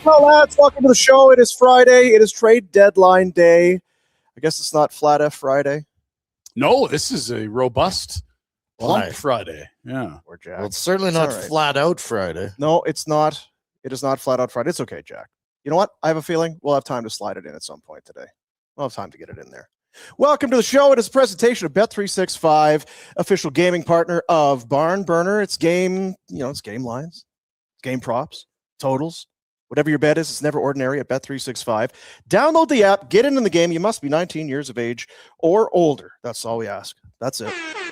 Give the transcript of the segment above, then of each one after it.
Well, lads, welcome to the show. It is Friday. It is trade deadline day. I guess it's not Flat F Friday. No, this is a robust plump Why? Friday. Yeah. Or Jack. Well, it's certainly not all right. flat out Friday. No, it's not. It is not Flat Out Friday. It's okay, Jack. You know what? I have a feeling we'll have time to slide it in at some point today. We'll have time to get it in there. Welcome to the show. It is a presentation of Bet365, official gaming partner of Barn Burner. It's game, it's game lines, game props, totals. Whatever your bet is, it's never ordinary at Bet365. Download the app, get into the game. You must be 19 years of age or older. That's all we ask. That's it. I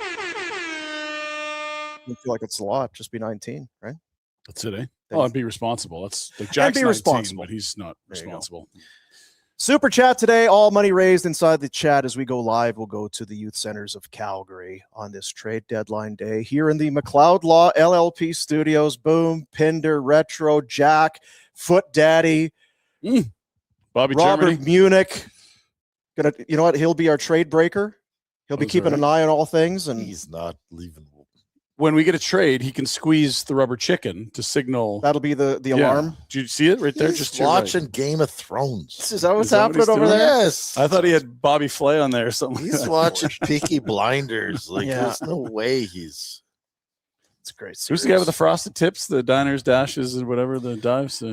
feel like it's a lot. Just be 19, right? That's it, eh? Oh, and be responsible. That's like Jack's be 19, responsible. but he's not responsible. Super chat today. All money raised inside the chat as we go live. We'll go to the youth centers of Calgary on this trade deadline day here in the McLeod Law LLP studios. Boom, Pinder, Retro, Jack, Foot Daddy, Bobby Robert Germany. Munich. You know what? He'll be our trade breaker. He'll be keeping an eye on all things, and He's not leaving. When we get a trade, he can squeeze the rubber chicken to signal. that'll be the Yeah. alarm. Did you see it right there? He's Just to your right. watching Game of Thrones. Is that what's Is that what happening he's over doing? there? Yes. I thought he had Bobby Flay on there or something. He's watching Peaky Blinders. Like, Yeah. there's no way he's. It's a great. Who's the guy with the frosted tips, the diners, dashes, and whatever the dives?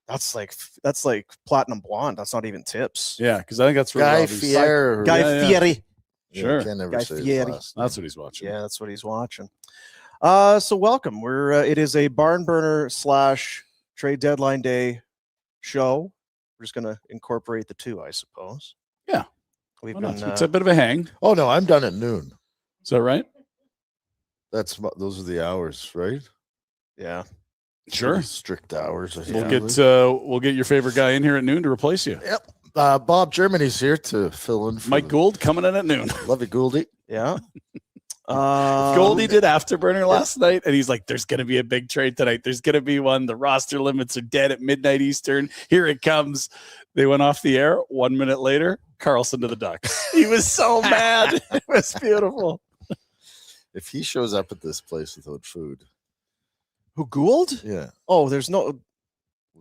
That's like platinum blonde. That's not even tips. Yeah, because I think that's where Guy Robbie's- Fieri. Guy Yeah, yeah. Fieri. Yeah, Sure. you can't never Guy say his Fieri. last name. That's what he's watching. Yeah, that's what he's watching. So welcome. It is a barn burner / trade deadline day show. We're just gonna incorporate the two, I suppose. Yeah. We've Why not? been It's a bit of a hang. Oh, no, I'm done at noon. Is that right? Those are the hours, right? yeah. Sure. Pretty strict hours. I think. We'll get your favorite guy in here at noon to replace you. Yep. Bob Germany's here to fill in for Mike Gould coming in at noon. Love you, Gouldy. Yeah. Goldie did Afterburner last night, and he's like, there's going to be a big trade tonight. There's going to be one. The roster limits are dead at midnight Eastern. Here it comes. They went off the air. 1 minute later, Carlson to the Ducks. He was so mad. It was beautiful. If he shows up at this place without food, Who Gould? yeah, Oh, there's no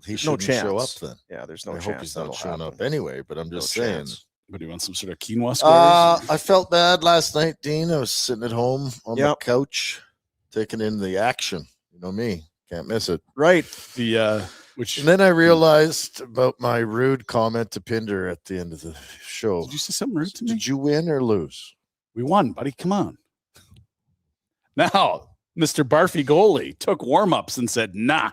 he no shouldn't chance. show up then. Yeah, there's no I chance. hope he's not that'll showing happen. up anyway, but I'm just No saying. chance. But he wants some sort of quinoa squares. I felt bad last night, Dean. I was sitting at home on the Yep. couch, taking in the action. You know me, can't miss it. Right. Which And then I realized about my rude comment to Pinder at the end of the show. did you say something rude to me? Did you win or lose? We won, buddy. Come on. Now, Mr. Barfy goalie took warm-ups and said, nah.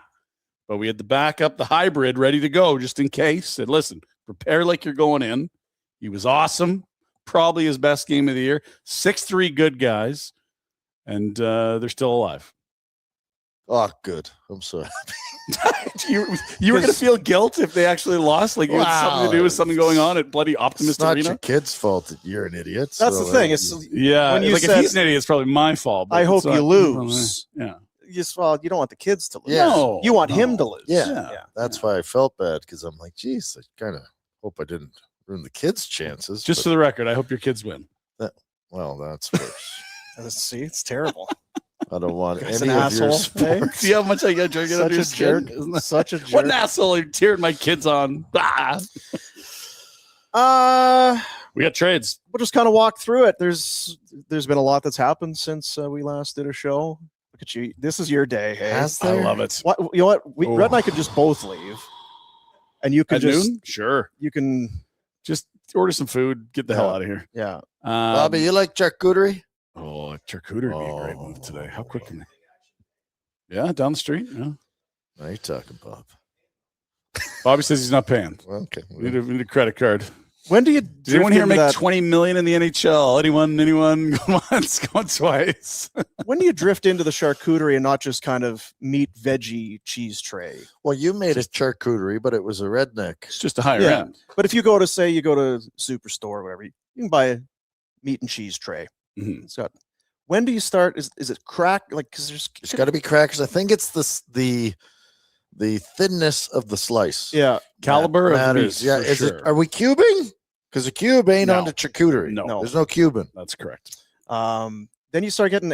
But we had the backup, the hybrid ready to go just in case. Said, listen, prepare like you're going in. He was awesome. Probably his best game of the year. 6'3" good guys. And they're still alive. Oh, good. I'm sorry. you were going to feel guilt if they actually lost? Like you had something to do with something going on at bloody It's Optimist not Arena? your kid's fault that you're an idiot. That's so, the thing. It's Yeah. When you like said- if he's an idiot, it's probably my fault. but I hope it's not- you lose. Yeah. you don't want the kids to lose. Yeah. No, You want no. him to lose. Yeah. Yeah. that's why I felt bad, because I'm like, geez, I kind of hope I didn't ruin the kids' chances. Just for the record, I hope your kids win. well, that's worse. See, it's terrible. I don't want Guy's any an of your asshole, eh? sports. See how much I get drinking Such under a your skin? jerk. Isn't that- Such a What an jerk. asshole! You're cheering my kids on. Ah. We got trades. We'll just kind of walk through it. There's been a lot that's happened since we last did a show. Look at you. This is your day. Hey, Has I there? love it. what you know? What Oh. Rhett and I could just both leave, and you can At just noon? Sure. you can Just order some food. Get the hell out of here. yeah. Bobby, you like charcuterie? Oh, charcuterie would be a great move Oh. today. How quick can they? Yeah, down the street. Yeah. Now you're talking, Bob. Bobby says he's not paying. Well, okay. We need a credit card. When do you? Does anyone here make that? 20 million in the NHL? Anyone? Going once, going twice? When do you drift into the charcuterie and not just kind of meat, veggie, cheese tray? Well, you made a charcuterie, but it was a redneck. It's just a higher Yeah. end. But if you go to Superstore or whatever, you can buy a meat and cheese tray. Mhm. It's got. When do you start? Is it crack? Like because It's got to be crackers. I think it's the thinness of the slice. yeah. Caliber of matters. meat, Yeah, for is sure. it? Are we cubing? Because a cube ain't No. on the charcuterie. No. There's no cubing. That's correct. Then you start getting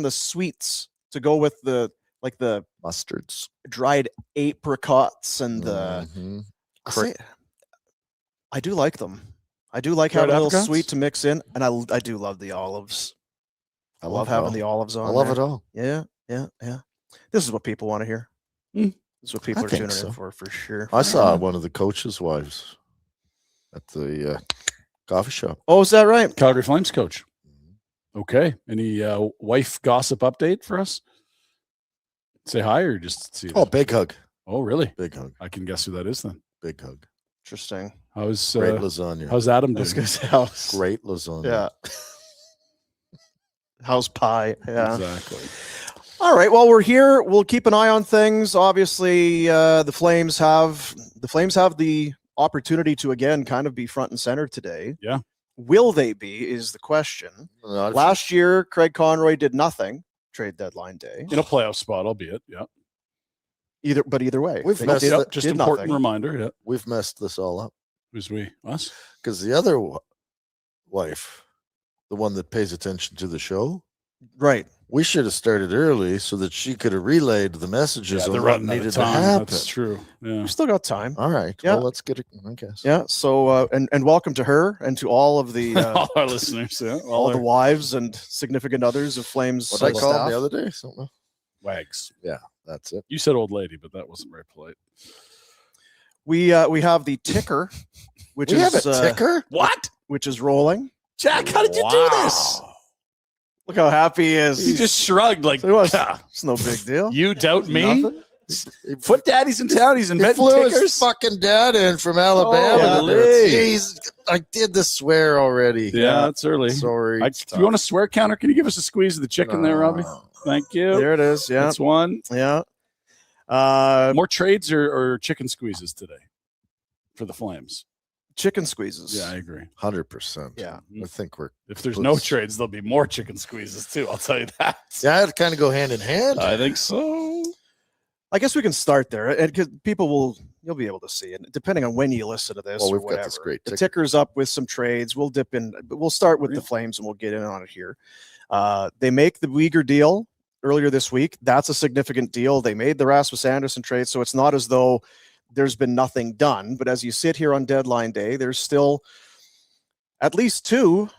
the sweets to go with the like the Mustards. dried apricots and the. Mhm. I do like them. I do like Dried having a little apricots? sweet to mix in, and I do love the olives. I love it having all. the olives on. I love there. it all. Yeah. This is what people want to hear. Mm. This is what people I are think tuning so. in for sure. I saw one of the coaches' wives at the coffee shop. Oh, is that right? Calgary Flames coach. Okay. Any wife gossip update for us? Say hi or just see? Oh, big hug. Oh, really? Big hug. I can guess who that is then. Big hug. Interesting. How's Great lasagna. how's Adam I was doing? gonna say house. Great lasagna. Yeah. House pie. Yeah. Exactly. All right. Well, we're here. We'll keep an eye on things. Obviously, the Flames have the opportunity to again kind of be front and center today. Yeah. Will they be? Is the question. Last year, Craig Conroy did nothing. Trade deadline day. In a playoff spot, albeit. Yeah. Either way, We've they messed did- up. Just did important nothing. reminder. Yeah. We've messed this all up Who's we? Us? because the other wife, the one that pays attention to the show, Right. we should have started early so that she could have relayed the messages they're of what running out of needed to time. happen. That's true. Yeah. We still got time. All right. Yeah. Well, let's get it. I guess. Yeah. So and welcome to her and to all of the All our listeners. Yeah. all the wives and significant others of Flames. What did I call staff. him the other day? Something. wags. That's it. You said old lady, but that wasn't very polite. We have the ticker, which We is have a ticker. What? which is rolling. Jack, how did you do this? Look how happy he is. He just shrugged like, So what? "Ah, It's no big deal. you doubt me? Nothing? Foot daddies and townies and He betting flew his tickers. fucking dad in from Alabama. Holy. Jeez, I did the swear already. Yeah, that's early. Sorry. You want a swear counter? Can you give us a squeeze of the chicken there, Robbie? Thank you. There it is. Yeah. That's one. Yeah. More trades or chicken squeezes today for the Flames. Chicken squeezes. Yeah, I agree. 100%. Yeah. I think we're. If there's no trades, there'll be more chicken squeezes too. I'll tell you that. Yeah, it kind of go hand in hand. I think so. I guess we can start there, and because you'll be able to see it depending on when you listen to this. Well, or we've got whatever. this great The ticker. ticker's up with some trades. We'll dip in. But we'll start with the Flames, and we'll get in on it here. They make the Uyghur deal earlier this week. That's a significant deal. They made the Rasmus Anderson trade, so it's not as though there's been nothing done. But as you sit here on deadline day, there's still at least two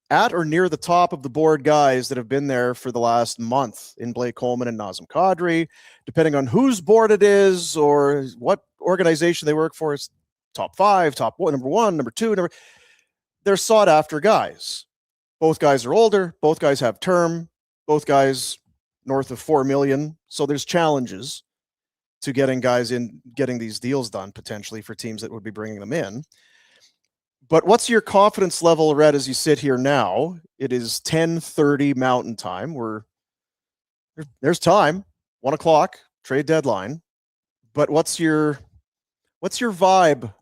at or near the top of the board guys that have been there for the last month in Blake Coleman and Nazem Kadri. Depending on whose board it is or what organization they work for, it's top five, top one, number two. They're sought after guys. Both guys are older. Both guys have term. Both guys north of 4 million. So there's challenges to getting guys in, getting these deals done potentially for teams that would be bringing them in. But what's your confidence level, Red, as you sit here now? It is 10:30 Mountain Time. There's time, 1 o'clock, trade deadline. But what's your vibe?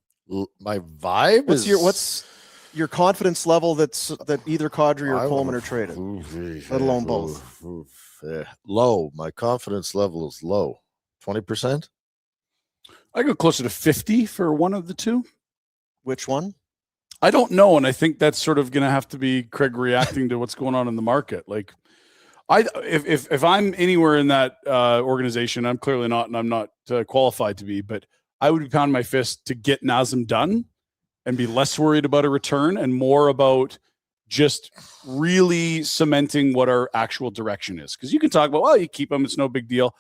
My vibe What's your confidence level that either Kadri or Coleman are traded, let alone both? Low. My confidence level is low. 20%. I go closer to 50 for one of the two. Which one? I don't know, and I think that's sort of going to have to be Craig reacting to what's going on in the market. Like, if I'm anywhere in that organization, I'm clearly not, and I'm not qualified to be, but I would be pounding my fist to get Nazem done and be less worried about a return and more about just really cementing what our actual direction is. Because you can talk about, well, you keep them, it's no big deal.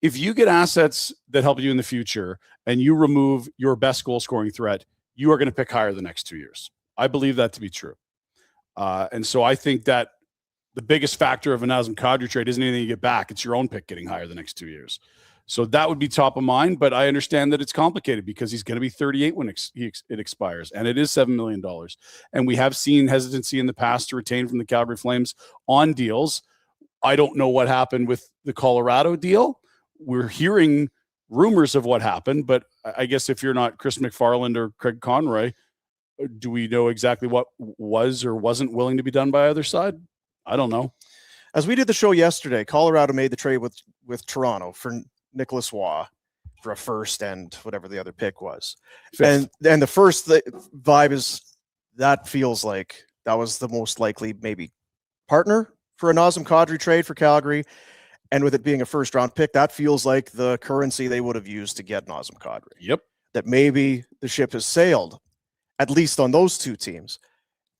If you get assets that help you in the future and you remove your best goal scoring threat, you are going to pick higher the next 2 years. I believe that to be true. And so I think that the biggest factor of a Nazem Kadri trade isn't anything you get back. It's your own pick getting higher the next 2 years. So that would be top of mind, but I understand that it's complicated because he's going to be 38 when it expires, and it is $7 million. And we have seen hesitancy in the past to retain from the Calgary Flames on deals. I don't know what happened with the Colorado deal. We're hearing rumors of what happened, but I guess if you're not Chris McFarland or Craig Conroy, do we know exactly what was or wasn't willing to be done by either side? I don't know. As we did the show yesterday, Colorado made the trade with Toronto for Nicholas Waugh for a first and whatever the other pick was. Fifth. And the first vibe is that feels like that was the most likely maybe partner for a Nazem Kadri trade for Calgary. And with it being a first round pick, that feels like the currency they would have used to get Nazem Kadri. Yep. That maybe the ship has sailed, at least on those two teams.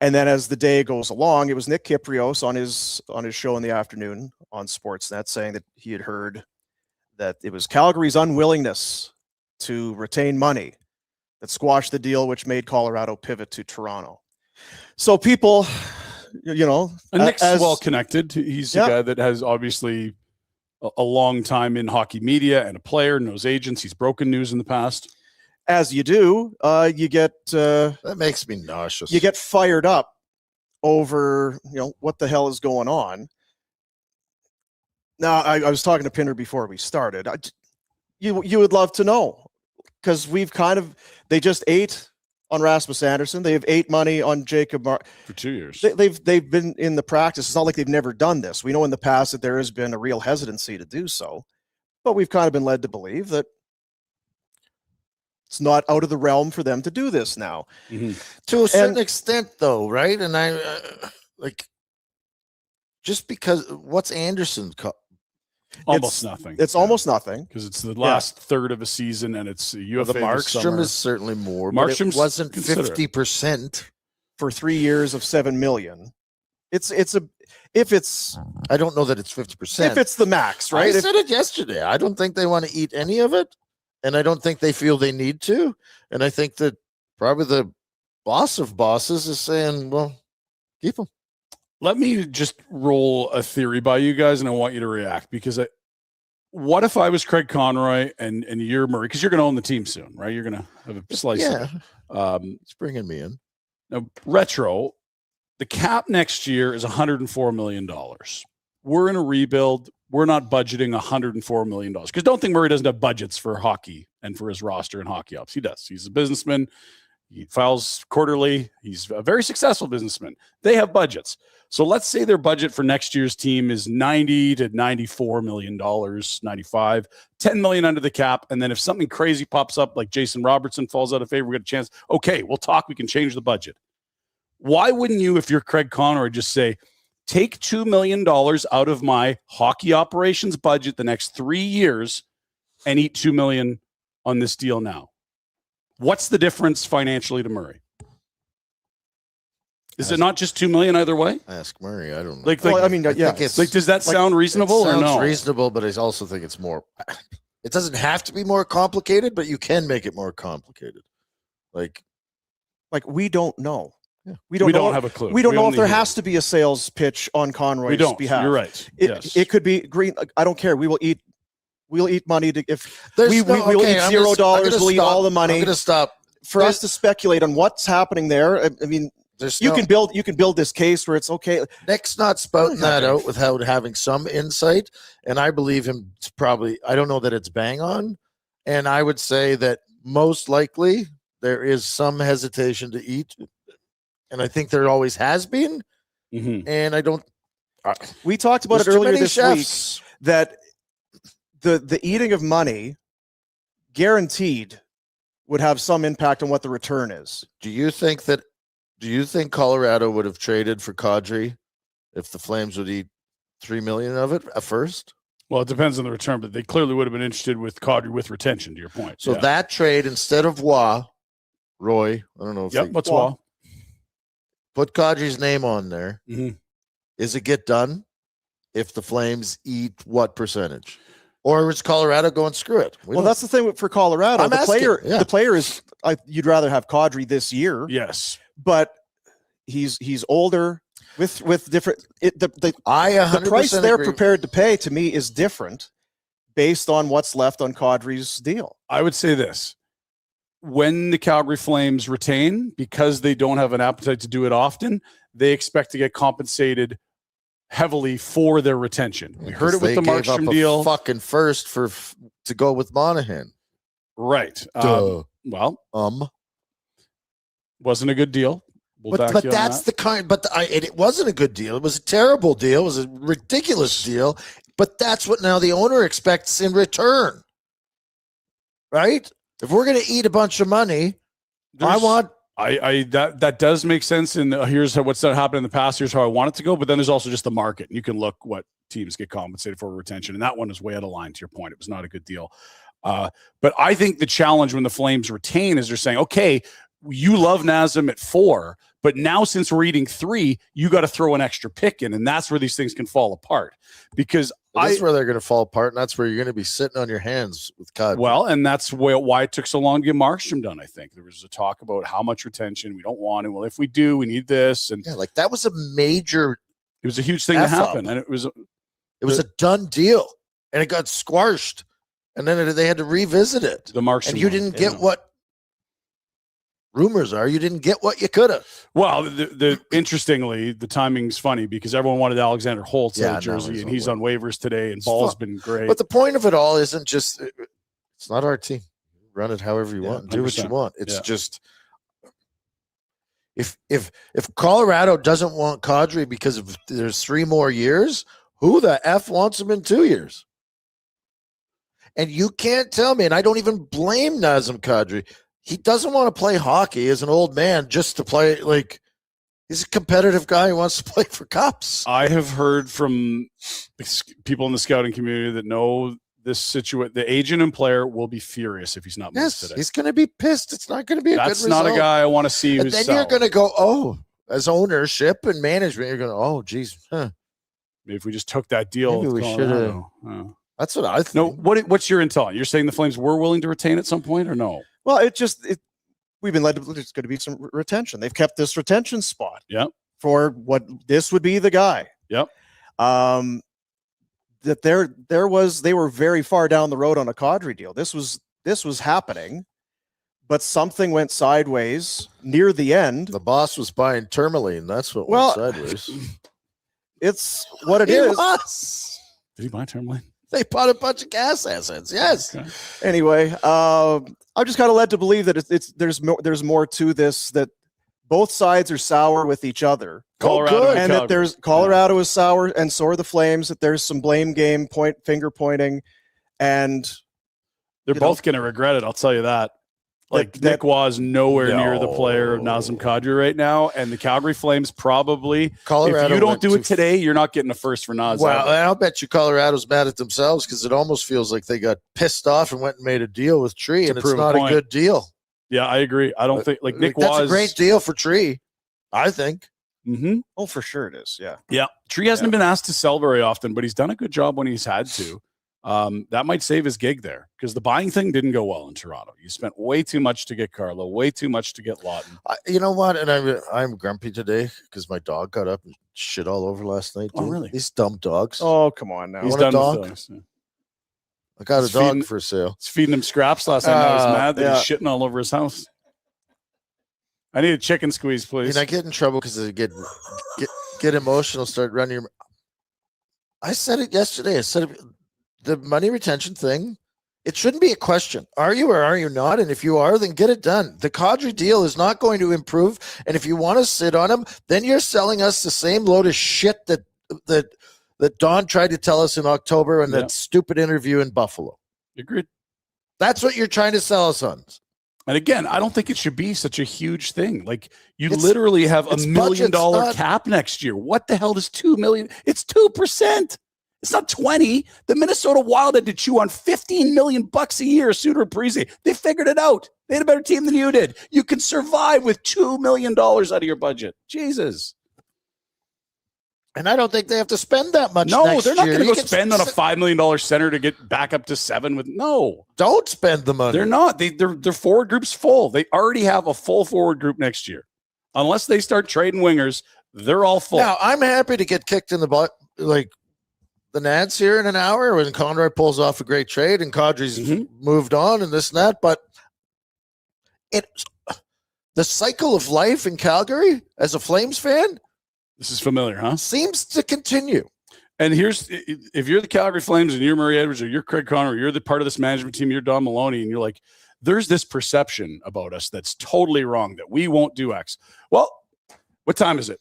And then as the day goes along, it was Nick Kyprios on his show in the afternoon on Sportsnet saying that he had heard that it was Calgary's unwillingness to retain money that squashed the deal, which made Colorado pivot to Toronto. So people, you know, and Nick's well connected. He's a guy that has obviously a long time in hockey media and a player, knows agents. He's broken news in the past. As you do, you get that makes me nauseous. You get fired up over, you know, what the hell is going on. Now, I was talking to Pinder before we started. You would love to know, because they just ate on Rasmus Anderson. They have ate money on Jacob for 2 years. They've been in the practice. It's not like they've never done this. We know in the past that there has been a real hesitancy to do so, but we've kind of been led to believe that it's not out of the realm for them to do this now. Mm-hmm. To a certain extent, though, right? And I just because what's Anderson? Almost nothing. It's almost nothing because it's the last third of a season, and it's UFA. The Markstrom is certainly more. Markstrom wasn't 50% for 3 years of $7 million. If it's I don't know that it's 50%. If it's the max, right? I said it yesterday. I don't think they want to eat any of it. And I don't think they feel they need to. And I think that probably the boss of bosses is saying, well, keep them. Let me just roll a theory by you guys, and I want you to react. Because what if I was Craig Conroy and you're Murray? Because you're going to own the team soon, right? You're going to have a slice of it. It's bringing me in. Now, retro, the cap next year is $104 million. We're in a rebuild. We're not budgeting $104 million, because don't think Murray doesn't have budgets for hockey and for his roster and hockey ops. He does. He's a businessman. He files quarterly. He's a very successful businessman. They have budgets. So let's say their budget for next year's team is $90 to $94 million, 95, $10 million under the cap. And then if something crazy pops up, like Jason Robertson falls out of favor, we get a chance. Okay, we'll talk. We can change the budget. Why wouldn't you, if you're Craig Conroy, just say, take $2 million out of my hockey operations budget the next 3 years and eat $2 million on this deal now? What's the difference financially to Murray? Is it not just $2 million either way? Ask Murray. I don't know. Does that sound reasonable or no? Sounds reasonable, but I also think it's more. It doesn't have to be more complicated, but you can make it more complicated. Like we don't know. Yeah. We don't have a clue. We don't know if there has to be a sales pitch on Conroy's behalf. You're right. It could be green. I don't care. We'll eat money to if we'll eat $0. We'll eat all the money. I'm going to stop for us to speculate on what's happening there. I mean, you can build this case where it's okay. Nick's not spouting that out without having some insight, and I believe him. Probably, I don't know that it's bang on, and I would say that most likely there is some hesitation to eat. And I think there always has been. Mm-hmm. And I don't. We talked about it earlier this week that the eating of money guaranteed would have some impact on what the return is. Do you think Colorado would have traded for Kadri if the Flames would eat $3 million of it at first? Well, it depends on the return, but they clearly would have been interested with Kadri with retention, to your point. So that trade, instead of Roy, I don't know if what's Waugh? Put Kadri's name on there. Mm-hmm. Is it get done if the Flames eat what percentage? Or is Colorado going, screw it? That's the thing for Colorado. The player is, you'd rather have Kadri this year. Yes. But he's older with different, the price they're prepared to pay to me is different based on what's left on Kadri's deal. I would say this. When the Calgary Flames retain, because they don't have an appetite to do it often, they expect to get compensated heavily for their retention. We heard it with the Markstrom deal. Fucking first to go with Monahan. Right. Wasn't a good deal. But that's the kind. But it wasn't a good deal. It was a terrible deal. It was a ridiculous deal. But that's what now the owner expects in return, right? If we're going to eat a bunch of money, that does make sense. And here's what's happened in the past. Here's how I want it to go. But then there's also just the market. You can look what teams get compensated for retention, and that one is way out of line. To your point, it was not a good deal. But I think the challenge when the Flames retain is they're saying, okay, you love Nazem at 4, but now since we're eating 3, you got to throw an extra pick in, and that's where these things can fall apart. Because that's where they're going to fall apart, and that's where you're going to be sitting on your hands with Kadri. Well, and that's why it took so long to get Markstrom done. I think there was a talk about how much retention we don't want, and well, if we do, we need this, and like that was a major. It was a huge thing to happen, and it was a done deal, and it got squashed, and then they had to revisit it. The Markstrom, and you didn't get what rumors are. You didn't get what you could have. Well, interestingly, the timing's funny because everyone wanted Alexander Holtz out of Jersey, and he's on waivers today, and Ball's been great. But the point of it all isn't just it's not our team. Run it however you want, do what you want. It's just if Colorado doesn't want Kadri because there's 3 more years, who the F wants him in 2 years? And you can't tell me, and I don't even blame Nazem Kadri. He doesn't want to play hockey as an old man just to play. Like, he's a competitive guy who wants to play for cups. I have heard from people in the scouting community that know this situation. The agent and player will be furious if he's not moved today. He's going to be pissed. It's not going to be a good result. That's not a guy I want to see. And then you're going to go, as ownership and management, you're going, geez, maybe if we just took that deal. Maybe we should have. That's what I think. No, what's your intel? You're saying the Flames were willing to retain at some point, or no? Well, we've been led to there's going to be some retention. They've kept this retention spot. Yep. For what this would be the guy. Yep. That they were very far down the road on a Kadri deal. This was happening, but something went sideways near the end. The boss was buying Tourmaline. That's what went sideways. It's what it is. Did he buy Tourmaline? They bought a bunch of gas assets. Yes. Okay. Anyway, I'm just kind of led to believe that there's more to this, that both sides are sour with each other. Colorado and that there's Colorado is sour, and so are the Flames. That there's some blame game, finger pointing, and they're both going to regret it. I'll tell you that. Like Nick was nowhere near the player of Nazem Kadri right now, and the Calgary Flames probably. Colorado, if you don't do it today, you're not getting a first for Nazem. Well, I'll bet you Colorado's mad at themselves because it almost feels like they got pissed off and went and made a deal with Tree, and it's not a good deal. Yeah, I agree. I don't think Nick that's a great deal for Tree, I think. Mm-hmm. Oh, for sure it is. Yeah. Yeah. Tree hasn't been asked to sell very often, but he's done a good job when he's had to. That might save his gig there because the buying thing didn't go well in Toronto. You spent way too much to get Carlo, way too much to get Lawton. You know what? And I'm grumpy today because my dog got up and shit all over last night. Dude. Oh, really? These dumb dogs. Oh, come on now. He's done dog. with dogs. Yeah. I got a dog for sale. He's feeding him scraps last night. I was mad that he's shitting all over his house. I need a chicken squeeze, please. And I get in trouble because I get emotional, start running your. I said it yesterday. I said the money retention thing. It shouldn't be a question. Are you or are you not? And if you are, then get it done. The Kadri deal is not going to improve. And if you want to sit on him, then you're selling us the same load of shit that Don tried to tell us in October in that stupid interview in Buffalo. Agreed. That's what you're trying to sell us on. And again, I don't think it should be such a huge thing. Like you literally have $1 million cap next year. What the hell does $2 million? It's 2%. It's not 20. The Minnesota Wild had to chew on $15 million a year. Suter and Parise. They figured it out. They had a better team than you did. You can survive with $2 million out of your budget. Jesus. And I don't think they have to spend that much. No, they're not going to go spend on a $5 million center to get back up to 7 with Don't spend the money. They're not. Their forward group's full. They already have a full forward group next year. Unless they start trading wingers, they're all full. Now, I'm happy to get kicked in the butt like the Nads here in an hour when Conroy pulls off a great trade and Kadri's moved on and this and that. But the cycle of life in Calgary as a Flames fan, this is familiar, huh? Seems to continue. And if you're the Calgary Flames and you're Murray Edwards or you're Craig Conroy, you're the part of this management team, you're Don Maloney, and you're like, there's this perception about us that's totally wrong, that we won't do X. Well, what time is it?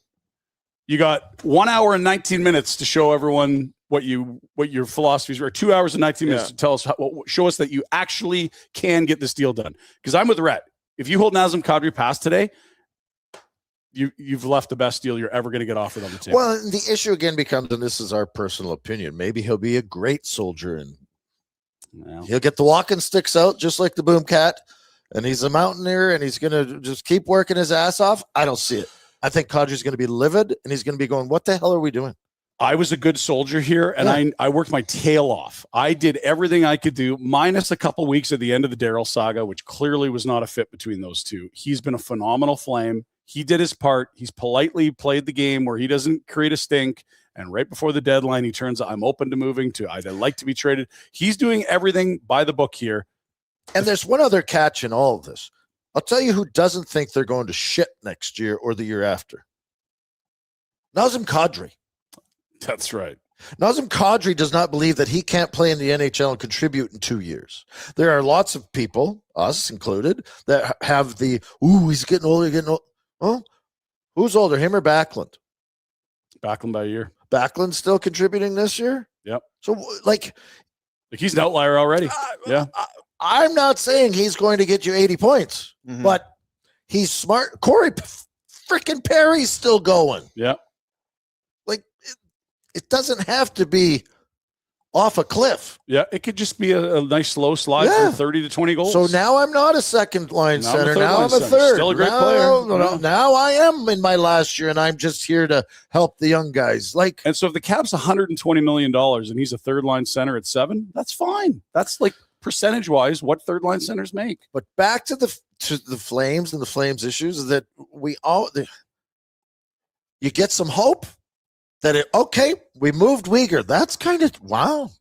You got 1 hour and 19 minutes to show everyone what your philosophies were. 2 hours and 19 minutes to tell us, show us that you actually can get this deal done. Because I'm with Rhett. If you hold Nazem Kadri past today, you've left the best deal you're ever going to get offered on the table. Well, the issue again becomes, and this is our personal opinion, maybe he'll be a great soldier and he'll get the walking sticks out just like the Boom Cat, and he's a mountaineer and he's going to just keep working his ass off. I don't see it. I think Kadri's going to be livid and he's going to be going, what the hell are we doing? I was a good soldier here, and I worked my tail off. I did everything I could do, minus a couple weeks at the end of the Darryl saga, which clearly was not a fit between those two. He's been a phenomenal Flame. He did his part. He's politely played the game where he doesn't create a stink. And right before the deadline, he turns out, I'm open to moving to, I'd like to be traded. He's doing everything by the book here. And there's one other catch in all of this. I'll tell you who doesn't think they're going to shit next year or the year after. Nazem Kadri. That's right. Nazem Kadri does not believe that he can't play in the NHL and contribute in 2 years. There are lots of people, us included, that have the, he's getting older, Well, who's older, him or Backlund? Backlund by a year. Backlund's still contributing this year? Yep. So, like he's an outlier already. Yeah. I'm not saying he's going to get you 80 points, but he's smart. Corey freaking Perry's still going. Yeah. It doesn't have to be off a cliff. Yeah, it could just be a nice slow slide from 30 to 20 goals. So now I'm not a second line center. Now I'm a third. Still a great player. Now I am in my last year, and I'm just here to help the young guys. And so if the cap's $120 million and he's a third line center at 7, that's fine. That's like percentage wise what third line centers make. But back to the Flames and the Flames issues that you get some hope. We moved Weegar. That's kind of wow.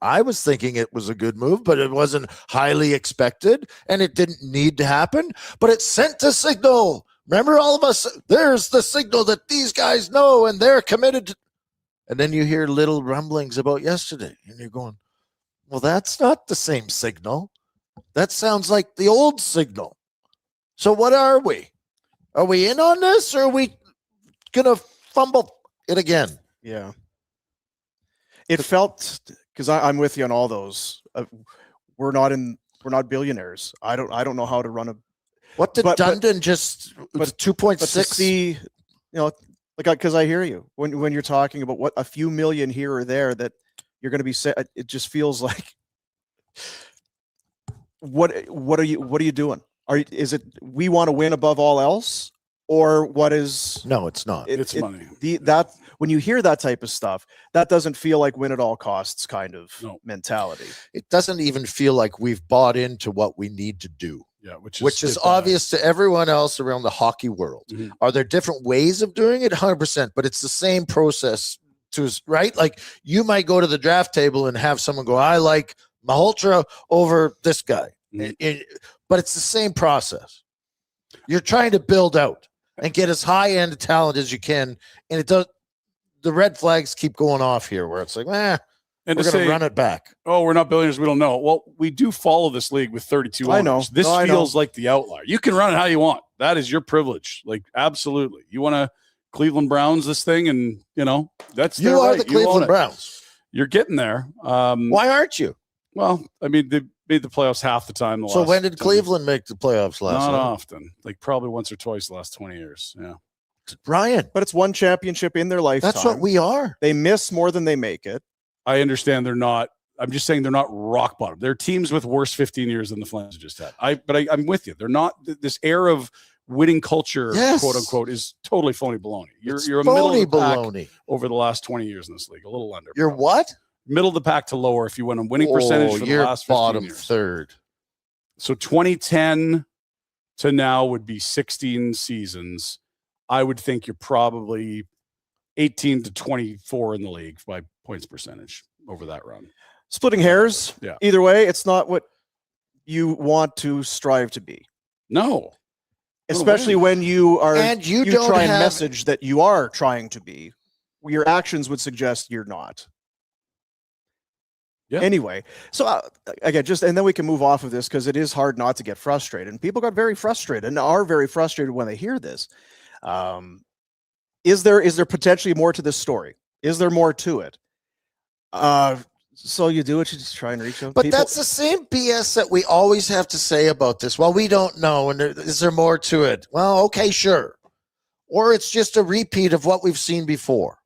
I was thinking it was a good move, but it wasn't highly expected, and it didn't need to happen. But it sent a signal. Remember, all of us. There's the signal that these guys know and they're committed. And then you hear little rumblings about yesterday, and you're going, "Well, that's not the same signal. That sounds like the old signal." So what are we? Are we in on this, or are we gonna fumble it again? Yeah. It felt, because I'm with you on all those. We're not billionaires. I don't know how to run a. What did Dundon just? But 2.6. But to see, because I hear you when you're talking about what a few million here or there that you're going to be set. It just feels like. What are you doing? Is it we want to win above all else? Or what is? No, it's not. It's money. When you hear that type of stuff, that doesn't feel like win at all costs kind of mentality. It doesn't even feel like we've bought into what we need to do. Yeah, which is obvious to everyone else around the hockey world. Are there different ways of doing it? 100%, but it's the same process right? Like you might go to the draft table and have someone go, I like Malhotra over this guy. But it's the same process. You're trying to build out and get as high end talent as you can. And it does. The red flags keep going off here where it's like, and we're going to run it back. Oh, we're not billionaires. We don't know. Well, we do follow this league with 32 owners. I know. This feels like the outlier. You can run it how you want. That is your privilege. Like, absolutely. You want to Cleveland Browns this thing and, that's you are the Cleveland Browns. You're getting there. Why aren't you? Well, I mean, they made the playoffs half the time. So when did Cleveland make the playoffs last? Not often. Like probably once or twice the last 20 years. Yeah. Brian. But it's one championship in their lifetime. That's what we are. They miss more than they make it. I understand they're not. I'm just saying they're not rock bottom. They're teams with worse 15 years than the Flames just had. I'm with you. They're not this era of winning culture, quote unquote, is totally phony baloney. You're a middle of the pack over the last 20 years in this league. A little under. You're what? Middle of the pack to lower if you win a winning percentage for the last 15 bottom years. Third. So 2010 to now would be 16 seasons. I would think you're probably 18 to 24 in the league by points percentage over that run. Splitting hairs. Yeah. Either way, it's not what you want to strive to be. No. Especially when you are and you try and message that you are trying to be. Your actions would suggest you're not. Yeah. Anyway, so again, and then we can move off of this because it is hard not to get frustrated. And people got very frustrated and are very frustrated when they hear this. Is there potentially more to this story? Is there more to it? So you do it, you just try and reach them. But that's the same BS that we always have to say about this. Well, we don't know, and is there more to it? Well, okay, sure. Or it's just a repeat of what we've seen before.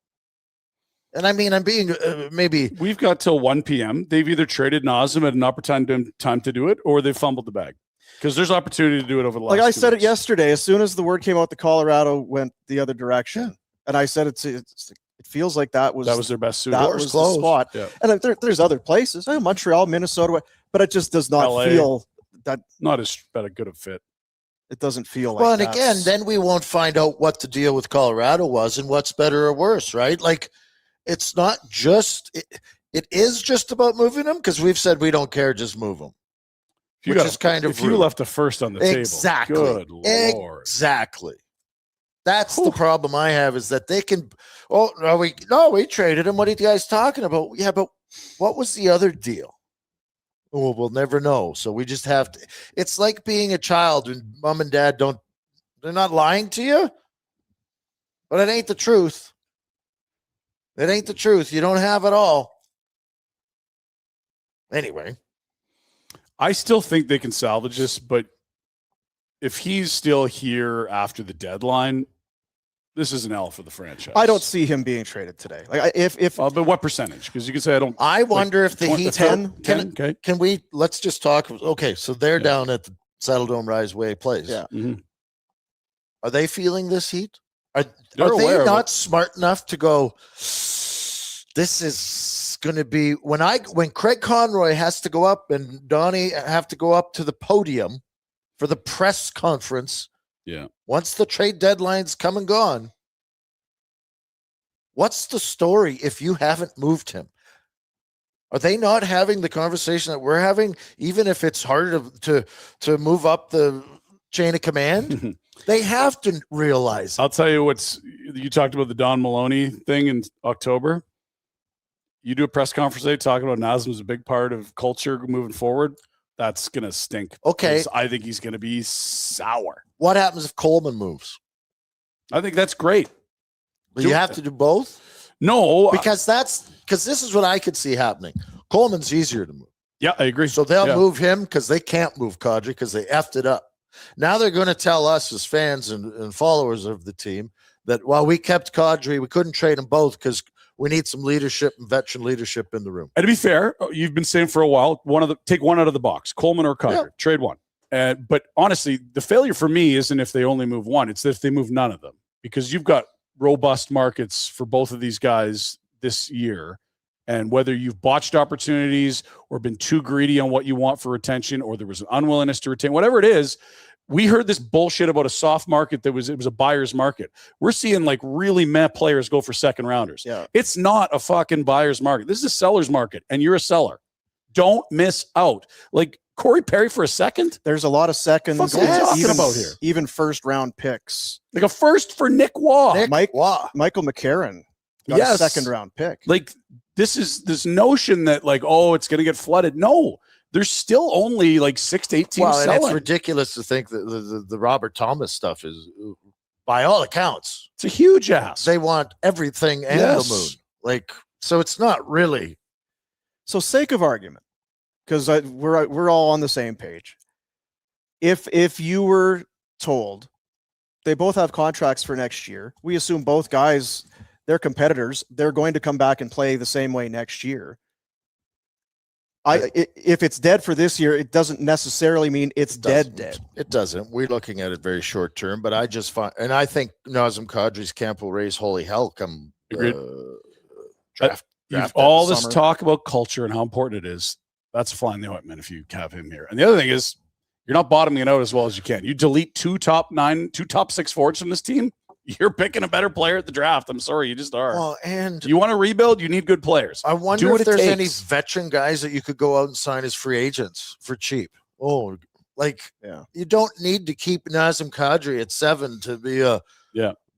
And I mean, I'm being maybe... We've got till 1 p.m. They've either traded Nazem at an opportune time to do it, or they've fumbled the bag. Because there's opportunity to do it over the last Like I said weeks. it yesterday, as soon as the word came out, the Colorado went the other direction. And I said it feels like that was their best suit. That was the spot. Yeah. And there's other places, Montreal, Minnesota, but it just does not LA. feel that. Not as a good a fit. It doesn't feel like. Well, and again, then we won't find out what the deal with Colorado was and what's better or worse, right? Like, it's not just it is just about moving them, because we've said we don't care, just move them. Which is kind of if you rude. left a first on the Exactly. table. Good Lord. Exactly. That's the problem I have, is that they can. Oh no, we traded him. What are you guys talking about? Yeah, but what was the other deal? Oh, we'll never know. So we just have to. It's like being a child and mom and dad they're not lying to you, but it ain't the truth. It ain't the truth. You don't have it all. Anyway. I still think they can salvage this, but if he's still here after the deadline, this is an L for the franchise. I don't see him being traded today. Like but what percentage? Because you could say I don't. I wonder if the Heat 10. Okay. Can we? Let's just talk. Okay, so they're down at the Saddle Dome Rise Way place. Yeah. Mm-hmm. Are they feeling this heat? Are They're aware they of not it. smart enough to go? This is going to be when Craig Conroy has to go up and Donnie have to go up to the podium for the press conference. Yeah. Once the trade deadline's come and gone, what's the story if you haven't moved him? Are they not having the conversation that we're having, even if it's harder to move up the chain of command? They have to realize it. I'll tell you you talked about the Don Maloney thing in October. You do a press conference today talking about Nazem is a big part of culture moving forward. That's going to stink. Okay. I think he's going to be sour. What happens if Coleman moves? I think that's great. But you have to do both? No. Because this is what I could see happening. Coleman's easier to move. Yeah, I agree. So they'll move him because they can't move Kadri because they effed it up. Now they're going to tell us as fans and followers of the team that while we kept Kadri, we couldn't trade them both because we need some leadership and veteran leadership in the room. And to be fair, you've been saying for a while, take one out of the box, Coleman or Kadri, trade one. But honestly, the failure for me isn't if they only move one; it's if they move none of them, because you've got robust markets for both of these guys this year. And whether you've botched opportunities or been too greedy on what you want for retention, or there was an unwillingness to retain, whatever it is, we heard this bullshit about a soft market it was a buyer's market. We're seeing like really meh players go for second rounders. Yeah. It's not a fucking buyer's market. This is a seller's market, and you're a seller. Don't miss out. Like Corey Perry for a second. There's a lot of seconds. What are we talking about here? Even first round picks. Like a first for Nick Waugh. Michael McCarron got a second round pick. Like this notion that like, oh, it's going to get flooded. No. There's still only like 6 to 8 teams selling. And it's ridiculous to think that the Robert Thomas stuff is, by all accounts, it's a huge ask. They want everything and the moon. Like, so it's not really. So, sake of argument, because we're all on the same page. If you were told they both have contracts for next year, we assume both guys, they're competitors, they're going to come back and play the same way next year. If it's dead for this year, it doesn't necessarily mean it's dead. It doesn't. We're looking at it very short term, but I just find, and I think Nazem Kadri's camp will raise holy hell come draft. All this talk about culture and how important it is. That's a fly in the ointment if you have him here. And the other thing is, you're not bottoming it out as well as you can. You delete two top 6 forwards from this team, you're picking a better player at the draft. I'm sorry, you just are. Well, and you want to rebuild, you need good players. I wonder if there's any veteran guys that you could go out and sign as free agents for cheap. You don't need to keep Nazem Kadri at 7 to be a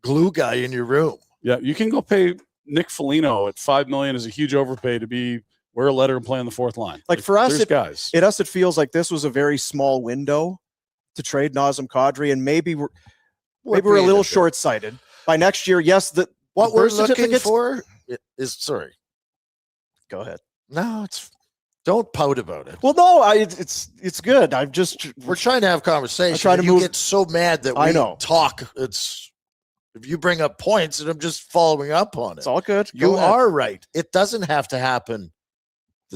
glue guy in your room. Yeah, you can go pay Nick Foligno at $5 million as a huge overpay to wear a letter and play on the fourth line. Like for us, it feels like this was a very small window to trade Nazem Kadri, and maybe we're a little short-sighted. By next year, yes, what we're looking for is sorry. Go ahead. No, don't pout about it. Well, no, it's good. We're trying to have conversation. trying to you move. Get so mad that we talk. If you bring up points and I'm just following up on it. It's all good. You are right. It doesn't have to happen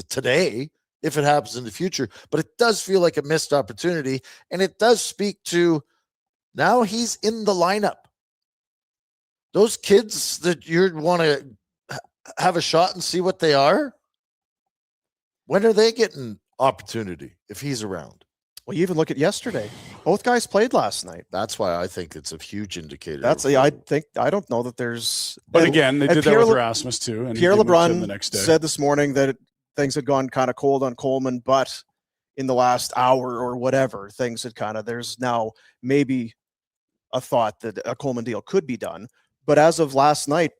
today if it happens in the future, but it does feel like a missed opportunity. And it does speak to now he's in the lineup. Those kids that you want to have a shot and see what they are, when are they getting opportunity if he's around? Well, you even look at yesterday. Both guys played last night. That's why I think it's a huge indicator. I don't know that there's. But again, they did that with Rasmus too. And Pierre LeBrun the next day said this morning that things had gone kind of cold on Coleman, but in the last hour or whatever, things had there's now maybe a thought that a Coleman deal could be done. But as of last night,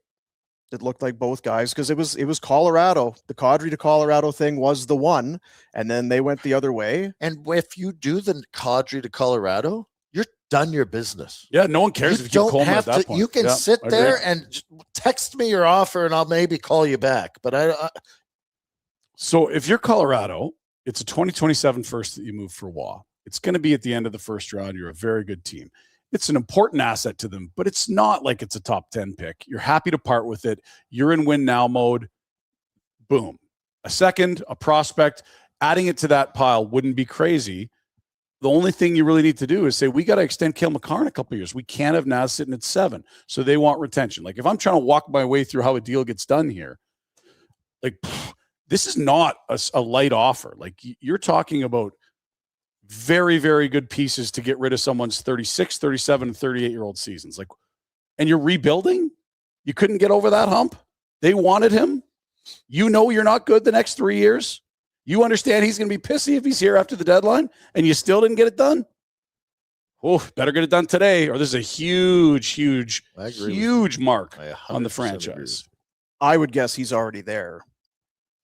it looked like both guys, because it was Colorado. The Kadri to Colorado thing was the one, and then they went the other way. And if you do the Kadri to Colorado, you're done your business. Yeah, no one cares if you keep Coleman at that point. You can sit there and text me your offer, and I'll maybe call you back. But So if you're Colorado, it's a 2027 first that you move for Waugh. It's going to be at the end of the first round. You're a very good team. It's an important asset to them, but it's not like it's a top 10 pick. You're happy to part with it. You're in win now mode. Boom. A second, a prospect, adding it to that pile wouldn't be crazy. The only thing you really need to do is say, we got to extend Cale Makar in a couple of years. We can't have Naz sitting at 7. So they want retention. Like if I'm trying to walk my way through how a deal gets done here, like this is not a light offer. Like you're talking about very, very good pieces to get rid of someone's 36, 37, and 38-year-old seasons. Like, and you're rebuilding? You couldn't get over that hump? They wanted him? You know you're not good the next 3 years? You understand he's going to be pissy if he's here after the deadline, and you still didn't get it done? Oh, better get it done today, or there's a huge mark on the franchise. I would guess he's already there,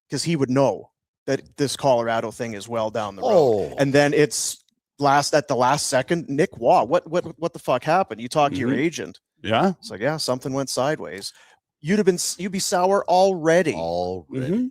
because he would know that this Colorado thing is well down the road. And then it's at the last second, Nick Waugh, what the fuck happened? You talk to your agent. Yeah. It's like, yeah, something went sideways. You'd be sour already. Mm-hmm.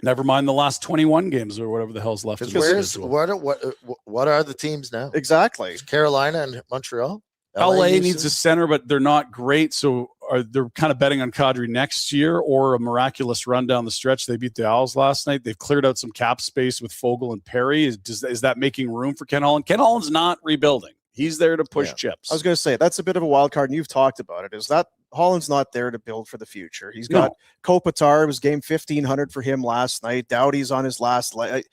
Never mind the last 21 games or whatever the hell's left. What are the teams now? Exactly. Carolina and Montreal. LA needs a center, but they're not great. So they're kind of betting on Kadri next year or a miraculous run down the stretch. They beat the Owls last night. They've cleared out some cap space with Fogle and Perry. Is that making room for Ken Holland? Ken Holland's not rebuilding. He's there to push chips. I was going to say, that's a bit of a wild card, and you've talked about it. Is that Holland's not there to build for the future? He's got Kopitar. It was game 1,500 for him last night. Doughty's on his last leg.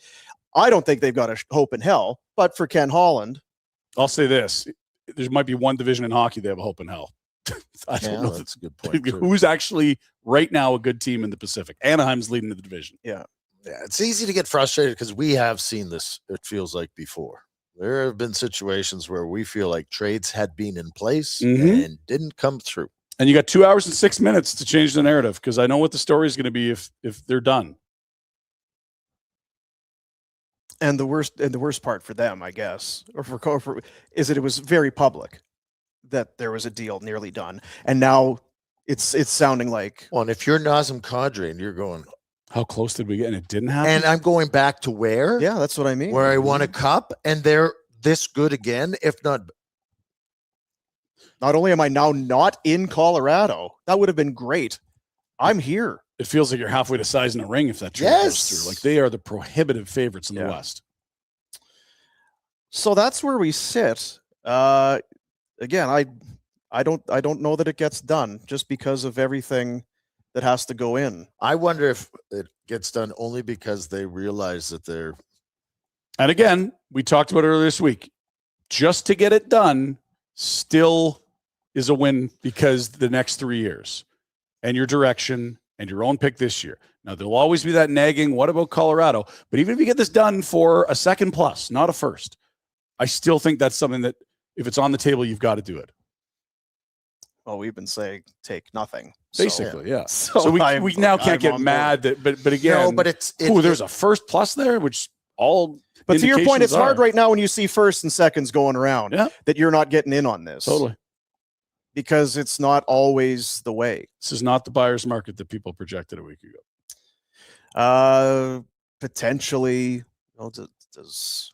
I don't think they've got a hope in hell, but for Ken Holland. I'll say this. There might be one division in hockey they have a hope in hell. I don't know. That's a good point. Who's actually right now a good team in the Pacific? Anaheim's leading the division. Yeah, it's easy to get frustrated because we have seen this, it feels like, before. There have been situations where we feel like trades had been in place and didn't come through. And you got 2 hours and 6 minutes to change the narrative, because I know what the story is going to be if they're done. And the worst part for them, I guess, is that it was very public that there was a deal nearly done, and now it's sounding like. Well, and if you're Nazem Kadri and you're going, how close did we get? And it didn't happen. And I'm going back to where? Yeah, that's what I mean. Where I won a cup, and they're this good again, if not. Not only am I now not in Colorado, that would have been great. I'm here. It feels like you're halfway to sizing a ring if that trade goes through. Like they are the prohibitive favorites in the West. So that's where we sit. Again, I don't know that it gets done just because of everything that has to go in. I wonder if it gets done only because they realize that they're. And again, we talked about it earlier this week. Just to get it done still is a win, because the next 3 years and your direction and your own pick this year. Now, there'll always be that nagging, what about Colorado? But even if you get this done for a second plus, not a first, I still think that's something that if it's on the table, you've got to do it. Well, we've been saying take nothing. Basically, yeah. So we now can't get mad that, but again, no, but there's a first plus there, which all. But to your point, it's hard right now when you see first and seconds going around that you're not getting in on this. Totally. Because it's not always the way. This is not the buyer's market that people projected a week ago. Potentially, does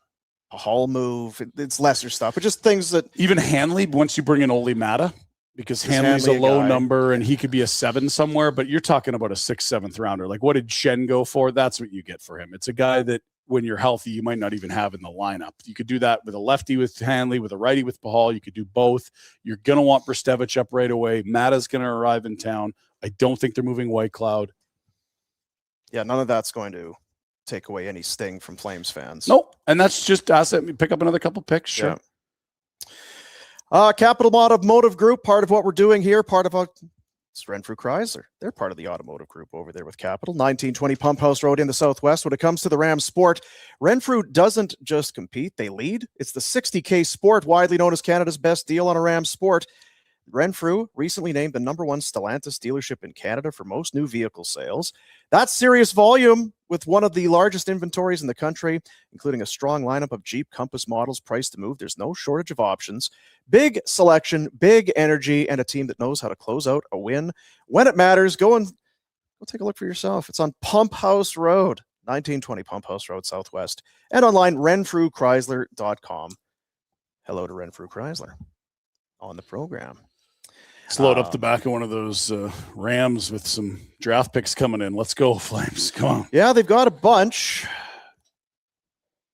a Hall move? It's lesser stuff, but just things that even Hanley. Once you bring in Ole Mata, because Hanley's Hanley a low guy? number and he could be a 7 somewhere, but you're talking about a 6th, 7th rounder. Like, what did Shen go for? That's what you get for him. It's a guy that when you're healthy, you might not even have in the lineup. You could do that with a lefty with Hanley, with a righty with Pahal. You could do both. You're going to want Brstevich up right away. Mata's going to arrive in town. I don't think they're moving White Cloud. Yeah, none of that's going to take away any sting from Flames fans. Nope. And that's just asset. Pick up another couple picks. Sure. Yeah. Capital Automotive Group, part of what we're doing here, part of it's Renfrew Chrysler. They're part of the automotive group over there with Capital. 1920 Pump House Road in the Southwest. When it comes to the Ram Sport, Renfrew doesn't just compete, they lead. It's the 60K Sport, widely known as Canada's best deal on a Ram Sport. Renfrew recently named the #1 Stellantis dealership in Canada for most new vehicle sales. That's serious volume with one of the largest inventories in the country, including a strong lineup of Jeep Compass models priced to move. There's no shortage of options. Big selection, big energy, and a team that knows how to close out a win when it matters. Go take a look for yourself. It's on Pump House Road, 1920 Pump House Road Southwest, and online renfrewchrysler.com. Hello to Renfrew Chrysler on the program. Let's load up the back of one of those Rams with some draft picks coming in. Let's go, Flames. Come on. Yeah, they've got a bunch.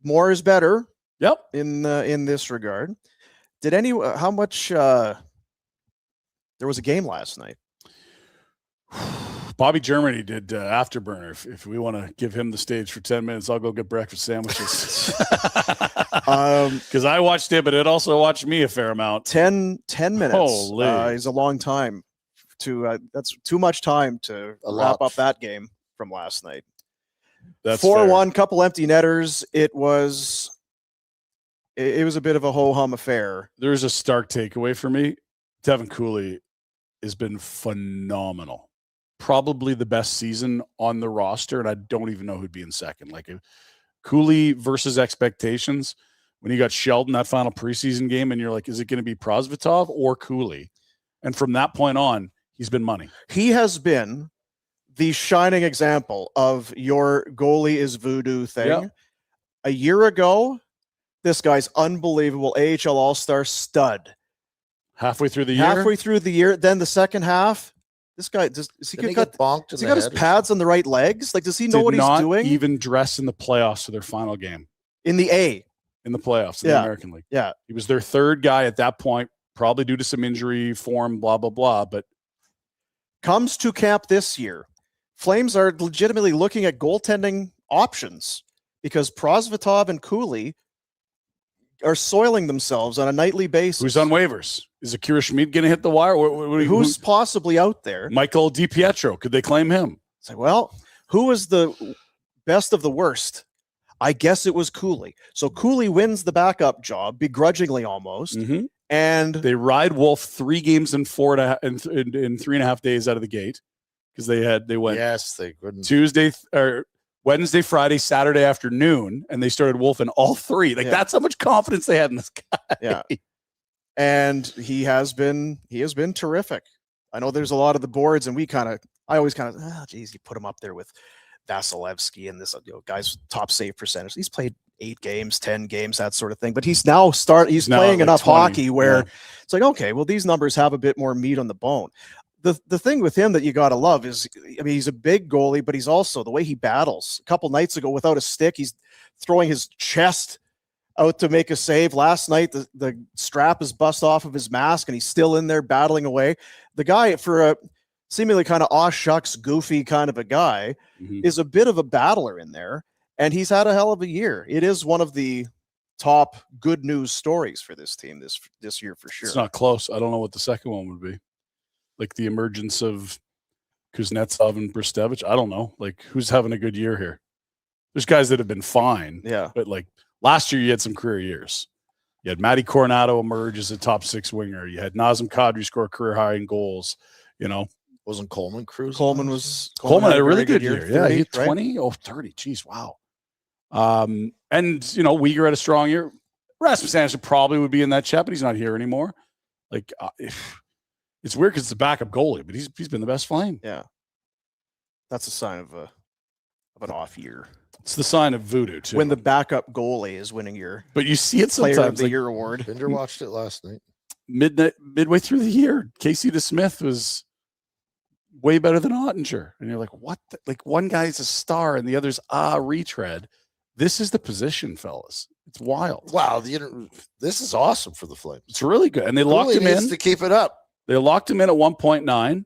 More is better. Yep. In this regard. Did how much there was a game last night? Bobby Germany did Afterburner. If we want to give him the stage for 10 minutes, I'll go get breakfast sandwiches. Because I watched it, but it also watched me a fair amount. 10 minutes is a long time. That's too much time to wrap up that game from last night. That's 4-1, couple empty netters. It was a bit of a ho-hum affair. There's a stark takeaway for me. Tevin Cooley has been phenomenal. Probably the best season on the roster, and I don't even know who'd be in second. Like Cooley versus expectations, when he got shelled in that final preseason game, and you're like, is it going to be Prosvetov or Cooley? And from that point on, he's been money. He has been the shining example of your goalie is voodoo thing. Yep. A year ago, this guy's unbelievable AHL All-Star stud. Halfway through the year, then the second half, this guy does he get bonked? Does he got his pads on the right legs? Like, does he know what he's doing? Even dress in the playoffs for their final game in the playoffs in the American League. Yeah, he was their third guy at that point, probably due to some injury form, blah blah blah. But comes to camp this year, Flames are legitimately looking at goaltending options because Prosvetov and Cooley are soiling themselves on a nightly basis. Who's on waivers? Is Akira Schmid going to hit the wire? Who's possibly out there? Michael DiPietro. Could they claim him? It's like, well, who is the best of the worst? I guess it was Cooley. So Cooley wins the backup job, begrudgingly almost. Mm-hmm. And they ride Wolf 3 games in 3.5 days out of the gate because they went they couldn't Tuesday or Wednesday, Friday, Saturday afternoon, and they started Wolf in all 3. Like that's how much confidence they had in this guy. Yeah. And he has been terrific. I know there's a lot of the boards, and I always you put him up there with Vasilevsky and this guy's top save percentage. He's played 8 games, 10 games, that sort of thing. But he's now playing like enough 20, hockey where it's like, okay, well, these numbers have a bit more meat on the bone. The thing with him that you got to love is, I mean, he's a big goalie, but he's also the way he battles. A couple nights ago, without a stick, he's throwing his chest out to make a save. Last night, the strap is bust off of his mask, and he's still in there battling away. The guy, for a seemingly kind of aw shucks, goofy kind of a guy, is a bit of a battler in there, and he's had a hell of a year. It is one of the top good news stories for this team this year for sure. It's not close. I don't know what the second one would be. Like the emergence of Kuznetsov and Brstevich. I don't know. Like, who's having a good year here? There's guys that have been fine. Yeah. But like last year, you had some career years. You had Matty Coronado emerge as a top 6 winger. You had Nazem Kadri score career high in goals. Wasn't Coleman cruising? Coleman had a really good year. 30, yeah, he had right? 20. Oh, 30. Jeez, wow. And Uyghur had a strong year. Rasmus Anderson probably would be in that chat, but he's not here anymore. Like, it's weird because it's a backup goalie, but he's been the best Flame. Yeah, that's a sign of of an off year. It's the sign of voodoo too. When the backup goalie is winning your but you see it Player of sometimes. the Like Year award. Pinder watched it last night. midway through the year, Casey DeSmith was way better than Ottinger, and you're like, what? Like one guy's a star and the other's a retread. This is the position, fellas. It's wild. Wow, this is awesome for the Flames. It's really good, and they locked him in to keep it up. They locked him in at 1.9.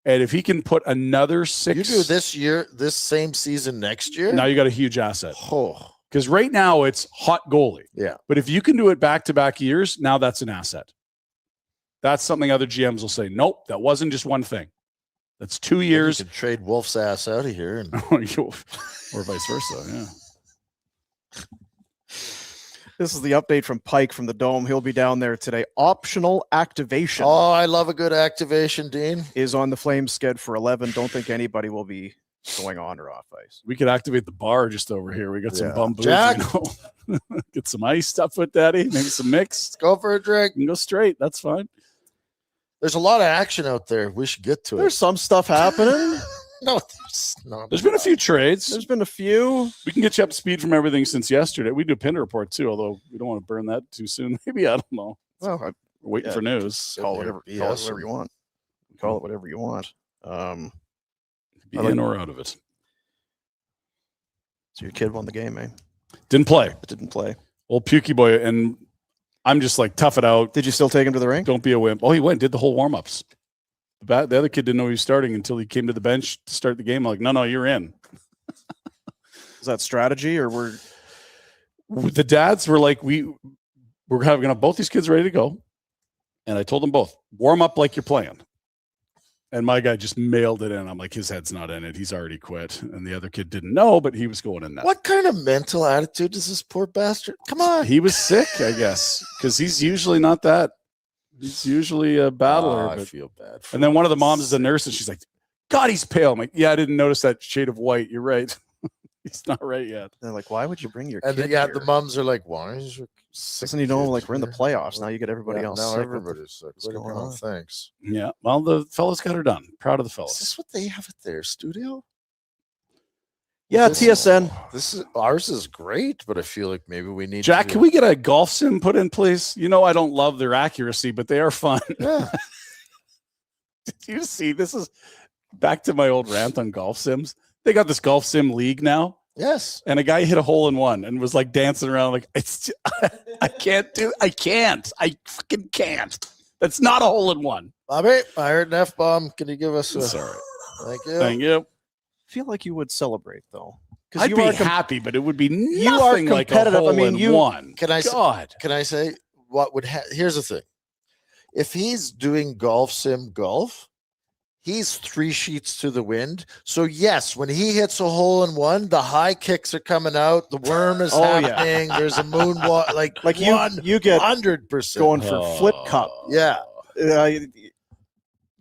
And if he can put another 6, You do this year, this same season next year. now you got a huge asset. Oh, Because right now it's hot goalie. yeah. But if you can do it back-to-back years, now that's an asset. That's something other GMs will say, nope, that wasn't just one thing. That's 2 years. You could trade Wolf's ass out of here, and or vice versa, yeah. This is the update from Pike from the Dome. He'll be down there today. Optional activation I love a good activation, Dean. is on the Flames sched for 11. Don't think anybody will be going on or off ice. We could activate the bar just over here. We got some Yeah. bum booze. Jack. Get some ice stuff with Daddy. Maybe some mix. Let's go for a drink. You can go straight. That's fine. There's a lot of action out there. We should get to There's it. some stuff happening. No, there's not. There's been a few trades. There's been a few. We can get you up to speed from everything since yesterday. We do a Pinder report too, although we don't want to burn that too soon. Maybe, I don't know. Well, We're waiting yeah. for news. call it whatever you want. Call it whatever you want. Be I like- in or out of it. So your kid won the game, eh? Didn't play. But didn't play. Old Pukey boy, and I'm just like, tough it out. Did you still take him to the rink? Don't be a wimp. Oh, he went, did the whole warm-ups. The other kid didn't know he was starting until he came to the bench to start the game. I'm like, no, you're in. Is that strategy or we're The dads were like, we're going to have both these kids ready to go. And I told them both, warm up like you're playing. And my guy just mailed it in. I'm like, his head's not in it. He's already quit. And the other kid didn't know, but he was going in that. What kind of mental attitude does this poor bastard? Come on. He was sick, I guess, because he's usually not that. He's usually a battler. I but- feel bad. and then one of the moms is a nurse, and she's like, God, he's pale. I'm like, yeah, I didn't notice that shade of white. You're right. He's not right yet. they're like, why would you bring your And kid the here? mums are like, why is your Doesn't he know like we're in the playoffs now? You get everybody else. Now sick. everybody's sick. what's going on? Thanks. Yeah. Well, the fellas got her done. Proud of the Is fellas. this what they have at their studio? Yeah, This- TSN. This is ours is great, but I feel like maybe we need Jack, to, can we get a golf sim put in, please? You know, I don't love their accuracy, but they are fun. Yeah. Did you see? This is back to my old rant on golf sims. They got this golf sim league now, Yes. and a guy hit a hole in one and was like dancing around like, I fucking can't. That's not a hole in one. Bobby, I heard an F-bomb. Can you give us a Sorry. thank you? Thank you. I feel like you would celebrate though. I'd you be are happy, but it would be you are nothing like a competitive. I hole mean, in you- one. Can I God. Can I say what would here's the thing. If he's doing golf sim golf, he's 3 sheets to the wind. So yes, when he hits a hole in one, the high kicks are coming out, the worm is Oh, yeah. happening, there's a moonwalk, like you get 100% going for flip cup. Yeah.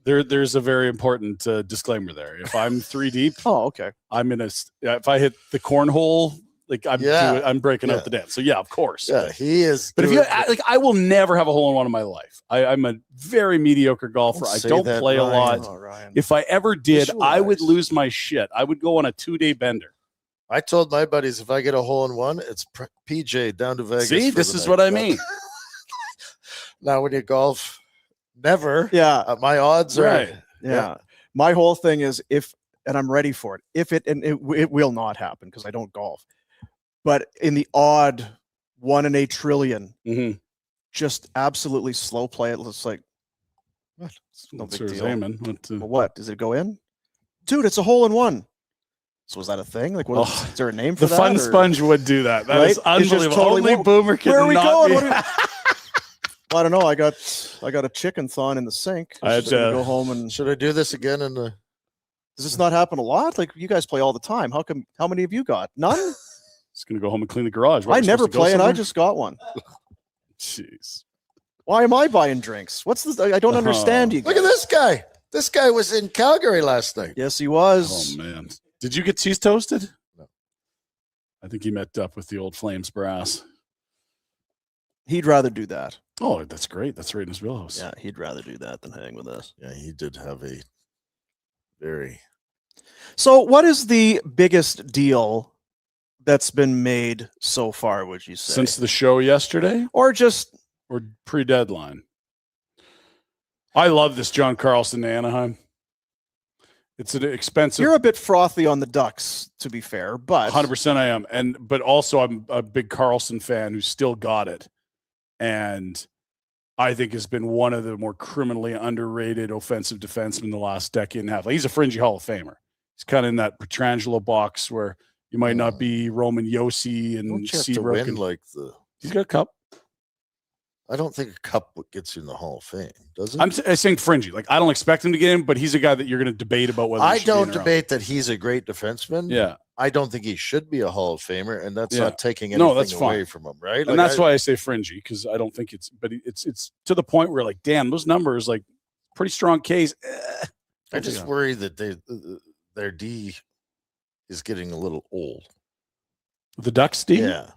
There's a very important disclaimer there. If I'm 3 deep, Oh, okay. I'm in if I hit the cornhole, like I'm breaking Yeah. out the dance. So yeah, of course. Yeah, he is. But if you doing it. like, I will never have a hole in one in my life. I'm a very mediocre golfer. I say don't that, play a Ryan. lot. Oh, Ryan. If I ever did, I would Visualize. lose my shit. I would go on a 2-day bender. I told my buddies if I get a hole in one, it's PJ down to Vegas. See, for this the is night. what I But mean. Now, when you golf, never. yeah, My odds are Right. yeah. My whole thing is and I'm ready for it. It will not happen because I don't golf. But in the odd 1 in a trillion, Mhm. just absolutely slow play it. It's like, what? It's no That's big where it's deal. aiming. What, Well, what? Does it go in? Dude, it's a hole in one. So was that a thing? Like, what, Oh, is there a name for the that? fun or- sponge would do that. That Right? is It's just unbelievable. totally- Only Boomer can Where are we not going? be- What are Well, I don't know. I got a chicken thawing in the sink. I had Just gonna to- go home and. Should I do this again? In the Does this not happen a lot? Like you guys play all the time. How come? How many of you got? None. Just gonna go home and clean the garage. What, I we're never supposed to go play, and I somewhere? just got one. Jeez. Why am I buying drinks? What's this? I don't understand you. look at guys. this guy. This guy was in Calgary last night. Yes, he Oh was. man, did you get cheese toasted? No. I think he met up with the old Flames brass. He'd rather do that. Oh, that's great. That's right in his wheelhouse. Yeah, he'd rather do that than hang with us. Yeah, he did have a very So, what is the biggest deal that's been made so far, would you say? Since the show yesterday? Or just Or pre-deadline? I love this John Carlson to Anaheim. It's an expensive. You're a bit frothy on the Ducks, to be fair, but 100% I am. But also I'm a big Carlson fan who's still got it. And I think has been one of the more criminally underrated offensive defensemen in the last decade and a half. Like, he's a fringy Hall of Famer. He's kind of in that Pietrangelo box where you might not be Roman Yossi and Don't you have to Seabrook. win like the? He's got a cup. I don't think a cup gets you in the Hall of Fame, does it? I'm saying fringy. Like, I don't expect him to get in, but he's a guy that you're going to debate about whether. I don't debate that he's a great defenseman. Yeah, I don't think he should be a Hall of Famer, and that's Yeah. not taking anything that's away fine. from him, right? and that's why I say fringy, because I don't think it's. But it's to the point where, like, damn, those numbers, like, pretty strong case. I just worry that their D is getting a little old. The Ducks D. Yeah.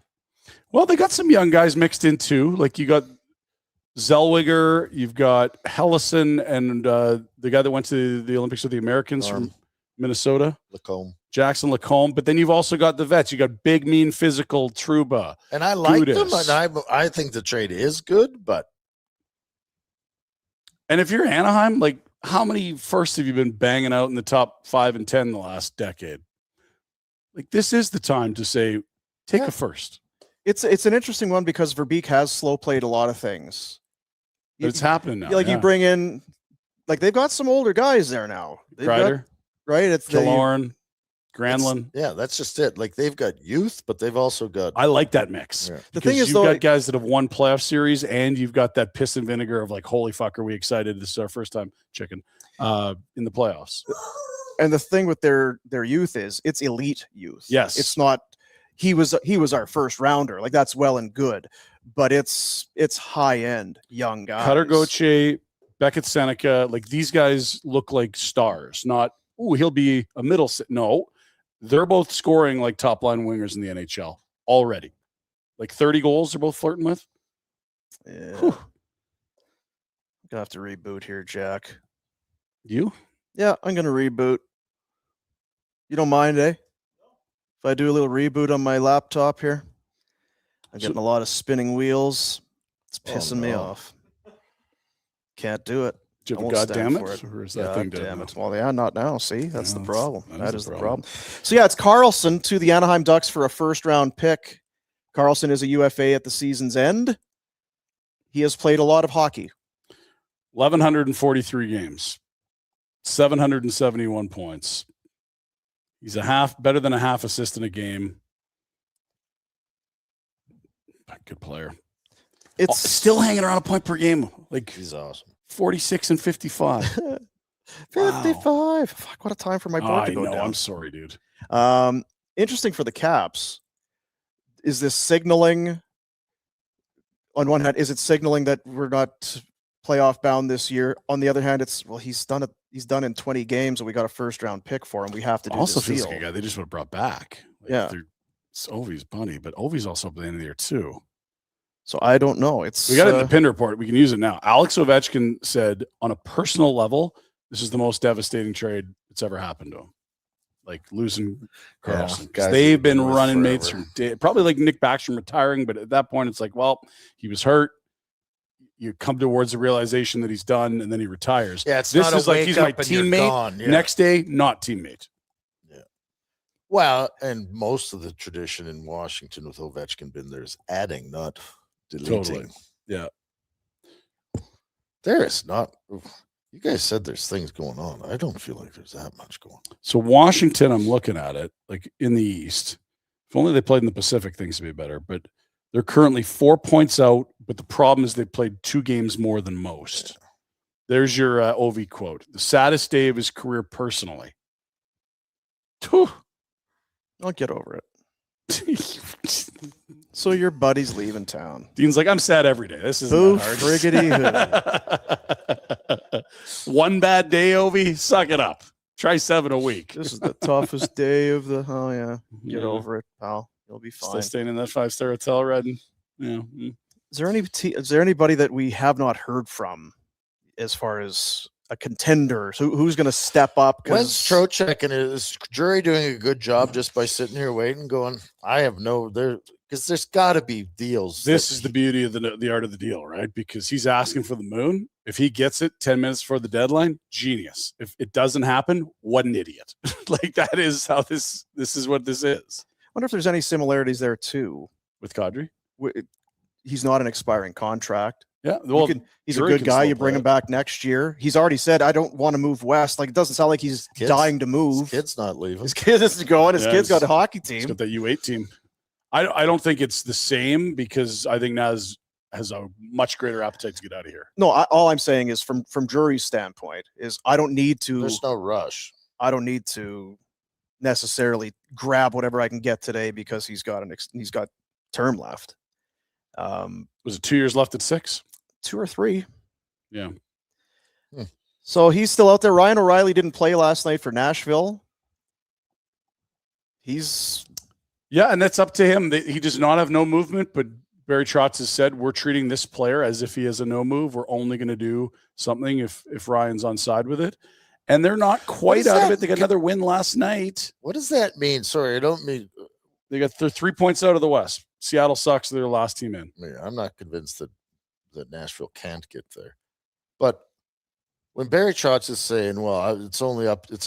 Well, they got some young guys mixed in too. Like, you got Zellweger, you've got Hellison, and the guy that went to the Olympics with the Americans from Minnesota, Lacombe. Jackson Lacombe. But then you've also got the vets. You got big, mean, physical Trouba. And I like them, Gudas. and I think the trade is good, but And if you're Anaheim, like, how many firsts have you been banging out in the top 5 and 10 in the last decade? Like, this is the time to say, take a first. it's an interesting one because Verbeek has slow played a lot of things. But it's happening now. Like, you bring in, like, they've got some older guys there now. They've got, Kreider, right? It's Killorn, Granlund. yeah, that's just it. Like, they've got youth, but they've also got. I like that mix. Yeah. The thing is, you've though, got guys that have won playoff series, and you've got that piss and vinegar of, like, holy fuck, are we excited? This is our first time chicken in the playoffs. and the thing with their youth is it's elite youth. Yes. It's not he was our first rounder. Like, that's well and good, but it's high end young guys. Cutter Gauthier, Beckett Seneca, like, these guys look like stars, not, oh, he'll be a middle. No, they're both scoring like top line wingers in the NHL already. Like, 30 goals they're both flirting with. Yeah. Gonna have to reboot here, Jack. You? Yeah, I'm gonna reboot. You don't mind, eh? If I do a little reboot on my laptop here, I'm getting a lot of spinning wheels. It's pissing me off. Can't do it. Do you I have a won't goddamn stand it? for Or is that thing God dead damn now? it. Well, yeah, not now. See, that's the Yeah, problem. that That is is the the problem. problem. So, yeah, it's Carlson to the Anaheim Ducks for a first-round pick. Carlson is a UFA at the season's end. He has played a lot of hockey. 1,143 games, 771 points. He's better than a half assist in a game. Good player. It's Still hanging around a point per game. Like, He's awesome. 46 and 55. 55. Fuck, what a time for my board I to go know. down. I'm sorry, dude. Interesting for the Caps. Is this signaling? On one hand, is it signaling that we're not playoff bound this year? On the other hand, it's, well, he's done it. He's done in 20 games, and we got a first round pick for him. We have to do Also this feels deal. like a guy they just would have brought back. Like, Yeah. It's Ovi's bunny, but Ovi's also up at the end of the year too. So I don't know. It's We got it in the Pinder report. We can use it now. Alex Ovechkin said, on a personal level, this is the most devastating trade that's ever happened to him. Like, losing Carlson. 'Cause guys they've have been been with running mates forever. from probably like Nick Backstrom retiring, but at that point, it's like, well, he was hurt. You come towards the realization that he's done, and then he retires. Yeah, it's This not is a like wake he's my up and you're teammate. gone. Yeah. Next day, not teammate. Well, and most of the tradition in Washington with Ovechkin been there's adding, not deleting. Totally. Yeah. There is not. You guys said there's things going on. I don't feel like there's that much going on. So Washington, I'm looking at it, like, in the East. If only they played in the Pacific, things would be better. But they're currently 4 points out. But the problem is they played 2 games more than most. There's your Ovi quote. The saddest day of his career personally. Whew. I'll get over it. So your buddy's leaving town. Dean's like, I'm sad every day. This isn't Who that hard. friggity One bad day, Ovi. Suck it up. Try 7 a week. This is the toughest day of the. Oh yeah, get Yeah. over it, pal. You'll be fine. Still staying in that 5-star hotel, Redden. Yeah. Is there anybody that we have not heard from as far as a contender. So who's going to step up? When's Trocheck and is Drury doing a good job just by sitting here waiting, going, I have no there because there's got to be deals. This is the beauty of the art of the deal, right? Because he's asking for the moon. If he gets it 10 minutes before the deadline, genius. If it doesn't happen, what an idiot. Like that is how this is what this is. I wonder if there's any similarities there too With Kadri. He's not an expiring contract. Yeah, well, he's a good guy. You bring him back next year. He's already said, I don't want to move west. Like, it doesn't sound like he's dying to move. His kid's not leaving. His kid is going. His kid's got a hockey team. He's got that U8 team. I don't think it's the same because I think Naz has a much greater appetite to get out of here. No, all I'm saying is from Drury's standpoint is I don't need to. There's no rush. I don't need to necessarily grab whatever I can get today because he's got term left. Was it 2 years left at 6? 2 or 3. Yeah. So he's still out there. Ryan O'Reilly didn't play last night for Nashville. And that's up to him. He does not have no movement, but Barry Trotz has said we're treating this player as if he has a no move. We're only going to do something if Ryan's on side with it. And they're not quite out of it. They got another win last night. What does that mean? Sorry, I don't mean. They got 3 points out of the West. Seattle sucks. They're the last team in. Yeah, I'm not convinced that Nashville can't get there. But when Barry Trotz is saying, well, it's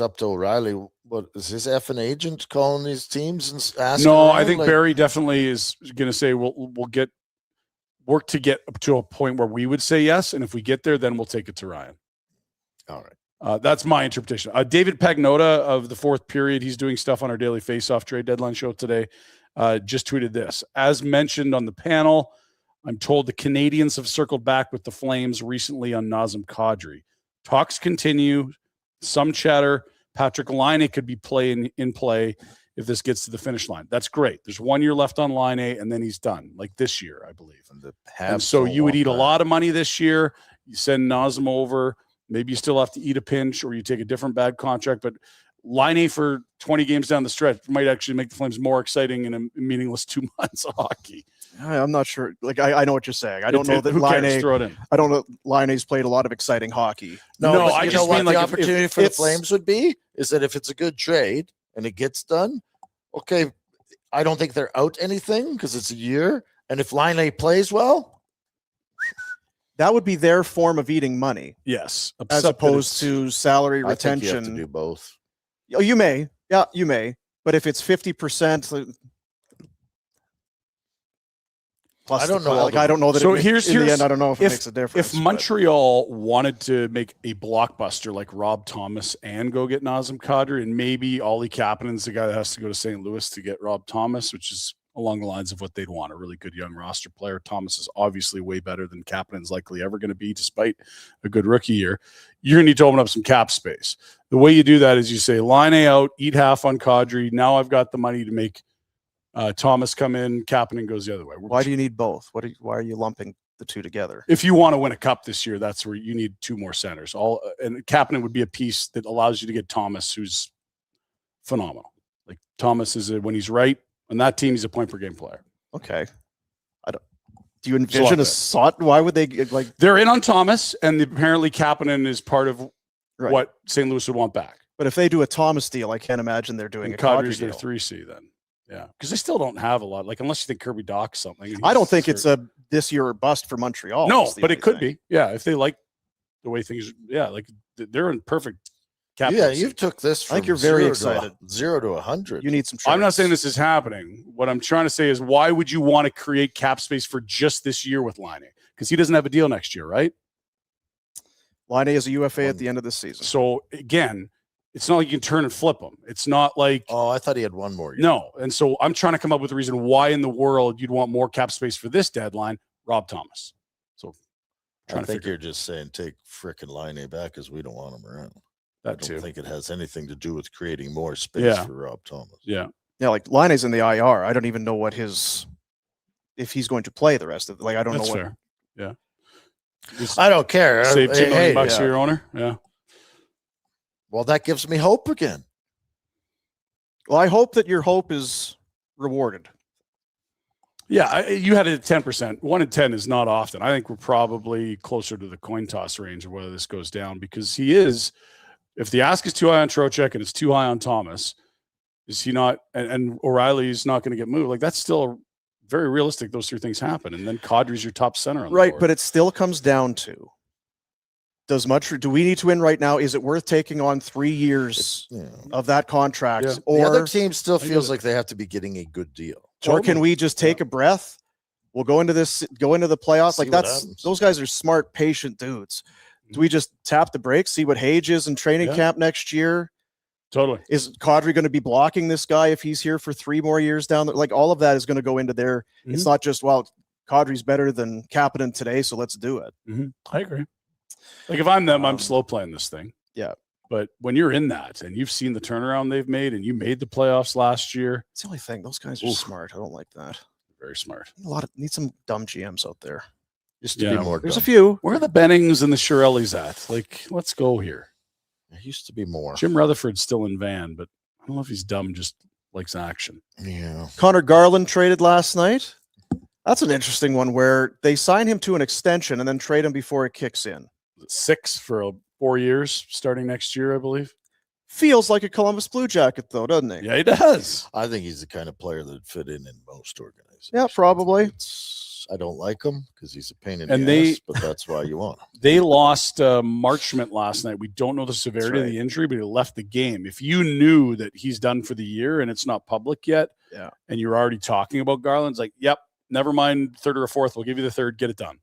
up to O'Reilly, what is his effing agent calling these teams and asking? No, I think Barry definitely is going to say we'll work to get up to a point where we would say yes, and if we get there, then we'll take it to Ryan. All right. That's my interpretation. David Pagnotta of the Fourth Period, he's doing stuff on our daily face-off trade deadline show today, just tweeted this. As mentioned on the panel, I'm told the Canadiens have circled back with the Flames recently on Nazem Kadri. Talks continue. Some chatter. Patrick Laine could be in play if this gets to the finish line. That's great. There's 1 year left on Laine, and then he's done, like this year, I believe. And so you would eat a lot of money this year. You send Nazem over. Maybe you still have to eat a pinch or you take a different bad contract. But Laine for 20 games down the stretch might actually make the Flames more exciting in a meaningless 2 months of hockey. I'm not sure. Like, I know what you're saying. I don't know that Laine. Throw it in. I don't know. Laine's played a lot of exciting hockey. No, I just mean the opportunity for the Flames would be is that if it's a good trade and it gets done, okay, I don't think they're out anything because it's a year. And if Laine plays well, that would be their form of eating money. Yes. As opposed to salary retention. I think you have to do both. Oh, you may. Yeah, you may. But if it's 50%, plus I don't know. I don't know that. So here's in the end, I don't know if it makes a difference. If Montreal wanted to make a blockbuster like Rob Thomas and go get Nazem Kadri, and maybe Ollie Kapanen's the guy that has to go to St. Louis to get Rob Thomas, which is along the lines of what they'd want, a really good young roster player. Thomas is obviously way better than Kapanen's likely ever going to be, despite a good rookie year. You're going to need to open up some cap space. The way you do that is you say, Laine out, eat half on Kadri. Now I've got the money to make Thomas come in, Kapanen goes the other way. Why do you need both? Why are you lumping the two together? If you want to win a cup this year, that's where you need 2 more centers. And Kapanen would be a piece that allows you to get Thomas, who's phenomenal. Like Thomas is when he's right on that team, he's a point per game player. Okay. Do you envision a slot? Why would they They're in on Thomas, and apparently Kapanen is part of what St. Louis would want back. But if they do a Thomas deal, I can't imagine they're doing a Kadri's deal. Their 3C then. Yeah, because they still don't have a lot. Like unless you think Kirby Doc's something. I don't think it's a this year or bust for Montreal. No, but it could be. Yeah, if they like the way things. Yeah, like they're in perfect. Yeah, you've took this. From I think you're very excited. 0 to 100. You need some. I'm not saying this is happening. What I'm trying to say is, why would you want to create cap space for just this year with Laine? Because he doesn't have a deal next year, right? Laine is a UFA at the end of this season. So again, it's not like you can turn and flip him. It's not like. Oh, I thought he had one more year. No, and so I'm trying to come up with a reason why in the world you'd want more cap space for this deadline. Rob Thomas. So I think you're just saying take frickin' Laine back because we don't want him around. I don't think it has anything to do with creating more space for Rob Thomas. Yeah. Yeah, like Laine's in the IR. I don't even know what if he's going to play the rest of I don't know what. Fair. Yeah. I don't care. Save $2 million for your owner. Yeah. Well, that gives me hope again. Well, I hope that your hope is rewarded. Yeah, you had it at 10%. 1 in 10 is not often. I think we're probably closer to the coin toss range of whether this goes down, because he is, if the ask is too high on Trocheck and it's too high on Thomas, is he not, and O'Reilly's not going to get moved? Like, that's still very realistic. Those three things happen. And then Kadri's your top center on the Right, board. but it still comes down to, do we need to win right now? Is it worth taking on 3 years of that contract? Yeah. Or the other team still feels like they have to be getting a good deal. Or can we just take a breath? We'll go into the playoffs. See Like, what that's happens. those guys are smart, patient dudes. Do we just tap the brakes, see what Hage is in training camp next year? Totally. Is Kadri going to be blocking this guy if he's here for 3 more years down there? Like, all of that is going to go into there. It's not just, well, Kadri's better than Kapanen today, so let's do it. I agree. Like, if I'm them, I'm slow playing this thing. Yeah. But when you're in that and you've seen the turnaround they've made, and you made the playoffs last year, It's the only thing. Those guys are smart. I don't like that. very smart. Need some dumb GMs out there. Just to be more. There's dumb. a few. Where are the Bennings and the Shirellis at? Like, let's go here. There used to be more. Jim Rutherford's still in Van, but I don't know if he's dumb, just likes action. Yeah. Connor Garland traded last night. That's an interesting one where they sign him to an extension and then trade him before it kicks in. 6 for 4 years starting next year, I believe. Feels like a Columbus Blue Jacket, though, doesn't he? Yeah, he does. I think he's the kind of player that fit in most organizations. Yeah, probably. I don't like him because he's a pain in And the ass, but that's why you want him. They lost Marchment last night. We don't know the severity of right. the injury, but he left the game. If you knew that he's done for the year and it's not public yet, and you're already talking about Garland's, like, yep, never mind, third or a fourth. We'll give you the third. Get it done.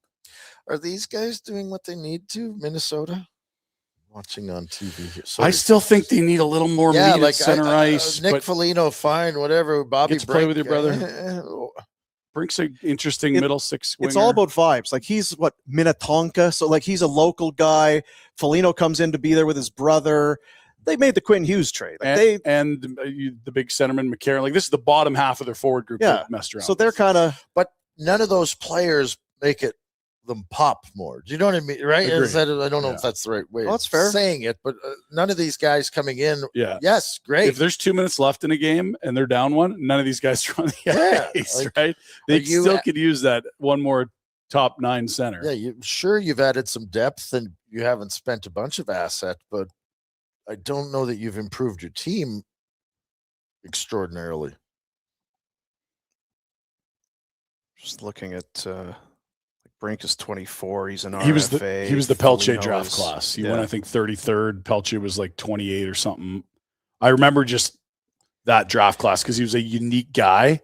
Are these guys doing what they need to, Minnesota? Watching on TV here. I still think they need a little more meat at center ice. Nick but Foligno, fine, whatever. Bobby get to play with your brother. Brink's an interesting middle six winger. It's all about vibes. Like, he's Minnetonka. So, like, he's a local guy. Foligno comes in to be there with his brother. They made the Quinn Hughes trade. Like, and the big centerman, McCarron. Like, this is the bottom half of their forward group that messed around. So they're kind of. But none of those players make it them pop more. Do you know what I mean? Right? I don't know if that's the right way that's fair. Saying it, but none of these guys coming in. Yeah. Yes, great. If there's 2 minutes left in a game and they're down one, none of these guys are on the ice, right? They still could use that one more top 9 center. Yeah, you've added some depth and you haven't spent a bunch of asset, but I don't know that you've improved your team extraordinarily. Just looking at Brink is 24. He's an RFA. He was the Pelche draft Foligno's- class. He went, I think, 33rd. Pelche was like 28 or something. I remember just that draft class because he was a unique guy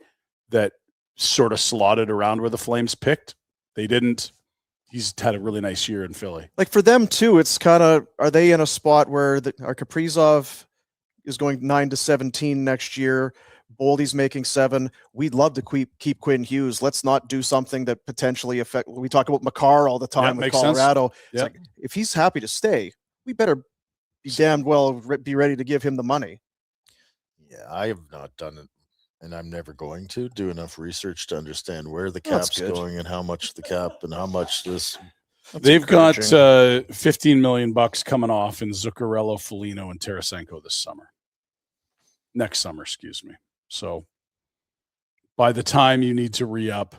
that sort of slotted around where the Flames picked. They didn't. He's had a really nice year in Philly. Like, for them too, it's kind of, are they in a spot where our Kaprizov is going 9 to 17 next year? Boldy's making 7. We'd love to keep Quinn Hughes. Let's not do something that potentially affect. We talk about Makar all the time with Colorado. It's like, if he's happy to stay, we better be damned well be ready to give him the money. Yeah, I have not done it, and I'm never going to do enough research to understand where the cap's going and how much the cap and how much this. They've got $15 million coming off in Zuccarello, Foligno, and Tarasenko this summer. Next summer, excuse me. So by the time you need to re-up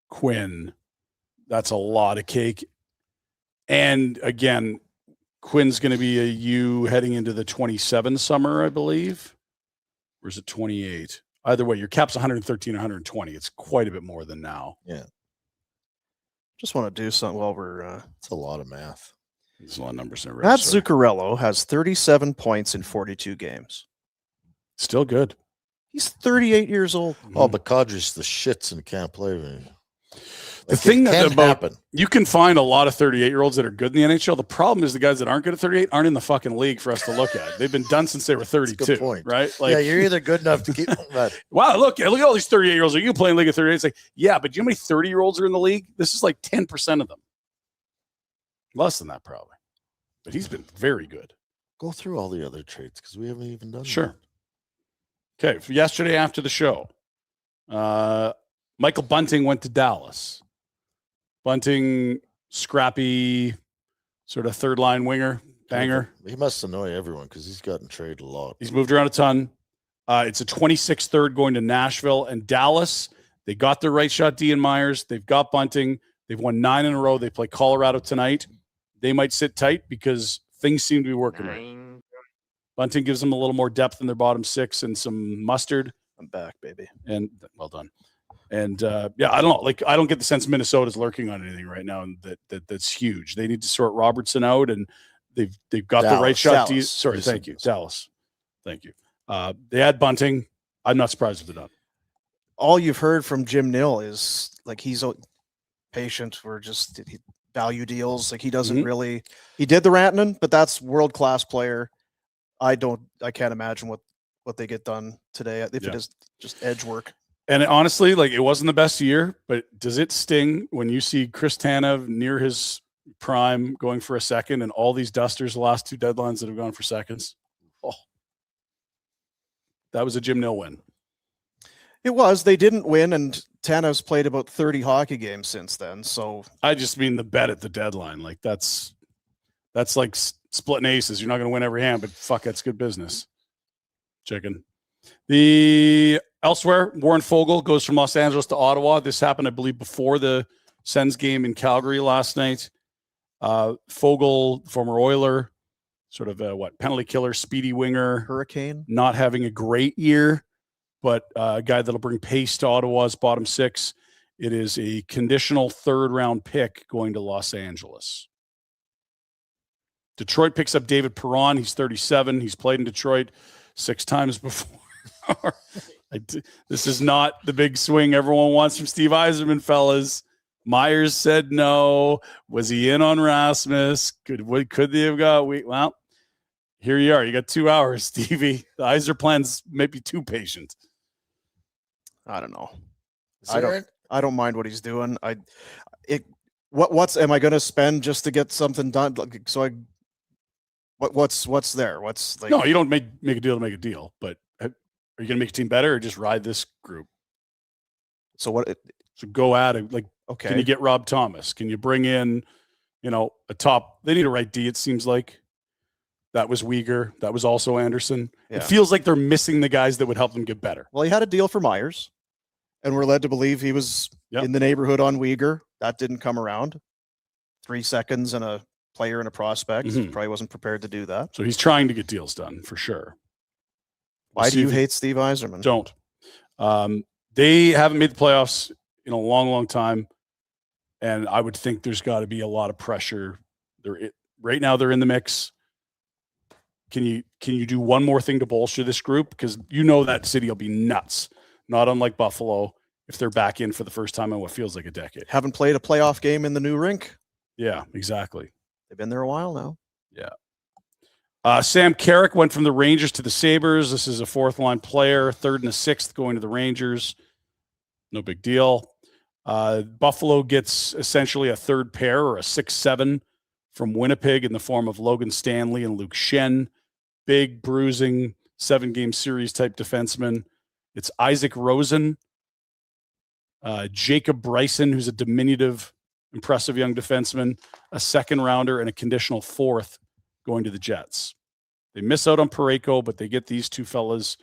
Quinn, that's a lot of cake. And again, Quinn's going to be a U heading into the 27 summer, I believe. Or is it 28? Either way, your cap's 113, 120. It's quite a bit more than now. Yeah. Just want to do something while we're. It's a lot of math. There's a lot of numbers in Matt Zuccarello has 37 points in 42 games. Still good. He's 38 years old. Oh, but Kadri's the shits and can't play. The thing that you can find a lot of 38-year-olds that are good in the NHL. The problem is the guys that aren't good at 38 aren't in the fucking league for us to look at. They've been done since they were 32. Good point. Right? Like, yeah, you're either good enough to keep that. Wow, look at all these 38-year-olds. Are you playing league at 38? It's like, yeah, but do you know how many 30-year-olds are in the league? This is like 10% of them. Less than that, probably. But he's been very good. Go through all the other trades because we haven't even done that. Okay, for yesterday after the show, Michael Bunting went to Dallas. Bunting, scrappy, sort of third-line winger, banger. He must annoy everyone because he's gotten traded a lot. He's moved around a ton. It's a 26th third going to Nashville. And Dallas, They got their right shot, D and Myers. They've got Bunting. They've won 9 in a row. They play Colorado tonight. They might sit tight because things seem to be working right. Bunting gives them a little more depth in their bottom 6 and some mustard. I'm back, baby. And well done. And yeah, I don't know. Like, I don't get the sense Minnesota's lurking on anything right now, and that's huge. They need to sort Robertson out, and they've got the right shot. Sorry, thank you, Dallas. Thank you. They had Bunting. I'm not surprised if they're done. All you've heard from Jim Nill is like he's patient. We're just value deals. Like he doesn't really. He did the Rantanen, but that's world class player. I can't imagine what they get done today if it is just edge work. And honestly, like, it wasn't the best year, but does it sting when you see Chris Tanev near his prime going for a second and all these dusters the last 2 deadlines that have gone for seconds? Oh, that was a Jim Nill win. It was. They didn't win, and Tanev's played about 30 hockey games since then. So I just mean the bet at the deadline. Like, that's like splitting aces. You're not going to win every hand, but fuck, that's good business. Chicken. Elsewhere, Warren Foegele goes from Los Angeles to Ottawa. This happened, I believe, before the Sens game in Calgary last night. Foegele, former Oiler, sort of a penalty killer, speedy winger, Hurricane, not having a great year, but a guy that'll bring pace to Ottawa's bottom 6. It is a conditional 3rd-round pick going to Los Angeles. Detroit picks up David Perron. He's 37. He's played in Detroit 6 times before. This is not the big swing everyone wants from Steve Yzerman, fellas. Myers said no. Was he in on Rasmus? Could they have got? Well, here you are. You got 2 hours, Stevie. The Yzer plans may be too patient. I don't know. I don't mind what he's doing. What's am I going to spend just to get something done? What's there? What's like? No, you don't make a deal to make a deal, but. Are you going to make your team better or just ride this group? So go at it. Like, okay. Can you get Rob Thomas? Can you bring in, a top? They need a right D, it seems like. That was Weegar. That was also Anderson. Yeah. It feels like they're missing the guys that would help them get better. Well, he had a deal for Myers, and we're led to believe he was in the neighborhood on Weegar. That didn't come around. 3 seconds and a player and a prospect. He probably wasn't prepared to do that. So he's trying to get deals done for sure. Why do you hate Steve Yzerman? Don't. They haven't made the playoffs in a long, long time, and I would think there's got to be a lot of pressure. Right now, they're in the mix. Can you do one more thing to bolster this group? Because that city will be nuts. Not unlike Buffalo, if they're back in for the first time in what feels like a decade. Haven't played a playoff game in the new rink. Yeah, exactly. They've been there a while now. Yeah. Sam Carrick went from the Rangers to the Sabres. This is a 4th-line player, 3rd and a 6th going to the Rangers. No big deal. Buffalo gets essentially a 3rd pair or a 6-7 from Winnipeg in the form of Logan Stanley and Luke Schenn. Big, bruising, 7-game series type defenseman. It's Isaac Rosen, Jacob Bryson, who's a diminutive, impressive young defenseman, a 2nd-rounder, and a conditional 4th going to the Jets. They miss out on Parayko, but they get these 2 fellas.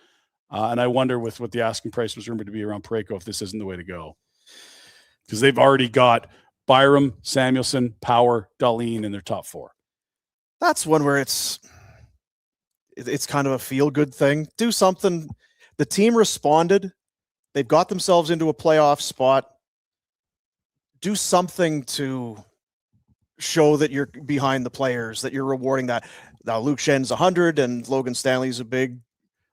And I wonder with what the asking price was rumored to be around Parayko if this isn't the way to go. Because they've already got Byram, Samuelson, Power, Dahlin in their top 4. That's one where it's kind of a feel-good thing. Do something. The team responded. They've got themselves into a playoff spot. Do something to show that you're behind the players, that you're rewarding that. Now, Luke Schenn's 100 and Logan Stanley's a big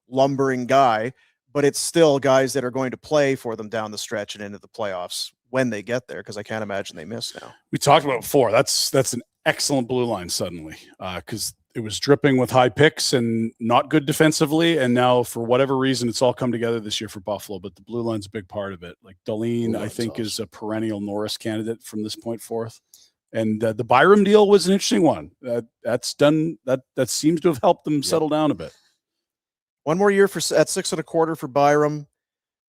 lumbering guy, but it's still guys that are going to play for them down the stretch and into the playoffs when they get there, because I can't imagine they miss now. We talked about it before. That's an excellent blue line suddenly, because it was dripping with high picks and not good defensively, and now for whatever reason it's all come together this year for Buffalo, but the blue line's a big part of it. Like Dahlin, I think, is a perennial Norris candidate from this point forth. And the Byram deal was an interesting one. That's done. That seems to have helped them settle down a bit. One more year at 6.25 for Byram.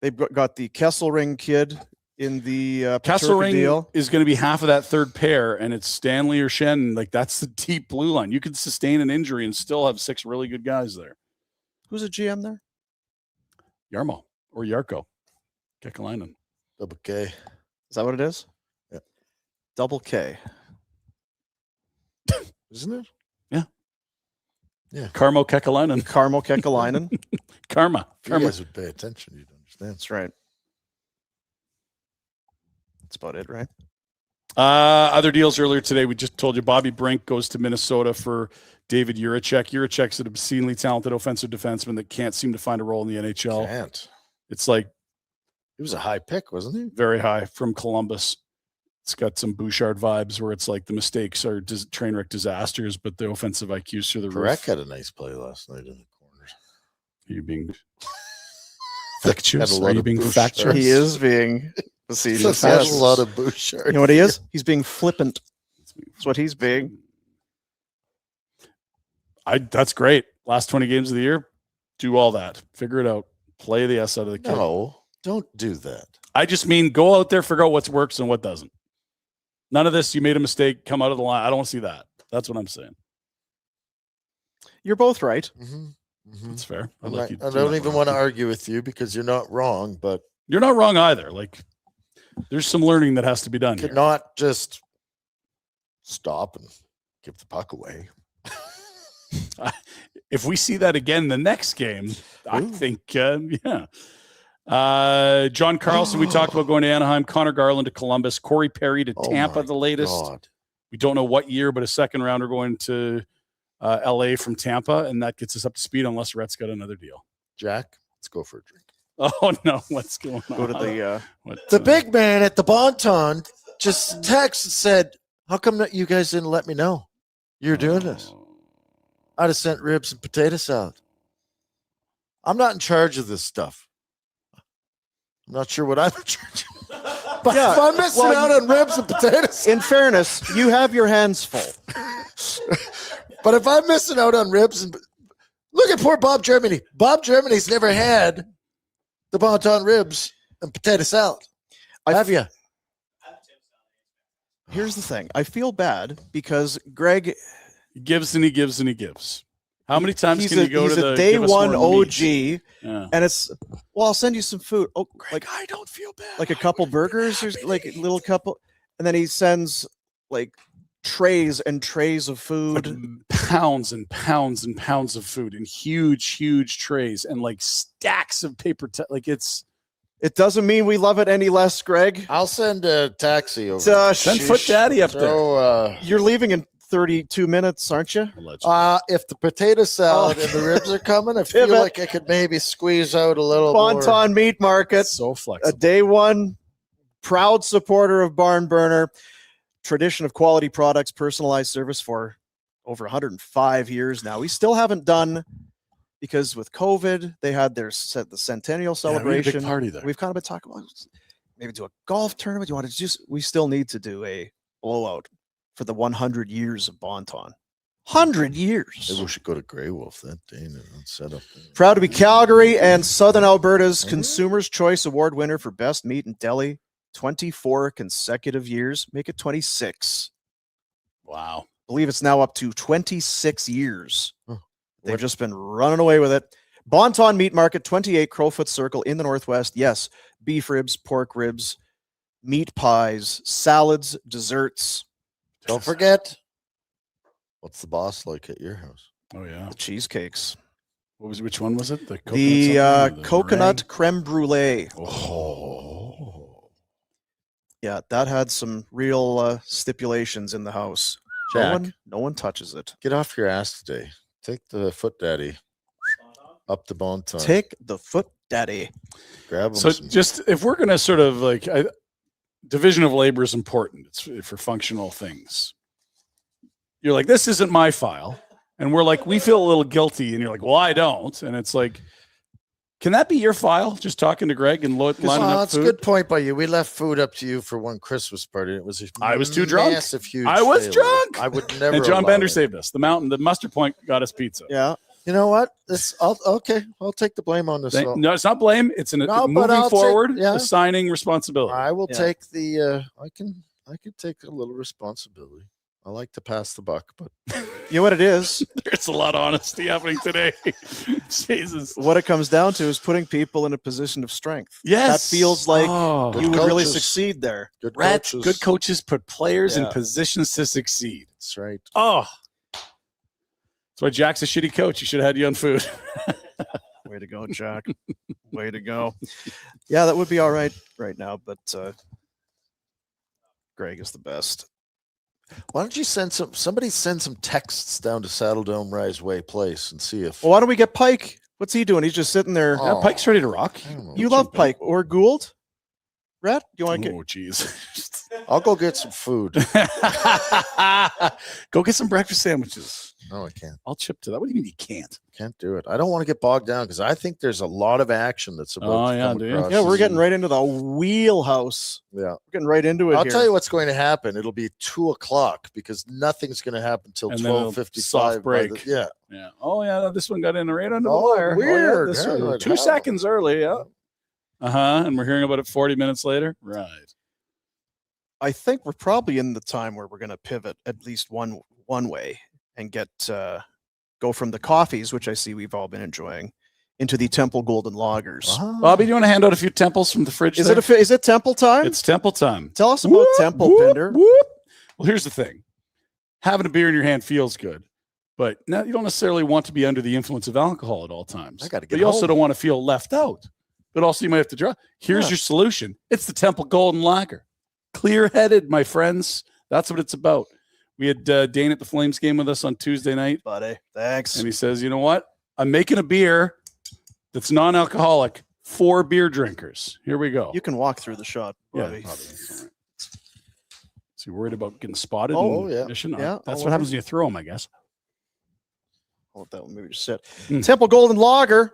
They've got the Kesselring kid in the Kesselring deal. Is going to be half of that 3rd pair, and it's Stanley or Schenn. Like, that's the deep blue line. You could sustain an injury and still have 6 really good guys there. Who's a GM there? Jarmo or Jarkko Kekalainen. Double K. Is that what it is? Yeah. Double K. Isn't it? Yeah. Karmo Kekalainen. Karmo Kekalainen. Karma. If you guys would pay attention, you'd understand. That's right. That's about it, right? Other deals earlier today, we just told you Bobby Brink goes to Minnesota for David Jiricek. Jiricek's an obscenely talented offensive defenseman that can't seem to find a role in the NHL. Can't. It's like He was a high pick, wasn't he? very high from Columbus. It's got some Bouchard vibes where it's like the mistakes are train wreck disasters, but the offensive IQ's through the Perek roof. had a nice play last night in the corners. Are you being Had factious? a lot Are you of being Bouchard. factuous? He is being facetious. Had a Yes. lot of Bouchard. You know what he is? He's being flippant. That's what he's being. That's great. Last 20 games of the year, do all that. Figure it out. Play the S out of the kid. No, don't do that. I just mean go out there, figure out what works and what doesn't. None of this, you made a mistake, come out of the line. I don't want to see that. That's what I'm saying. You're both right. That's fair. I don't even want to argue with you because you're not wrong, but You're not wrong either. Like, there's some learning that has to be done could here. not just stop and give the puck away. If we see that again the next game, I Ooh. think, yeah. John Carlson, we talked about going to Anaheim. Connor Garland to Columbus. Corey Perry to Oh Tampa, my the latest. God. We don't know what year, but a second rounder going to LA from Tampa, and that gets us up to speed unless Rhett's got another deal. Jack, let's go for a drink. Oh, no. What's going on? Go to the The big man at the Bonton just texted and said, how come that you guys didn't let me know you're doing this? I'd have sent ribs and potato salad. I'm not in charge of this stuff. I'm not sure what I'm in charge of. But Yeah, if I'm missing out on ribs and potatoes, in fairness, you have your hands full. but if I'm missing out on ribs and look at poor Bob Germany. Bob Germany's never had the Bonton ribs and potato salad. Have you? Here's the thing. I feel bad because Greg, He gives and he gives and he gives. How many times he's can a, you go he's to a the day give us one more OG, meat? Yeah. and it's, well, I'll send you some food. Oh, like I don't feel bad. like a couple burgers or like a little couple, and then he sends like trays and trays of Like food. pounds and pounds and pounds of food in huge trays and like stacks of paper. Like it's It doesn't mean we love it any less, Greg. I'll send a taxi over. send Foot Daddy up there. So, You're leaving in 32 minutes, aren't you? if the potato salad and the ribs are coming, I feel Pivot. like I could maybe squeeze out a little more. Bonton Meat Market, So a flexible. day one proud supporter of Barn Burner, tradition of quality products, personalized service for over 105 years now. We still haven't done, because with COVID, they had the centennial celebration. big party there. We've kind of been talking about maybe do a golf tournament. You want to just, we still need to do a blowout for the 100 years of Bonton. 100 years. Maybe we should go to Grey Wolf that day and set up. Proud to be Calgary and Southern Alberta's Consumers' Choice Award winner for Best Meat in Deli. 24 consecutive years. Make it 26. Wow. I believe it's now up to 26 years. Huh. They've just been running away with it. Bonton Meat Market, 28 Crowfoot Circle in the Northwest. Yes, beef ribs, pork ribs, meat pies, salads, desserts, Don't forget, what's the boss like at your house? Oh yeah. the cheesecakes. Which one was it? The coconut The something or the coconut creme brulee. meringue? Oh. Yeah, that had some real stipulations in the house. Jack, No one touches it. get off your ass today. Take the Foot Daddy up the Bonton. Take the Foot Daddy. Grab him So some. just if we're gonna sort of like division of labor is important. It's for functional things. You're like, this isn't my file. And we're like, we feel a little guilty. And you're like, well, I don't. And it's like, can that be your file? Just talking to Greg and lining up That's a food? good point by you. We left food up to you for one Christmas party. It was I was too drunk. Massive, huge. I was failure. drunk. I would never. And John allow Bender it. saved us. The Mustard Point got us pizza. Yeah. You know what? I'll take the blame on this. No, it's not blame. It's No, but moving I'll take- forward, yeah. assigning responsibility. I will Yeah. take the. I can take a little responsibility. I like to pass the buck, but You know what it is? There's a lot of honesty happening today. Jesus. What it comes down to is putting people in a position of strength. Yes. That feels like Oh. you would really coaches. succeed there. good Rats, coaches. good coaches put players in Yeah. positions to succeed. That's right. Oh. That's why Jack's a shitty coach. He should have had you on food. Way to go, Jack. Way to go. Yeah, that would be all right now, but Greg is the best. Why don't you somebody send some texts down to Saddle Dome Rise Way Place and see if Well, why don't we get Pike? What's he doing? He's just sitting there. Oh. Yeah, Pike's ready to rock. I don't know. You love Pike or Gould? Rat? Do you want to get Oh, jeez. I'll go get some food. Go get some breakfast sandwiches. No, I can't. I'll chip to that. What do you mean you can't? Can't do it. I don't want to get bogged down because I think there's a lot of action that's about Oh, to yeah, come do you? across. Yeah, we're this getting evening. right into the wheelhouse. Yeah. We're getting right into it I'll here. tell you what's going to happen. It'll be 2:00 because nothing's going to happen till And then it'll 12:55. soft break. Yeah. Yeah. Oh, yeah. This one got in right under the Oh, wire. weird. this Yeah, one, it 2 happened. seconds early. Yeah. And we're hearing about it 40 minutes later. Right. I think we're probably in the time where we're going to pivot at least one way and get go from the coffees, which I see we've all been enjoying, into the Temple Golden Lagers. Bobby, do you want to hand out a few temples from the fridge? Is there? is it Temple time? It's temple time. Tell us about Temple, whoop, Pinder. whoop. Well, here's the thing. Having a beer in your hand feels good, but now you don't necessarily want to be under the influence of alcohol at all times. I gotta But get you also home. don't want to feel left out. But also you might have to draw. Here's Yeah. your solution. It's the Temple Golden Lager. Clear-headed, my friends. That's what it's about. We had Dane at the Flames game with us on Tuesday night, Buddy, thanks. and he says, you know what? I'm making a beer that's non-alcoholic for beer drinkers. Here we go. You can walk through the shot, Yeah, buddy. probably. That's all right. So you're worried about getting spotted? Oh, in yeah. mission? Yeah, That's all what happens when you throw them, I guess. I'll let that one maybe just sit. Mm. Temple Golden Lager.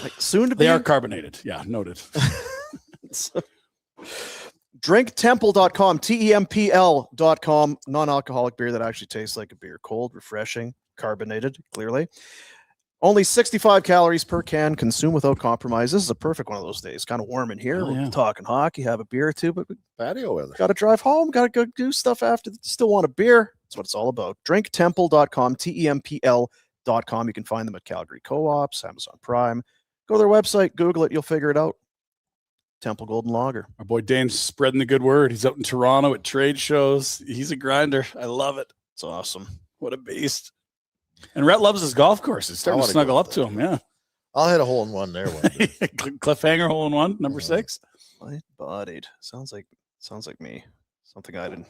Like soon to be. They are carbonated. Yeah, noted. drinktemple.com, TEMPL.com, non-alcoholic beer that actually tastes like a beer. Cold, refreshing, carbonated, clearly. Only 65 calories per can, consume without compromise. This is a perfect one of those days. Kind of warm in here. Oh, We're yeah. talking hockey, have a beer or two, but we Patio weather. got to drive home, got to go do stuff after. Still want a beer. That's what it's all about. Drinktemple.com, TEMPL.com. You can find them at Calgary Co-ops, Amazon Prime. Go to their website, Google it, you'll figure it out. Temple Golden Lager. Our boy Dane's spreading the good word. He's out in Toronto at trade shows. He's a grinder. I love it. It's awesome. What a beast. And Rhett loves his golf course. It's starting to wanna snuggle go up to him. Yeah. I'll hit a hole in one there one day. Cliffhanger hole in one, number Yeah. 6. Light-bodied. Sounds like me. Something I didn't.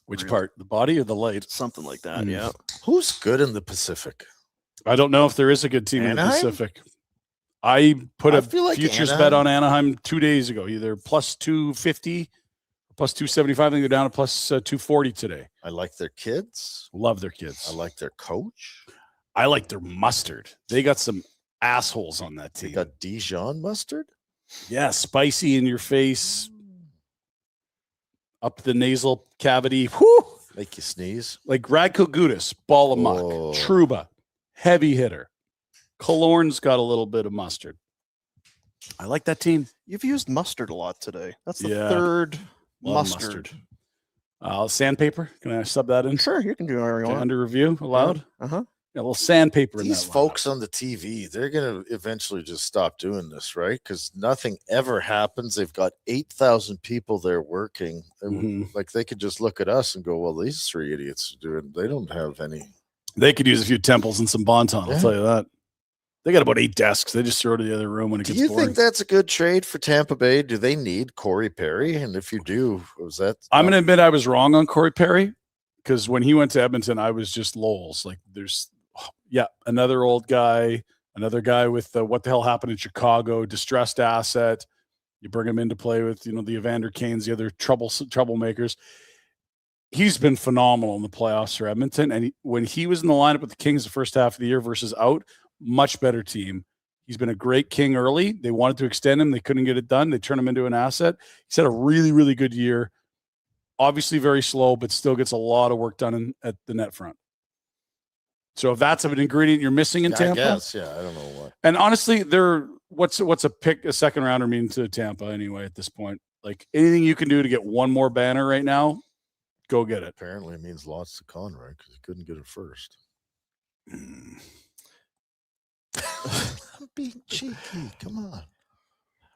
Which Really? part? The body or the light? Something like that. Mm. Yeah. Who's good in the Pacific? I don't know if there is a good team in the Anaheim? Pacific. I put I a feel like futures Anaheim- bet on Anaheim 2 days ago, either plus 250 or plus 275. I think they're down to plus 240 today. I like their kids. Love their kids. I like their coach. I like their mustard. They got some assholes on that They team. got Dijon mustard. Yeah, spicy in your face, up the nasal cavity. Whew! Make you sneeze. Like Radko Gudas, ball of muck. Oh. Trouba, heavy hitter. Killorn's got a little bit of mustard. I like that team. You've used mustard a lot today. That's the Yeah. third Love mustard. Sandpaper. Can I sub that in? Sure, you can do whatever you Okay, want. under review, allowed. Uh-huh. Yeah, a little sandpaper in These that. folks on the TV, they're going to eventually just stop doing this, right? Because nothing ever happens. They've got 8,000 people there working. And Mhm. like they could just look at us and go, well, these 3 idiots are doing, they don't have any. They could use a few temples and some Bonton. I'll Yeah. tell you that. They got about 8 desks. They just throw to the other room when it Do gets you boring. think that's a good trade for Tampa Bay? Do they need Corey Perry? And if you do, was that? I'm going to admit I was wrong on Corey Perry because when he went to Edmonton, I was just lols. Like, there's, another old guy, another guy with what the hell happened in Chicago, distressed asset. You bring him in to play with, the Evander Kanes, the other troublemakers. He's been phenomenal in the playoffs for Edmonton. And when he was in the lineup with the Kings the first half of the year versus out, much better team. He's been a great King early. They wanted to extend him. They couldn't get it done. They turned him into an asset. He's had a really, really good year. Obviously very slow, but still gets a lot of work done at the net front. So if that's an ingredient you're missing in Yeah, Tampa, I guess, yeah, I don't know what. and honestly, what's a second rounder mean to Tampa anyway at this point? Like anything you can do to get one more banner right now, go get it. Apparently, it means lots to Conroy because he couldn't get it first. I'm being cheeky. Come on. I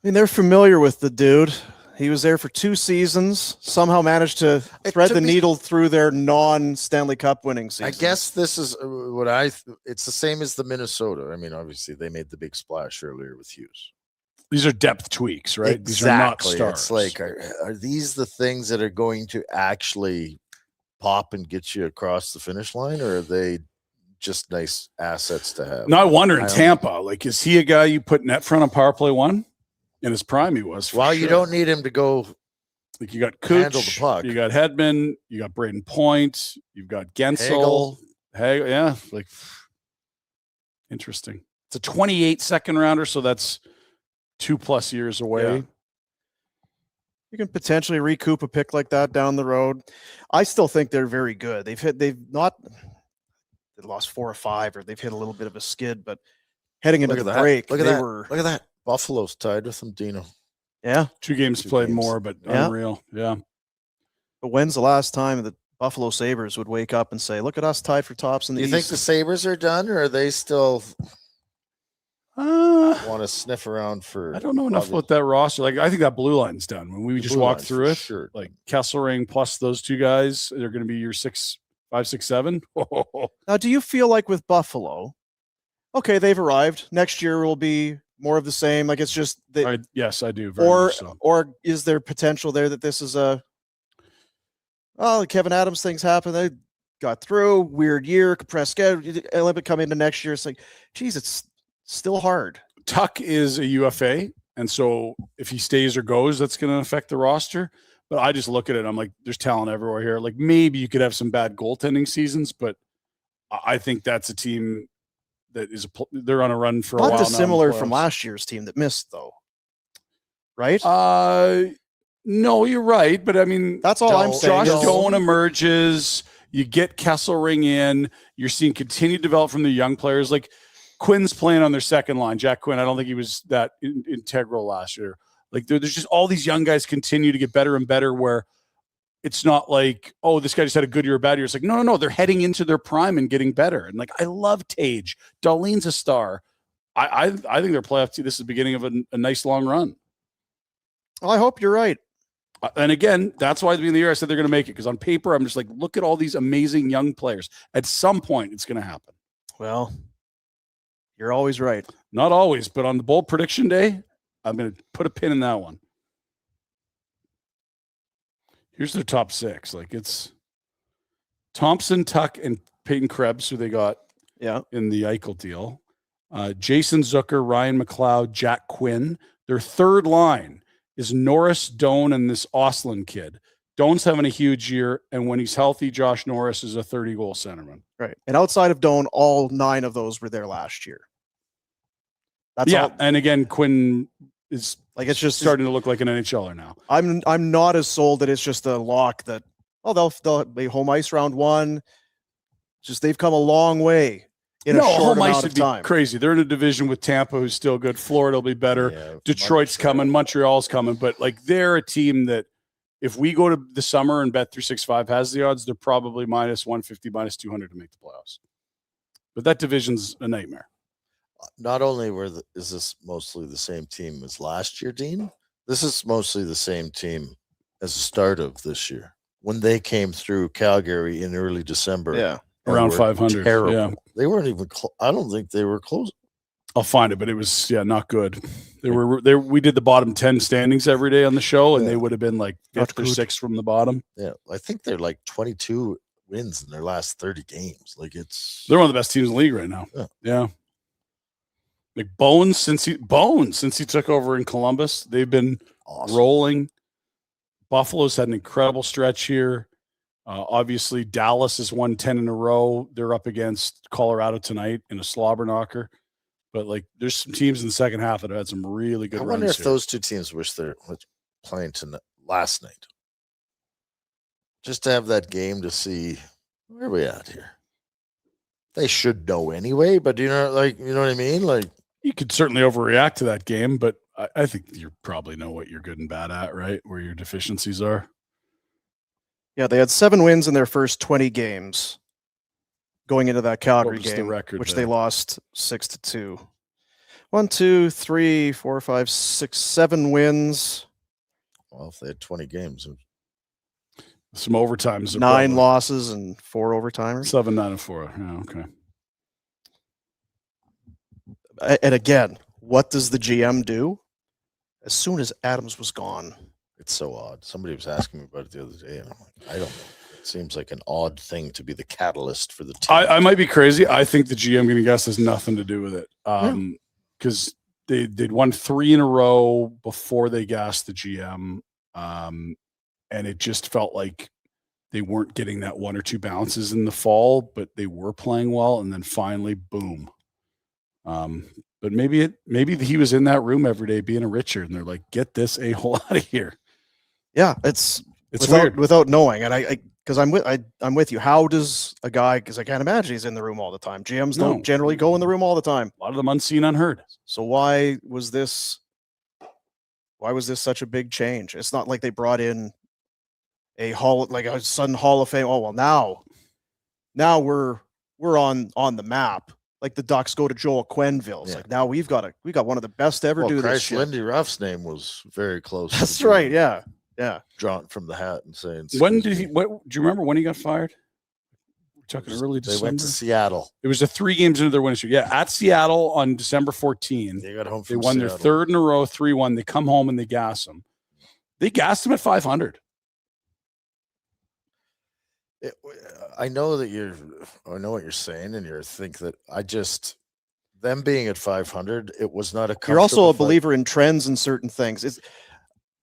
mean, they're familiar with the dude. He was there for 2 seasons, somehow managed to thread the needle through their non-Stanley Cup winning season. I guess this is what it's the same as the Minnesota. I mean, obviously, they made the big splash earlier with Hughes. These are depth tweaks, right? Exactly. These are not stars. It's like, are these the things that are going to actually pop and get you across the finish line, or are they just nice assets to have? No, I wonder in Tampa, like, is he a guy you put net front on power play 1? In his prime, he was. Well, you don't need him to go. Like, you got handle the Cooch, puck. you got Hedman, you got Braden Point, you've got Gensel. Hagel, yeah, like, interesting. It's a 28 second rounder, so that's 2+ years away. Yeah. You can potentially recoup a pick like that down the road. I still think they're very good. They lost 4 or 5, or they've hit a little bit of a skid, but heading into the break, look at that. Buffalo's tied with them, Dino. Yeah. 2 games played more, but unreal. Yeah. But when's the last time the Buffalo Sabres would wake up and say, look at us tied for tops in the Do you East? think the Sabres are done, or are they still want to sniff around for? I don't know enough about that roster. Like, I think that blue line's done. When we just walked through it, sure. Like Kesselring plus those 2 guys, they're going to be your 5, 6, 7. Now, do you feel like with Buffalo, okay, they've arrived. Next year will be more of the same. Like, it's just yes, I do. Very much so. Or is there potential there that this is the Kevin Adams things happen? They got through, weird year, compressed schedule, Olympic come into next year. It's like, geez, it's still hard. Tuck is a UFA, and so if he stays or goes, that's going to affect the roster. But I just look at it, I'm like, there's talent everywhere here. Like, maybe you could have some bad goaltending seasons, but I think that's a team that they're on a run for a while. Not dissimilar from last year's team that missed, though, right? No, you're right, but I mean, that's all I'm saying. Josh Doan emerges. You get Kesselring in. You're seeing continued develop from the young players. Like, Quinn's playing on their second line. Jack Quinn, I don't think he was that integral last year. Like, there's just all these young guys continue to get better and better, where it's not like, oh, this guy just had a good year or bad year. It's like, no, they're heading into their prime and getting better. And like, I love Tage. Darlene's a star. I think their playoff team, this is the beginning of a nice long run. Well, I hope you're right. And again, that's why at the beginning of the year I said they're going to make it, because on paper, I'm just like, look at all these amazing young players. At some point, it's going to happen. Well, you're always right. Not always, but on the bold prediction day, I'm going to put a pin in that one. Here's their top 6. Like, it's Thompson, Tuck, and Peyton Krebs, who they got in the Eichel deal. Jason Zucker, Ryan McLeod, Jack Quinn. Their third line is Norris, Doan, and this Ostlund kid. Doan's having a huge year, and when he's healthy, Josh Norris is a 30-goal centerman. Right. And outside of Doan, all 9 of those were there last year. That's all. And again, Quinn is like, it's just starting to look like an NHLer now. I'm not as sold that it's just a lock that they'll be home ice round 1. Just they've come a long way in a short amount of time. Crazy. They're in a division with Tampa, who's still good. Florida will be better. Yeah, Detroit's coming. Montreal's coming. But like, they're a team that if we go to the summer and Bet365 has the odds, they're probably minus 150, minus 200 to make the playoffs. But that division's a nightmare. Not only is this mostly the same team as last year, Dean, this is mostly the same team as the start of this year when they came through Calgary in early December. Yeah, around 500. Terrible. Yeah, they weren't even. I don't think they were close. I'll find it, but it was not good. They were there. We did the bottom 10 standings every day on the show, and they would have been like 5th or 6th from the bottom. Yeah, I think they're like 22 wins in their last 30 games. Like, they're one of the best teams in the league right now. Yeah. Like Bones, since he took over in Columbus, they've been rolling. Buffalo's had an incredible stretch here. Obviously, Dallas has won 10 in a row. They're up against Colorado tonight in a slobber knocker. But like, there's some teams in the second half that have had some really good runs. I wonder if here. those 2 teams wish they're playing tonight, last night, just to have that game to see where are we at here. They should know anyway, but you know what I mean? Like, you could certainly overreact to that game, but I think you probably know what you're good and bad at, right? Where your deficiencies are. Yeah, they had 7 wins in their first 20 games going into that Calgary What was the game, record which there? they lost 6-2. 1, 2, 3, 4, 5, 6, 7 wins, Well, if they had 20 games, Some overtimes. 9 losses, and 4 overtimers. 7, 9, and 4. Yeah, okay. And again, what does the GM do? As soon as Adams was gone, it's so odd. Somebody was asking me about it the other day, and I'm like, I don't know. It seems like an odd thing to be the catalyst for the team. I might be crazy. I think the GM going to guess has nothing to do with it. Because they'd won 3 in a row before they gassed the GM. And it just felt like they weren't getting that 1 or 2 bounces in the fall, but they were playing well. And then finally, boom. But maybe he was in that room every day being a Richard, and they're like, get this a-hole out of here. yeah, it's weird. without knowing. And because I'm with you. How does a guy? Because I can't imagine he's in the room all the time. GMs don't generally go in the room all the time. A lot of them unseen, unheard. So why was this such a big change? It's not like they brought in a sudden Hall of Fame. Oh well, now we're on the map. Like the Ducks go to Joel Quenneville. It's like now we got one of the best to ever do this shit. Lindy Ruff's name was very close. That's right. Yeah. Drawn from the hat and saying. When did he? What do you remember when he got fired? We're talking early December. They went to Seattle. It was 3 games into their winning streak. Yeah, at Seattle on December 14. They got home. They won their 3rd in a row, 3-1. They come home and they gas them. They gassed them at 500. I know what you're saying, and you think that them being at 500, it was not a. You're also a believer in trends and certain things.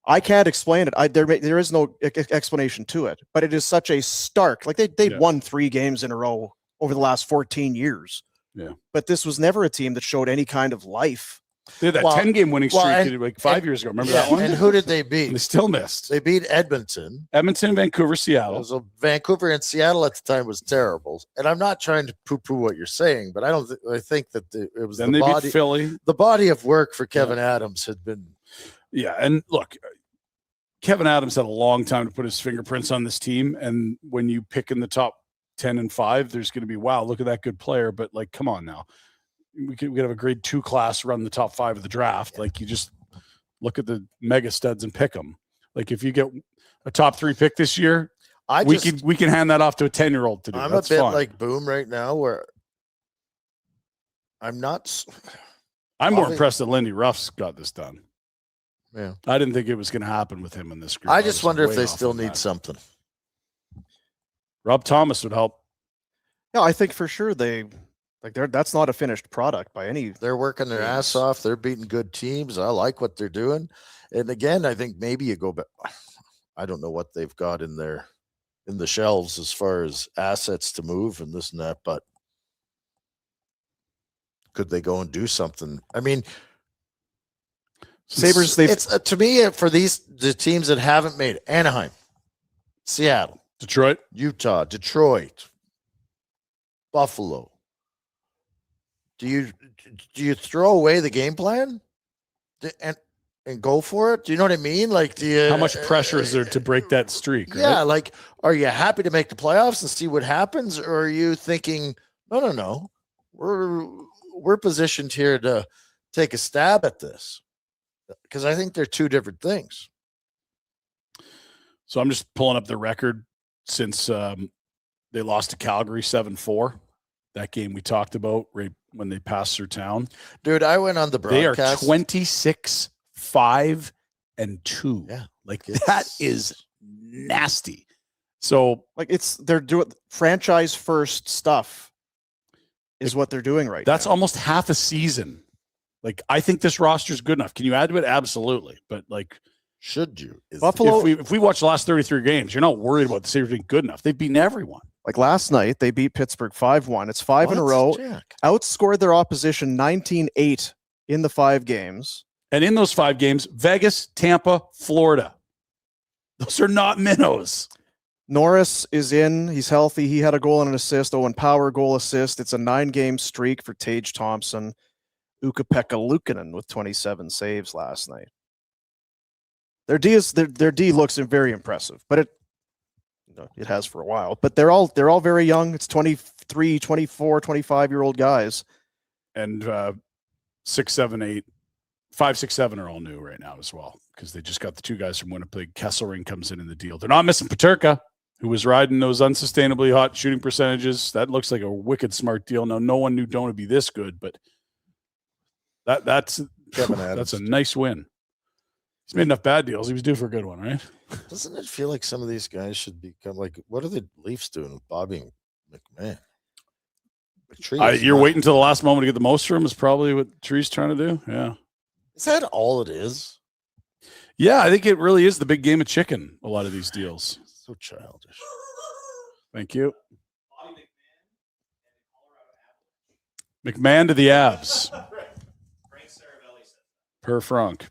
I can't explain it. There is no explanation to it, but it is such a stark. Like they'd won 3 games in a row over the last 14 years. Yeah, but this was never a team that showed any kind of life. They had that 10-game winning streak like 5 years ago. Remember that one? And who did they beat? They still missed. They beat Edmonton, Vancouver, Seattle. So Vancouver and Seattle at the time was terrible. And I'm not trying to poo-poo what you're saying, but I think that it was then they beat Philly. The body of work for Kevin Adams had been. Yeah, and look, Kevin Adams had a long time to put his fingerprints on this team, and when you pick in the top 10 and 5, there's going to be, wow, look at that good player, but like, come on now. We could have a grade 2 class run the top 5 of the draft. Like you just look at the mega studs and pick them. Like if you get a top 3 pick this year, we can hand that off to a 10-year-old to do. I'm That's a bit fine. like Boom right now, where I'm more impressed that Lindy Ruff's got this done. Yeah, I didn't think it was going to happen with him in this group. I just wonder if they still need something. Rob Thomas would help. Yeah, I think for sure that's not a finished product by any. They're working their ass off. They're beating good teams. I like what they're doing. And again, I think maybe you go back. I don't know what they've got in the shelves as far as assets to move and this and that, but could they go and do something? I mean, Sabres. It's to me for the teams that haven't made it: Anaheim, Seattle, Detroit, Utah, Detroit, Buffalo. Do you throw away the game plan and go for it? Do you know what I mean? Like, how much pressure is there to break that streak? Right? Yeah, like, are you happy to make the playoffs and see what happens, or are you thinking, no, we're positioned here to take a stab at this? Because I think they're 2 different things. So I'm just pulling up the record since they lost to Calgary 7-4. That game we talked about right when they passed through town. Dude, I went on the broadcast. They are 26-5-2. Yeah. Like that is nasty. So like they're doing franchise first stuff is what they're doing right now. That's almost half a season. Like I think this roster is good enough. Can you add to it? Absolutely. But like, should you? Buffalo, if we watch the last 33 games, you're not worried about the Sabres being good enough. They've beaten everyone. Like last night, they beat Pittsburgh 5-1. It's 5 in a row. Jack? Outscored their opposition 19-8 in the 5 games. And in those 5 games, Vegas, Tampa, Florida. Those are not minnows. Norris is in. He's healthy. He had a goal and an assist. Owen Power goal assist. It's a 9-game streak for Tage Thompson. Ukko-Pekka Luukkonen with 27 saves last night. Their D looks very impressive, but it has for a while, but they're all very young. It's 23, 24, 25-year-old guys. And 6, 7, 8, 5, 6, 7 are all new right now as well because they just got the 2 guys from Winnipeg. Kesselring comes in the deal. They're not missing Peterka, who was riding those unsustainably hot shooting percentages. That looks like a wicked smart deal. Now, no one knew Doan would be this good, but that's a nice win. He's made enough bad deals. He was due for a good one, right? Doesn't it feel like some of these guys should become like, what are the Leafs doing with Bobby McMahon? You're waiting until the last moment to get the most from him is probably what Tree's trying to do. Yeah. Is that all it is? Yeah, I think it really is the big game of chicken, a lot of these deals. So childish. Thank you. McMahon to the Avs. Per Frank.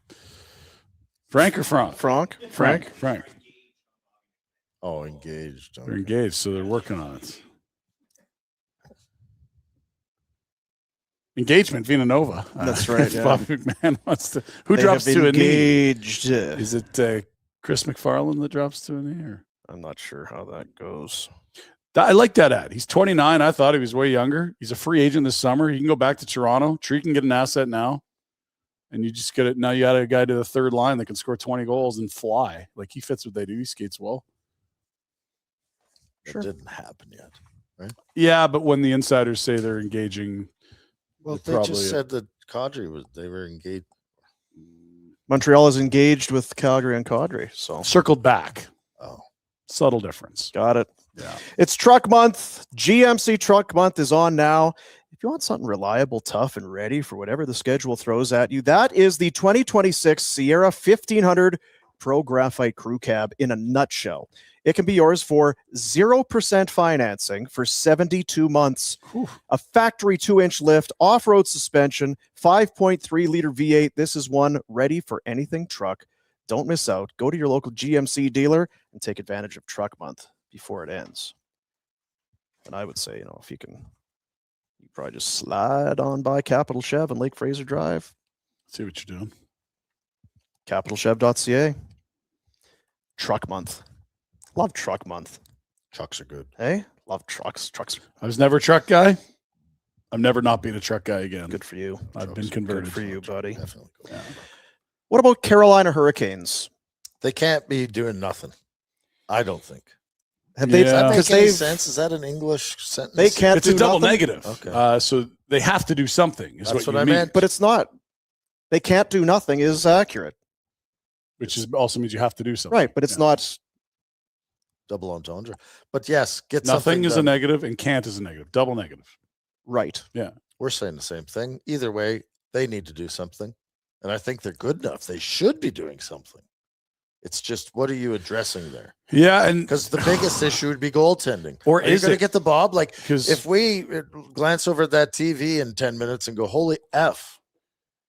Frank or Frank? Frank. Oh, engaged. They're engaged, so they're working on it. Engagement, Vina Nova. That's right. Yeah. Bob McMahon wants to. Who drops to engaged. A knee? Is it Chris McFarland that drops to a knee? Or? I'm not sure how that goes. I like that ad. He's 29. I thought he was way younger. He's a free agent this summer. He can go back to Toronto. Tree can get an asset now. And you just get it. Now you got a guy to the third line that can score 20 goals and fly. Like he fits what they do. He skates well. Sure. It didn't happen yet, right? Yeah, but when the insiders say they're engaging, well, they just said that Kadri they were engaged. Montreal is engaged with Calgary and Kadri, so circled back. Oh, subtle difference. Got it. Yeah, it's Truck Month. GMC Truck Month is on now. If you want something reliable, tough, and ready for whatever the schedule throws at you, that is the 2026 Sierra 1500 Pro Graphite Crew Cab in a nutshell. It can be yours for 0% financing for 72 months. Whew. A factory 2-inch lift, off-road suspension, 5.3-liter V8. This is one ready for anything truck. Don't miss out. Go to your local GMC dealer and take advantage of Truck Month before it ends. And I would say, if you can, you probably just slide on by Capital Chev and Lake Fraser Drive. See what you're doing. CapitalChev.ca. Truck Month. Love Truck Month. Trucks are good. Hey, love trucks. I was never a truck guy. I'm never not being a truck guy again. Good for you. I've been converted. Good for you, buddy. Definitely cool. Yeah. What about Carolina Hurricanes? They can't be doing nothing. I don't think. Have they? Does that make any sense? Is that an English sentence? They can't. It's a double negative. Okay. So they have to do something. Is That's what I you mean. meant. But it's not. They can't do nothing is accurate. Which is also means you have to do something. Right, but it's not. Double entendre. But yes, get nothing something is done. a negative and can't is a negative. Double negative. Right. Yeah. We're saying the same thing. Either way, they need to do something. And I think they're good enough. They should be doing something. It's just, what are you addressing there? Yeah. And because the biggest issue would be goaltending. Or are you going to get the Bob? Like, 'cause if we glance over at that TV in 10 minutes and go, holy F,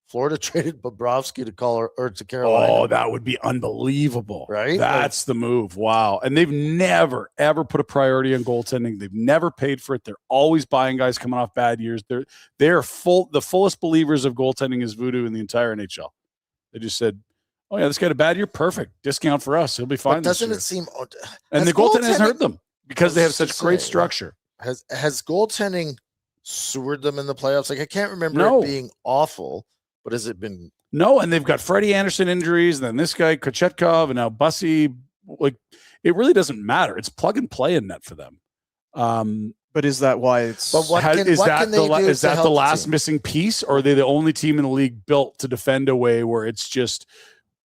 Florida traded Bobrovsky to Carolina. Oh, that would be unbelievable. Right? That's the move. Wow. And they've never, ever put a priority on goaltending. They've never paid for it. They're always buying guys coming off bad years. They're the fullest believers of goaltending is voodoo in the entire NHL. They just said, oh, yeah, this guy had a bad year. Perfect. Discount for us. He'll be fine. But doesn't it seem. And the goaltending has hurt them because they have such great structure. Has goaltending sewered them in the playoffs? Like, I can't remember it being awful. But has it been? No, and they've got Freddie Anderson injuries, and then this guy, Kochetkov, and now Bussy. Like, it really doesn't matter. It's plug and play in net for them. But is that why it's? But is that the last missing piece, or are they the only team in the league built to defend a way where it's just,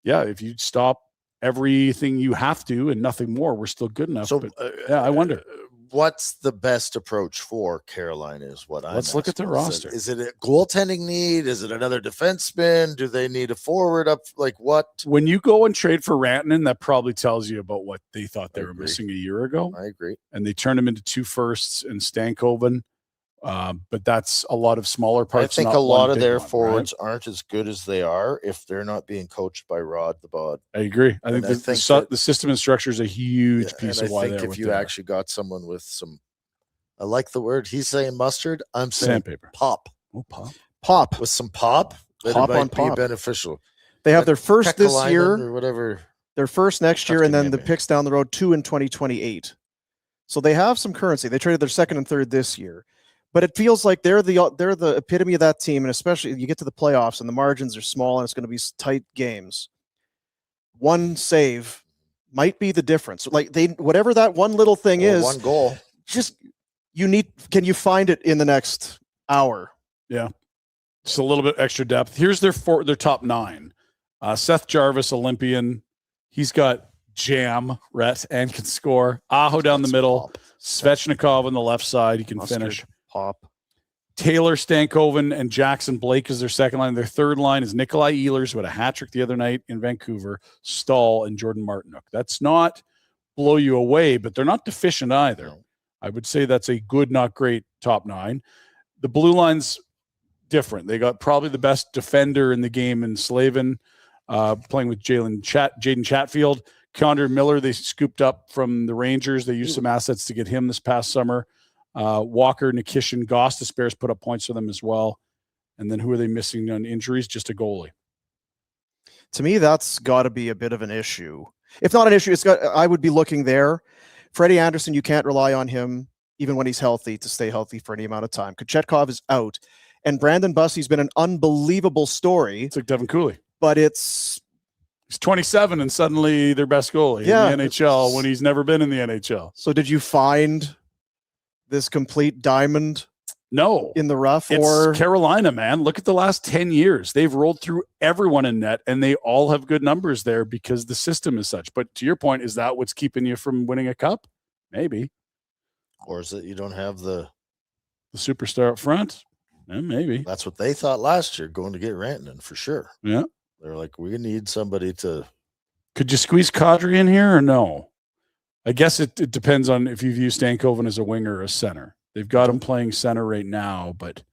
if you stop everything you have to and nothing more, we're still good enough. So, I wonder. What's the best approach for Carolina is what I'm Let's look at their roster. Is it a goaltending need? Is it another defenseman? Do they need a forward up? Like what? When you go and trade for Rantanen, that probably tells you about what they thought they were missing a year ago. I agree. And they turned him into 2 firsts and Stankoven. But that's a lot of smaller parts. I think a lot of their forwards aren't as good as they are if they're not being coached by Rod the Bod. I agree. I think the system and structure is a huge piece of why they're. I think if you actually got someone with some, I like the word he's saying mustard. I'm saying sandpaper. Pop. Oh, pop with some pop. Pop on pop. Be beneficial. They have their first this year or whatever. Their first next year, and then the picks down the road 2 in 2028. So they have some currency. They traded their second and third this year, but it feels like they're the epitome of that team. And especially you get to the playoffs and the margins are small and it's going to be tight games. One save might be the difference. Like whatever that one little thing is, one goal. Just can you find it in the next hour? Yeah. Just a little bit extra depth. Here's their top 9. Seth Jarvis, Olympian. He's got jam, Rhett, and can score. Aho down the middle. Pop. Svechnikov on the left side. He can Mustard, finish. Pop. Taylor, Stankoven, and Jackson Blake is their second line. Their third line is Nikolai Ehlers, who had a hat trick the other night in Vancouver, Stahl, and Jordan Martinook. That's not blow you away, but they're not deficient either. No. I would say that's a good, not great top 9. The blue line's different. They got probably the best defender in the game in Slavin, playing with Jaden Chatfield. Condor Miller, they scooped up from the Rangers. They used some assets to get him this past summer. Walker, Nikishin, Goss, the Spares put up points for them as well. And then who are they missing on injuries? Just a goalie. To me, that's got to be a bit of an issue. If not an issue, I would be looking there. Freddie Anderson, you can't rely on him, even when he's healthy, to stay healthy for any amount of time. Kochetkov is out. And Brandon Bussey's been an unbelievable story. It's like Devin Cooley. But he's 27 and suddenly their best goalie in the NHL when he's never been in the NHL. So did you find this complete diamond in the rough? It's Carolina, man. Look at the last 10 years. They've rolled through everyone in net, and they all have good numbers there because the system is such. But to your point, is that what's keeping you from winning a cup? Maybe. Or is it you don't have the superstar up front? Yeah, maybe. That's what they thought last year, going to get Rantanen for sure. Yeah. They're like, we need somebody to. Could you squeeze Kadri in here or no? I guess it depends on if you view Stankoven as a winger or a center. They've got him playing center right now, but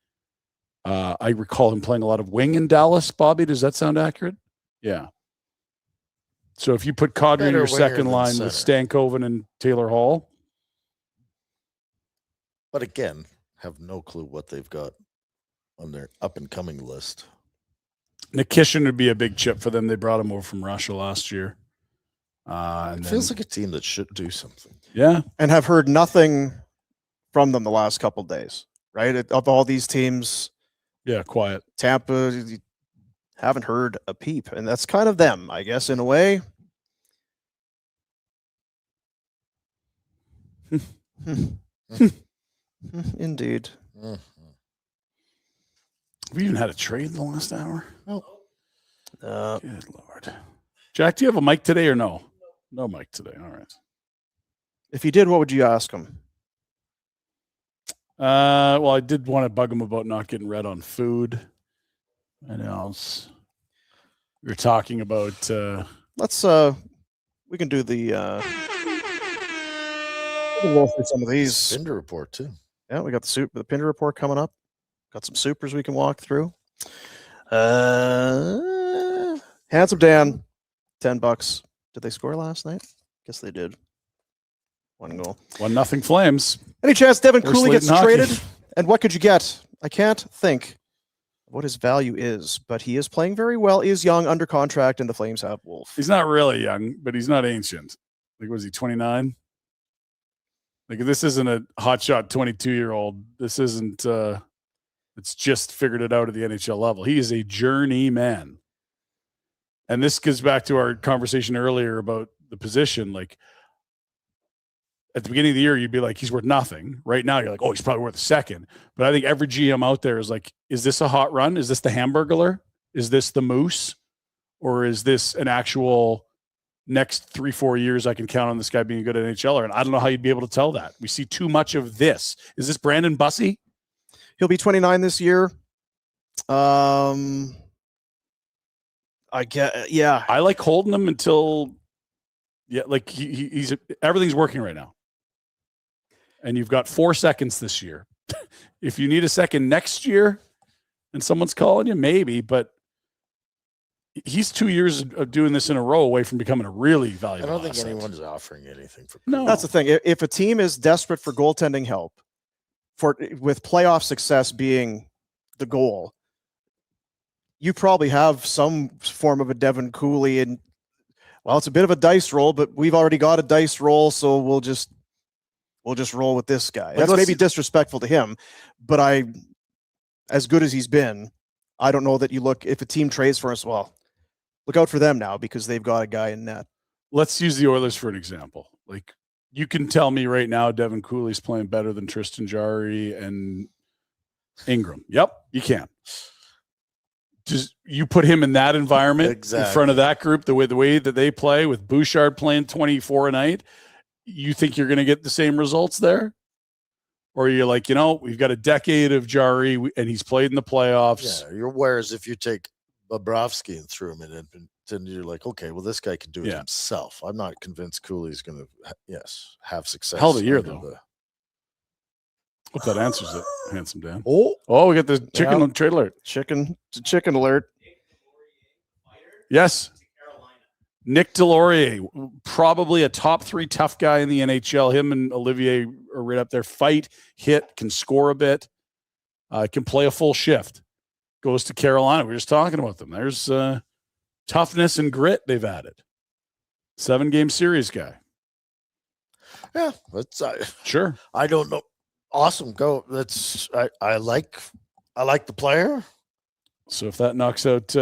I recall him playing a lot of wing in Dallas. Bobby, does that sound accurate? Yeah. So if you put Kadri in your second line with Stankoven and Taylor Hall. But again, have no clue what they've got on their up-and-coming list. Nikishin would be a big chip for them. They brought him over from Russia last year. It feels like a team that should do something. Yeah. And have heard nothing from them the last couple of days, right? Of all these teams. Yeah, quiet. Tampa, haven't heard a peep. And that's kind of them, I guess, in a way. Indeed. Have we even had a trade in the last hour? No. Good Lord. Jack, do you have a mic today or no? No mic today. All right. If you did, what would you ask him? Well, I did want to bug him about not getting red on food. And else we were talking about let's we can do the we'll roll through some of these. Pinder report too. Yeah, we got the Pinder report coming up. Got some supers we can walk through. Handsome Dan, $10. Did they score last night? Guess they did. 1 goal. 1-0 Flames. Any chance Devin Cooley gets hockey. traded? And what could you get? I can't think what his value is, but he is playing very well. He is young, under contract, and the Flames have Wolf. He's not really young, but he's not ancient. Like, was he 29? Like, this isn't a hotshot 22-year-old. This isn't it's just figured it out at the NHL level. He is a journeyman. And this goes back to our conversation earlier about the position. Like, at the beginning of the year, you'd be like, he's worth nothing. Right now, you're like, oh, he's probably worth a second. But I think every GM out there is like, is this a hot run? Is this the Hamburglar? Is this the Moose? Or is this an actual next 3-4 years I can count on this guy being a good NHLer? And I don't know how you'd be able to tell that. We see too much of this. Is this Brandon Bussey? He'll be 29 this year. I get, yeah. I like holding him until, like he's everything's working right now. And you've got 4 seconds this year. If you need a second next year and someone's calling you, maybe, but he's 2 years of doing this in a row away from becoming a really valuable I don't think asset. anyone's offering anything for No. That's the thing. If a team is desperate for goaltending help, with playoff success being the goal, you probably have some form of a Devin Cooley. And, well, it's a bit of a dice roll, but we've already got a dice roll, so we'll we'll just roll with this guy. Like, That's let's maybe see- disrespectful to him, but as good as he's been, I don't know that you look, if a team trades for us, well, look out for them now because they've got a guy in net. Let's use the Oilers for an example. Like, you can tell me right now Devin Cooley's playing better than Tristan Jarry and Ingram. Yep, you can. Just you put him in that environment in front of that group, the way that they play with Bouchard playing 24 a night, you think you're going to get the same results there? Or you're like, we've got a decade of Jarry and he's played in the playoffs. Yeah, whereas if you take Bobrovsky and threw him in Edmonton, you're like, okay, well, this guy can do it himself. I'm not convinced Cooley's going to, have success. Hell of a year, though. Hope that answers it, handsome Dan. Oh, we got the chicken trade alert. Chicken alert. Yes. Nick Delorier, probably a top 3 tough guy in the NHL. Him and Olivier are right up there. Fight, hit, can score a bit, can play a full shift. Goes to Carolina. We were just talking about them. There's toughness and grit they've added. 7-game series guy. Yeah, that's sure. I don't know. Awesome. Go. That's I like the player. So if that knocks out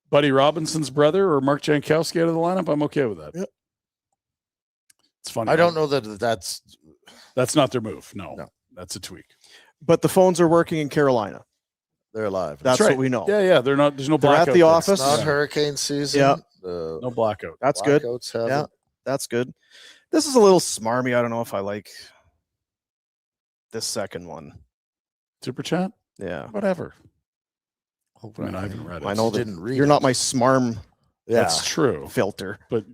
Buddy Robinson's brother or Mark Jankowski out of the lineup, I'm okay with that. Yep. It's funny. I don't know that's not their move. No, that's a tweak. But the phones are working in Carolina. They're alive. That's right. what we know. Yeah. They're not. There's no blackout. They're at the office. It's not hurricane season. Yeah. No blackout. That's good. Yeah, that's good. This is a little smarmy. I don't know if I like this second one. Super chat? Yeah. Whatever. I mean, I haven't read it. I know that didn't read you're not my smarm That's true. filter. But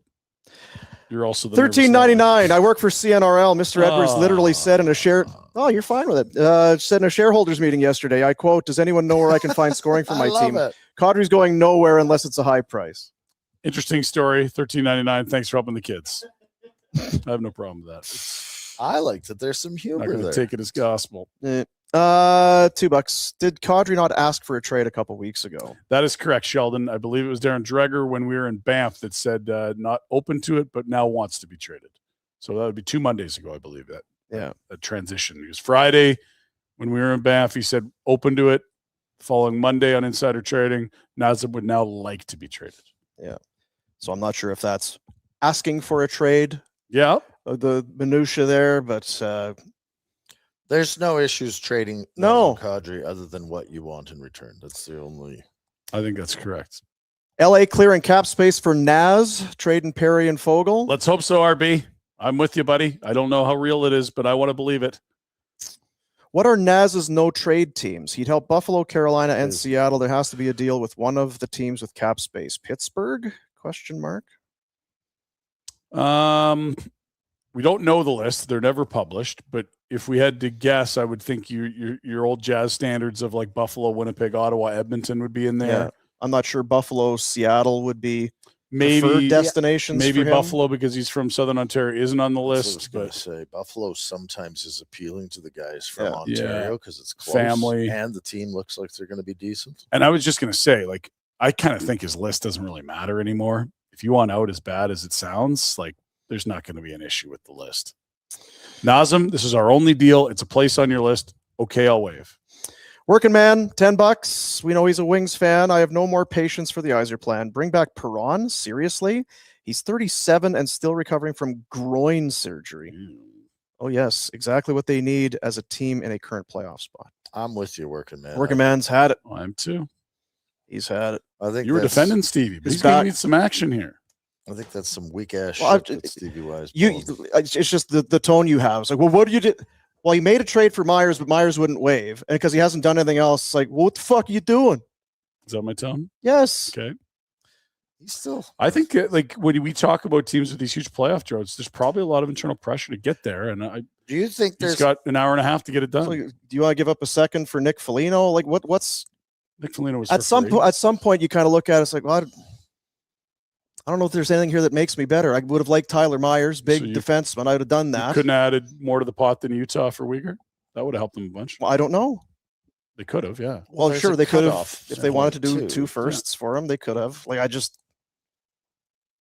you're also the $13.99. I work for CNRL. Mr. Edwards literally said in a share. Oh, you're fine with it. Said in a shareholders meeting yesterday. I quote: "Does anyone know where I can find scoring for my team? Kadri's going nowhere unless it's a high price." Interesting story. $13.99. Thanks for helping the kids. I have no problem with that. I like that. There's some humor Not going there. to take it as gospel. $2. Did Kadri not ask for a trade a couple weeks ago? That is correct, Sheldon. I believe it was Darren Dreger when we were in Banff that said not open to it, but now wants to be traded. So that would be 2 Mondays ago, I believe that. Yeah. That transition. It was Friday when we were in Banff. He said open to it. Following Monday on Insider Trading, Nazem would now like to be traded. Yeah. So I'm not sure if that's asking for a trade. Yeah. The minutia there, but there's no issues trading Kadri other than what you want in return. That's the only. I think that's correct. LA clearing cap space for Naz, trading Perry and Fogle. Let's hope so, RB. I'm with you, buddy. I don't know how real it is, but I want to believe it. What are Naz's no trade teams? He'd help Buffalo, Carolina, and Seattle. There has to be a deal with one of the teams with cap space. Pittsburgh? ? We don't know the list. They're never published, but if we had to guess, I would think your old Jazz standards of like Buffalo, Winnipeg, Ottawa, Edmonton would be in there. Yeah. I'm not sure Buffalo, Seattle would be maybe preferred destinations. Maybe for Buffalo because he's from Southern Ontario isn't on the list. But say Buffalo sometimes is appealing to the guys from Yeah. Ontario because it's close, family, and the team looks like they're going to be decent. And I was just going to say, like, I kind of think his list doesn't really matter anymore. If you want out as bad as it sounds, like, there's not going to be an issue with the list. Nazem, this is our only deal. It's a place on your list. Okay, I'll waive. Working man, $10. We know he's a Wings fan. I have no more patience for the Iser plan. Bring back Perron? Seriously? He's 37 and still recovering from groin surgery. Oh, yes. Exactly what they need as a team in a current playoff spot. I'm with you, working man. Working man's had it. I'm too. He's had it. I think you were defending Stevie, but he's going to need some action here. I think that's some weak ass shit that Stevie Wise. It's just the tone you have. It's like, well, what do you do? Well, he made a trade for Myers, but Myers wouldn't waive, and because he hasn't done anything else, it's like, well, what the fuck are you doing? Is that my tone? Yes. Okay. He's still. I think like when we talk about teams with these huge playoff droughts, there's probably a lot of internal pressure to get there, and do you think he's got an hour and a half to get it done? So do you want to give up a second for Nick Foligno? Like what's Nick Foligno was at some point you kind of look at it, it's like, well, I don't know if there's anything here that makes me better. I would have liked Tyler Myers, big defenseman. I would have done that. Couldn't have added more to the pot than Utah for Uyghur. That would have helped them a bunch. Well, I don't know. They could have, yeah. Well, sure, they could have. If they wanted to do two firsts for him, they could have. Like,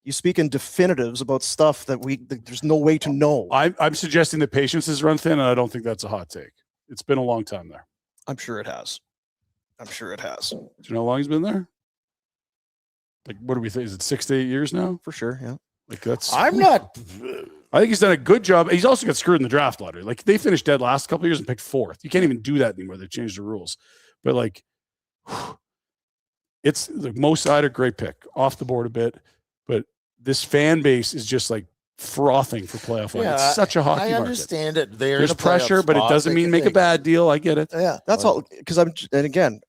You speak in definitives about stuff that there's no way to know. I'm suggesting that patience is run thin, and I don't think that's a hot take. It's been a long time there. I'm sure it has. Do you know how long he's been there? Like, what do we think? Is it 6 to 8 years now? For sure, yeah. Like that's. I'm not. I think he's done a good job. He's also got screwed in the draft lottery. Like they finished dead last couple of years and picked 4th. You can't even do that anymore. They changed the rules. But like, it's the Mo Sider, great pick, off the board a bit. But this fan base is just like frothing for playoff win. It's such a hockey market. I understand it. There's pressure, but it doesn't mean make a bad deal. I get it. Yeah, that's all. Because and again,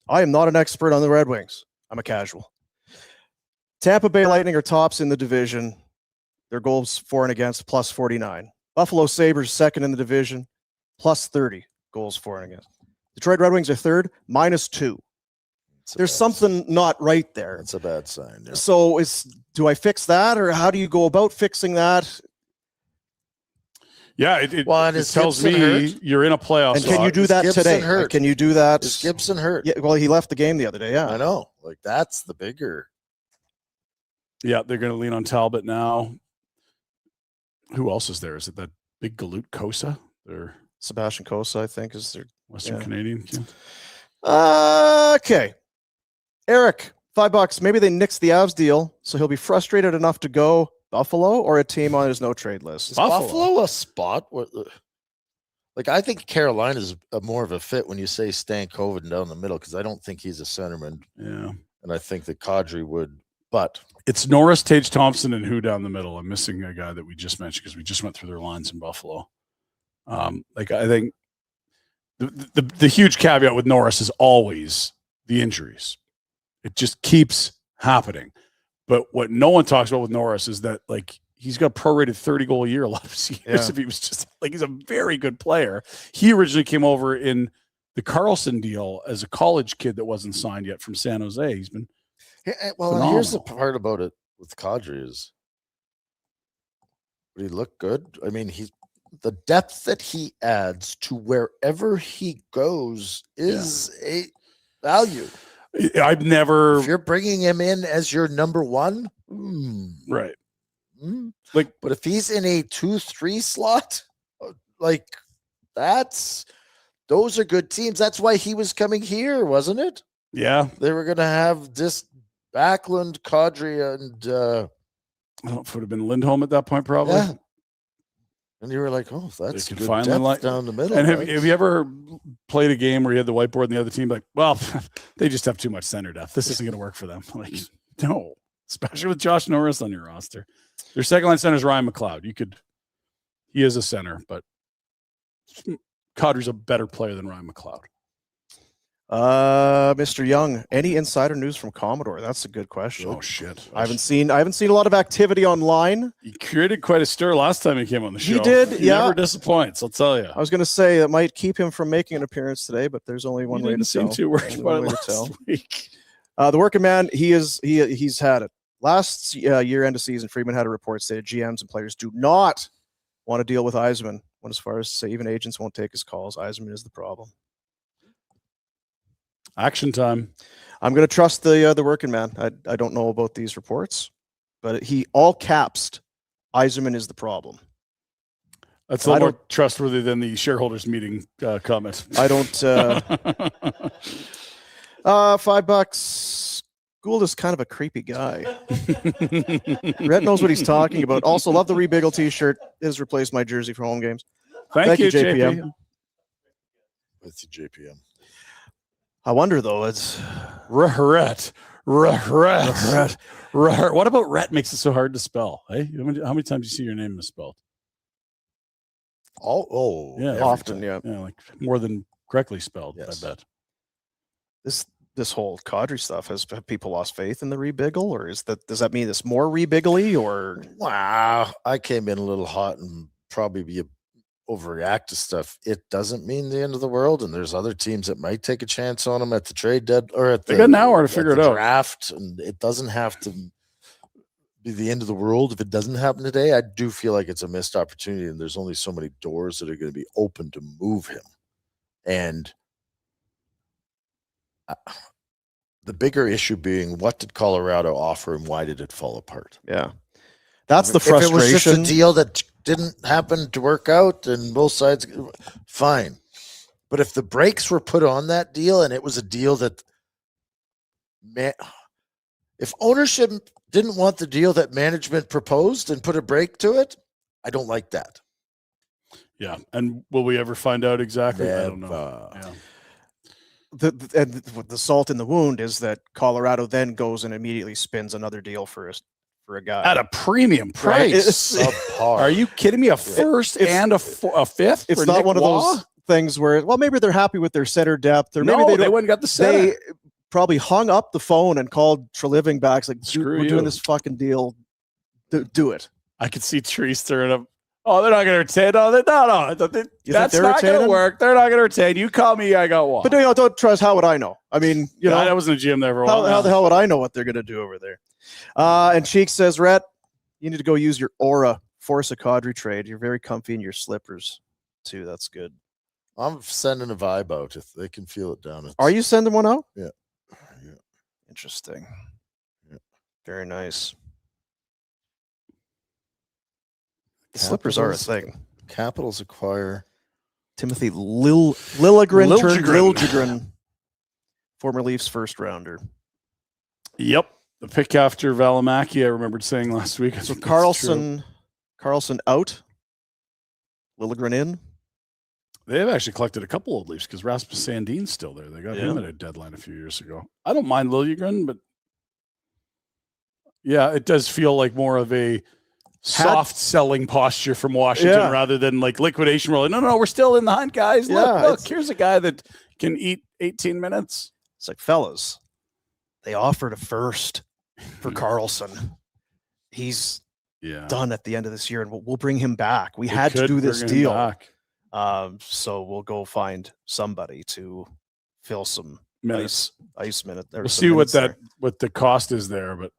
I am not an expert on the Red Wings. I'm a casual. Tampa Bay Lightning are tops in the division. Their goals for and against plus 49. Buffalo Sabres second in the division, plus 30 goals for and against. Detroit Red Wings are third, minus 2. There's something not right there. That's a bad sign. Yeah. So do I fix that, or how do you go about fixing that? Yeah, it tells me you're in a playoff. And can you do that today? Can you do that? Is Gibson hurt? Yeah, well, he left the game the other day. Yeah, I know. Like that's the bigger. Yeah, they're going to lean on Talbot now. Who else is there? Is it that big Galut Kosa? They're Sebastian Kosa, I think, is their Western Canadian kid. Okay. Eric, $5. Maybe they nixed the Avs deal, so he'll be frustrated enough to go Buffalo or a team on his no trade list. Is Buffalo a spot where, like, I think Carolina is more of a fit when you say Stankoven down the middle, because I don't think he's a centerman. Yeah. And I think that Kadri would, but it's Norris, Tage Thompson, and who down the middle? I'm missing a guy that we just mentioned because we just went through their lines in Buffalo. Like I think the huge caveat with Norris is always the injuries. It just keeps happening. But what no one talks about with Norris is that like he's got a prorated 30-goal a year a lot of years. If he was just like he's a very good player. He originally came over in the Carlson deal as a college kid that wasn't signed yet from San Jose. He's been phenomenal. Here's the part about it with Kadri is would he look good? I mean, the depth that he adds to wherever he goes is a value. I've never. If you're bringing him in as your number one, right? Like, but if he's in a 2-3 slot, like those are good teams. That's why he was coming here, wasn't it? Yeah, they were going to have this Backlund, Kadri, and I don't know if it would have been Lindholm at that point, probably. Yeah. And you were like, oh, that's good depth down the middle. And have you ever played a game where you had the whiteboard and the other team like, well, they just have too much center depth. This isn't going to work for them. Like, no, especially with Josh Norris on your roster. Their second line center is Ryan McLeod. He is a center, but Kadri's a better player than Ryan McLeod. Mr. Young, any insider news from Commodore? That's a good question. Oh shit. I haven't seen a lot of activity online. He created quite a stir last time he came on the show. He did, he never disappoints, I'll tell you. I was going to say that might keep him from making an appearance today, but there's only one way to tell. Didn't seem too worried about it last week. The working man, he's had it. Last year end of season, Friedman had a report saying GMs and players do not want to deal with Yzerman. When as far as say even agents won't take his calls, Yzerman is the problem. Action time. I'm going to trust the working man. I don't know about these reports, but he all capsed Yzerman is the problem. That's a little more trustworthy than the shareholders meeting comment. I don't. $5. Gould is kind of a creepy guy. Rhett knows what he's talking about. Also, love the Rebiggle t-shirt. It has replaced my jersey for home games. Thank you, JPM. With you, JPM. I wonder though, it's Rhett. What about Rhett makes it so hard to spell? Hey, how many times do you see your name misspelled? Yeah, often, yeah, like more than correctly spelled. Yes. I bet. This whole Kadri stuff have people lost faith in the Rebiggle, or does that mean it's more Rebiggly? Or wow, I came in a little hot and probably overreact to stuff. It doesn't mean the end of the world, and there's other teams that might take a chance on them at the trade dead or at they got an hour to figure it out. Draft, and it doesn't have to be the end of the world if it doesn't happen today. I do feel like it's a missed opportunity, and there's only so many doors that are going to be open to move him. And The bigger issue being, what did Colorado offer and why did it fall apart? Yeah. That's the If it was just frustration. a deal that didn't happen to work out and both sides, fine. But if the brakes were put on that deal and it was a deal that, if ownership didn't want the deal that management proposed and put a brake to it, I don't like that. Yeah. And will we ever find out exactly? I don't know. Never. Yeah. The salt in the wound is that Colorado then goes and immediately spins another deal for a guy At a premium Right. price. Subpar. Are you kidding me? A first and a fifth? It's for not Nick one of Waugh? those things where, well, maybe they're happy with their center depth, or maybe No, they they don't. wouldn't got the center. They probably hung up the phone and called Treliving back. Like, Screw we're you. doing this fucking deal. Do it. I could see Trees stirring up. Oh, they're not going to retain. No, that's they're not going to retaining? work. They're not going to retain. You call me, I got one. But don't trust. How would I know? I mean, I wasn't a GM there for a while. how the hell would I know what they're going to do over there? And Cheek says, Rhett, you need to go use your aura, force a Kadri trade. You're very comfy in your slippers too. That's good. I'm sending a vibe out if they can feel it down. Are you sending one out? Yeah. Interesting. Yeah. Very nice. The slippers are a thing. Capitals acquire Timothy Liljegren, Liljegren. former Leafs first rounder. Yep. The pick after Valimaki, I remembered saying last week. So Carlson out. Liljegren in. They have actually collected a couple old Leafs because Rasmus Sandin's still there. They got him at a deadline a few years ago. I don't mind Liljegren, but yeah, it does feel like more of a soft selling posture from Washington rather than like liquidation. We're like, no, we're still in the hunt, guys. Look, here's a guy that can eat 18 minutes. It's like, fellas, they offered a first for Carlson. He's done at the end of this year, and we'll bring him back. We had to do this deal. So we'll go find somebody to fill some ice minute. We'll see what the cost is there, but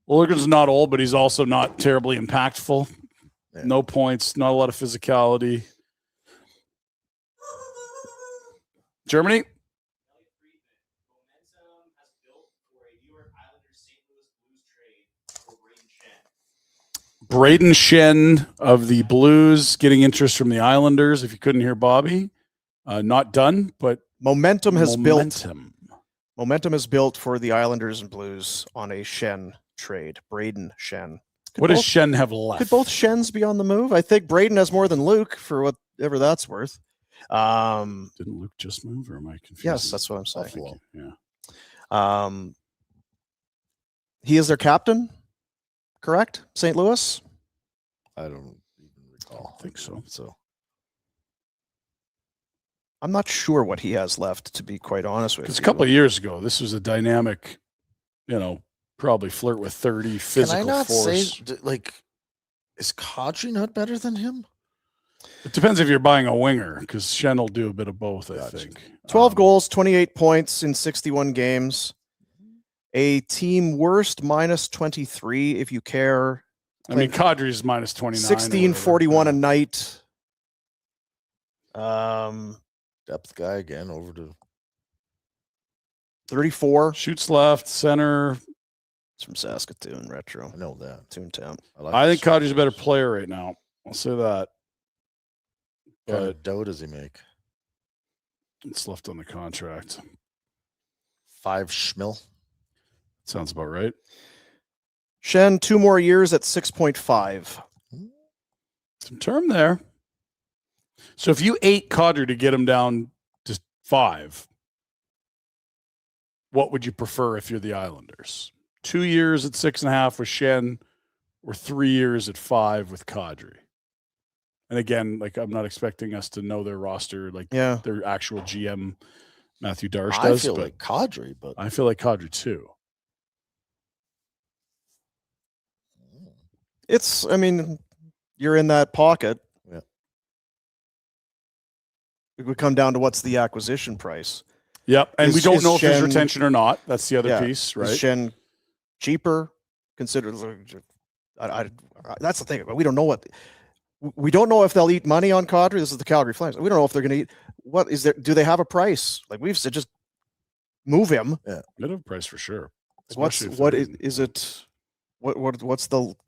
Liljegren's not old, but he's also not terribly impactful. Yeah. No points, not a lot of physicality. Germany. Braden Shen of the Blues getting interest from the Islanders. If you couldn't hear Bobby, not done, but momentum has built. Momentum is built for the Islanders and Blues on a Shen trade. Braden Shen. What does Shen have left? Could both Shens be on the move? I think Braden has more than Luke for whatever that's worth. Didn't Luke just move, or am I confused? Yes, that's what I'm saying. Buffalo. Yeah. He is their captain, correct? St. Louis? I don't even recall. I think so. I'm not sure what he has left, to be quite honest with you. It's a couple of years ago. This was a dynamic, probably flirt with 30 physical Can I not force. say, is Kadri not better than him? It depends if you're buying a winger, because Shen will do a bit of both, I think. 12 goals, 28 points in 61 games. A team worst minus 23, if you care. I mean, Kadri's minus 29. 1641 a night. Depth guy again, over to 34. Shoots left, center. It's from Saskatoon, retro. I know that. Toontown. I think Kadri's a better player right now. I'll say that. What kind of dough does he make? It's left on the contract. 5 schmil. Sounds about right. Shen, 2 more years at 6.5. Some term there. So if you ate Kadri to get him down to 5, what would you prefer if you're the Islanders? 2 years at 6.5 with Shen, or 3 years at 5 with Kadri? And again, I'm not expecting us to know their roster, their actual GM Matthew Darsh does. I feel like Kadri, but I feel like Kadri too. You're in that pocket. Yeah. It would come down to what's the acquisition price. Yep. And we don't know if there's Shen retention or not. That's the other piece, right? Is Shen cheaper? Considered. That's the thing. We don't know what. We don't know if they'll eat money on Kadri. This is the Calgary Flames. We don't know if they're going to eat. What is there? Do they have a price? Like we've said, just move him. Bit of a price for sure. What's the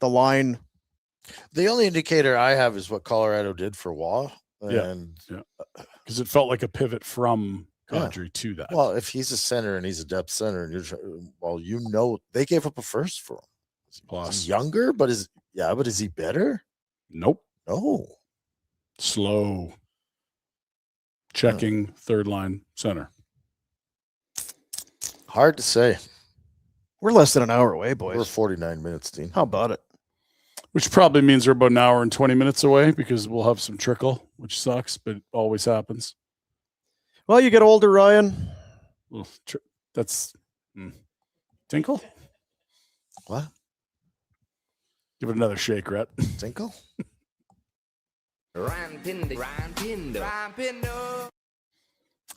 line? The only indicator I have is what Colorado did for Waugh. And because it felt like a pivot from Kadri to that. Well, if he's a center and he's a depth center, and they gave up a first for him. Plus, He's younger, but is he better? Nope. No. Slow. Checking third line center. Hard to say. We're less than an hour away, boys. We're 49 minutes, Dean. How about it? Which probably means we're about an hour and 20 minutes away because we'll have some trickle, which sucks, but it always happens. Well, you get older, Ryan. Well, that's Tinkle? What? Give it another shake, Rhett. Tinkle? Ryan Pinder.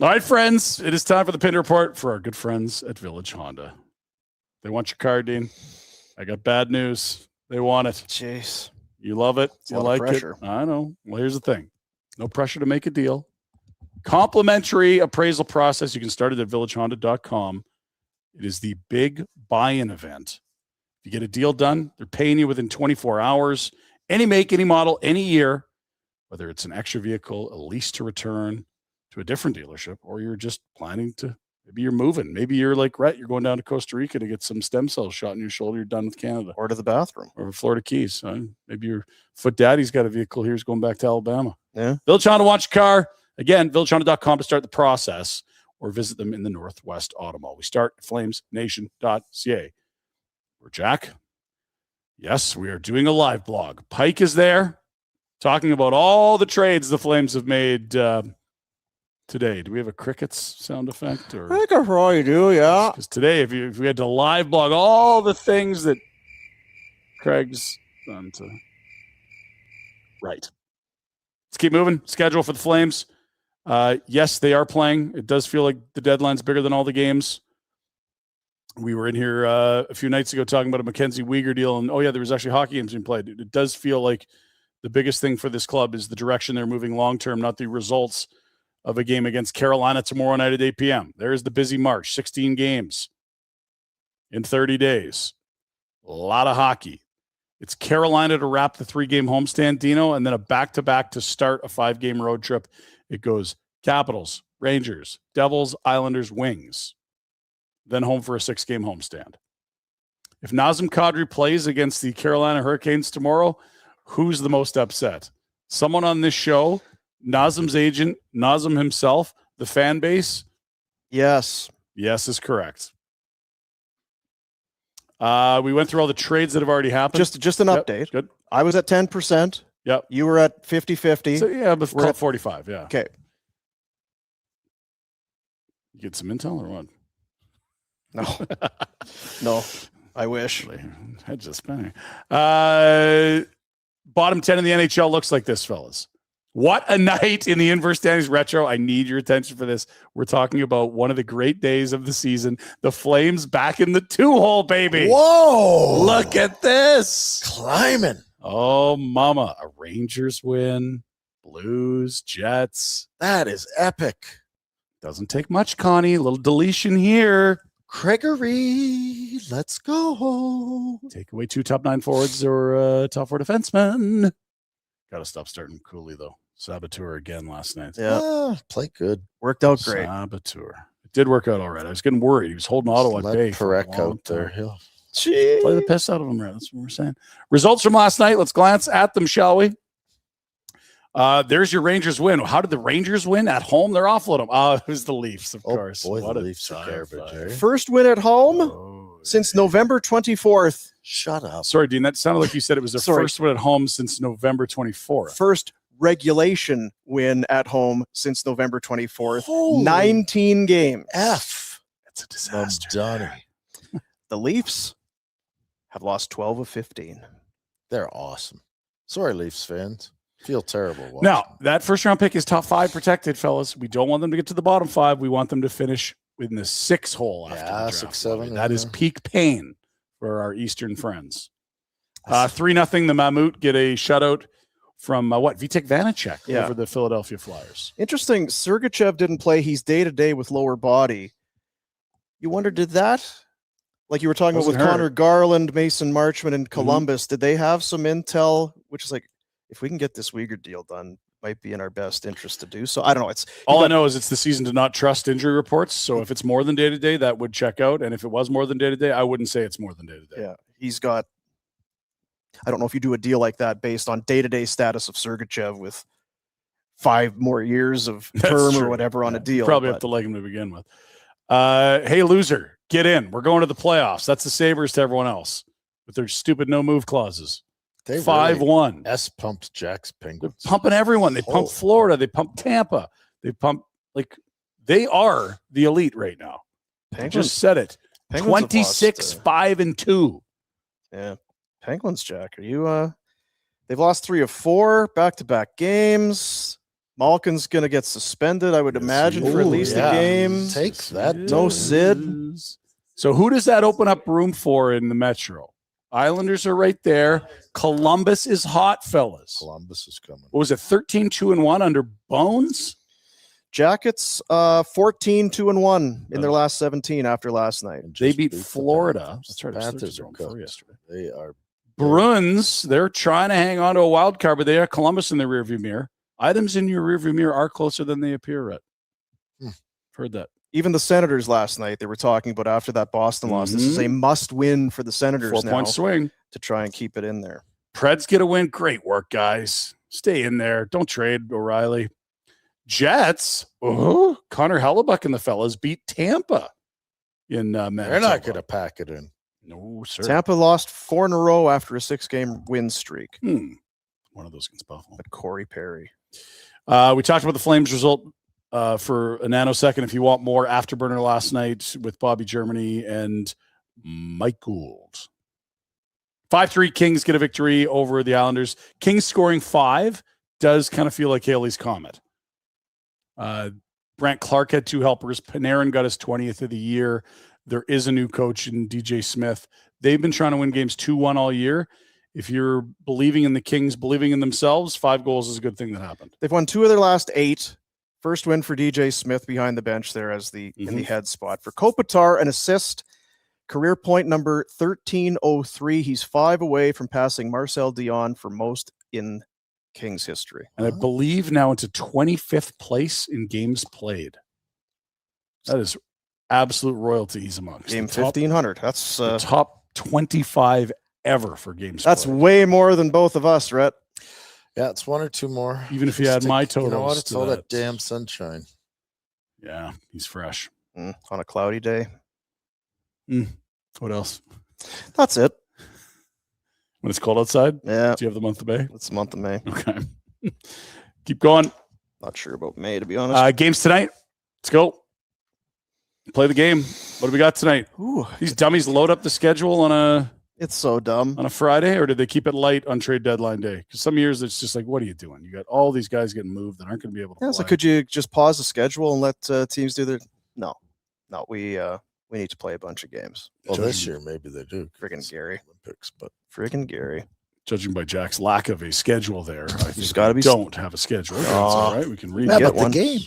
All right, friends, it is time for the Pinder Report for our good friends at Village Honda. They want your car, Dean. I got bad news. They want it. Jeez. You love it. It's a You lot of like pressure. it. I know. Well, here's the thing. No pressure to make a deal. Complimentary appraisal process. You can start it at villagehonda.com. It is the big buy-in event. If you get a deal done, they're paying you within 24 hours. Any make, any model, any year, whether it's an extra vehicle, a lease to return to a different dealership, or you're just planning to, maybe you're moving. Maybe you're like Rhett, you're going down to Costa Rica to get some stem cells shot in your shoulder. You're done with Canada. Or to the bathroom. Or Florida Keys. Maybe your foot daddy's got a vehicle here. He's going back to Alabama. Yeah. Village Honda wants your car. Again, villagehonda.com to start the process, or visit them in the Northwest Auto Mall. We start at flamesnation.ca. We're Jack. Yes, we are doing a live blog. Pike is there talking about all the trades the Flames have made today. Do we have a crickets sound effect? Or? I think I probably do, yeah. Because today, if we had to live blog all the things that Craig's done to. Right. Let's keep moving. Schedule for the Flames. Yes, they are playing. It does feel like the deadline's bigger than all the games. We were in here a few nights ago talking about a Mackenzie Weegar deal, and there was actually hockey games being played. It does feel like the biggest thing for this club is the direction they're moving long-term, not the results of a game against Carolina tomorrow night at 8 p.m. There's the busy March, 16 games in 30 days. A lot of hockey. It's Carolina to wrap the 3-game homestand, Dino, and then a back-to-back to start a 5-game road trip. It goes Capitals, Rangers, Devils, Islanders, Wings, then home for a 6-game homestand. If Nazem Kadri plays against the Carolina Hurricanes tomorrow, who's the most upset? Someone on this show, Nazem's agent, Nazem himself, the fan base? Yes. Yes is correct. We went through all the trades that have already happened. Just an update. Good. I was at 10%. Yep. You were at 50-50. So, yeah, but We're at 45, yeah. Okay. You get some intel or what? No. No. I wish. Head just spinning. Bottom 10 in the NHL looks like this, fellas. What a night in the Inverse Standings Retro. I need your attention for this. We're talking about one of the great days of the season. The Flames back in the 2-hole, baby. Whoa. Look at this. Climbing. Oh, mama. A Rangers win. Blues, Jets. That is epic. Doesn't take much, Connie. A little deletion here. Gregory, let's go. Take away 2 top 9 forwards or top 4 defensemen. Got to stop starting Cooley, though. Saboteur again last night. Yeah. Play good. Worked out great. Saboteur. It did work out all right. I was getting worried. He was holding Ottawa at bay. Perec out there. Play the piss out of him, right? That's what we're saying. Results from last night. Let's glance at them, shall we? There's your Rangers win. How did the Rangers win? At home? They're offloading them. It was the Leafs, of course. Boy, what the Leafs are garbage. Eh? First win at home since November 24th. Shut up. Sorry, Dean. That sounded like you said it was the first win at home since November 24th. First regulation win at home since November 24th. Holy 19 games. F. It's a disaster. Donnie. The Leafs have lost 12 of 15. They're awesome. Sorry, Leafs fans. Feel terrible. Now, that first-round pick is top 5 protected, fellas. We don't want them to get to the bottom 5. We want them to finish in the 6 hole after the draft. 6-7. That is peak pain for our Eastern friends. 3-0, the Mammut get a shutout from, Vitek Vanacek over the Philadelphia Flyers. Interesting, Sergachev didn't play. He's day-to-day with lower body. You wonder, did that, like you were talking about with Doesn't hurt. Connor Garland, Mason Marchment, and Columbus, did they have some intel, which is like, if we can get this Uyghur deal done, might be in our best interest to do so. I don't know. All I know is it's the season to not trust injury reports. So if it's more than day to day, that would check out. And if it was more than day to day, I wouldn't say it's more than day to day. Yeah, he's got. I don't know if you do a deal like that based on day to day status of Sergachev with 5 more years of That's term true. or whatever on a deal. Probably have to like him to begin with. Hey, loser, get in. We're going to the playoffs. That's the Sabres to everyone else with their stupid no move clauses. They 5-1. pumped Jack's They're Penguins. pumping everyone. They pump Florida. They pump Tampa. They pump they are the elite right now. I just said it. Penguins have 26, lost, 5-2. Yeah, Penguins, Jack. Are you? They've lost 3 of 4 back-to-back games. Malkin's gonna get suspended, I would imagine, for at least a game. Takes that. No Sid. So who does that open up room for in the Metro? Islanders are right there. Columbus is hot, fellas. Columbus is coming. What was it? 13-2-1 under Bones? Jackets 14-2-1 in their last 17 after last night. And They just beat the Florida. Panthers. That's right. The Panthers Panthers are are on cooked. yesterday. They are. Bruins, they're trying to hang on to a wild card, but they have Columbus in the rearview mirror. Items in your rearview mirror are closer than they appear, Rhett. Heard that. Even the Senators last night, they were talking about after that Boston loss. This is a must-win for the Senators 4-point now swing. to try and keep it in there. Preds get a win. Great work, guys. Stay in there. Don't trade O'Reilly. Jets. Connor Hellebuck and the fellas beat Tampa in Manitoba. They're not going to pack it in. No, sir. Tampa lost 4 in a row after a 6-game win streak. One of those against Buffalo. But Corey Perry. We talked about the Flames result for a nanosecond. If you want more, Afterburner last night with Bobby Germany and Mike Gould. 5-3 Kings get a victory over the Islanders. Kings scoring 5 does kind of feel like Haley's Comet. Brant Clark had 2 helpers. Panarin got his 20th of the year. There is a new coach in DJ Smith. They've been trying to win games 2-1 all year. If you're believing in the Kings, believing in themselves, 5 goals is a good thing that happened. They've won 2 of their last 8. First win for DJ Smith behind the bench there as in the head spot. For Kopitar, an assist, career point number 1303. He's 5 away from passing Marcel Dion for most in Kings history. And I believe now into 25th place in games played. That is absolute royalty he's amongst. Game The top- 1500. That's the top 25 ever for games that's played. way more than both of us, Rhett. Yeah, it's 1 or 2 more. Even if you Just had my You know what? totals It's to all that. that damn sunshine. Yeah, he's fresh. On a cloudy day. What else? That's it. When it's cold outside? Yeah, Do you have the month of May? it's the month of May. Okay. Keep going. Not sure about May, to be honest. Games tonight. Let's go. Play the game. What do we got tonight? Ooh, These dummies load up the schedule on a it's so dumb. Friday, or did they keep it light on trade deadline day? Because some years it's just like, what are you doing? You got all these guys getting moved that aren't going to be able to Yeah, play. so could you just pause the schedule and let teams do their? No, we need to play a bunch of games. Well, this year maybe they do. Friggin' Gary. Olympics, but Friggin' Gary. Judging by Jack's lack of a schedule there, I think There's gotta we be- don't have a schedule. That's all right. We can read yeah, it. get but the one. game.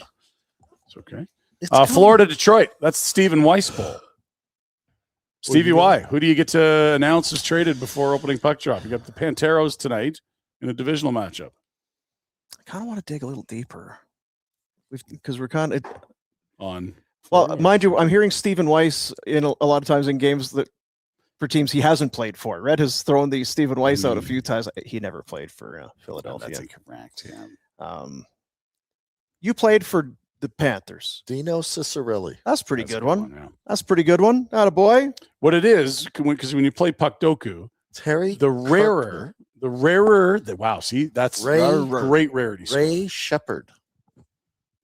It's okay. It's coming. Florida, Detroit. That's the Stephen Weiss Bowl. Stevie Y, who do you get to announce is traded before opening puck drop? You got the Panteros tonight in a divisional matchup. I kind of want to dig a little deeper, because we're kind of On well, Florida. mind you, I'm hearing Stephen Weiss in a lot of times in games that for teams he hasn't played for. Red has thrown the Stephen Weiss out a few times. He never played for Philadelphia. That's incorrect. Yeah. You played for the Panthers. Dino Cicerelli. That's a pretty That's a good one. yeah. That's a pretty good one. Not a boy. What it is, because when you play puck doku, Terry. the rarer, wow, see, that's Ray- great rarity. score. Ray Shepard.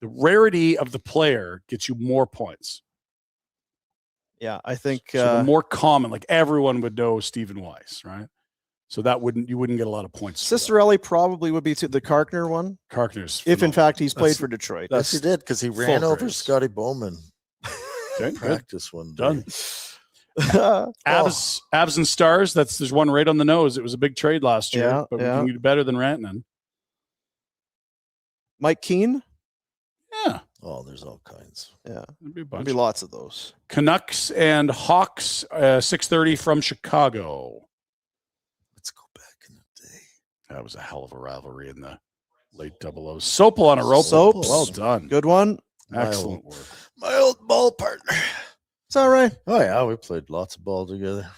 The rarity of the player gets you more points. Yeah, I think So the more common, like everyone would know Stephen Weiss, right? So you wouldn't get a lot of points. for that. Cicerelli probably would be to the Karkner one, Karkner's if in phenomenal. fact he's played That's- for Detroit. Yes, he did because he ran full over praise. Scotty Bowman Okay, good. practice one day. Done. Oh, Avs and Stars. There's one right on the nose. It was a big trade last year, Yeah, but yeah. we can do better than Rantanen. Mike Keane. Yeah, Oh, there's all kinds. Yeah, There'd be a there'll bunch. be lots of those. Canucks and Hawks, 6:30 from Chicago. Let's go back in the day. That was a hell of a rivalry in the late 00s. Sopel on a rope. Soaps. Well done. Good one. Excellent work. My old ball partner. It's all right. Oh yeah, we played lots of ball together.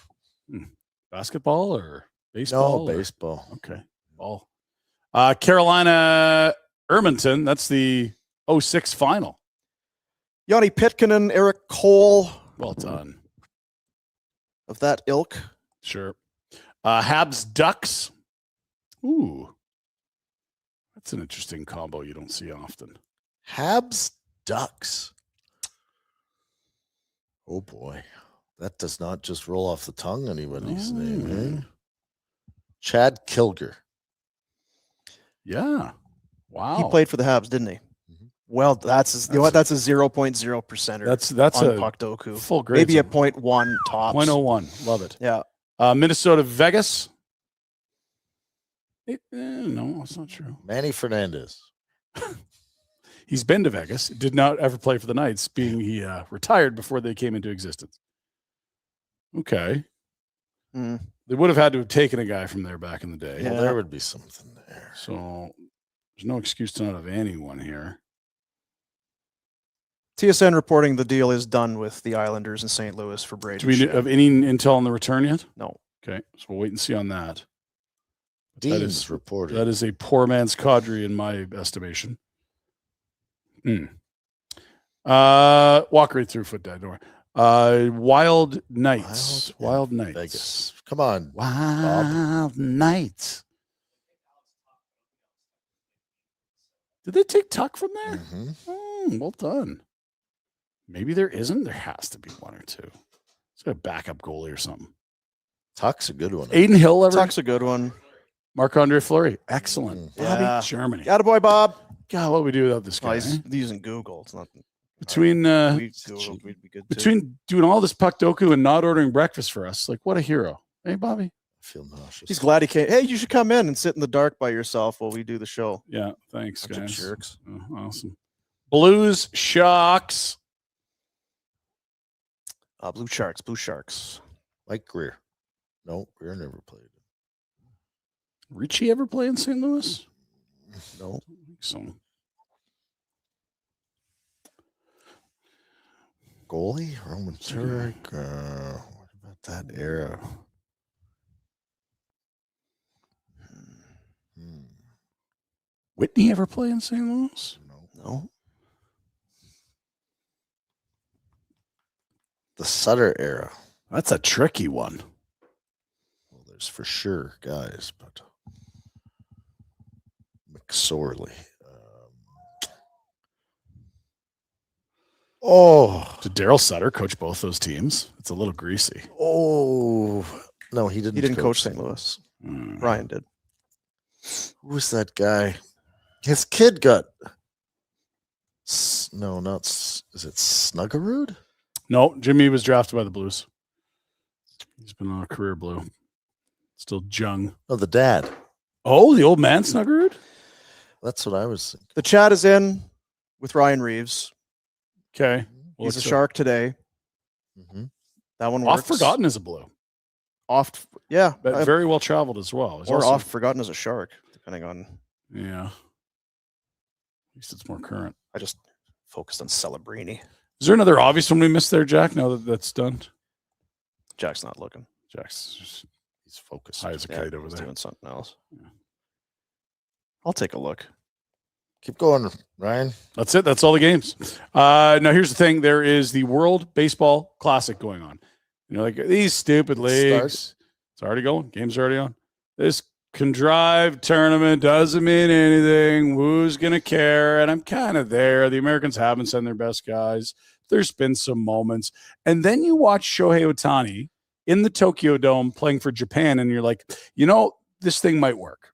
Basketball or baseball? No, or- baseball. Okay. Ball. Carolina Edmonton. That's the 06 final. Yanni Pitkanen, Eric Cole Well done. of that ilk. Sure. Habs Ducks. Ooh. That's an interesting combo you don't see often. Habs Ducks. Oh boy. That does not just roll off the tongue, anybody's name, eh? Chad Kilger. Yeah. Wow. He played for the Habs, didn't he? Mhm. Well, that's you know what? That's a 0.0%. That's on a puck doku. full grade. Maybe a 0.1 tops. 0.01. Love it. Yeah. Minnesota Vegas. No, that's not true. Manny Fernandez. He's been to Vegas. Did not ever play for the Knights, being he retired before they came into existence. Okay. Mm. They would have had to have taken a guy from there back in the day. Yeah. Well, there would be something there. So there's no excuse to not have anyone here. TSN reporting the deal is done with the Islanders in St. Louis for Brady. Do we have any intel on the return yet? No. Okay. So we'll wait and see on that. Dean's reported. That is a poor man's Kadri in my estimation. Walk right through foot dad. Don't worry. Wild Knights. Wild Knights. Vegas. Come on. Wild Knights. Did they take Tuck from there? Mhm. Well done. Maybe there isn't. There has to be one or two. It's got a backup goalie or something. Tuck's a good one. Aiden Hill ever? Tuck's a good one. Marc-Andre Fleury. Excellent. Yeah. Bobby, Germany. Attaboy, Bob. God, what would we do without this Oh, guy? he's eh? using Google. It's not Between we Googled, we'd be good too. between doing all this puck doku and not ordering breakfast for us, like what a hero. Hey, Bobby. I feel nauseous. He's glad he came. Hey, you should come in and sit in the dark by yourself while we do the show. Yeah, thanks, Bunch of guys. jerks. Oh, awesome. Blues Sharks. Blue Sharks. Mike Greer. No, Greer never played. Richie ever play in St. Louis? No. I don't think so. Goalie? Roman Turek. What about that era? Whitney ever play in St. Louis? No. The Sutter era. That's a tricky one. Well, there's for sure guys, but McSorley. Did Daryl Sutter coach both those teams? It's a little greasy. No, he didn't. He didn't coach St. Louis. Ryan did. Who was that guy? His kid got. No, not. Is it Snuggerud? No, Jimmy was drafted by the Blues. He's been on a career Blue. Still Jung. Oh, the dad. Oh, the old man Snuggerud? That's what I was thinking. The chat is in with Ryan Reeves. Okay. He's a Shark today. Mm-hmm. That one works. Oft forgotten as a Blue, Oft, yeah. but very well traveled as well. He's or also- oft forgotten as a Shark, depending on. Yeah. At least it's more current. I just focused on Celebrini. Is there another obvious one we missed there, Jack? Now that that's done? Jack's not looking. Jack's just He's focused. high as a kite over he's there. doing something else. Yeah. I'll take a look. Keep going, Ryan. That's it. That's all the games. Now, here's the thing. There is the World Baseball Classic going on. You know, like these stupid leagues. It's already going. Game's already on. This contrived tournament doesn't mean anything. Who's going to care? And I'm kind of there. The Americans haven't sent their best guys. There's been some moments. And then you watch Shohei Ohtani in the Tokyo Dome playing for Japan, and you're like, you know, this thing might work.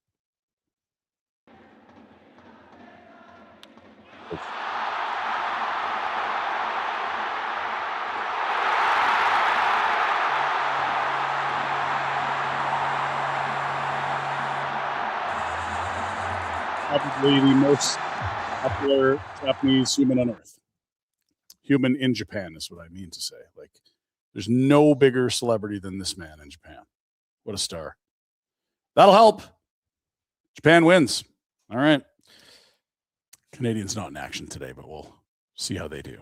Probably the most popular Japanese human on Earth. Human in Japan is what I mean to say. Like, there's no bigger celebrity than this man in Japan. What a star. That'll help. Japan wins. All right. Canadians not in action today, but we'll see how they do.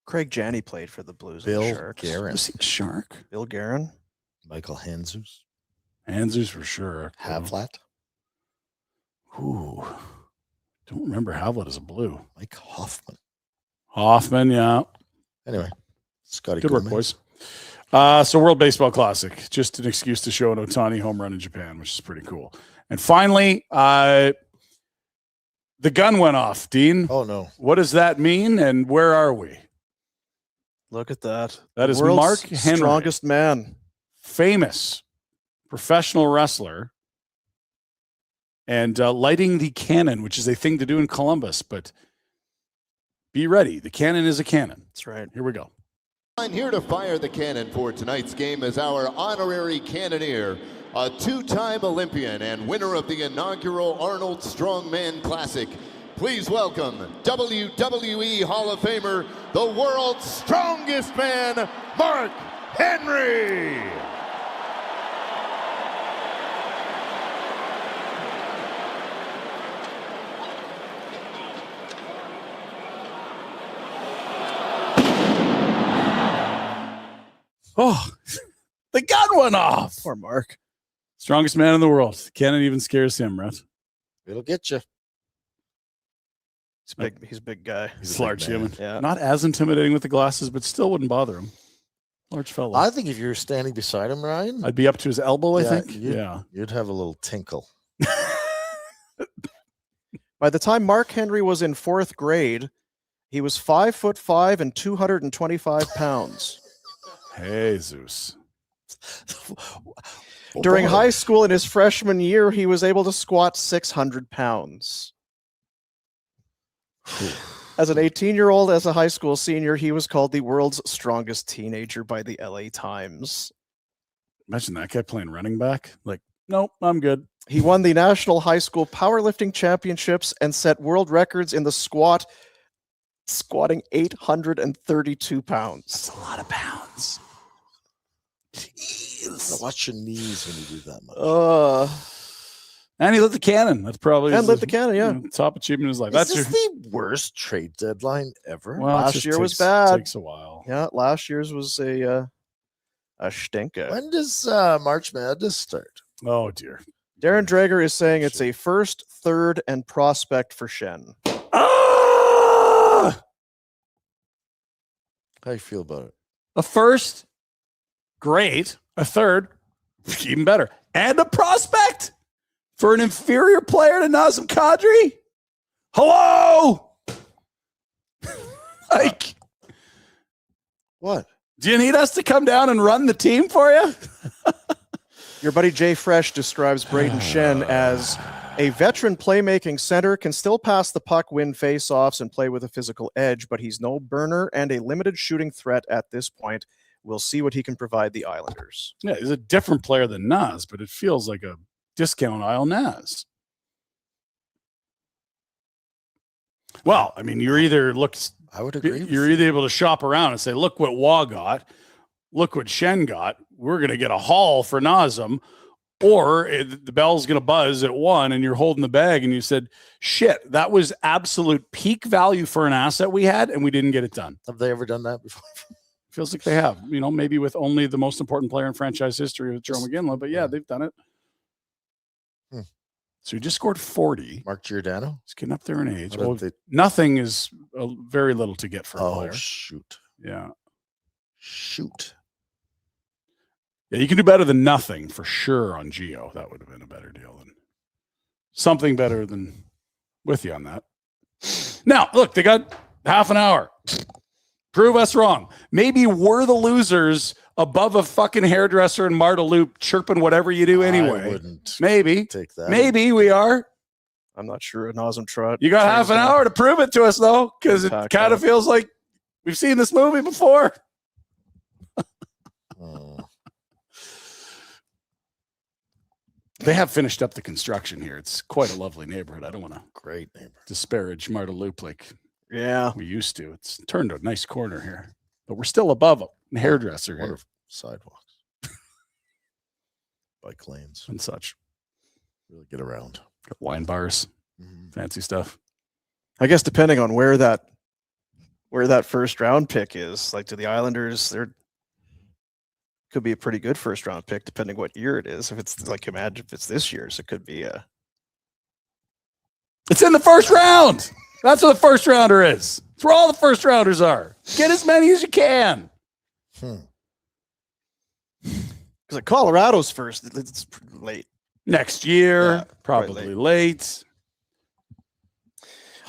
Craig Janney played for the Blues. and the Bill Sharks. Guerin. Was he a Shark? Bill Guerin. Michael Hanzus. Hanzus for sure. Havlat. Ooh. Don't remember Havlat as a Blue. Mike Hoffman, yeah. Anyway, Scotty. Good work, Gomez. boys. So World Baseball Classic, just an excuse to show an Ohtani home run in Japan, which is pretty cool. And finally, the gun went off, Dean. Oh, no. What does that mean, and where are we? Look at that. That is World's Mark Henry, strongest man. famous professional wrestler, and lighting the cannon, which is a thing to do in Columbus, but be ready. The cannon is a cannon. That's right. Here we go. I'm here to fire the cannon for tonight's game as our honorary cannoneer, a two-time Olympian and winner of the inaugural Arnold Strongman Classic. Please welcome WWE Hall of Famer, the world's strongest man, Mark Henry. Oh, the gun went off. Poor Mark. Strongest man in the world. Cannon even scares him, right? It'll get you. He's big. He's a big guy. He's a large big man. human. Yeah. Not as intimidating with the glasses, but still wouldn't bother him. Large fellow. I think if you're standing beside him, Ryan, I'd be up to his elbow, I think. you'd- You'd have a little tinkle. By the time Mark Henry was in 4th grade, he was 5'5" and 225 pounds. Jesus. During boy. high school in his freshman year, he was able to squat 600 pounds. As an 18-year-old, as a high school senior, he was called the world's strongest teenager by the LA Times. Imagine that guy playing running back. Like, nope, I'm good. He won the National High School Powerlifting Championships and set world records in the squatting 832 pounds. That's a lot of pounds. Now watch your knees when you do that much. And he lit the cannon. That's probably And lit the cannon, yeah. Top achievement in his life. Is That's this your the worst trade deadline ever? well, it Last just year was takes- bad. Takes a while. Yeah, last year's was a stinker. When does March Madness start? Oh dear. Darren Drager is saying it's a first, third, and prospect for Shen. Ah! How you feel about it? A first, great. A third, even better. And a prospect for an inferior player to Nazem Kadri? Hello? Like, What? do you need us to come down and run the team for you? Your buddy Jay Fresh describes Braden Shen as a veteran playmaking center, can still pass the puck, win faceoffs, and play with a physical edge, but he's no burner and a limited shooting threat at this point. We'll see what he can provide the Islanders. Yeah, he's a different player than Naz, but it feels like a discount aisle Naz. Well, I mean, you're either I would agree. with you're you. either able to shop around and say, look what Wah got, look what Shen got. We're going to get a haul for Nazem, or the bell's going to buzz at 1 and you're holding the bag and you said, shit, that was absolute peak value for an asset we had and we didn't get it done. Have they ever done that before? Feels like they have, maybe with only the most important player in franchise history with Joe McGinley, but yeah, they've done it. Hmm. So he just scored 40. Mark Giordano? He's getting up there in age. How about Well, the- nothing is very little to get for a Oh, player. shoot. Yeah. Shoot. Yeah, you can do better than nothing for sure on Geo. That would have been a better deal than something better than with you on that. Now, look, they got half an hour. Prove us wrong. Maybe we're the losers above a fucking hairdresser and Marta Loop chirping whatever you do I anyway. wouldn't Maybe. take that. Maybe we are. I'm not sure. Nazem Trot. You got half an hour to prove it to us, though, because it Pack kind of up. feels like we've seen this movie before. Oh. They have finished up the construction here. It's quite a lovely neighborhood. I don't want to Great neighbor. disparage Marta Loop like Yeah. we used to. It's turned a nice corner here, but we're still above a hairdresser here Wonderful sidewalks. Bike lanes. and such. Really get around. Got wine bars, fancy stuff. I guess depending on where that first round pick is, like to the Islanders, there could be a pretty good first round pick depending what year it is. If it's like, imagine if it's this year's, it could be a. It's in the first round. That's what the first rounder is. It's where all the first rounders are. Get as many as you can. Because like Colorado's first, it's late. Next year, Yeah, probably late.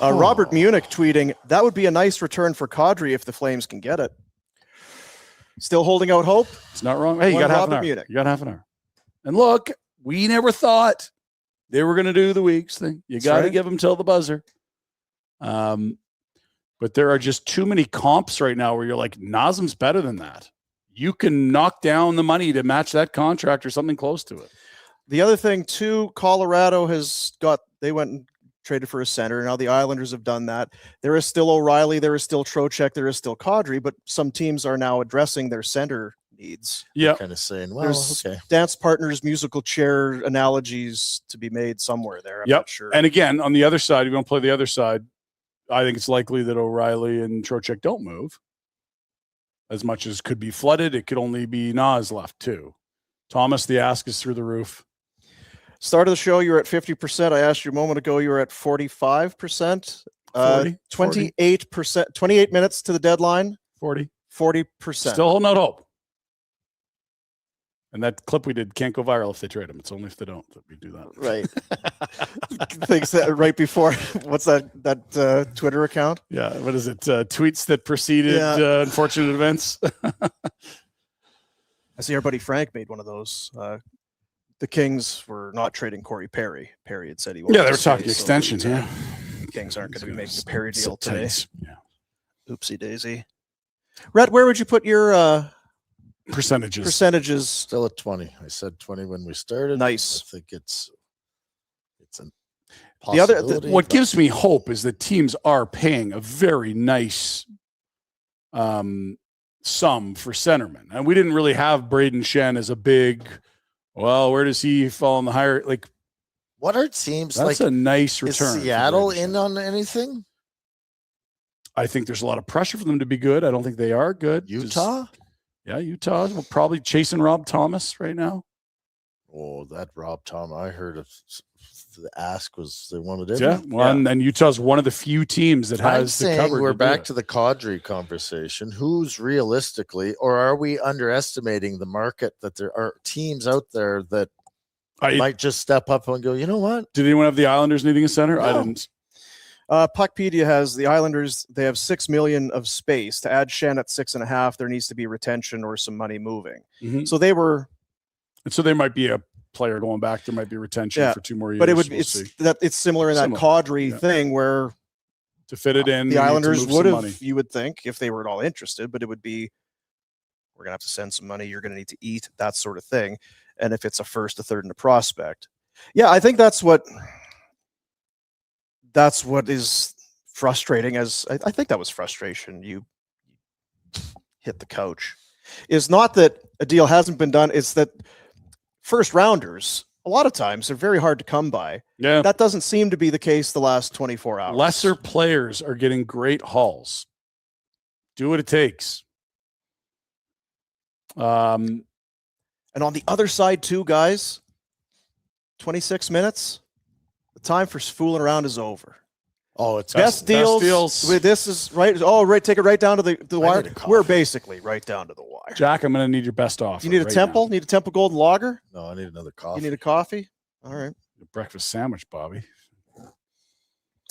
Robert Munich tweeting, that would be a nice return for Kadri if the Flames can get it. Still holding out hope? It's not wrong. Hey, you One got half Robert an hour. Munich. You got half an hour. And look, we never thought they were going to do the Weeks thing. You got to right. give them till the buzzer. But there are just too many comps right now where you're like, Nazem's better than that. You can knock down the money to match that contract or something close to it. The other thing too, Colorado they went and traded for a center. Now the Islanders have done that. There is still O'Reilly, there is still Trocheck, there is still Kadri, but some teams are now addressing their center needs. Yeah. Kind of saying, well, There's okay. dance partners, musical chair analogies to be made somewhere there. I'm Yep. not sure. And again, on the other side, if you want to play the other side, I think it's likely that O'Reilly and Trocheck don't move. As much as could be flooded, it could only be Nas left too. Thomas, the ask is through the roof. Start of the show, you were at 50%. I asked you a moment ago, you were at 45%. 28%, 28 minutes to the deadline. 40. 40%. Still holding out hope. And that clip we did can't go viral if they trade him. It's only if they don't that we do that. Right. Thinks that right before, what's that Twitter account? Yeah. What is it? Tweets that preceded unfortunate events. I see our buddy Frank made one of those. The Kings were not trading Corey Perry. Perry had said he wanted Yeah, they were to stay, talking so extensions. Yeah. the Kings aren't going to be making a Perry deal Sit today. tight. Yeah. Oopsie daisy. Rhett, where would you put your Percentages. percentages? Still at 20. I said 20 when we started. Nice. I think it's a The other- possibility. What but gives me hope is that teams are paying a very nice sum for centerman. And we didn't really have Braden Shen as a big, well, where does he fall in the higher? Like, what are teams that's like? a nice Is return. for Seattle Braden in Shen. on anything? I think there's a lot of pressure for them to be good. I don't think they are good. Utah? Utah. Well, probably chasing Rob Thomas right now. Oh, that Rob Tom. I heard of the ask was they wanted it. Yeah. Well, and Utah's one of the few teams that I'm has the saying cover. we're to do back it. to the Kadri conversation. Who's realistically, or are we underestimating the market that there are teams out there that might just step up and go, you know what? Did anyone have the Islanders needing a center? I No. didn't. Puckpedia has the Islanders. They have $6 million of space to add Shen at 6.5. There needs to be retention or some money moving. Mhm. So they were, And so there might be a player going back. There might be retention Yeah, for 2 more years. but it would We'll see. it's similar in that Similar. Kadri Yeah. thing where To fit it in, the you need to Islanders move would some have, money. you would think, if they were at all interested, but it would be, we're going to have to send some money. You're going to need to eat, that sort of thing. And if it's a first, a third, and a prospect. Yeah, I think that's what is frustrating. As I think that was frustration. You hit the couch. Is not that a deal hasn't been done. It's that first rounders, a lot of times, they're very hard to come by. Yeah. That doesn't seem to be the case the last 24 hours. Lesser players are getting great hauls. Do what it takes. And on the other side, too, guys, 26 minutes. The time for fooling around is over. Oh, it's Best deals. This is right. Oh, right. Take it right down to the wire. need a coffee. We're basically right down to the wire. Jack, I'm going to need your best offer. You need a right Temple? now. Need a Temple Golden Lager? No, I need another coffee. You need a coffee? All right. A breakfast sandwich, Bobby.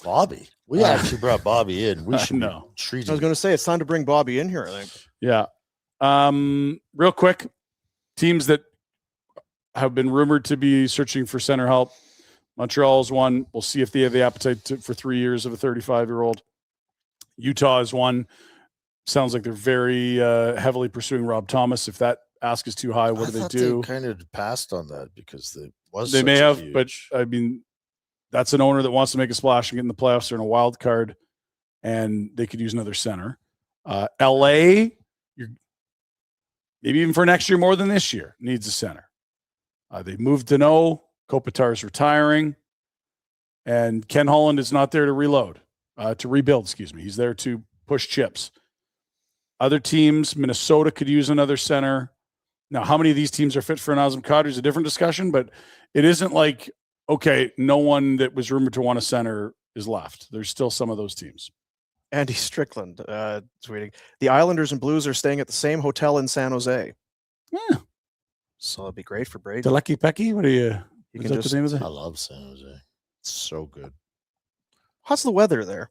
Bobby. We actually brought Bobby in. We I should know. treat I was him. going to say it's time to bring Bobby in here, I think. Yeah. Real quick, teams that have been rumored to be searching for center help. Montreal's one. We'll see if they have the appetite for 3 years of a 35-year-old. Utah is one. Sounds like they're very heavily pursuing Rob Thomas. If that ask is too high, what do they do? They kind of passed on that because Was They such may a have, huge- but I mean, that's an owner that wants to make a splash and get in the playoffs or in a wild card, and they could use another center. LA, you're maybe even for next year more than this year, needs a center. They moved to no. Kopitar's retiring, and Ken Holland is not there to rebuild. Excuse me. He's there to push chips. Other teams, Minnesota could use another center. Now, how many of these teams are fit for Nazem Kadri is a different discussion, but it isn't like, okay, no one that was rumored to want a center is left. There's still some of those teams. Andy Strickland tweeting, the Islanders and Blues are staying at the same hotel in San Jose. Yeah. So it'd be great for Brady. Lucky Pecky? What are you? You Is can that just, the name of it? I love San Jose. It's so good. how's the weather there?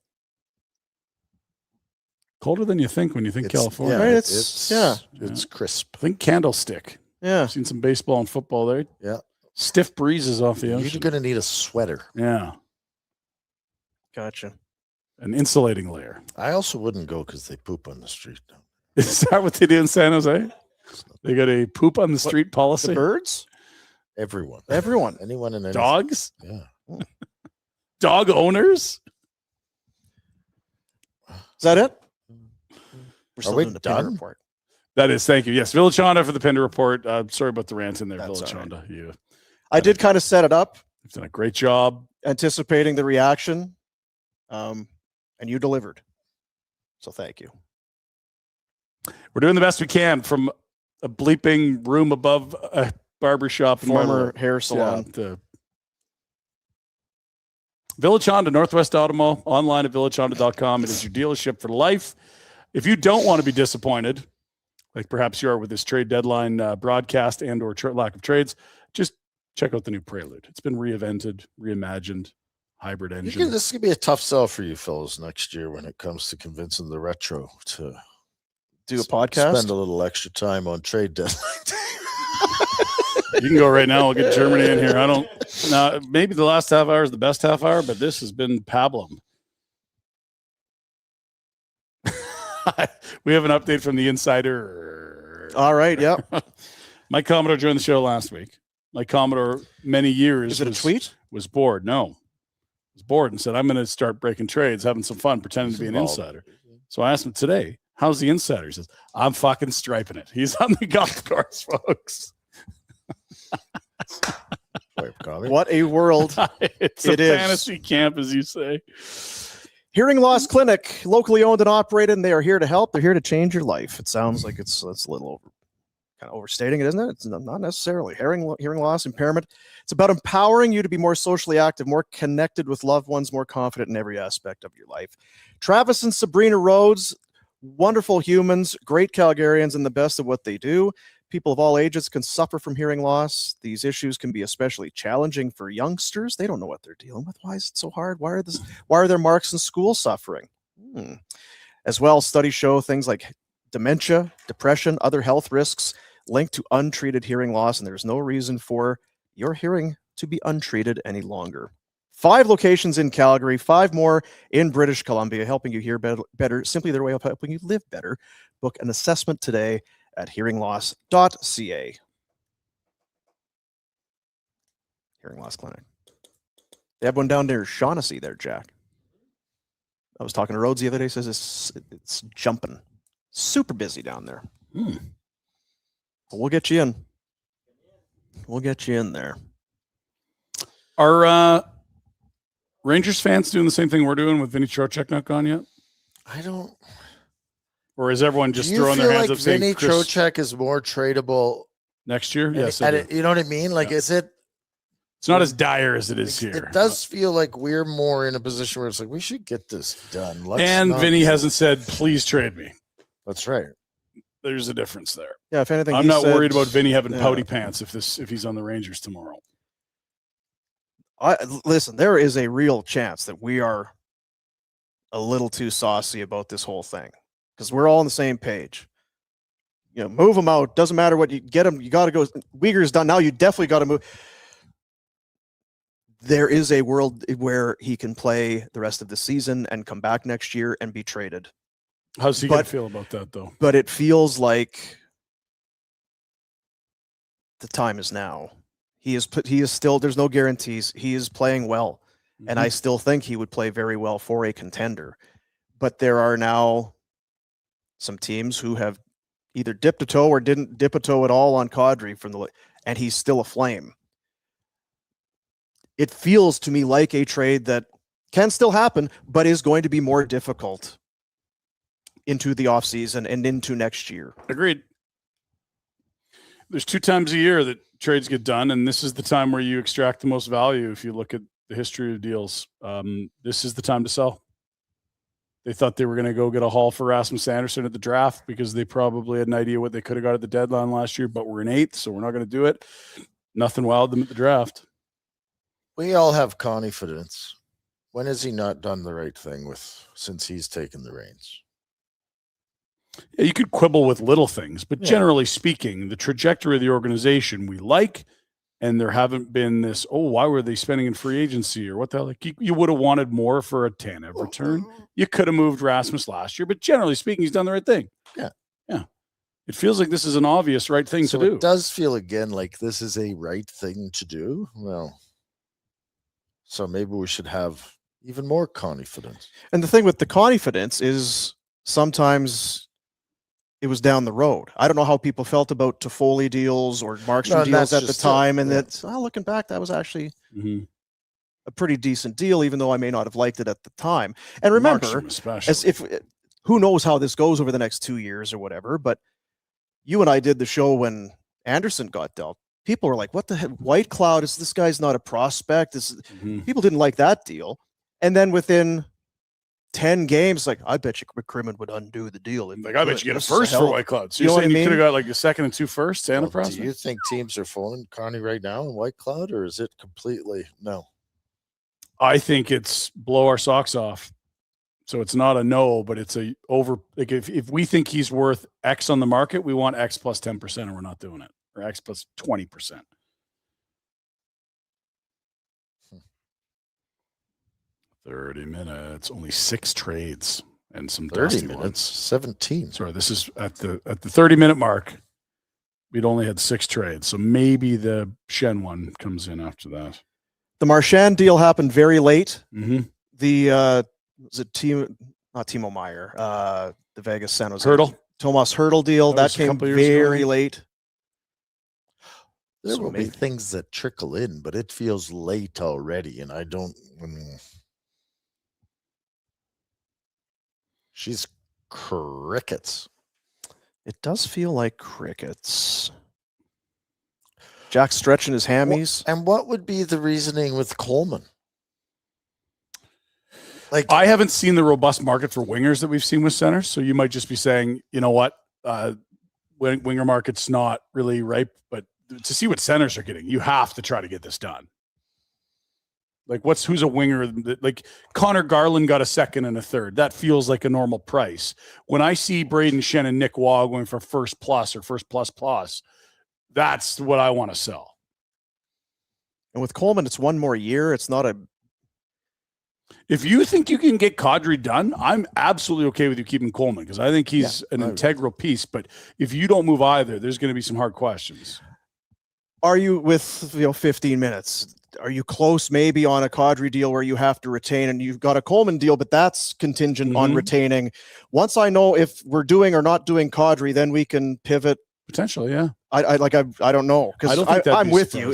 Colder than you think when you think California. Right, It's crisp. I think Candlestick. Yeah. I've seen some baseball and football there. Yeah. Stiff breezes off the You're ocean. going to need a sweater. Yeah. Gotcha. An insulating layer. I also wouldn't go because they poop on the street. Is that what they do in San Jose? They got a poop on the street policy? The birds? Everyone. Anyone in any Dogs? Yeah. Dog owners? Is that it? We're Are still we doing the Pinder done? report. That is, thank you. Yes, Village Honda for the Pinder report. Sorry about the rant in there, That's Village all right. Honda. You've I did kind of set it up, done a great job. anticipating the reaction, and you delivered. So thank you. We're doing the best we can from a bleeping room above a barbershop in Former Marlborough. hair salon. Yeah, the Village Honda, Northwest Automall, online at villagehonda.com. It is your dealership for life. If you don't want to be disappointed, like perhaps you are with this trade deadline broadcast and or lack of trades, just check out the new Prelude. It's been reinvented, reimagined, hybrid engine. This could be a tough sell for you fellas next year when it comes to convincing the retro to Do a podcast. Spend a little extra time on trade deadline. You can go right now. We'll get Germany in here. Maybe the last half hour is the best half hour, but this has been pablum. We have an update from the insider. All right. Yeah. Mike Commodore joined the show last week. Mike Commodore, many years. Is it a tweet? Was bored. No. Was bored and said, I'm going to start breaking trades, having some fun, pretending to be an insider. So I asked him today, how's the insider? He says, I'm fucking striping it. He's on the golf course, folks. What a world. It's it a is. fantasy camp, as you say. Hearing Loss Clinic, locally owned and operated, and they are here to help. They're here to change your life. It sounds like it's a little kind of overstating it, isn't it? It's not necessarily. Hearing loss, impairment. It's about empowering you to be more socially active, more connected with loved ones, more confident in every aspect of your life. Travis and Sabrina Rhodes, wonderful humans, great Calgarians, and the best of what they do. People of all ages can suffer from hearing loss. These issues can be especially challenging for youngsters. They don't know what they're dealing with. Why is it so hard? Why are their marks in school suffering? As well, studies show things like dementia, depression, other health risks linked to untreated hearing loss, and there's no reason for your hearing to be untreated any longer. 5 locations in Calgary, 5 more in British Columbia, helping you hear better, simply their way of helping you live better. Book an assessment today at hearingloss.ca. Hearing Loss Clinic. They have one down near Shaughnessy there, Jack. I was talking to Rhodes the other day, says it's jumping. Super busy down there. We'll get you in. We'll get you in there. Are Rangers fans doing the same thing we're doing with Vinny Trocheck not gone yet? I don't. Or is everyone just Do you throwing their feel hands like up saying Vinny Chris, Trocheck is more tradable next year? Yes. you know what I mean? Like, Yeah. is it? It's not as dire as it is here. It does feel like we're more in a position where it's like we should get this done. And Vinny hasn't said, please trade me. That's right. There's a difference there. Yeah, if anything, I'm he not said- worried about Vinny having Yeah. pouty pants if he's on the Rangers tomorrow. Listen, there is a real chance that we are a little too saucy about this whole thing because we're all on the same page. You know, move him out. Doesn't matter what you get him. You got to go. Uyghur's done. Now you definitely got to move. There is a world where he can play the rest of the season and come back next year and be traded. How's he going to feel about that, though? But it feels like the time is now. He is still, there's no guarantees. He is playing well. And I still think he would play very well for a contender. But there are now some teams who have either dipped a toe or didn't dip a toe at all on Kadri and he's still aflame. It feels to me like a trade that can still happen, but is going to be more difficult into the offseason and into next year. Agreed. There's 2 times a year that trades get done, and this is the time where you extract the most value. If you look at the history of deals, this is the time to sell. They thought they were going to go get a haul for Rasmus Anderson at the draft because they probably had an idea what they could have got at the deadline last year, but we're in 8th, so we're not going to do it. Nothing wowed them at the draft. We all have confidence. When has he not done the right thing since he's taken the reins? Yeah, you could quibble with little things, but generally speaking, the trajectory of the organization we like, and there haven't been this, why were they spending in free agency or what the hell? Like you would have wanted more for a Tanev return. You could have moved Rasmus last year, but generally speaking, he's done the right thing. Yeah. Yeah. It feels like this is an obvious right thing to do. It does feel again like this is a right thing to do. Well, so maybe we should have even more confidence. And the thing with the confidence is sometimes it was down the road. I don't know how people felt about Toffoli deals or Markstrom deals at the time. And that's looking back, that was actually a pretty decent deal, even though I may not have liked it at the time. And remember, who knows how this goes over the next 2 years or whatever, but you and I did the show when Anderson got dealt. People were like, what the heck? White Cloud, this guy's not a prospect. People didn't like that deal. And then within 10 games, like, I bet you McCrimmon would undo the deal. Like, I bet you get a first for White Cloud. So you're saying you could have got like a second and 2 firsts and a prospect? Do you think teams are phoning Connie right now in White Cloud, or is it completely no? I think it's blow our socks off. So it's not a no, but it's a over. Like if we think he's worth X on the market, we want X plus 10%, and we're not doing it, or X plus 20%. 30 minutes, only 6 trades and some 30 minutes, ones. 17. Sorry, this is at the 30-minute mark. We'd only had 6 trades, so maybe the Shen one comes in after that. The Marchand deal happened very late. Mm-hmm. Was it not Timo Meyer? The Vegas San Jose Thomas Hurdle deal that came very late. There will be things that trickle in, but it feels late already, and I don't. She's crickets. It does feel like crickets. Jack's stretching his hammies. And what would be the reasoning with Coleman? Like, I haven't seen the robust market for wingers that we've seen with centers, so you might just be saying, you know what, winger market's not really ripe, but to see what centers are getting, you have to try to get this done. Like, who's a winger? Like, Connor Garland got a second and a third. That feels like a normal price. When I see Braden Shen and Nick Waugh going for first plus or first plus, that's what I want to sell. And with Coleman, it's one more year. It's not a. If you think you can get Kadri done, I'm absolutely okay with you keeping Coleman because I think he's an integral piece. But if you don't move either, there's going to be some hard questions. Are you with 15 minutes? Are you close maybe on a Kadri deal where you have to retain, and you've got a Coleman deal, but that's contingent on retaining? Once I know if we're doing or not doing Kadri, then we can pivot. Potentially, yeah. I don't know because I'm with you.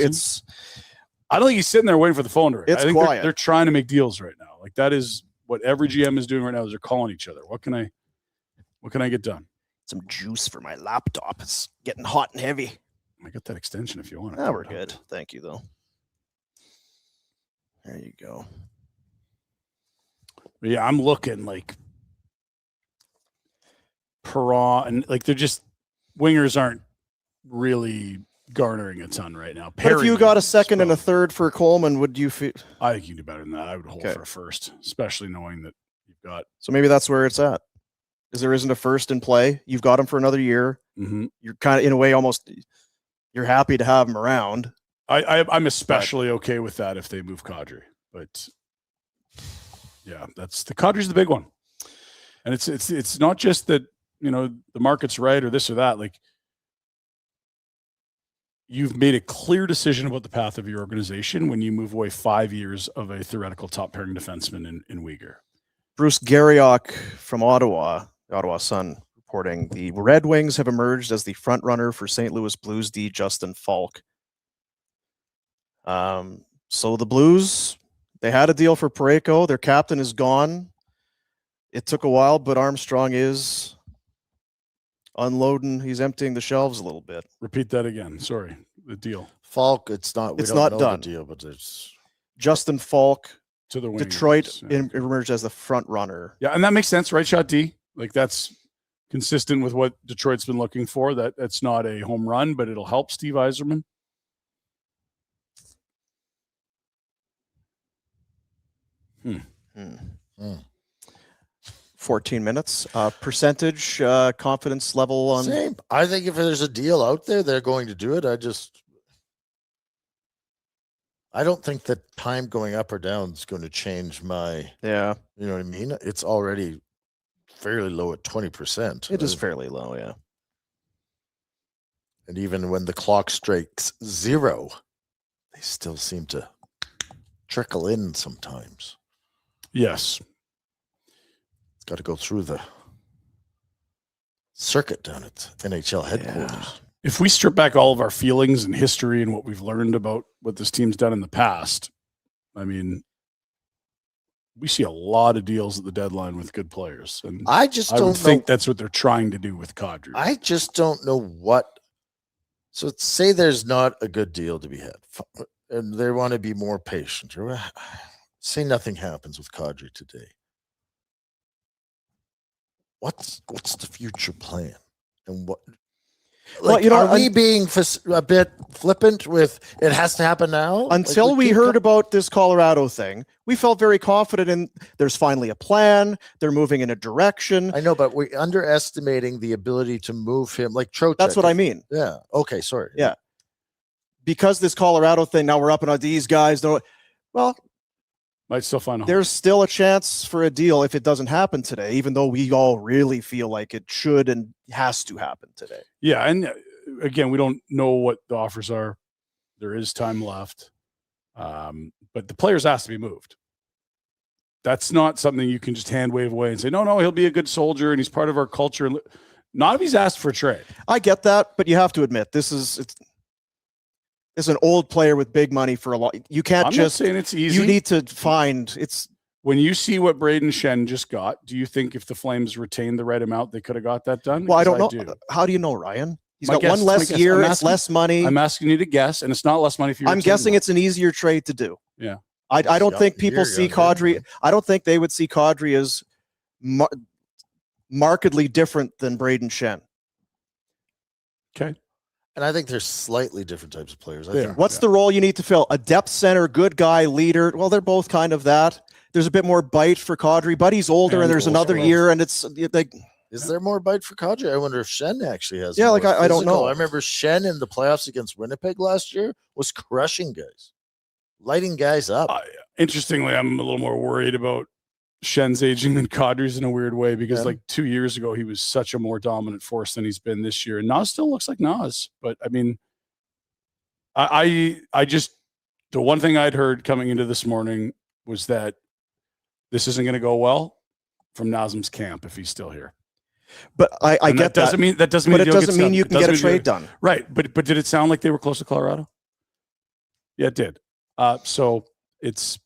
I don't think he's sitting there waiting for the phone to ring. It's I think quiet. They're trying to make deals right now. Like, that is what every GM is doing right now. Is they're calling each other. What can I get done? Some juice for my laptop. It's getting hot and heavy. I got that extension if you want it. Ah, we're good. Thank you, though. There you go. But yeah, I'm looking like Perron, and like they're just wingers aren't really garnering a ton right now. But if you got a second and a third for Coleman, would you feel? I think you can do better than that. I would hold for a first, especially knowing that you've got. So maybe that's where it's at. Is there isn't a first in play? You've got him for another year. Mm-hmm. You're kind of in a way almost. You're happy to have him around. I'm especially okay with that if they move Kadri, but yeah, Kadri's the big one, and it's not just that the market's right or this or that. Like, you've made a clear decision about the path of your organization when you move away 5 years of a theoretical top pairing defenseman in Uyghur. Bruce Garriock from Ottawa, the Ottawa Sun, reporting the Red Wings have emerged as the front runner for St. Louis Blues D Justin Falk. So the Blues, they had a deal for Parayko. Their captain is gone. It took a while, but Armstrong is unloading. He's emptying the shelves a little bit. Repeat that again. Sorry, the deal. Falk, it's not. It's don't not know done. The deal, but it's Justin Falk, To the Wings. Detroit Yeah. emerged as the front runner. Yeah, and that makes sense, right, Shot D? Like that's consistent with what Detroit's been looking for. That's not a home run, but it'll help Steve Yzerman. 14 minutes. Percentage, confidence level on. same. I think if there's a deal out there, they're going to do it. I don't think that time going up or down is going to change my. Yeah, You know what I mean? It's already fairly low at 20%. it is fairly low. Yeah. And even when the clock strikes 0, they still seem to trickle in sometimes. Yes. It's got to go through the circuit down at NHL headquarters. If we strip back all of our feelings and history and what we've learned about what this team's done in the past, I mean, we see a lot of deals at the deadline with good players. And I just I would don't think know. that's what they're trying to do with Kadri. I just don't know what. So say there's not a good deal to be had, and they want to be more patient. Or say nothing happens with Kadri today. What's the future plan, and what? Well, Like, you know, are we being a bit flippant with it has to happen now? Until Like, we keep heard about this Colorado thing, we felt very confident in there's finally a plan. They're moving in a direction. I know, but we're underestimating the ability to move him. Like Trocheck. That's what I mean. Yeah. Okay. Sorry. Yeah. Because this Colorado thing, now we're up on these guys. Well, Might still find a home. there's still a chance for a deal if it doesn't happen today, even though we all really feel like it should and has to happen today. Yeah, and again, we don't know what the offers are. There is time left, but the players has to be moved. That's not something you can just hand wave away and say, no, he'll be a good soldier and he's part of our culture. Not if he's asked for a trade. I get that, but you have to admit it's an old player with big money for a lot. You can't I'm just not saying it's easy. You need to find it's. When you see what Braden Shen just got, do you think if the Flames retained the right amount, they could have got that done? Well, I don't know. Do. How do you know, Ryan? He's My got guess- one my less guess. year. I'm It's less money. I'm asking you to guess, and it's not less money for you. I'm guessing it's an easier trade to do. Yeah. I don't Yeah, think people you're see younger, Kadri. man. I don't think they would see Kadri as markedly different than Braden Shen. Okay. And I think there's slightly different types of players. I There. think What's the role you need to fill? A depth center, good guy, leader. Well, they're both kind of that. There's a bit more bite for Kadri, but he's older, and And there's older. another year, and it's like is there more bite for Kadri? I wonder if Shen actually has. Yeah, more like, I don't physical. know. I remember Shen in the playoffs against Winnipeg last year was crushing guys, lighting guys up. Interestingly, I'm a little more worried about Shen's aging than Kadri's in a weird way because Yeah. like 2 years ago, he was such a more dominant force than he's been this year. And Nas still looks like Nas, but I mean, I just, the one thing I'd heard coming into this morning was that this isn't going to go well from Nazem's camp if he's still here. But I And get that. doesn't mean that doesn't mean But a it deal doesn't gets mean done. you It can get a doesn't mean trade done. Right. But did it sound like they were close to Colorado? Yeah, it did. So it's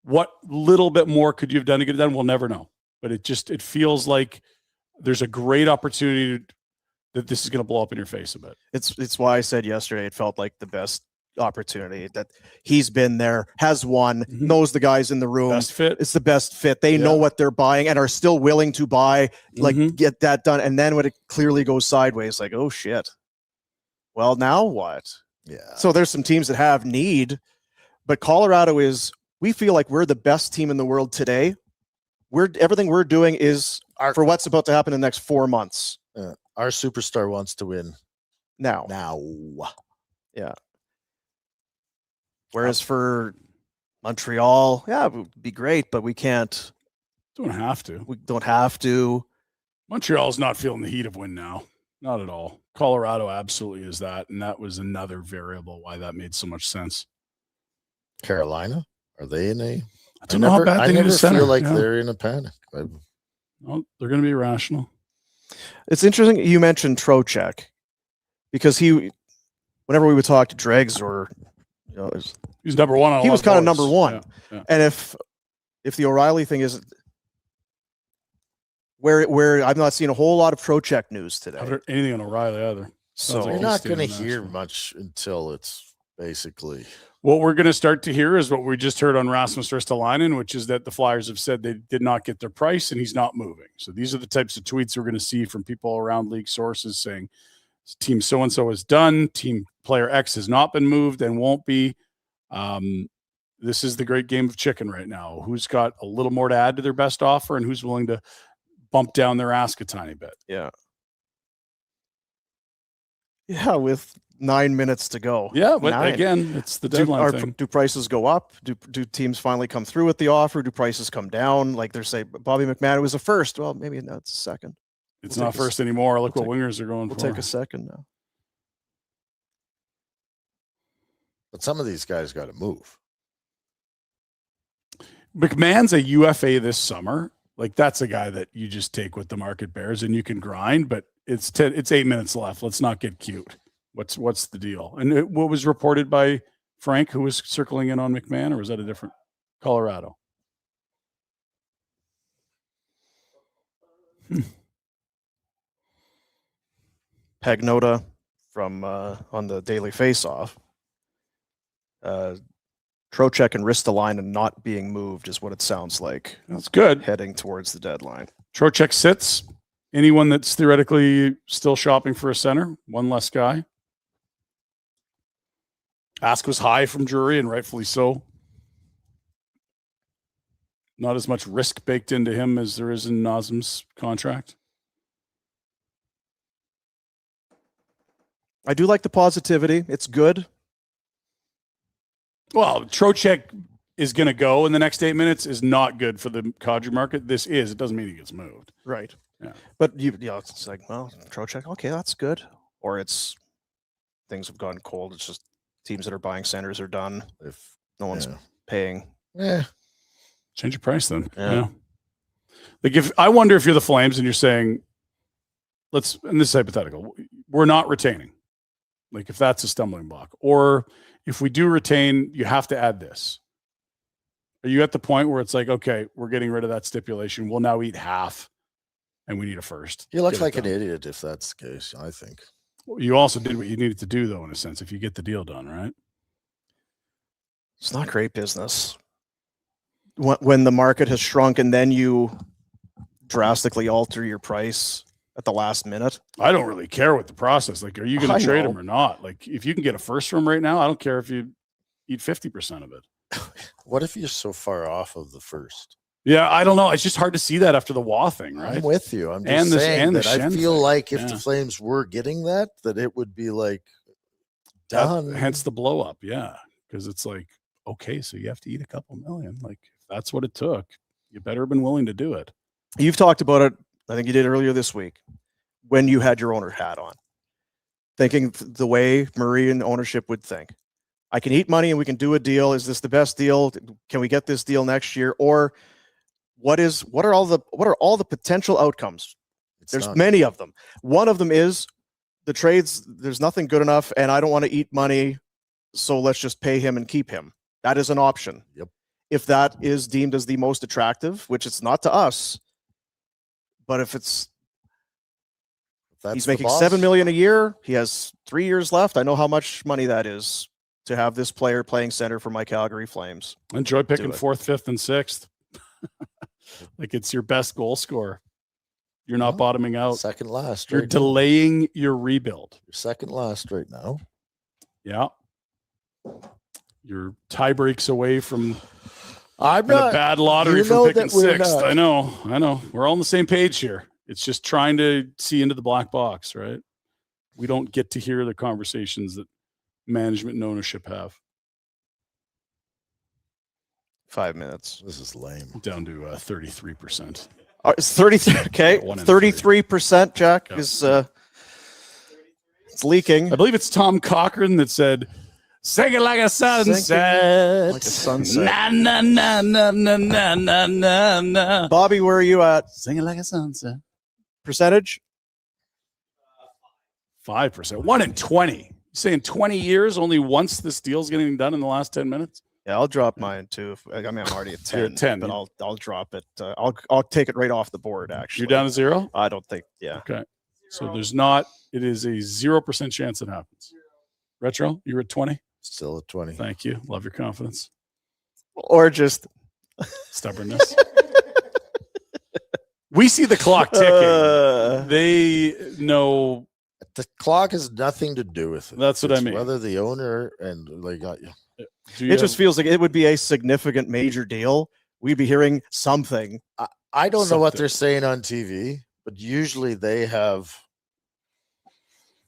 what little bit more could you have done to get it done? We'll never know. But it feels like there's a great opportunity that this is going to blow up in your face a bit. It's why I said yesterday it felt like the best opportunity that he's been there, has won, Mhm. knows the guys in the room. Best fit. It's the best fit. They know Yeah. what they're buying and are still willing to buy, like Mhm. get that done. And then when it clearly goes sideways, like, oh shit. Well, now what? Yeah. So there's some teams that have need, but Colorado is, we feel like we're the best team in the world today. Everything we're doing is for what's about to happen in the next 4 months. Our superstar wants to win Now. now. Whereas for Montreal, yeah, it would be great, but we can't. Don't have to. We don't have to. Montreal's not feeling the heat of win now. Not at all. Colorado absolutely is that, and that was another variable why that made so much sense. Carolina, are they in a? I don't know how bad they need a center. Feel like they're in a panic. Well, they're going to be rational. It's interesting you mentioned Trocheck because whenever we would talk to Dregs or he's number one. On he was kind of number one, yeah. and if the O'Reilly thing is where I'm not seeing a whole lot of Trocheck news today. I haven't heard anything on O'Reilly either. So you're not going to hear much until it's basically. What we're going to start to hear is what we just heard on Rasmus Ristolainen, which is that the Flyers have said they did not get their price and he's not moving. So these are the types of tweets we're going to see from people around league sources saying team so-and-so is done. Team player X has not been moved and won't be. This is the great game of chicken right now. Who's got a little more to add to their best offer and who's willing to bump down their ask a tiny bit. Yeah. Yeah, with 9 minutes to go. Yeah, but again, it's the deadline thing. Do prices go up? Do teams finally come through with the offer? Do prices come down? Like they're saying, Bobby McMann was a first. Well, maybe that's a second. It's not first anymore. Look what wingers are going for. We'll take a second now. But some of these guys got to move. McMahon's a UFA this summer. Like that's a guy that you just take what the market bears and you can grind, but it's 8 minutes left. Let's not get cute. What's the deal? And what was reported by Frank, who was circling in on McMahon, or was that a different Colorado? Pagnota from on the Daily Face-Off. Trocheck and Ristolainen not being moved is what it sounds like. That's good. Heading towards the deadline. Trocheck sits. Anyone that's theoretically still shopping for a center, one less guy. Ask was high from Drury, and rightfully so. Not as much risk baked into him as there is in Nazem's contract. I do like the positivity. It's good. Well, Trocheck is going to go in the next 8 minutes is not good for the Kadri market. This is. It doesn't mean he gets moved. Right. Yeah. But it's like, well, Trocheck, okay, that's good. Or it's things have gone cold. It's just teams that are buying centers are done if no one's paying. Yeah. Change your price then. Yeah. Like I wonder if you're the Flames and you're saying, and this is hypothetical, we're not retaining. Like if that's a stumbling block. Or if we do retain, you have to add this. Are you at the point where it's like, okay, we're getting rid of that stipulation. We'll now eat half and we need a first. He looks like an idiot if that's the case, I think. You also did what you needed to do, though, in a sense, if you get the deal done, right? It's not great business. When the market has shrunk and then you drastically alter your price at the last minute. I don't really care what the process. Like, are you going to trade him or not? Like, if you can get a first from right now, I don't care if you eat 50% of it. What if you're so far off of the first? Yeah, I don't know. It's just hard to see that after the Wah thing, right? I'm with you. I'm just saying that I feel like if the Flames were getting that it would be like done. Hence the blow up, yeah. Because it's like, okay, so you have to eat a couple million. Like, if that's what it took, you better have been willing to do it. You've talked about it, I think you did earlier this week, when you had your owner hat on, thinking the way Murray and ownership would think. I can eat money and we can do a deal. Is this the best deal? Can we get this deal next year? Or what are all the potential outcomes? There's many of them. One of them is the trades. There's nothing good enough, and I don't want to eat money, so let's just pay him and keep him. That is an option. Yep. If that is deemed as the most attractive, which it's not to us, but if he's making $7 million a year, he has 3 years left. I know how much money that is to have this player playing center for my Calgary Flames. Enjoy picking 4th, 5th, and 6th. Like it's your best goal scorer. You're not bottoming out. Second last. You're delaying your rebuild. You're second last right now. Yeah. You're tie breaks away from a bad lottery for picking 6th. I know. We're all on the same page here. It's just trying to see into the black box, right? We don't get to hear the conversations that management and ownership have. 5 minutes. This is lame. Down to 33%. It's 33. Okay, 33%. Jack is It's leaking. I believe it's Tom Cochran that said, "Sing it like a sunset, like a sunset." Na na na na na na na na na. Bobby, where are you at? Sing it like a sunset. Percentage? 5%. 1 in 20. You saying 20 years, only once this deal's getting done in the last 10 minutes? Yeah, I'll drop mine too. I mean, I'm already at You're 10, at 10. but I'll drop it. I'll take it right off the board. Actually, You're down to 0? I don't think. Yeah. Okay. So there's not. It is a 0% chance it happens. Retro, you're at 20. Still at 20. Thank you. Love your confidence. Or just Stubbornness. We see the clock ticking. They know. The clock has nothing to do with it. That's what I It's mean. Whether the owner and they got you. it just feels like it would be a significant major deal. We'd be hearing something. I don't know what Something. they're saying on TV, but usually they have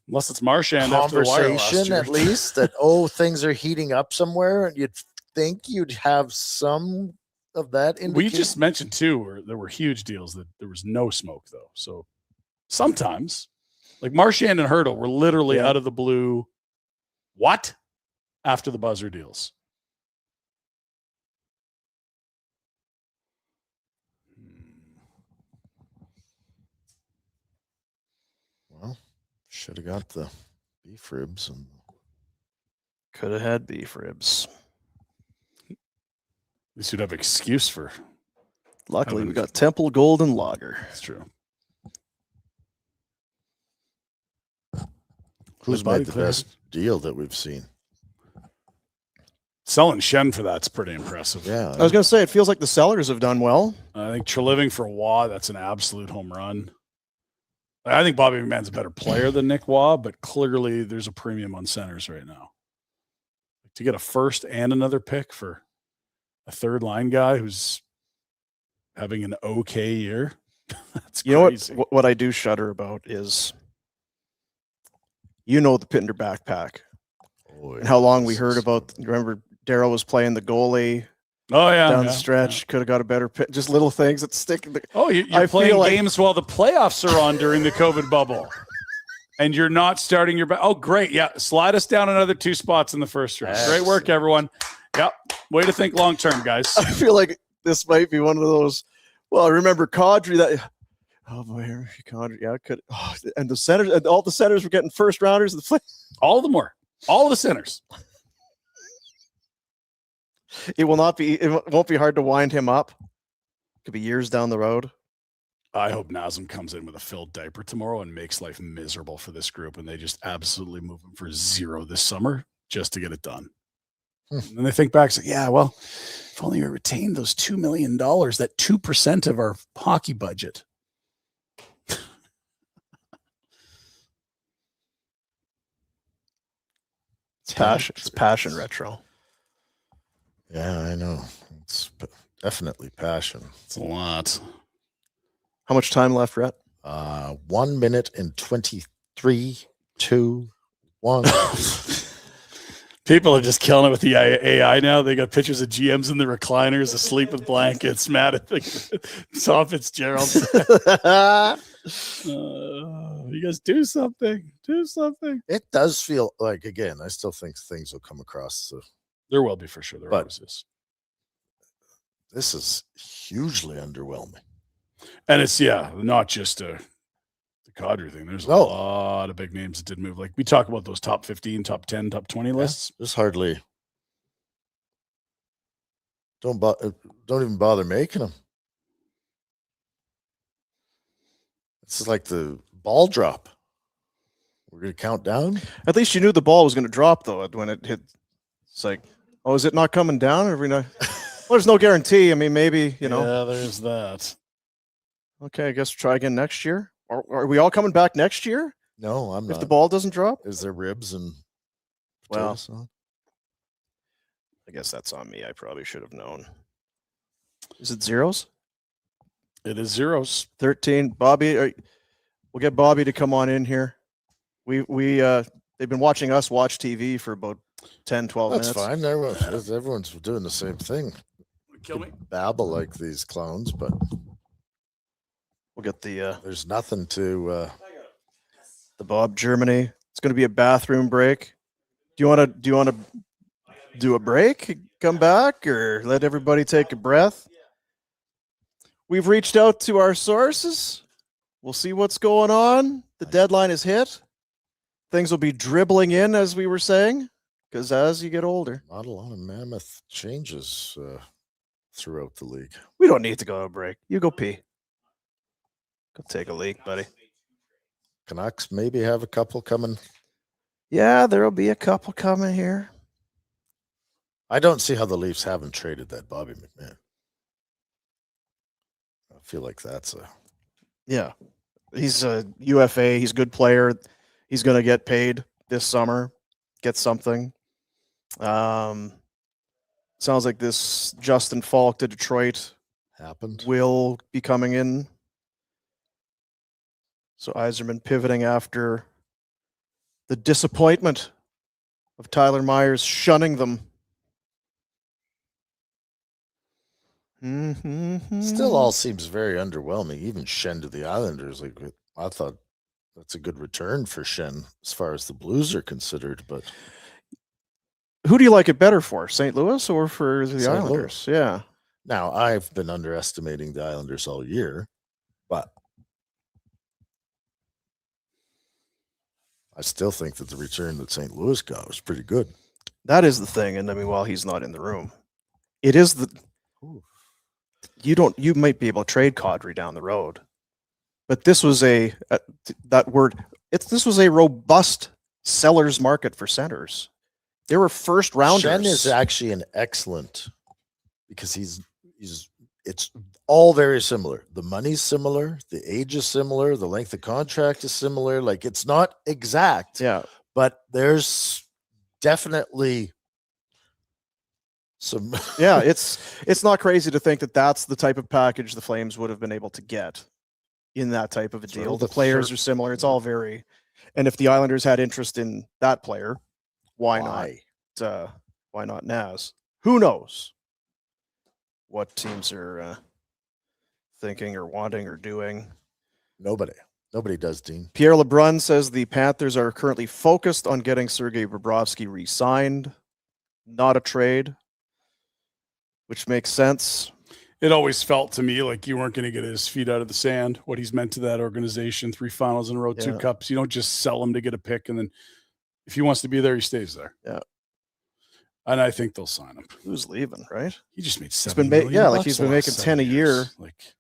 Unless it's Marchand after the wire last conversation year. at least that things are heating up somewhere, and you'd think you'd have some of that. We just mentioned too where there were huge deals that there was no smoke though. So sometimes, like Marchand and Hurdle were literally out of the blue. What? After the buzzer deals. Well, should have got the beef ribs and Could have had beef ribs. At least you'd have excuse for. Luckily, we got Temple Golden Lager. That's true. who's body made the clear. best deal that we've seen. Selling Shen for that's pretty impressive. Yeah, I was going to say, it feels like the sellers have done well. I think Treliving for Waugh, that's an absolute home run. I think Bobby McMahon's a better player than Nick Waugh, but clearly there's a premium on centers right now. To get a first and another pick for a third line guy who's having an okay year, that's You know crazy. what I do shudder about is, the Pinder backpack and how long we heard about. Remember, Darryl was playing the goalie Oh yeah, down yeah, the stretch. Could have got a better pick. Just little things that stick. yeah. Oh, you're I playing feel like- games while the playoffs are on during the COVID bubble, and you're not starting your. Oh, great! Yeah, slide us down another 2 spots in the first round. Great work, everyone. Yep, way to think long term, guys. I feel like this might be one of those. Well, I remember Kadri that. Oh boy, Kadri. Yeah, could. Oh, and the centers, and all the centers were getting first rounders. All of them were. All of the centers. It will not be. It won't be hard to wind him up. Could be years down the road. I hope Nazem comes in with a filled diaper tomorrow and makes life miserable for this group, and they just absolutely move him for 0 this summer just to get it done. And then they think back, say, yeah, well, if only we retained those $2 million, that 2% of our hockey budget. It's passion. It's passion retro. Yeah, I know. It's definitely passion. It's a lot. How much time left, Rhett? 1 minute and 23, 2, 1. People are just killing it with the AI now. They got pictures of GMs in the recliners, asleep with blankets, mad at Tom Fitzgerald. You guys do something. Do something. It does feel like, again, I still think things will come across. There will be for sure. There But- always is. This is hugely underwhelming. And it's, not just the Kadri thing. There's a No. lot of big names that did move. Like we talk about those top 15, top 10, top 20 lists. There's hardly. Don't even bother making them. It's like the ball drop. We're gonna count down. At least you knew the ball was going to drop, though, when it hit. It's like, oh, is it not coming down? Or we not? Well, there's no guarantee. I mean, maybe, Yeah, there's that. Okay, I guess try again next year. Are we all coming back next year No, I'm if not. the ball doesn't drop? Is there ribs and Well, potatoes on? I guess that's on me. I probably should have known. Is it zeros? It is 0s. 13. Bobby, we'll get Bobby to come on in here. They've been watching us watch TV for about 10, 12 That's minutes. fine. Everyone's doing the same thing. Kill me. Babble like these clowns, but We'll get the there's nothing to. Bob Germany. It's going to be a bathroom break. Do you want to do a break, come back, or let everybody take a breath? We've reached out to our sources. We'll see what's going on. The deadline is hit. Things will be dribbling in, as we were saying, because as you get older. Not a lot of mammoth changes throughout the league. We don't need to go to a break. You go pee. Go take a leak, buddy. Canucks maybe have a couple coming. Yeah, there'll be a couple coming here. I don't see how the Leafs haven't traded that Bobby McMahon. I feel like that's a... Yeah. He's a UFA. He's a good player. He's going to get paid this summer, get something. Sounds like this Justin Falk to Detroit happened. Will be coming in. So Yzerman pivoting after the disappointment of Tyler Myers shunning them. Still all seems very underwhelming. Even Shen to the Islanders. Like, I thought that's a good return for Shen as far as the Blues are considered. But who do you like it better for, St. Louis or for the St. Islanders? Louis. Yeah. Now, I've been underestimating the Islanders all year, but I still think that the return that St. Louis got was pretty good. That is the thing. And I mean, while he's not in the room, it is the... You might be able to trade Kadri down the road, but this was this was a robust seller's market for centers. They were first rounders. Shen is actually an excellent, because it's all very similar. The money's similar, the age is similar, the length of contract is similar. Like, it's not exact, yeah, but there's definitely some. Yeah, it's not crazy to think that that's the type of package the Flames would have been able to get in that type of a deal. The players are similar. It's all very, and if the Islanders had interest in that player, why not? Why not Naz? Who knows what teams are thinking or wanting or doing? Nobody does, Dean. Pierre Lebrun says the Panthers are currently focused on getting Sergei Bobrovsky re-signed, not a trade, which makes sense. It always felt to me like you weren't going to get his feet out of the sand, what he's meant to that organization. 3 finals in a row, 2 cups. You don't just sell him to get a pick, and then if he wants to be there, he stays there. Yeah. And I think they'll sign him. Who's leaving, right? He just made he's $7 million. Like he's been making 10 a year. Like,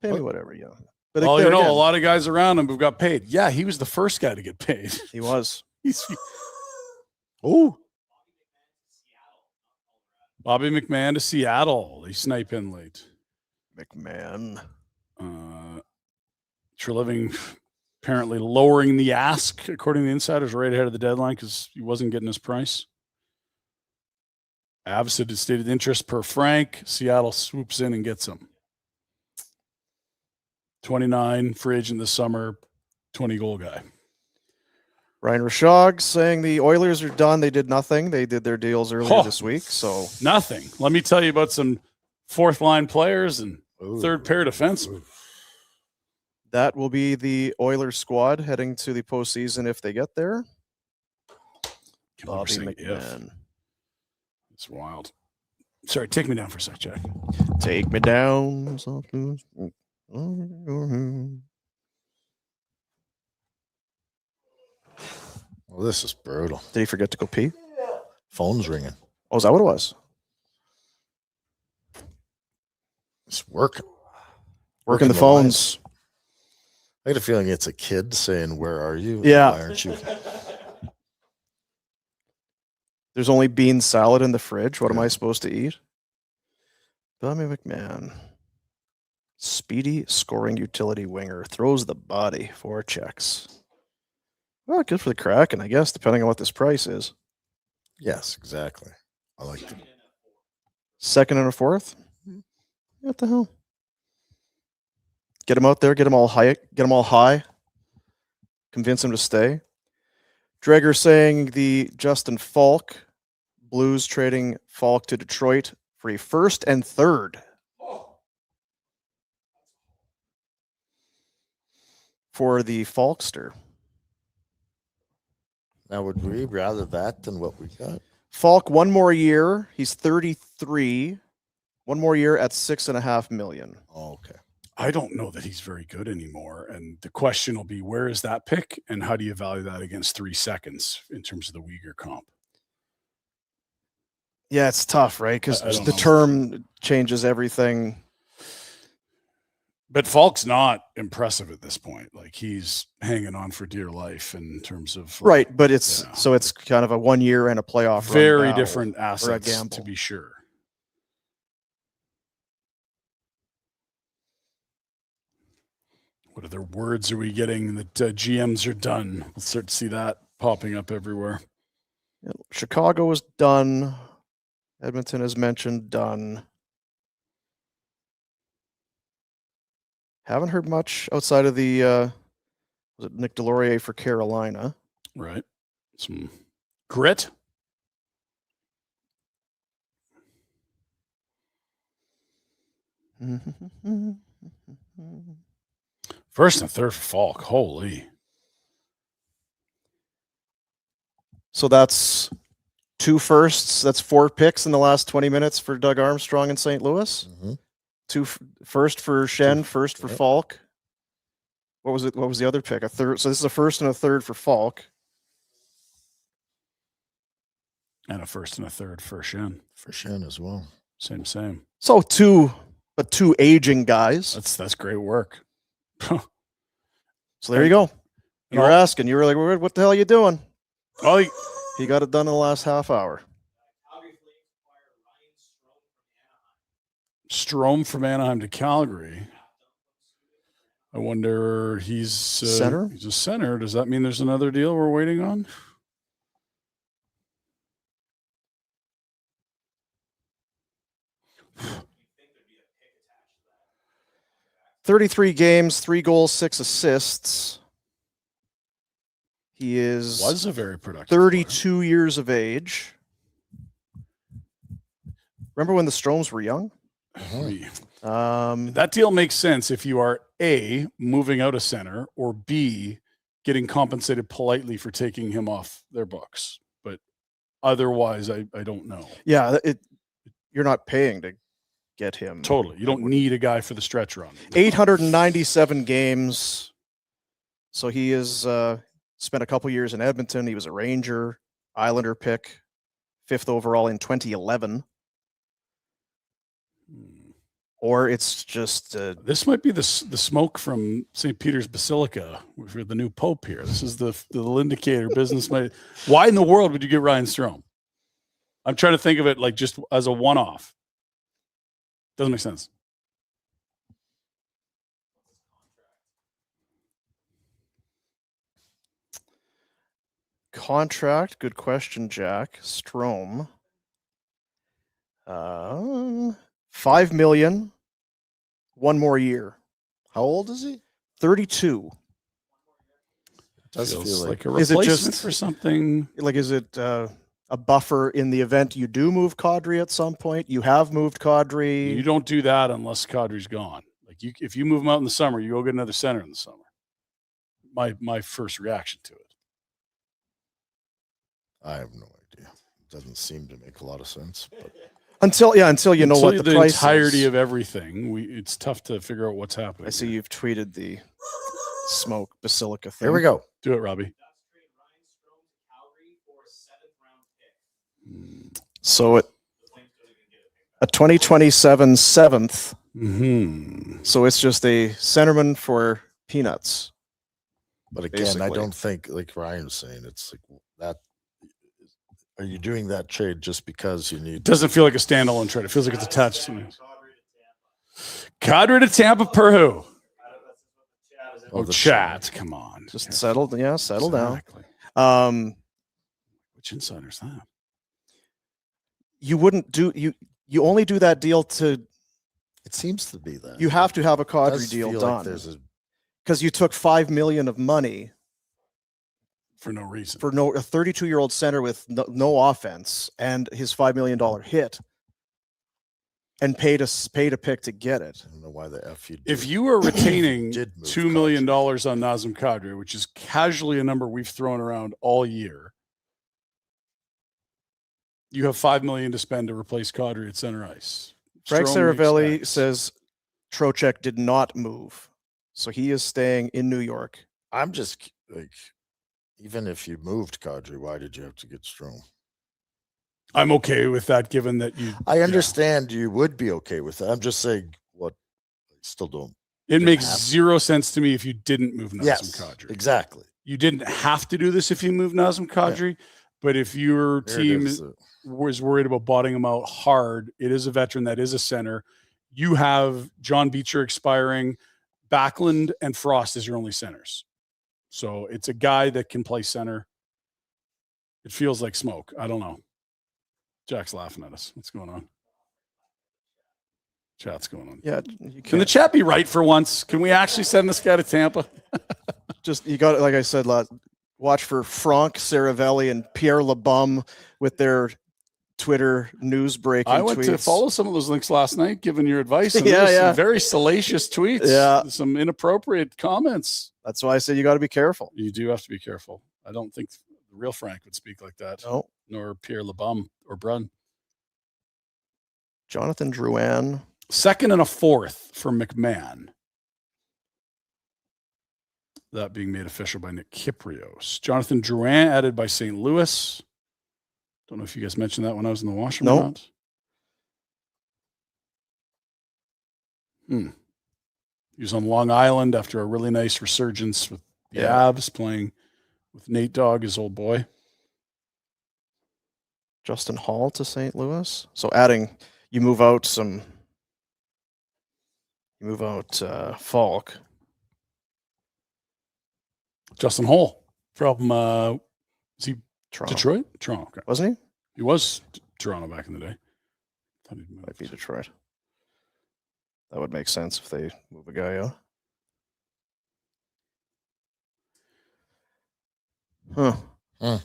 pay me whatever, yeah. But well, you know, a lot of guys around him who got paid. Yeah, he was the first guy to get paid. He was. Oh. Bobby McMahon to Seattle. They snipe in late. McMahon. Treliving apparently lowering the ask, according to the insiders, right ahead of the deadline because he wasn't getting his price. Avs had stated interest per Frank. Seattle swoops in and gets him. 29, free agent this summer, 20-goal guy. Ryan Rashog saying the Oilers are done. They did nothing. They did their deals earlier this week. So nothing. Let me tell you about some fourth-line players and third-pair defensemen. That will be the Oilers squad heading to the postseason if they get there. Bobby McMahon. It's wild. Sorry, take me down for a sec, Jack. Take me down. Well, this is brutal. Did he forget to go pee? Phone's ringing. Oh, is that what it was? It's working. Working the phones. I get a feeling it's a kid saying, "Where are you? Yeah. Why aren't you?" There's only bean salad in the fridge. What am I supposed to eat? Bobby McMahon. Speedy scoring utility winger. Throws the body. 4 checks. Well, good for the Kraken, I guess, depending on what this price is. Yes, exactly. I like it. 2nd and a 4th? What the hell? Get him out there. Get him all high. Convince him to stay. Dreger saying the Justin Falk. Blues trading Falk to Detroit for a 1st and 3rd. For the Falkster. Now, would we rather that than what we got? Falk, one more year. He's 33. One more year at $6.5 million. Oh, okay. I don't know that he's very good anymore. And the question will be, where is that pick? And how do you value that against 3 seconds in terms of the Uyghur comp? Yeah, it's tough, right? Because I don't the know. term changes everything. But Falk's not impressive at this point. Like, he's hanging on for dear life in terms of Right, but it's yeah. so it's kind of a 1 year and a playoff run very battle different or a assets, gamble. to be sure. What other words are we getting that GMs are done? We'll start to see that popping up everywhere. Yeah, Chicago is done. Edmonton, as mentioned, done. Haven't heard much outside of the was it Nick Delorier for Carolina? Right. Some grit. First and third for Falk. Holy. So that's 2 firsts. That's 4 picks in the last 20 minutes for Doug Armstrong in St. Louis. Mm-hmm. 2 first for Shen, first for Yep. Falk. What was it? What was the other pick? A third. So this is a first and a third for Falk. And a first and a third for Shen. For Shen as well. Same. So 2 aging guys. That's great work. So there you go. You were asking. You were like, "What the hell are you doing?" Oh, He got it done in the last half hour. Strome from Anaheim to Calgary. I wonder he's Center? He's a center. Does that mean there's another deal we're waiting on? "33 games, 3 goals, 6 assists. He Was a very productive player. 32 years of age. Remember when the Stromes were young? That deal makes sense if you are A, moving out a center, or B, getting compensated politely for taking him off their books. But otherwise, I don't know. Yeah, you're not paying to get him. Totally. You don't need a guy for the stretch run. 897 games. So he is spent a couple years in Edmonton. He was a Ranger, Islander pick, 5th overall in 2011. Or it's just This might be the smoke from St. Peter's Basilica for the new Pope here. This is the indicator business. Why in the world would you get Ryan Strome? I'm trying to think of it like just as a one-off. Doesn't make sense. contract. Good question, Jack. Strome. $5 million. 1 more year. How old is he? 32. Does Feels feel like a Is it replacement just- for something. Like, is it a buffer in the event you do move Kadri at some point? You have moved Kadri. You don't do that unless Kadri's gone. Like if you move him out in the summer, you go get another center in the summer. My first reaction to it. I have no idea. It doesn't seem to make a lot of sense. But Until you know Until what the price entirety is. of everything, it's tough to figure out what's happening. I see you've tweeted the smoke basilica thing. here we go. Do it, Robbie. So a 2027 7th. Mm-hmm. So it's just a centerman for peanuts. But again, Basically. I don't think, like Ryan's saying, it's like that. Are you doing that trade just because you It need? doesn't feel like a standalone trade. It feels like it's attached to something. Kadri to Tampa per who? Oh, the chat. Come on. Just settle down. Exactly. Which insider's that? You wouldn't do you only do that deal to It seems to be that you have to have a It Kadri does deal feel like done there's a because you took $5 million of money For no reason. for a 32-year-old center with no offense and his $5 million hit, and paid a pick to get it. I don't know why the F you. If you are retaining Did move $2 million on Nazem Kadri, which is casually a number we've thrown around all year, You have $5 million to spend to replace Kadri at center ice. Frank Strome Saravelli expects. says Trocheck did not move, so he is staying in New York. I'm just like, even if you moved Kadri, why did you have to get Strome? I'm okay with that, given that you. I understand you would be okay with that. I'm just saying what I still don't. It makes have- zero sense to me if you didn't move Nazem Yes, Kadri. exactly. You didn't have to do this if you moved Nazem Kadri, but if your There it team is. was worried about botting him out hard, it is a veteran that is a center. You have John Beecher expiring, Backlund and Frost as your only centers. So it's a guy that can play center. It feels like smoke. I don't know. Jack's laughing at us. What's going on? Chat's going on. Yeah, Can the chat be right for once? Can we actually send this guy to Tampa? just you got, like I said, watch for Frank Saravelli and Pierre LeBum with their Twitter news breaking I went tweets. to follow some of those links last night, giving your advice. And Yeah, there was yeah. some very salacious tweets. Yeah. Some inappropriate comments. That's why I said you got to be careful. You do have to be careful. I don't think the real Frank would speak like that, No, nor Pierre LeBum or Brun. Jonathan Drouin. Second and a fourth for McMahon. That being made official by Nick Kyprios. Jonathan Drouin added by St. Louis. Don't know if you guys mentioned that when I was in the washroom or not. He was on Long Island after a really nice resurgence with the Avs, playing with Nate Dogg, his old boy. Justin Hall to St. Louis. So adding, you move out Falk. Justin Hall from is he Toronto. Detroit? Toronto. Okay. Wasn't he? He was Toronto back in the day. Thought he'd moved. Might be Detroit. That would make sense if they move a guy out. Huh.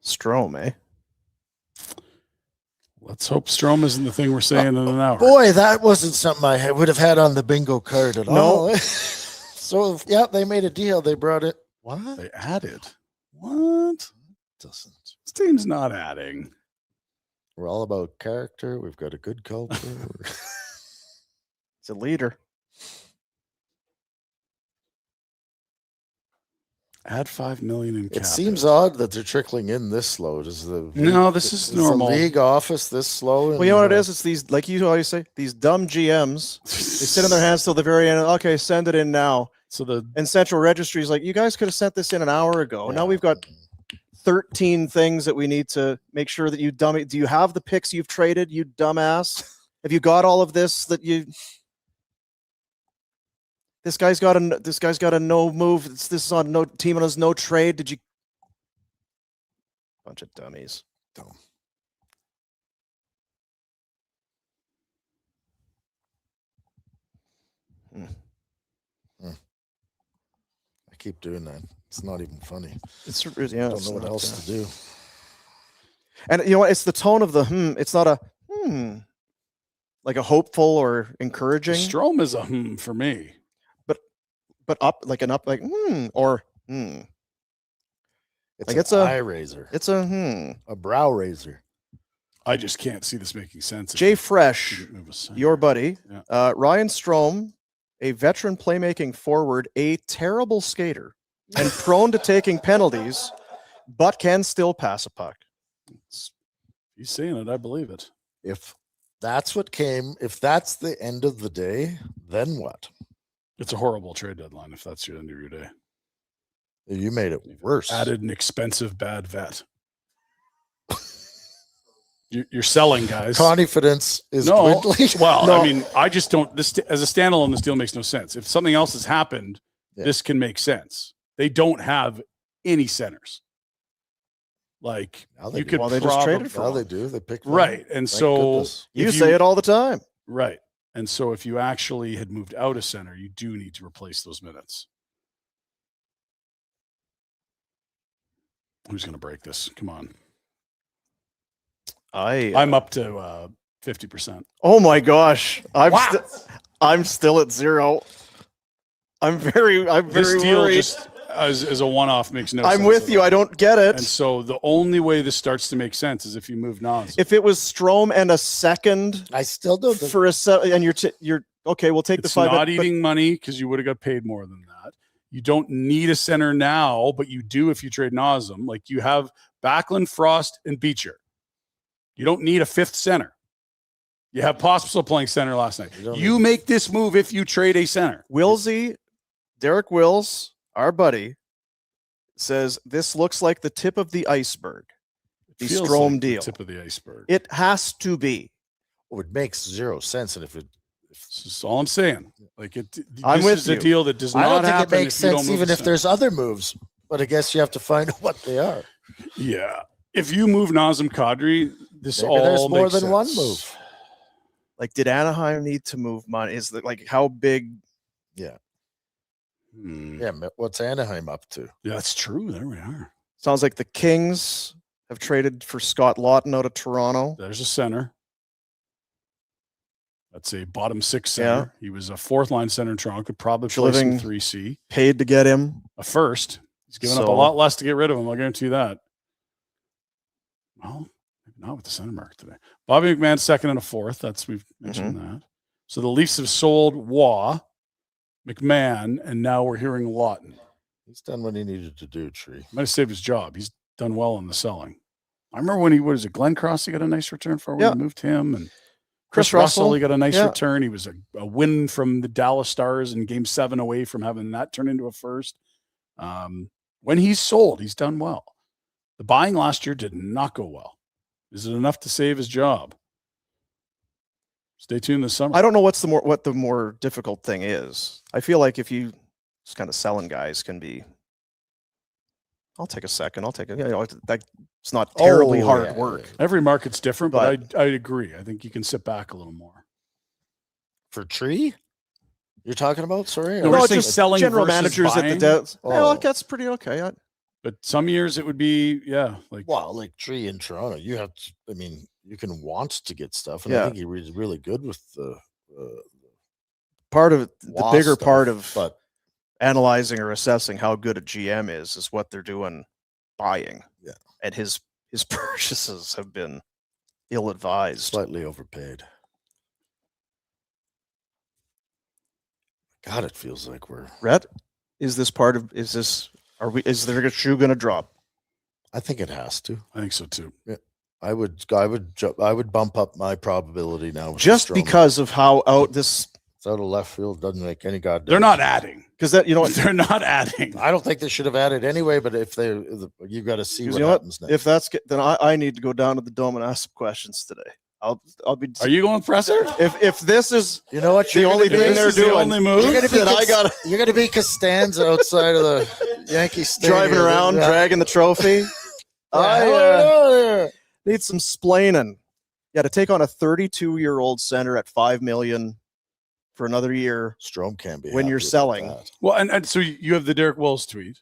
Strome, eh? Let's hope Strome isn't the thing we're saying in an hour. Boy, that wasn't something I would have had on the bingo card at No. all. So, yeah, they made a deal. They brought it. What? They added. What? Doesn't. This team's not adding. We're all about character. We've got a good culture. He's a leader. Add $5 million in cap. It seems odd that they're trickling in this slow. Does the No, this is normal. The league office this slow? Well, you know what it is? It's these, like you always say, these dumb GMs. They sit on their hands till the very end. Okay, send it in now. So the And Central Registry is like, you guys could have sent this in an hour ago. Now we've got 13 things that we need to make sure that you dummy. Do you have the picks you've traded, you dumbass? Have you got all of this that you? This guy's got a no move. This is on no team and has no trade. Did you? Bunch of dummies. Dumb. I keep doing that. It's not even funny. It's yeah. I don't it's know what not, else to do. And you know what? It's the tone of the It's not a like a hopeful or encouraging. Strome is a for me. But up like or It's like an it's a eye raiser. It's a A brow raiser. I just can't see this making sense. if Jay you Fresh, didn't move a center. your buddy, Yeah. Ryan Strome, a veteran playmaking forward, a terrible skater, and prone to taking penalties, but can still pass a puck. He's saying it. I believe it. If that's what came, if that's the end of the day, then what? It's a horrible trade deadline if that's your end of your day. You made it worse. Added an expensive bad vet. You're selling, guys. Confidence is No, dwindling. well, No. I mean, I just don't. This as a standalone, this deal makes no sense. If something else has happened, Yeah. this can make sense. They don't have any centers. Like Now they you do. could Well, they just traded for Now one. they do. They picked one. right, and Thank so goodness. You if say it all the time. right, and so if you actually had moved out a center, you do need to replace those minutes. Who's going to break this? Come on, I'm up to 50%. Oh my gosh, Wow. I'm still at 0. I'm very This deal worried. just as a one-off makes no sense. I'm with you. I don't get it. And so the only way this starts to make sense is if you move Nazem. If it was Strome and a second I still don't. for and you're okay, we'll take It's the 5. not eating money because you would have got paid more than that. You don't need a center now, but you do if you trade Nazem. Like you have Backlund, Frost, and Beecher. You don't need a fifth center. You have Pospisil playing center last night. You make this move if you trade a center. Willsy, Derek Wills, our buddy, says this looks like the tip of the iceberg. The Feels Strome like the deal. tip of the iceberg. It has to be. Oh, it makes zero sense, and if That's all I'm saying. Like it. I'm this with is you. a deal that does I not don't think happen it makes if you don't sense, move even the if there's other moves. But I guess you have to find out what they are. center. Yeah. If you move Nazem Kadri, this Maybe all there's more makes than one sense. move. Like, did Anaheim need to move money? Is that like how big? Yeah, what's Anaheim up to? Yeah, that's true. There we are. Sounds like the Kings have traded for Scott Lawton out of Toronto. There's a center. That's a bottom 6 center. Yeah. He was a 4th line center in Toronto. Could probably play some 3C. Paid to get him. A first. He's given up a So- lot less to get rid of him. I'll guarantee you that. Well, maybe not with the center market today. Bobby McMahon 2nd and a 4th. That's we've mentioned that. So the Leafs have sold Waugh, McMahon, and now we're hearing Lawton. He's done what he needed to do, Tree. Might have saved his job. He's done well in the selling. I remember when what is it, Glenn Cross, he got a nice return for when Yeah. we moved him. And Chris Chris Russell, he got a nice yeah. return. He was a win from the Dallas Stars in Game 7 away from having that turn into a first. When he's sold, he's done well. The buying last year did not go well. Is it enough to save his job? Stay tuned this summer. I don't know what the more difficult thing is. I feel like if you just kind of selling guys can be. I'll take a second. I'll take it. It's not terribly hard work. Every market's different, but I agree. I think you can sit back a little more. For Tree? You're talking about? Sorry? No, No, we're it's saying just selling general versus managers at the buying. desk. Oh. Well, that's pretty okay. But some years it would be, like Well, like Tree in Toronto, you have to, I mean, you can want to get stuff. And Yeah. I think he was really good with the Part of the Waugh bigger stuff, part of but analyzing or assessing how good a GM is what they're doing buying. Yeah. And his purchases have been ill-advised. slightly overpaid. God, it feels like we're. Rhett, is there a shoe going to drop? I think it has to. I think so too. I would bump up my probability now. With Just Strowman. because of how out this, It's out of left field, doesn't make any goddamn. They're not adding. because that, you know what, They're not adding. I don't think they should have added anyway. But if they, you got to see 'cause what you know what, happens next. if that's, then I need to go down to the dome and ask some questions today. I'll be, Are you going presser? if this is You know what? the You're only gonna thing be- they're This is the doing, only move. You're gonna be then I got You're gonna be Costanza outside of the Yankee Stadium. driving around, Yeah. dragging the trophy. I Yeah. need some splaining. Yeah, to take on a 32-year-old center at $5 million for another year. Strome can't be When happy you're about selling. that. Well, and so you have the Derek Wills tweet.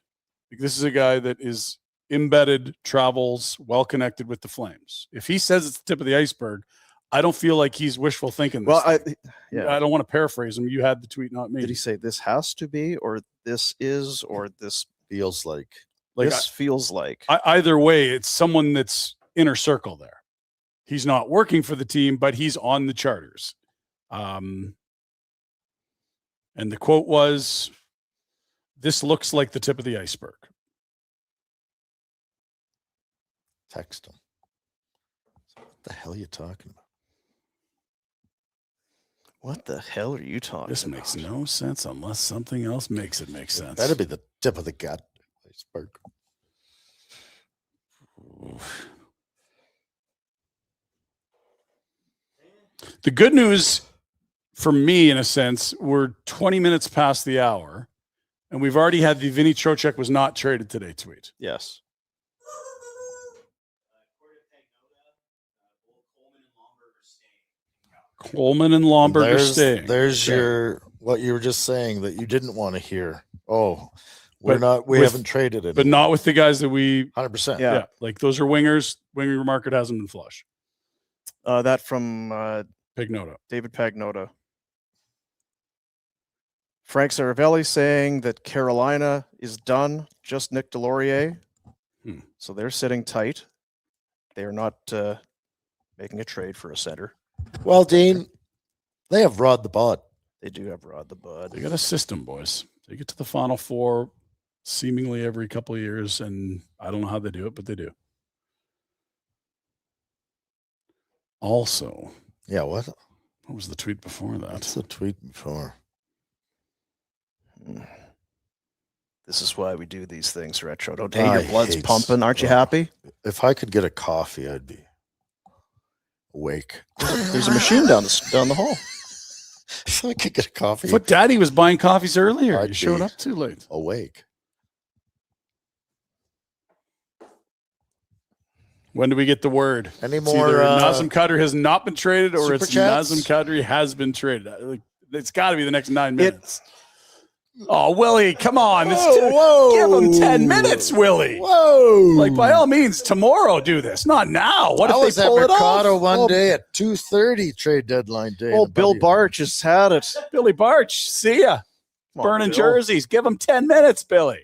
Like, this is a guy that is embedded, travels, well connected with the Flames. If he says it's the tip of the iceberg, I don't feel like he's wishful thinking. This Well, I don't want to paraphrase him. You had the tweet, not me. did he say this has to be, or this is, or this Feels like Like, this feels like? either way, it's someone that's inner circle there. He's not working for the team, but he's on the charters. And the quote was, "This looks like the tip of the iceberg." text him. What the hell are you talking about? What the hell are you talking This about? makes no sense unless something else makes it make sense. That'd be the tip of the gut iceberg. Oof. The good news for me, in a sense, we're 20 minutes past the hour, and we've already had the Vinny Trocheck was not traded today tweet. Yes. Coleman and Lomberg are There's, staying. there's Yeah. your what you were just saying that you didn't want to hear. Oh, we But haven't traded it, but not with the guys that we. 100%. Yeah. Yeah, like those are wingers. Winger market hasn't been flush. That from Pignota. David Pagnota. Frank Saravelli saying that Carolina is done, just Nick Delorier. So they're sitting tight. They are not making a trade for a center. Well, Dean, they have Rod the Bod. They do have Rod the Bud. They got a system, boys. They get to the Final Four seemingly every couple of years, and I don't know how they do it, but they do. Also, Yeah, what was the tweet before that? What's the tweet before? This is why we do these things, Retro. Don't I your blood's hate- pumping. Aren't you happy? If I could get a coffee, I'd be awake. There's a machine down the hall. If I could get a coffee, But Daddy was buying coffees earlier. I'd You showed be- up too late. awake. When do we get the word? Any It's more? either Nazem Kadri has not been traded, or Super it's chats? Nazem Kadri has been traded. It's got to be the next 9 minutes. Oh, Willie, come on. Give him 10 minutes, Willie. Whoa! Like, by all means, tomorrow do this, not now. What I if was they at pull it Mercado off? one day at 2:30 trade deadline day. Old Bill Barch has had it. Billy Barch, see ya. Come on, Burning Bill. jerseys. Give them 10 minutes, Billy.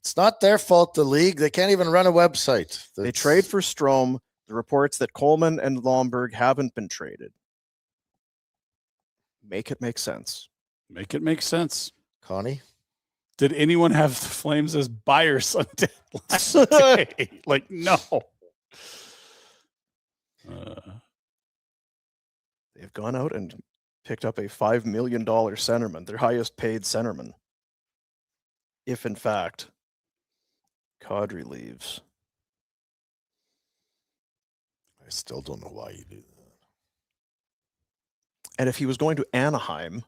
It's not their fault, the league. They can't even run a website. They That's- trade for Strome. The reports that Coleman and Lomberg haven't been traded. Make it make sense. Make it make sense. Connie. Did anyone have the Flames as buyers on deadline day? Like, no. They've gone out and picked up a $5 million centerman, their highest paid centerman. If in fact Kadri leaves. I still don't know why you do that. And if he was going to Anaheim,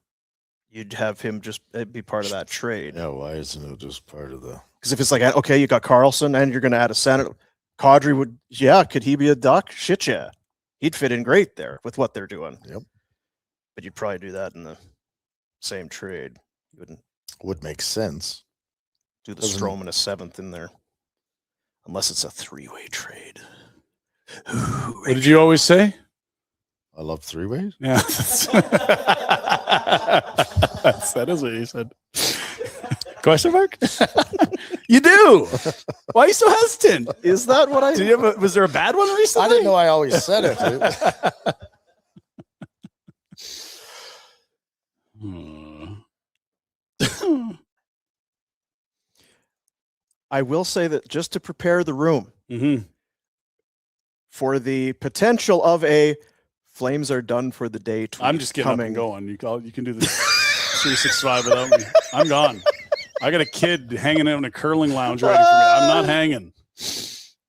you'd have him just be part of that trade. Yeah, why isn't it just part of the? Because if it's like, okay, you got Carlson and you're going to add a center, Kadri would, could he be a Duck? Shit, yeah. He'd fit in great there with what they're doing. Yep. But you'd probably do that in the same trade. You wouldn't Would make sense. do the Doesn't- Strome and a seventh in there. Unless it's a three-way trade. What did you always say? I love three ways. Yeah. That is what you said. Question mark? You do. Why are you so hesitant? Is that what I Did you have was there a bad one recently? I didn't know I always said it. Dude. I will say that just to prepare the room Mm-hmm. for the potential of a Flames are done for the day tweet I'm just getting coming. up and going. You can do this 365 without me. I'm gone. I got a kid hanging out in a curling lounge ready for me. I'm not hanging.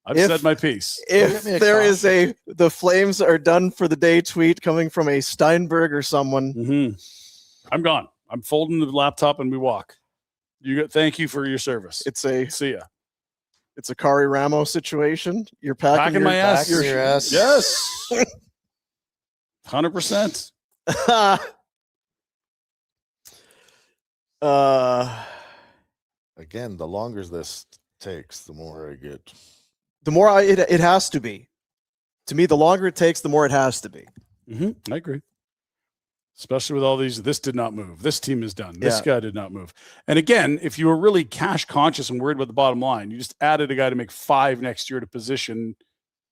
I've If- said my piece. If Get me a there coffee. is a the Flames are done for the day tweet coming from a Steinberg or someone, Mm-hmm. I'm gone. I'm folding the laptop and we walk. Thank you for your service. it's a See ya. Kari Ramo situation. You're packing, Packing my ass. Your ass. Yes. 100%. Again, the longer this takes, the more I get. the more it has to be. To me, the longer it takes, the more it has to be. I agree. Especially with all these, this did not move. This team is done. This guy did not move. And again, if you were really cash conscious and worried about the bottom line, you just added a guy to make 5 next year at a position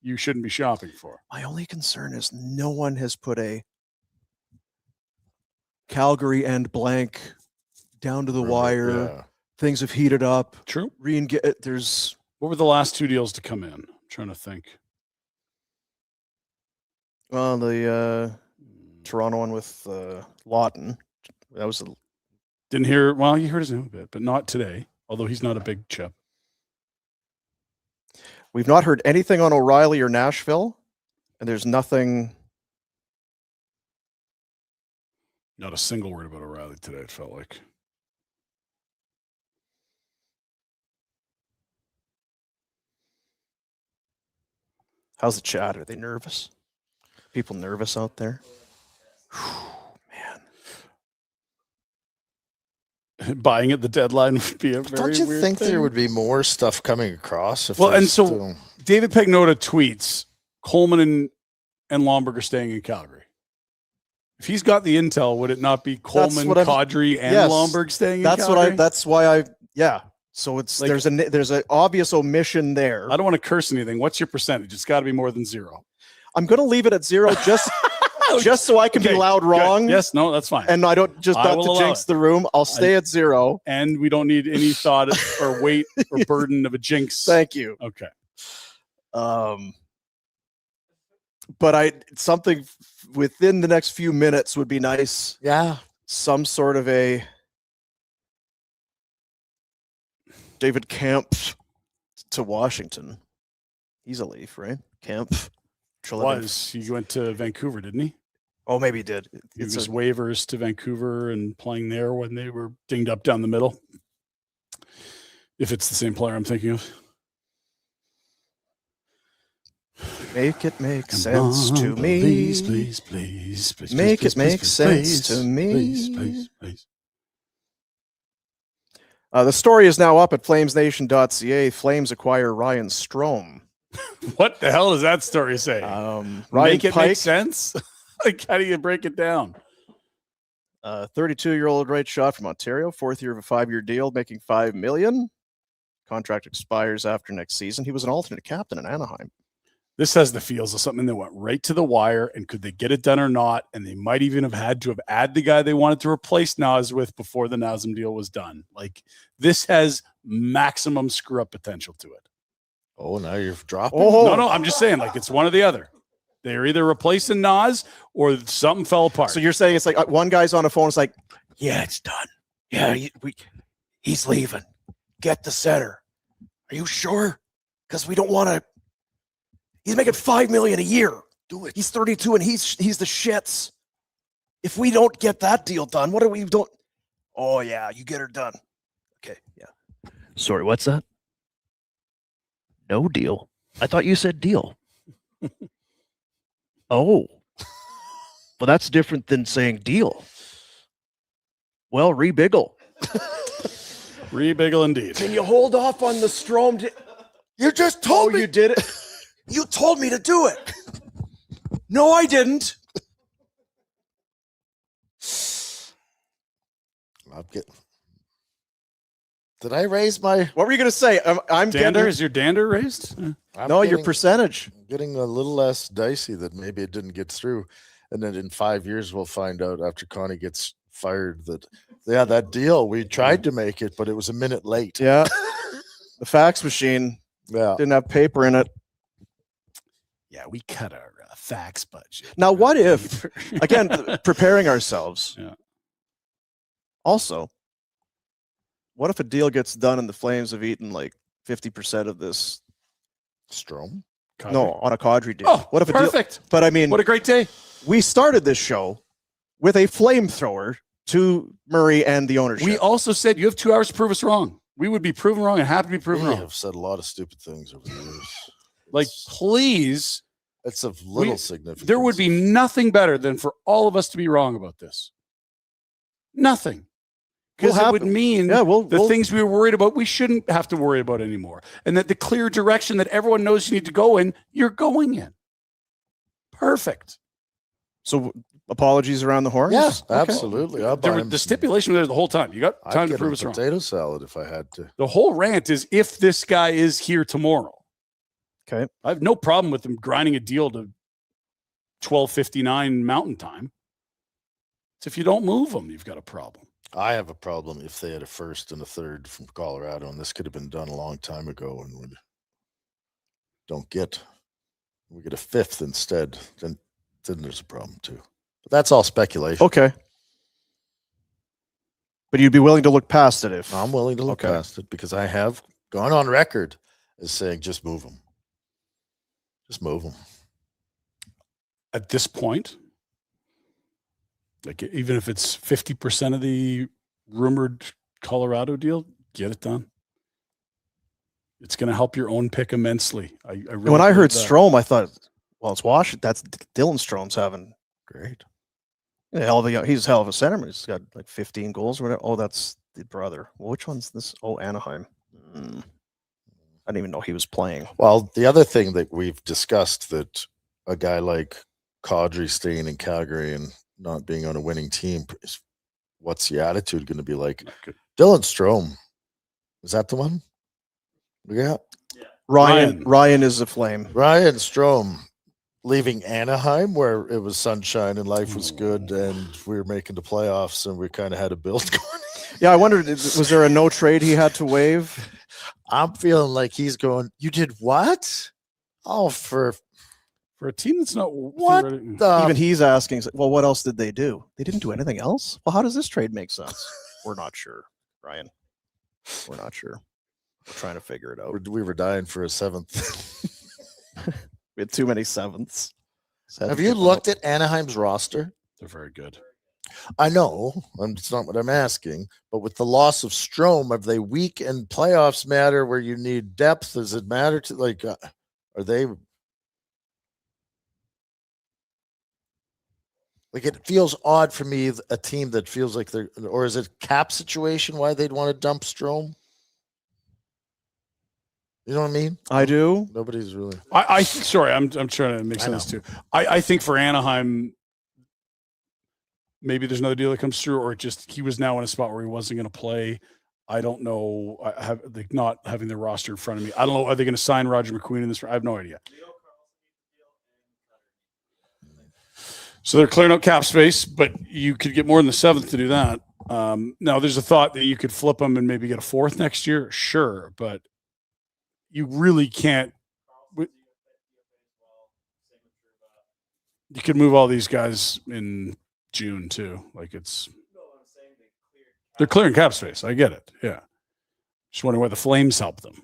you shouldn't be shopping for. My only concern is no one has put a Calgary and blank down to the wire. Yeah. Things have heated up. True. There's What were the last 2 deals to come in? I'm trying to think. the Toronto one with Lawton. That was Didn't hear, well, you heard his name a bit, but not today, although he's not a big chip. we've not heard anything on O'Reilly or Nashville, and there's nothing. Not a single word about O'Reilly today, it felt like. How's the chat? Are they nervous? People nervous out there? Man. Buying at the deadline would be a very Don't you weird think thing. there would be more stuff coming across? If Well, there's and so- still- David Pagnotta tweets Coleman and Lomberg are staying in Calgary. If he's got the intel, would it not be Coleman, Kadri, and Yes. Lomberg staying in That's Calgary? That's why I. Yeah. So it's Like- there's an obvious omission there. I don't want to curse anything. What's your percentage? It's got to be more than 0. I'm going to leave it at 0 just so I can be Okay, loud good. wrong. Yes, no, that's fine. And I don't just I not will to allow jinx it. the room. I'll stay at 0. And we don't need any thought or weight or burden of a jinx. Thank you. Okay. But something within the next few minutes would be nice. Yeah. Some sort of a David Kemp to Washington. He's a Leaf, right? Kemp. He went to Vancouver, didn't he? Oh, maybe he did. He It's was a, waivers to Vancouver and playing there when they were dinged up down the middle. If it's the same player I'm thinking of. make it make sense to me. Please. Make it make sense to me. Please. The story is now up at flamesnation.ca. Flames acquire Ryan Strome. What the hell does that story say? Ryan Make it Pike, make sense? Like, how do you break it down? 32-year-old right shot from Ontario, 4th year of a 5-year deal, making $5 million. Contract expires after next season. He was an alternate captain in Anaheim. This has the feels of something that went right to the wire, and could they get it done or not? And they might even have had to have added the guy they wanted to replace Naz with before the Nazem deal was done. Like, this has maximum screw up potential to it. Oh, now you're dropping. Oh, No, I'm just saying, like, it's one or the other. They're either replacing Naz or something fell apart. so you're saying it's like one guy's on the phone. It's like, yeah, it's done. Yeah, he's leaving. Get the center. Are you sure? Because we don't want to. He's making $5 million a year. Do it. He's 32 and he's the shits. If we don't get that deal done, what are we don't? Oh yeah, you get her done. Okay, yeah. Sorry, what's that? No deal. I thought you said deal. Oh. Well, that's different than saying deal. Well, rebiggle. Rebiggle indeed. Can you hold off on the Strome? You just told me. You did it. You told me to do it. No, I didn't. Did I raise my? What were you going to say? I'm Dander? getting. Is your dander raised? No, your percentage. Getting a little less dicey that maybe it didn't get through, and then in 5 years we'll find out after Connie gets fired that that deal we tried to make it, but it was a minute late. Yeah. The fax machine didn't have paper in it. Yeah, we cut our fax budget. Now, what if, again, preparing ourselves. Yeah. Also, what if a deal gets done and the Flames have eaten like 50% of this? Strome? No, on a Kadri deal. Oh, what if perfect. But I mean, What a great day. we started this show with a flamethrower to Murray and the ownership. We also said you have 2 hours to prove us wrong. We would be proven wrong and happy to be proven We wrong. have said a lot of stupid things over the years. Like, please, It's of little significance. there would be nothing better than for all of us to be wrong about this. Nothing. Because We'll it would mean the things we were worried about, we shouldn't have to worry about anymore. And that the clear direction that everyone knows you need to go in, you're going in. Perfect. So apologies around the horn. Yes, absolutely. The stipulation was there the whole time. You got time to prove us wrong. Potato salad if I had to. The whole rant is if this guy is here tomorrow. Okay. I have no problem with them grinding a deal to 12:59 Mountain Time. It's if you don't move them, you've got a problem. I have a problem if they had a first and a third from Colorado, and this could have been done a long time ago, and we get a fifth instead, then there's a problem too. But that's all speculation. Okay. But you'd be willing to look past it if I'm willing to look past it because I have gone on record as saying just move them. Just move them. At this point, like even if it's 50% of the rumored Colorado deal, get it done. It's going to help your own pick immensely. I really when I heard that. Strome, I thought, well, it's Washington. That's Dylan Strome's having great. He's a hell of a centerman. He's got like 15 goals or whatever. Oh, that's the brother. Well, which one's this? Oh, Anaheim. I didn't even know he was playing. Well, the other thing that we've discussed that a guy like Kadri staying in Calgary and not being on a winning team. What's the attitude going to be like? Not good. Dylan Strome, is that the one? Yeah, Ryan is a flame. Ryan Strome leaving Anaheim, where it was sunshine and life was good, and we were making the playoffs, and we kind of had a build going. Yeah, I wondered, was there a no trade he had to waive? I'm feeling like he's going, you did what? Oh, for a team that's not what theoretically- the? Even he's asking, well, what else did they do? They didn't do anything else? Well, how does this trade make sense? We're not sure, Ryan. We're not sure. We're trying to figure it out. We were dying for a seventh. We had too many sevenths. Have you looked at Anaheim's roster? They're very good. I know, it's not what I'm asking, but with the loss of Strome, are they weak in playoffs matter where you need depth? Does it matter to are they like, it feels odd for me, a team that feels like they're, or is it cap situation why they'd want to dump Strome? You know what I mean? I do. Nobody's really. Sorry, I'm trying to make sense too. I think for Anaheim, maybe there's another deal that comes through, or just he was now in a spot where he wasn't going to play. I don't know. I have like not having the roster in front of me. I don't know. Are they going to sign Roger McQueen in this? I have no idea. So they're clearing out cap space, but you could get more than the seventh to do that. Now, there's a thought that you could flip them and maybe get a fourth next year. Sure, but you really can't. You could move all these guys in June too. Like they're clearing cap space. I get it. Yeah. Just wondering why the Flames help them.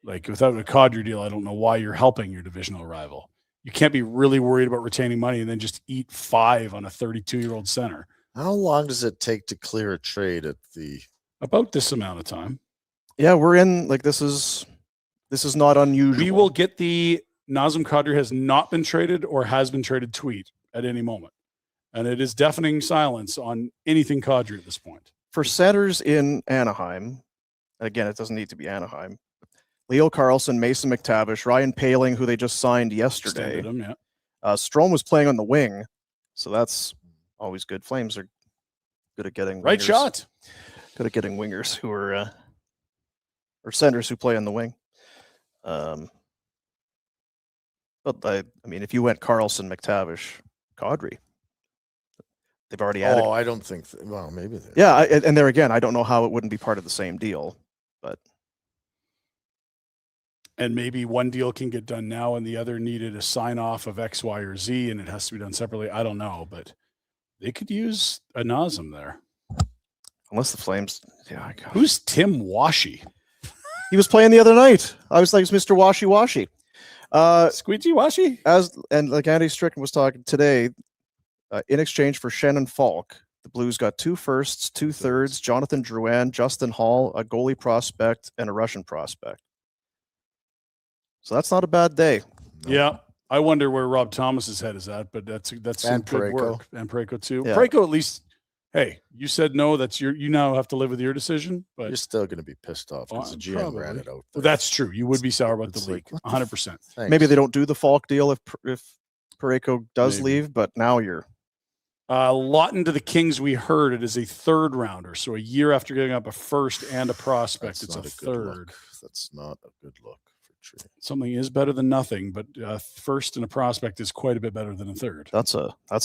Like without a Kadri deal, I don't know why you're helping your divisional rival. You can't be really worried about retaining money and then just eat 5 on a 32-year-old center. How long does it take to clear a trade at the? About this amount of time. Yeah, we're in, like, this is not unusual. We will get the Nazem Kadri has not been traded or has been traded tweet at any moment. And it is deafening silence on anything Kadri at this point. For centers in Anaheim, and again, it doesn't need to be Anaheim, Leo Carlson, Mason McTavish, Ryan Paling, who they just signed yesterday. Extended him, yeah. Strome was playing on the wing, so that's always good. Flames are good at getting Right wingers, shot. Good at getting wingers who are or centers who play on the wing. But I mean, if you went Carlson, McTavish, Kadri, they've already added. Oh, I don't think. Well, maybe. Yeah, and there again, I don't know how it wouldn't be part of the same deal, but. And maybe one deal can get done now and the other needed a sign off of X, Y, or Z, and it has to be done separately. I don't know, but they could use a Nazem there. Unless the Flames. Yeah. God. Who's Tim Washy? He was playing the other night. I was like, it's Mr. Washy Washy. Squeegee Washy? And like Andy Strickland was talking today, in exchange for Shannon Falk, the Blues got 2 firsts, 2 thirds, Jonathan Drouin, Justin Hall, a goalie prospect, and a Russian prospect. So that's not a bad day. No. Yeah. I wonder where Rob Thomas's head is at, but that's some And good Parayko. work. And Parayko too. Yeah. Parayko, at least, hey, you said no. That's you now have to live with your decision. But You're still going to be pissed off because the GM ran it out. Well, that's true. You would be sour about It's the like, league, what the 100%. Thanks. Maybe they don't do the Falk deal if Parayko does Maybe. leave, but now you're. Lawton to the Kings, we heard it is a 3rd rounder. So a year after giving up a first and a prospect, That's it's a not a good 3rd. look. That's not a good look for Tree. Something is better than nothing, but first and a prospect is quite a bit better than a 3rd. That's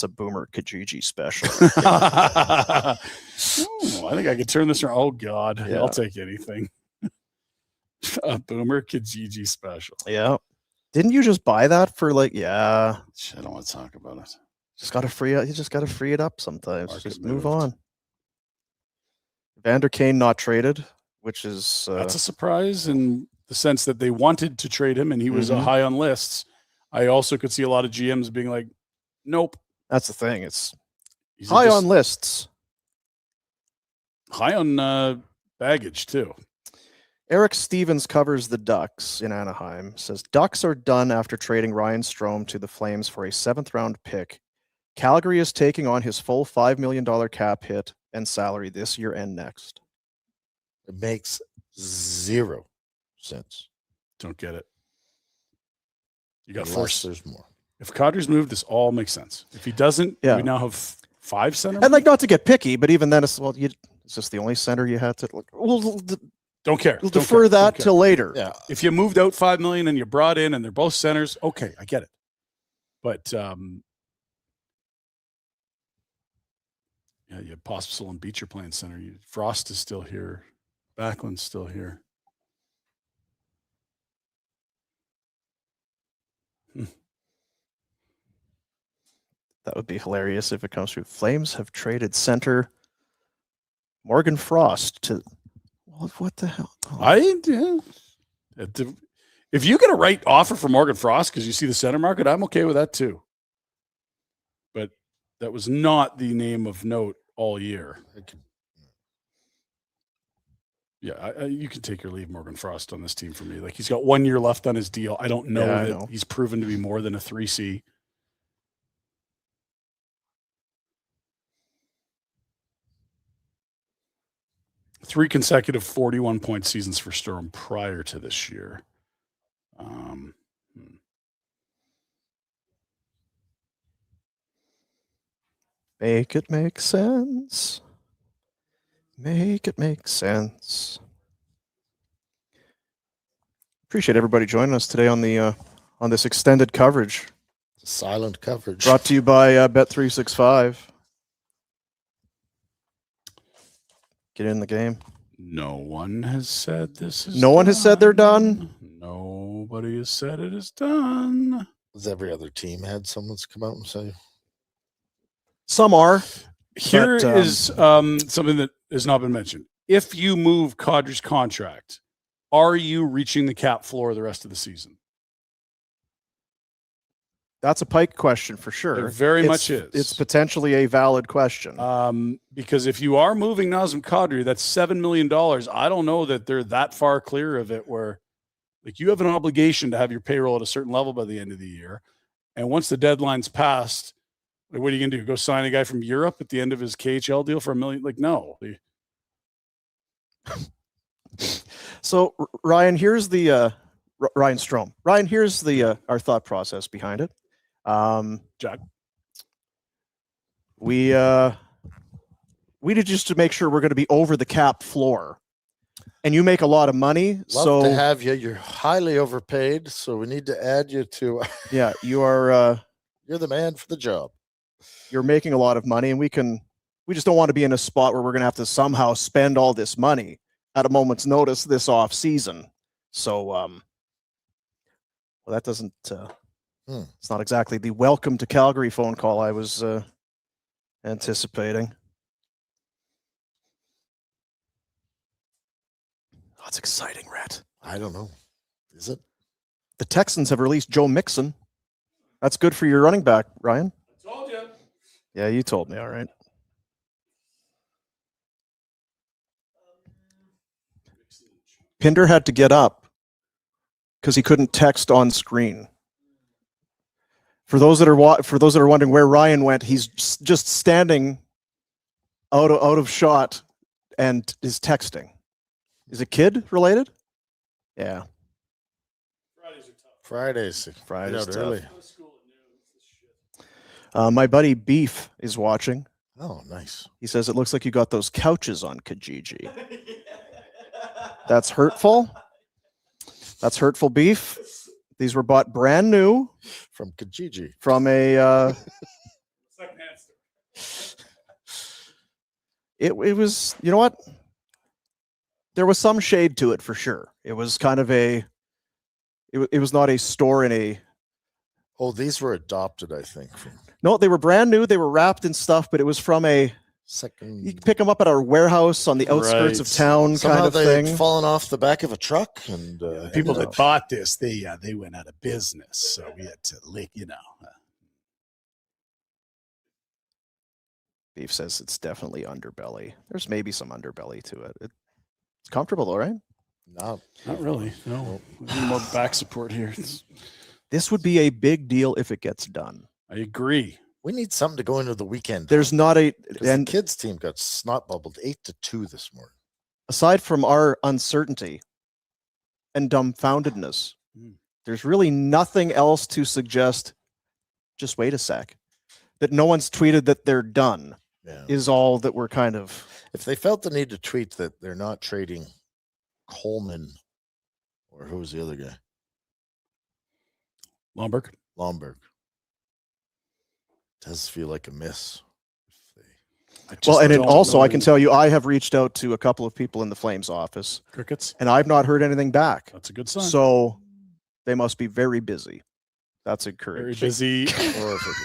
a Boomer Kijiji special. Ooh, I think I could turn this around. Oh God, Yeah. I'll take anything. A Boomer Kijiji special. Yeah. Didn't you just buy that for like? Yeah. I don't want to talk about it. Just gotta free it. You just gotta free it up sometimes. Market Just move moved. on. Vander Kane not traded, which is That's a surprise in the sense that they wanted to trade him and he was Mhm. high on lists. I also could see a lot of GMs being like, nope. that's the thing. It's He's high just on lists. high on baggage too. Eric Stevens covers the Ducks in Anaheim. Says Ducks are done after trading Ryan Strome to the Flames for a 7th round pick. Calgary is taking on his full $5 million cap hit and salary this year and next. It makes 0 sense. Don't get it. You got Unless forced. there's more. If Kadri's moved, this all makes sense. If he doesn't, Yeah. we now have 5 center. And like, not to get picky, but even then, it's is this the only center you had to look? We'll Don't care. we'll Don't defer care. that Don't care. till later. Yeah. If you moved out $5 million and you brought in and they're both centers, okay, I get it. But yeah, you have Pospisil and Beecher playing center. Frost is still here. Backlund's still here. That would be hilarious if it comes through. Flames have traded center Morgan Frost to what the hell? If you get a right offer for Morgan Frost because you see the center market, I'm okay with that too. But that was not the name of note all year. Yeah, you can take or leave Morgan Frost on this team for me. Like, he's got 1 year left on his deal. I don't know that he's proven to be more than a 3C. Three consecutive 41-point seasons for Sturm prior to this year. Make it make sense. Make it make sense. Appreciate everybody joining us today on the on this extended coverage. Silent coverage. Brought to you by Bet365. Get in the game. No one has said this is No one has said they're done. Nobody has said it is done. Has every other team had someone come out and say? Some are. Here But, is something that has not been mentioned. If you move Kadri's contract, are you reaching the cap floor the rest of the season? That's a Pike question for sure. It very much is. It's potentially a valid question. Because if you are moving Nazem Kadri, that's $7 million. I don't know that they're that far clear of it where, like, you have an obligation to have your payroll at a certain level by the end of the year. And once the deadline's passed, like, what are you going to do? Go sign a guy from Europe at the end of his KHL deal for $1 million? Like, no. So Ryan, here's the Ryan Strom. Ryan, here's the our thought process behind it. Jack. We did just to make sure we're going to be over the cap floor, and you make a lot of money. Love to have you. You're highly overpaid, so we need to add you to. Yeah, you are. You're the man for the job. You're making a lot of money, and we just don't want to be in a spot where we're going to have to somehow spend all this money at a moment's notice this off season. So, well, that doesn't. It's not exactly the welcome to Calgary phone call I was anticipating. That's exciting, Rhett. I don't know. Is it? The Texans have released Joe Mixon. That's good for your running back, Ryan. I told you. Yeah, you told me. All right. Pinder had to get up because he couldn't text on screen. For those that are wondering where Ryan went, he's just standing out of shot and is texting. Is it kid related? Yeah. Fridays Fridays out early. My buddy Beef is watching. Oh, nice. He says it looks like you got those couches on Kijiji. That's hurtful. That's hurtful, Beef. These were bought brand new from Kijiji. From a it was, you know what? There was some shade to it for sure. It was kind of it was not a store in a. Oh, these were adopted, I think. No, they were brand new. They were wrapped in stuff, but it was from a second. You can pick them up at our warehouse on the outskirts of town, Somehow kind of they thing. had fallen off the back of a truck, and People that bought this, they went out of business, so we had to lick, Beef says it's definitely underbelly. There's maybe some underbelly to it. It's comfortable though, right? No, not really. No, we need more back support here. This would be a big deal if it gets done. I agree. We need something to go into the weekend. There's not a and the kids team got snot bubbled 8-2 this morning. Aside from our uncertainty and dumbfoundedness, there's really nothing else to suggest just wait a sec. That no one's tweeted that they're done is all that we're kind of. If they felt the need to tweet that they're not trading Coleman, or who was the other guy? Lomberg. Does feel like a miss. Well, and also I can tell you, I have reached out to a couple of people in the Flames office. Crickets. And I've not heard anything back. That's a good sign. So they must be very busy. That's encouraging. Very busy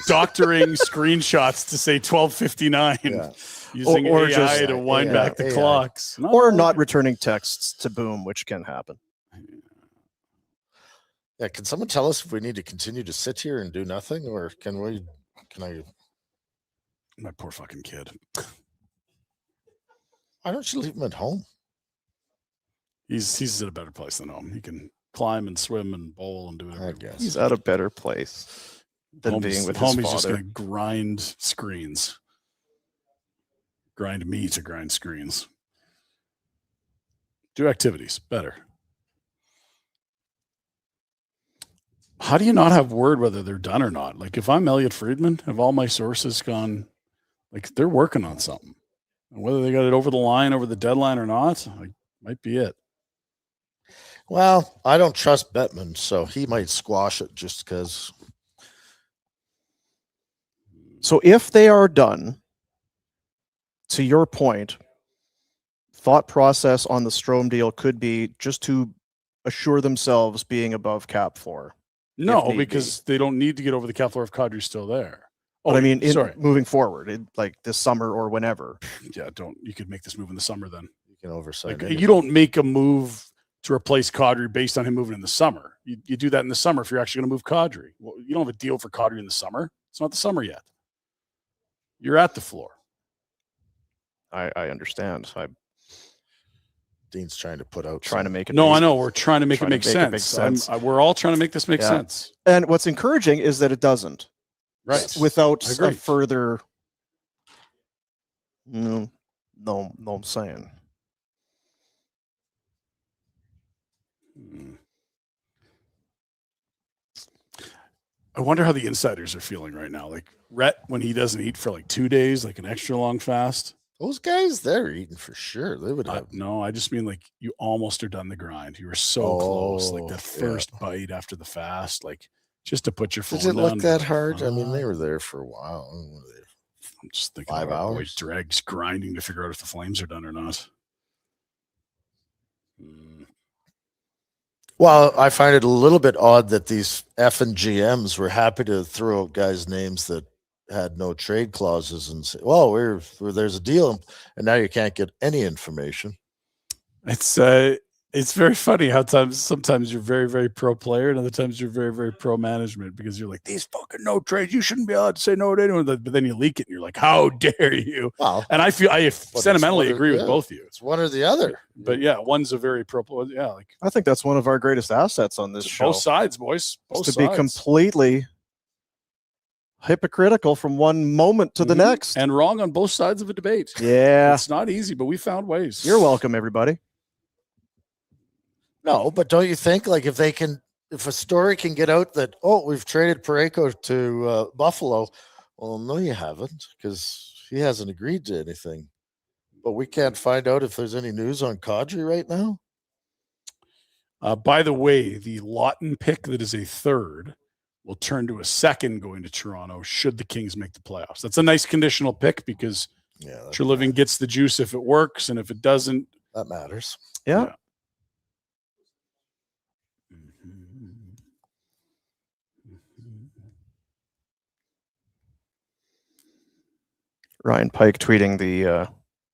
doctoring screenshots to say 12:59 using or AI just, to wind back the clocks. Or not returning texts to Boom, which can happen. Yeah, can someone tell us if we need to continue to sit here and do nothing, or can I? My poor fucking kid. Why don't you leave him at home? He's at a better place than home. He can climb and swim and bowl and do whatever. I guess he's at a better place than being with his father. He's just going to grind screens. Grind me to grind screens. Do activities better. How do you not have word whether they're done or not? Like if I'm Elliot Friedman, have all my sources gone, like they're working on something. And whether they got it over the line, over the deadline or not, like, might be it. Well, I don't trust Bettman, so he might squash it just because. So if they are done, to your point, thought process on the Strome deal could be just to assure themselves being above cap floor. No, because they don't need to get over the cap floor if Kadri's still there. But I mean, moving forward, like this summer or whenever. Yeah, you could make this move in the summer then. You can oversight. Like, you don't make a move to replace Kadri based on him moving in the summer. You do that in the summer if you're actually going to move Kadri. Well, you don't have a deal for Kadri in the summer. It's not the summer yet. You're at the floor. I understand. Dean's trying to put out. Trying to make it. No, I know. We're trying to make it make sense. We're all trying to make this make sense. And what's encouraging is that it doesn't. Right. Without a further. No, I'm saying. I wonder how the insiders are feeling right now. Like Rhett, when he doesn't eat for like 2 days, like an extra long fast. Those guys, they're eating for sure. They would have. No, I just mean like you almost are done the grind. You were so close. Like that first bite after the fast, like just to put your phone down. Did it look that hard? I mean, they were there for a while. I'm just thinking 5 hours. Boy Dregs grinding to figure out if the Flames are done or not. Well, I find it a little bit odd that these effing GMs were happy to throw out guys' names that had no trade clauses and say, "Well, there's a deal," and now you can't get any information. It's very funny how sometimes you're very, very pro player, and other times you're very, very pro management because you're like, these fucking no trades, you shouldn't be allowed to say no to anyone. But then you leak it, and you're like, how dare you? Well, and I sentimentally agree with both of you. It's one or the other. But yeah, one's a very pro. Yeah, like I think that's one of our greatest assets on this show. Both sides, boys. Both to sides. Be completely hypocritical from one moment to the next, and wrong on both sides of a debate. Yeah, it's not easy, but we found ways. You're welcome, everybody. No, but don't you think, like, if a story can get out that, we've traded Parayko to Buffalo, well, no, you haven't, because he hasn't agreed to anything. But we can't find out if there's any news on Kadri right now. By the way, the Lawton pick that is a third will turn to a second going to Toronto should the Kings make the playoffs. That's a nice conditional pick because Treliving gets the juice if it works, and if it doesn't, that matters. Yeah. Ryan Pike tweeting the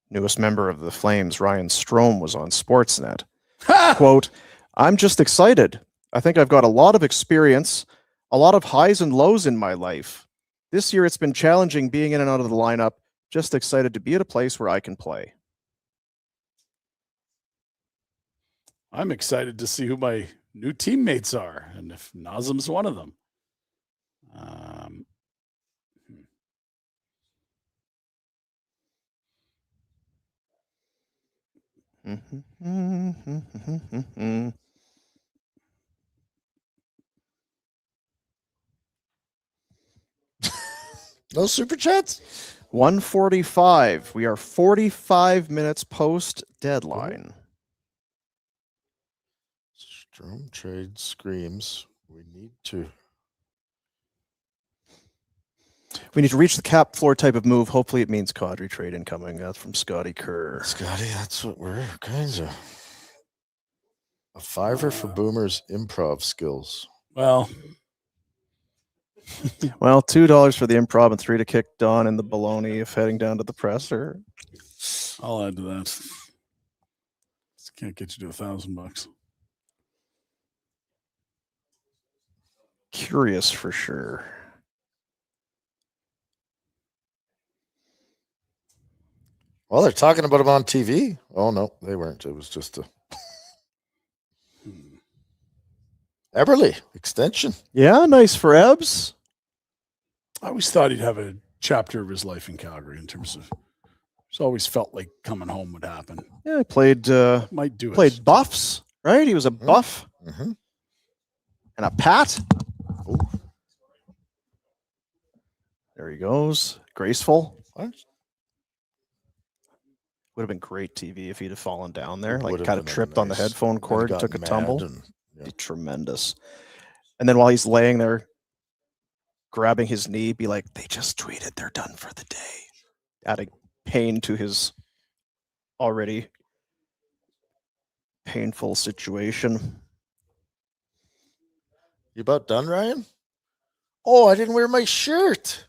newest member of the Flames, Ryan Strome, was on Sportsnet. Quote, "I'm just excited. I think I've got a lot of experience, a lot of highs and lows in my life. This year it's been challenging being in and out of the lineup. Just excited to be at a place where I can play." I'm excited to see who my new teammates are and if Nazem's one of them. No super chats? 1:45. We are 45 minutes post deadline. Strom trade screams. We need to reach the cap floor type of move. Hopefully it means Kadri trade incoming. That's from Scotty Kerr. Scotty, that's what we're kinds of. A $5 for Boomer's improv skills. Well, Well, $2 for the improv and $3 to kick Don in the baloney if heading down to the presser. I'll add to that. This can't get you to $1,000. Curious for sure. Well, they're talking about him on TV. Oh no, they weren't. It was just a Eberle extension. Yeah, nice for Ebbs. I always thought he'd have a chapter of his life in Calgary in terms of. It's always felt like coming home would happen. Yeah, he played Might do played it. buffs, right? He was a buff Mm-hmm. and a pat. Ooh. There he goes. Graceful. What? Would have been great TV if he'd have fallen down there, It like would have kind of been tripped on the nice. headphone And cord, got took a mad tumble. and- yeah. Be tremendous. And then while he's laying there grabbing his knee, be like, they just tweeted they're done for the day. Adding pain to his already painful situation. You about done, Ryan? Oh, I didn't wear my shirt.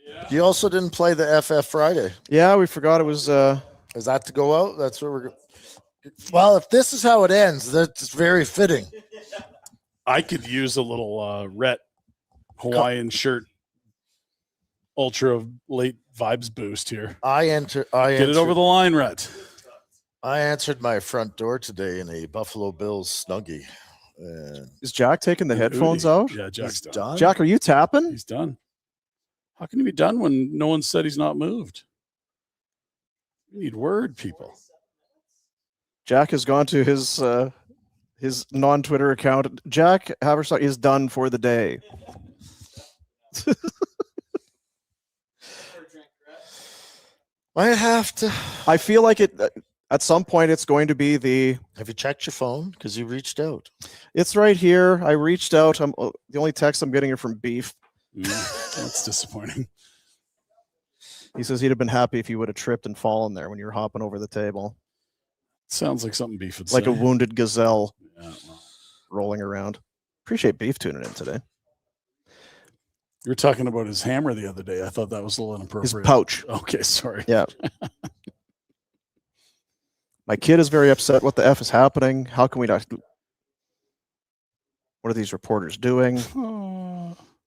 Yeah. You also didn't play the FF Friday. Yeah, we forgot it was Is that to go out? That's where we're going. Well, if this is how it ends, that's very fitting. I could use a little Rhett Hawaiian shirt, ultra late vibes boost here. Get it over the line, Rhett. I answered my front door today in a Buffalo Bills snuggie. And is Jack taking the headphones Udi. out? Yeah, Jack's he's done. done. Jack, are you tapping? He's done. How can he be done when no one said he's not moved? We need word, people. Jack has gone to his non-Twitter account. Jack Haverstock is done for the day. I have to. I feel like it at some point it's going to be Have you checked your phone? Because you reached out. it's right here. I reached out. The only text I'm getting are from Beef. That's disappointing. He says he'd have been happy if you would have tripped and fallen there when you were hopping over the table. Sounds like something Beef would Like say. a wounded gazelle Yeah, well, rolling around. Appreciate Beef tuning in today. you were talking about his hammer the other day. I thought that was a little inappropriate. His pouch. Okay, sorry. Yeah. My kid is very upset. What the F is happening? How can we not? What are these reporters doing?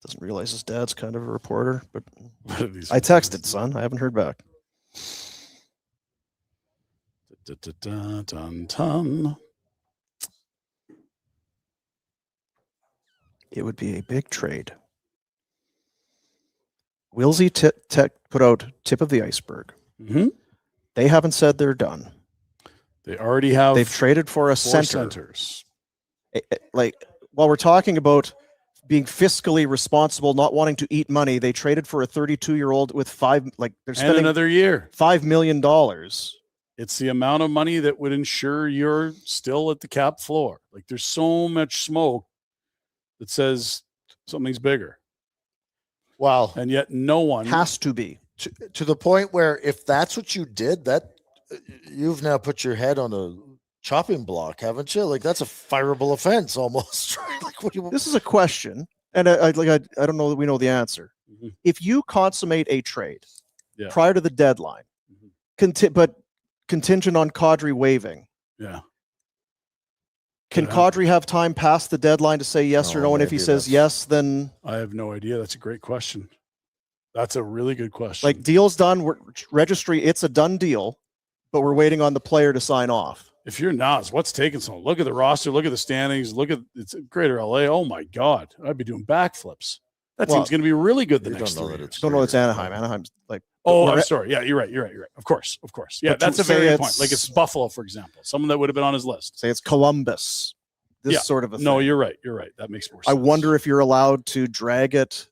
Doesn't realize his dad's kind of a reporter, but What are these I texted, son. I haven't heard back. Dun. It would be a big trade. Wilsey Tech put out tip of the iceberg. Mm-hmm. They haven't said they're done. They already have They've traded for a 4 center. centers. Like, while we're talking about being fiscally responsible, not wanting to eat money, they traded for a 32-year-old with they're And spending another year. $5 million. It's the amount of money that would ensure you're still at the cap floor. Like there's so much smoke that says something's bigger. Wow. And yet no one Has to be. To the point where if that's what you did, that you've now put your head on a chopping block, haven't you? Like that's a fireable offense almost. Right? Like what do you? This is a question, and I don't know that we know the answer. Mhm. If you consummate a trade Yeah. prior to the deadline, Mhm. but contingent on Kadri waiving, Yeah. can Yeah. Kadri have time past the deadline to say yes or No, no? And if he maybe says that's- yes, then I have no idea. That's a great question. That's a really good question. like deal's done. Registry, it's a done deal, but we're waiting on the player to sign off. if you're Nas, what's taking so long? Look at the roster, look at the standings, look at it's Greater LA. Oh my God. I'd be doing backflips. That Well, team's going to be really good the you next don't know 3 that years. it's Don't know it's greater. Anaheim. Anaheim's like Oh, we're I'm at- sorry. Yeah, you're right. You're right. Of course. Yeah, But that's a say very good it's- point. Like it's Buffalo, for example, someone that would have been on his list. say it's Columbus. This Yeah. sort of a thing. No, you're right. You're right. That makes more I sense. wonder if you're allowed to drag it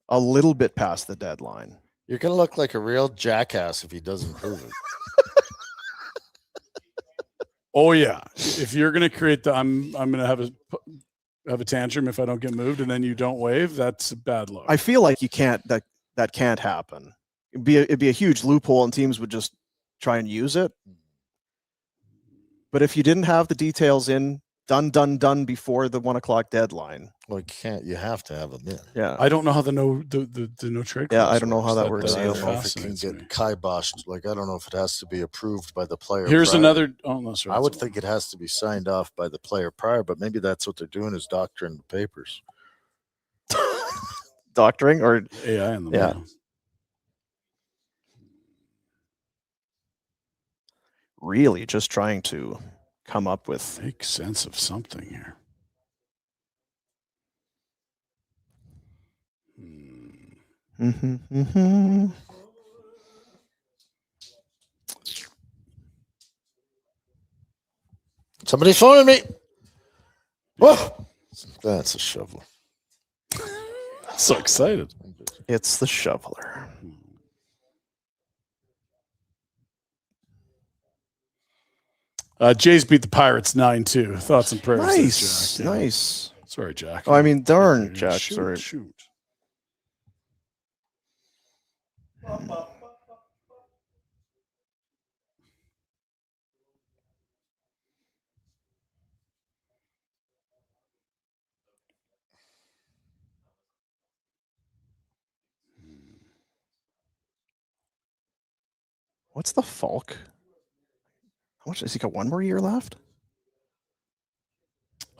a little bit past the deadline. You're going to look like a real jackass if he doesn't prove it. Oh yeah, if you're going to create I'm going to have a tantrum if I don't get moved, and then you don't wave. That's a bad look. I feel like you can't. That can't happen. It'd be a huge loophole, and teams would just try and use it. But if you didn't have the details done before the 1 o'clock deadline, Well, you have to have them in. yeah, I don't know how the no trade. Yeah, clause I don't know how that works But I either. don't know if it can fascinates get me. kiboshed. Like, I don't know if it has to be approved by the player. Here's prior. another. Oh no, sorry. I would think it has to be signed off by the player prior, but maybe that's what they're doing is doctoring the papers. doctoring or AI in the Yeah. middle. really just trying to come up with. Make sense of something here. Somebody phoning me. Whoa! That's a shovel. So excited. It's the shoveler. Jays beat the Pirates 9-2. Thoughts and prayers. there, Nice, Jack. Yeah. nice. Sorry, Jack. Oh, I mean, darn, Yeah, Jack. shoot, Sorry. Shoot. What's the Falk? How much has he got? 1 more year left?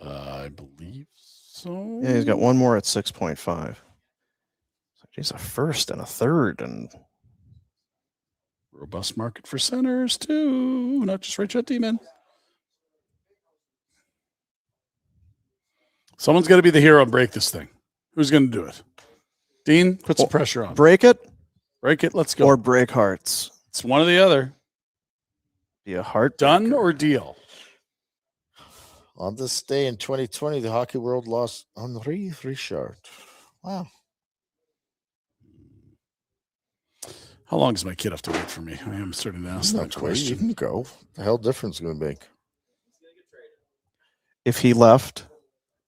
I believe so. Yeah, he's got 1 more at 6.5. So he's a first and a third, and Robust market for centers too, not just right shot D-man. Someone's got to be the hero and break this thing. Who's going to do it? Dean, put some pressure on. break it Break it. Let's go. or break hearts. It's one or the other. Be a heart Done or deal. On this day in 2020, the hockey world lost Henri Richard. Wow. How long does my kid have to wait for me? I am starting to ask that Not quite. You question. can go. The hell difference going to make? If he left,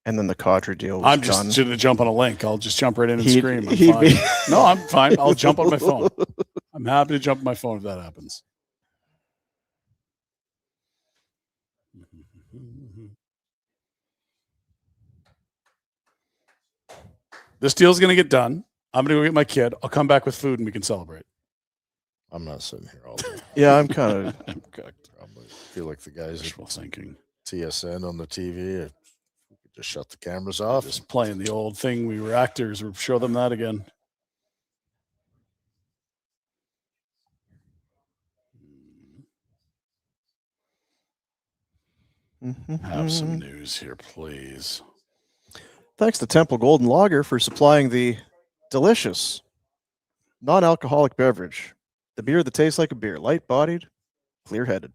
and then the Kadri deal was I'm done. just going to jump on a link. I'll just jump right in and He'd- scream. I'm he'd fine. be- No, I'm fine. I'll jump on my phone. I'm happy to jump on my phone if that happens. This deal's going to get done. I'm going to go get my kid. I'll come back with food and we can celebrate. I'm not sitting here all day. Yeah, I'm kind of. I feel like the guys at Wishful thinking. TSN on the TV. We could just shut the cameras off. Just playing the old thing. We were actors. We'll show them that again. Have some news here, please. Thanks to Temple Golden Lager for supplying the delicious non-alcoholic beverage. The beer that tastes like a beer, light-bodied, clear-headed.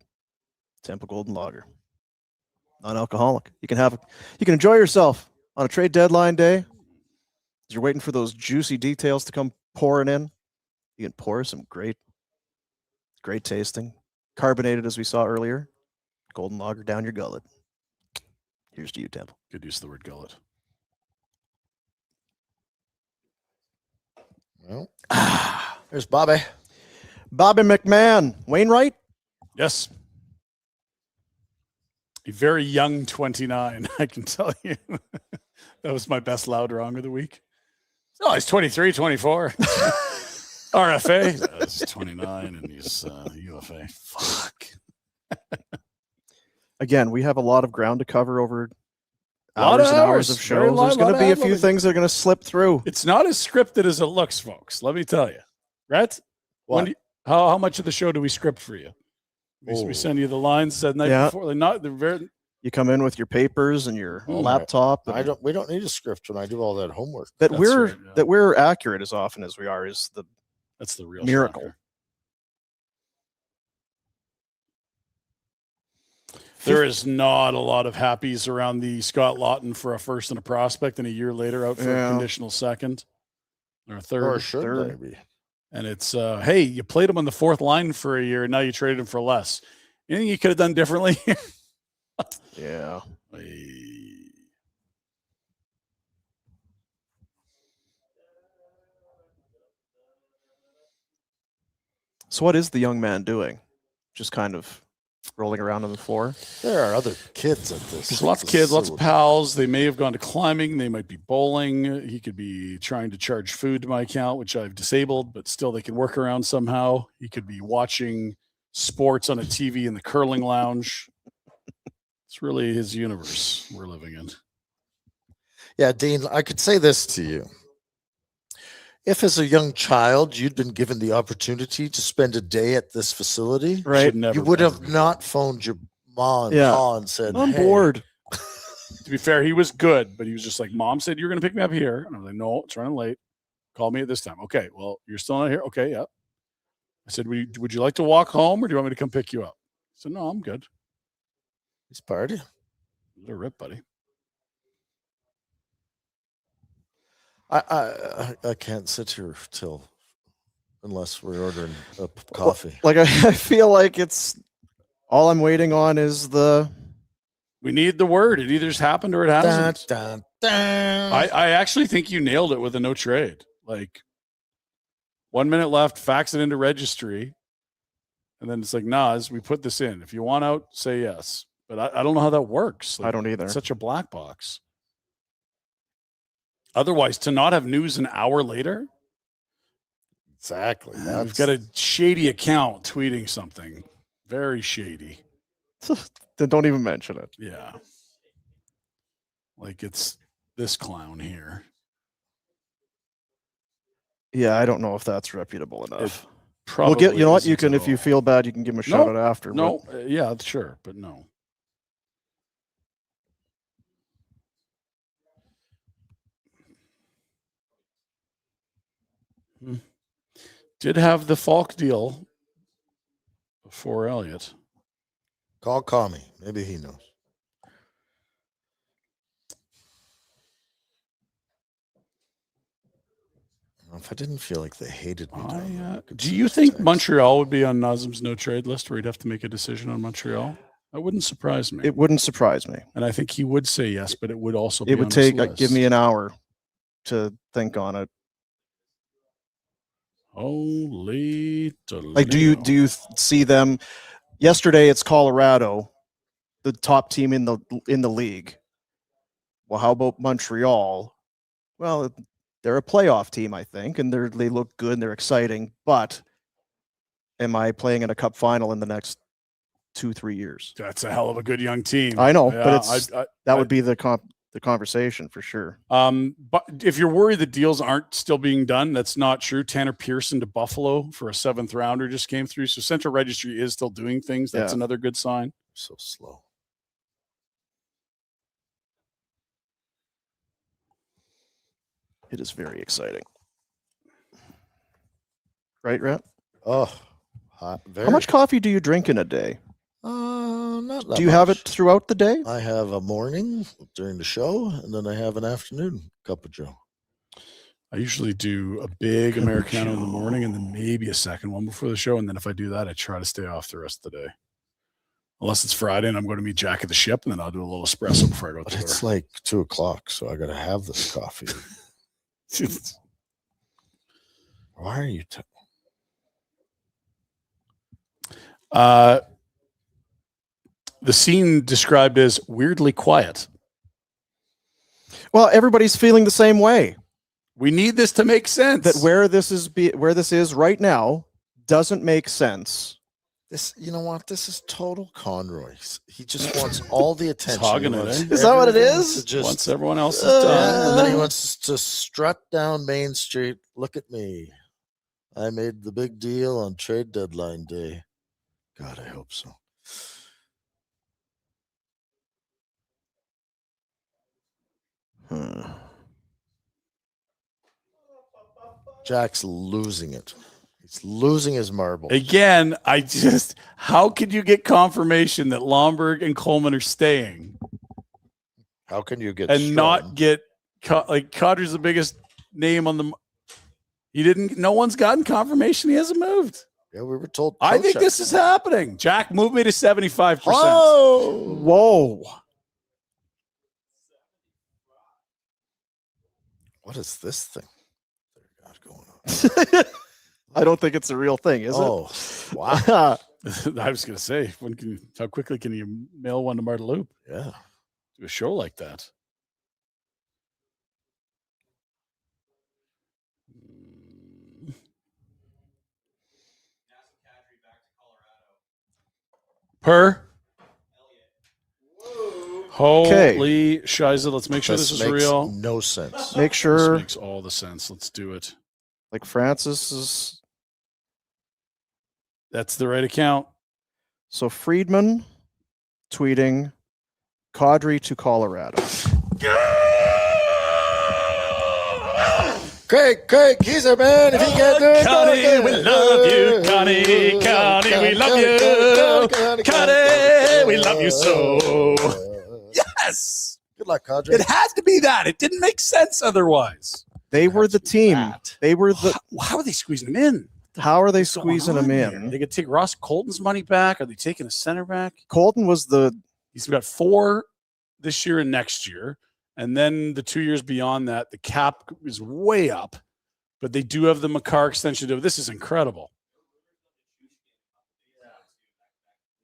Temple Golden Lager. Non-alcoholic. You can enjoy yourself on a trade deadline day. As you're waiting for those juicy details to come pouring in, you can pour some great tasting, carbonated as we saw earlier, Golden Lager down your gullet. Here's to you, Temple. Good use of the word gullet. Well, there's Bobby. Bobby McMahon. Wainwright? Yes. A very young 29, I can tell you. That was my best loud wrong of the week. Oh, he's 23, 24. RFA. He's 29 and he's UFA. Fuck. Again, we have a lot of ground to cover over Lot hours of and hours hours. of Very shows. There's lot going to of be a ad few libbing. things that are going to slip through. It's not as scripted as it looks, folks. Let me tell you. Right? What? How much of the show do we script for you? We send you the lines the night Yeah. before. They're very. You come in with your papers and your Oh, laptop. We don't need a script when I do all that homework. that That's we're right, yeah. that we're accurate as often as we are is the That's the real miracle. shocker. There is not a lot of happies around the Scott Lawton for a first and a prospect, and a year later out for Yeah. a conditional second. or third. Or should third. they be? And it's, hey, you played him on the fourth line for a year, and now you traded him for less. Anything you could have done differently? Yeah. So what is the young man doing? Just kind of rolling around on the floor? There are other kids at this. There's lots of kids, lots of facility. pals. They may have gone to climbing. They might be bowling. He could be trying to charge food to my account, which I've disabled, but still they can work around somehow. He could be watching sports on a TV in the curling lounge. It's really his universe we're living in. Yeah, Dean, I could say this to you. If as a young child you'd been given the opportunity to spend a day at this facility, Right. Should never you would been. have not phoned your mom and Yeah. pa and said, I'm "Hey, bored. To be fair, he was good, but he was just like, Mom said you're going to pick me up here. And I was like, no, it's running late. Call me at this time. Okay, well, you're still not here. Okay, yeah. I said, would you like to walk home or do you want me to come pick you up? He said, no, I'm good. He's party." Let her rip, buddy. I can't sit here unless we're ordering a coffee. Like I feel like it's all I'm waiting on is the We need the word. It either's happened or it hasn't. Dun, dun, dun. I actually think you nailed it with a no trade. Like 1 minute left, fax it into registry. And then it's like, Nas, we put this in. If you want out, say yes. But I don't know how that works. I don't either. It's such a black box. Otherwise, to not have news an hour later, Exactly. we've got a shady account tweeting something. Very shady. Then don't even mention it. Yeah. Like it's this clown here. Yeah, I don't know if that's reputable enough. Probably We'll get. You know what? You isn't can, at if you all. feel bad, you can give him a shout out after. No, yeah, sure, but no. Did have the Falk deal before Elliott. Call Kami. Maybe he knows. If I didn't feel like they hated me, down there, I could Do send you a think text. Montreal would be on Nazem's no trade list where he'd have to make a decision on Montreal? That wouldn't surprise me. It wouldn't surprise me. And I think he would say yes, but it would also be It would on his take. Give list. me an hour to think on it. Holy Like, do you see them? Yesterday, it's Colorado, the top team in the league. Well, how about Montreal? Well, they're a playoff team, I think, and they look good and they're exciting. But am I playing in a cup final in the next 2-3 years? That's a hell of a good young team. I know, Yeah, but it's I- that would be the conversation for sure. But if you're worried the deals aren't still being done, that's not true. Tanner Pearson to Buffalo for a 7th rounder just came through. So Central Registry is still doing things. That's Yeah. another good sign. So slow. It is very exciting, right, Rhett? Oh, hot. Very. How much coffee do you drink in a day? Not that Do you have it much. throughout the day? I have a morning during the show, and then I have an afternoon cup of Joe. I usually do a big Americano in the morning and then maybe a second one before the show. And then if I do that, I try to stay off the rest of the day. Unless it's Friday and I'm going to meet Jack at the ship, and then I'll do a little espresso before I go But to it's work. like 2:00, so I got to have this coffee. Why are you? The scene described as weirdly quiet. Well, everybody's feeling the same way. We need this to make sense. That where this is right now doesn't make sense. This, you know what? This is total Conroy. He just wants all the attention. hogging He it, wants eh? Is that what it everything is? to just- Once everyone else is Yeah, done. and then he wants to strut down Main Street. Look at me. I made the big deal on trade deadline day. God, I hope so. Jack's losing it. He's losing his marbles. Again, how could you get confirmation that Lomberg and Coleman are staying How can you get and not Strom? get like Kadri's the biggest name on the He didn't. No one's gotten confirmation he hasn't moved. Yeah, we were told. I think this is happening. Jack, move me to 75%. Oh, Whoa. what is this thing they got going on? I don't think it's a real thing, is Oh, wow. it? I was going to say, how quickly can you mail one to Marta Loop? Yeah. Do a show like that. Per. Holy shiza. Let's make sure this is makes real. no sense. Make This sure, makes all the sense. Let's do it. like Francis is. That's the right account. So Friedman tweeting Kadri to Colorado. Craig, he's our man. If he can't do it, Connie, we love you. Connie, we love you. Connie, we love you so. Yes. Good luck, Kadri. It had to be that. It didn't make sense otherwise. They were the team. They were the. How are they squeezing him in? How are they What's going squeezing on him here? in? They could take Ross Colton's money back. Are they taking a center back? Colton was the. He's got 4 this year and next year. And then the 2 years beyond that, the cap is way up. But they do have the Makar extension. This is incredible.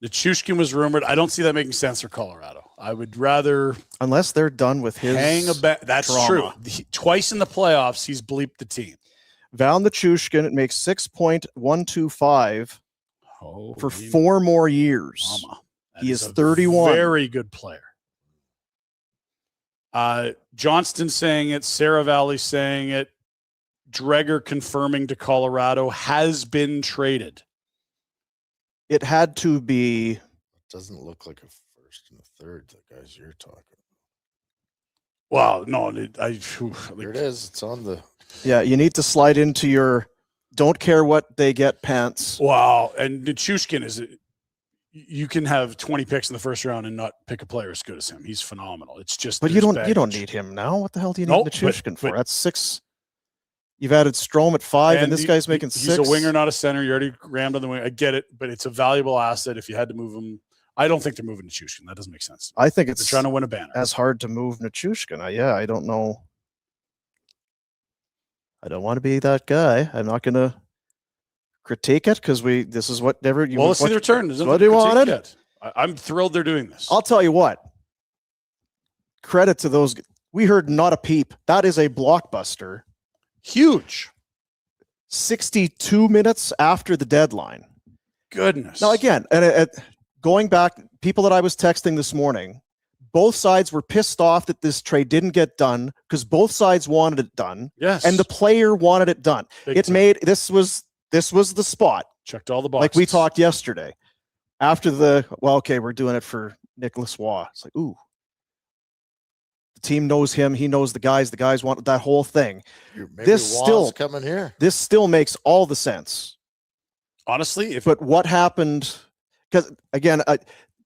The Chushkin was rumored. I don't see that making sense for Colorado. I would rather Unless they're done with his. hang a bet. That's drama. true. Twice in the playoffs, he's bleeped the team. Val Nichushkin, it makes 6.125 Oh, for 4 more years. Mama. That He is a 31. Very good player. Johnston saying it. Sarah Valley saying it. Dreger confirming to Colorado has been traded. It had to be. It doesn't look like a first and a third, the guys you're talking Well, no, Here it is. It's on the. Yeah, you need to slide into your don't care what they get pants. Wow, and Nichushkin is. You can have 20 picks in the first round and not pick a player as good as him. He's phenomenal. It's just. But you don't baggage. need him now. What the hell do you need Nope, Nichushkin for? but- That's 6. You've added Strome at 5, and this guy's making 6. He's a winger, not a center. You already rammed on the wing. I get it, but it's a valuable asset if you had to move him. I don't think they're moving Nichushkin. That doesn't make sense. I think They're it's trying to win a banner. as hard to move Nichushkin. I don't know. I don't want to be that guy. I'm not going to critique it because this is whatever you. Well, let's see the return. There's what nothing do you to critique wanted? yet. I'm thrilled they're doing this. I'll tell you what. Credit to those. We heard not a peep. That is a blockbuster. Huge. 62 minutes after the deadline. Goodness. Now, again, going back, people that I was texting this morning, both sides were pissed off that this trade didn't get done because both sides wanted it done, yes. and the player wanted it done. Big time. This was the spot. Checked all the boxes. Like we talked yesterday. After we're doing it for Nicholas Waugh. It's like, ooh. The team knows him. He knows the guys. The guys want that whole thing. Maybe This Waugh's still- coming here. This still makes all the sense. Honestly, if But what happened? Because again, a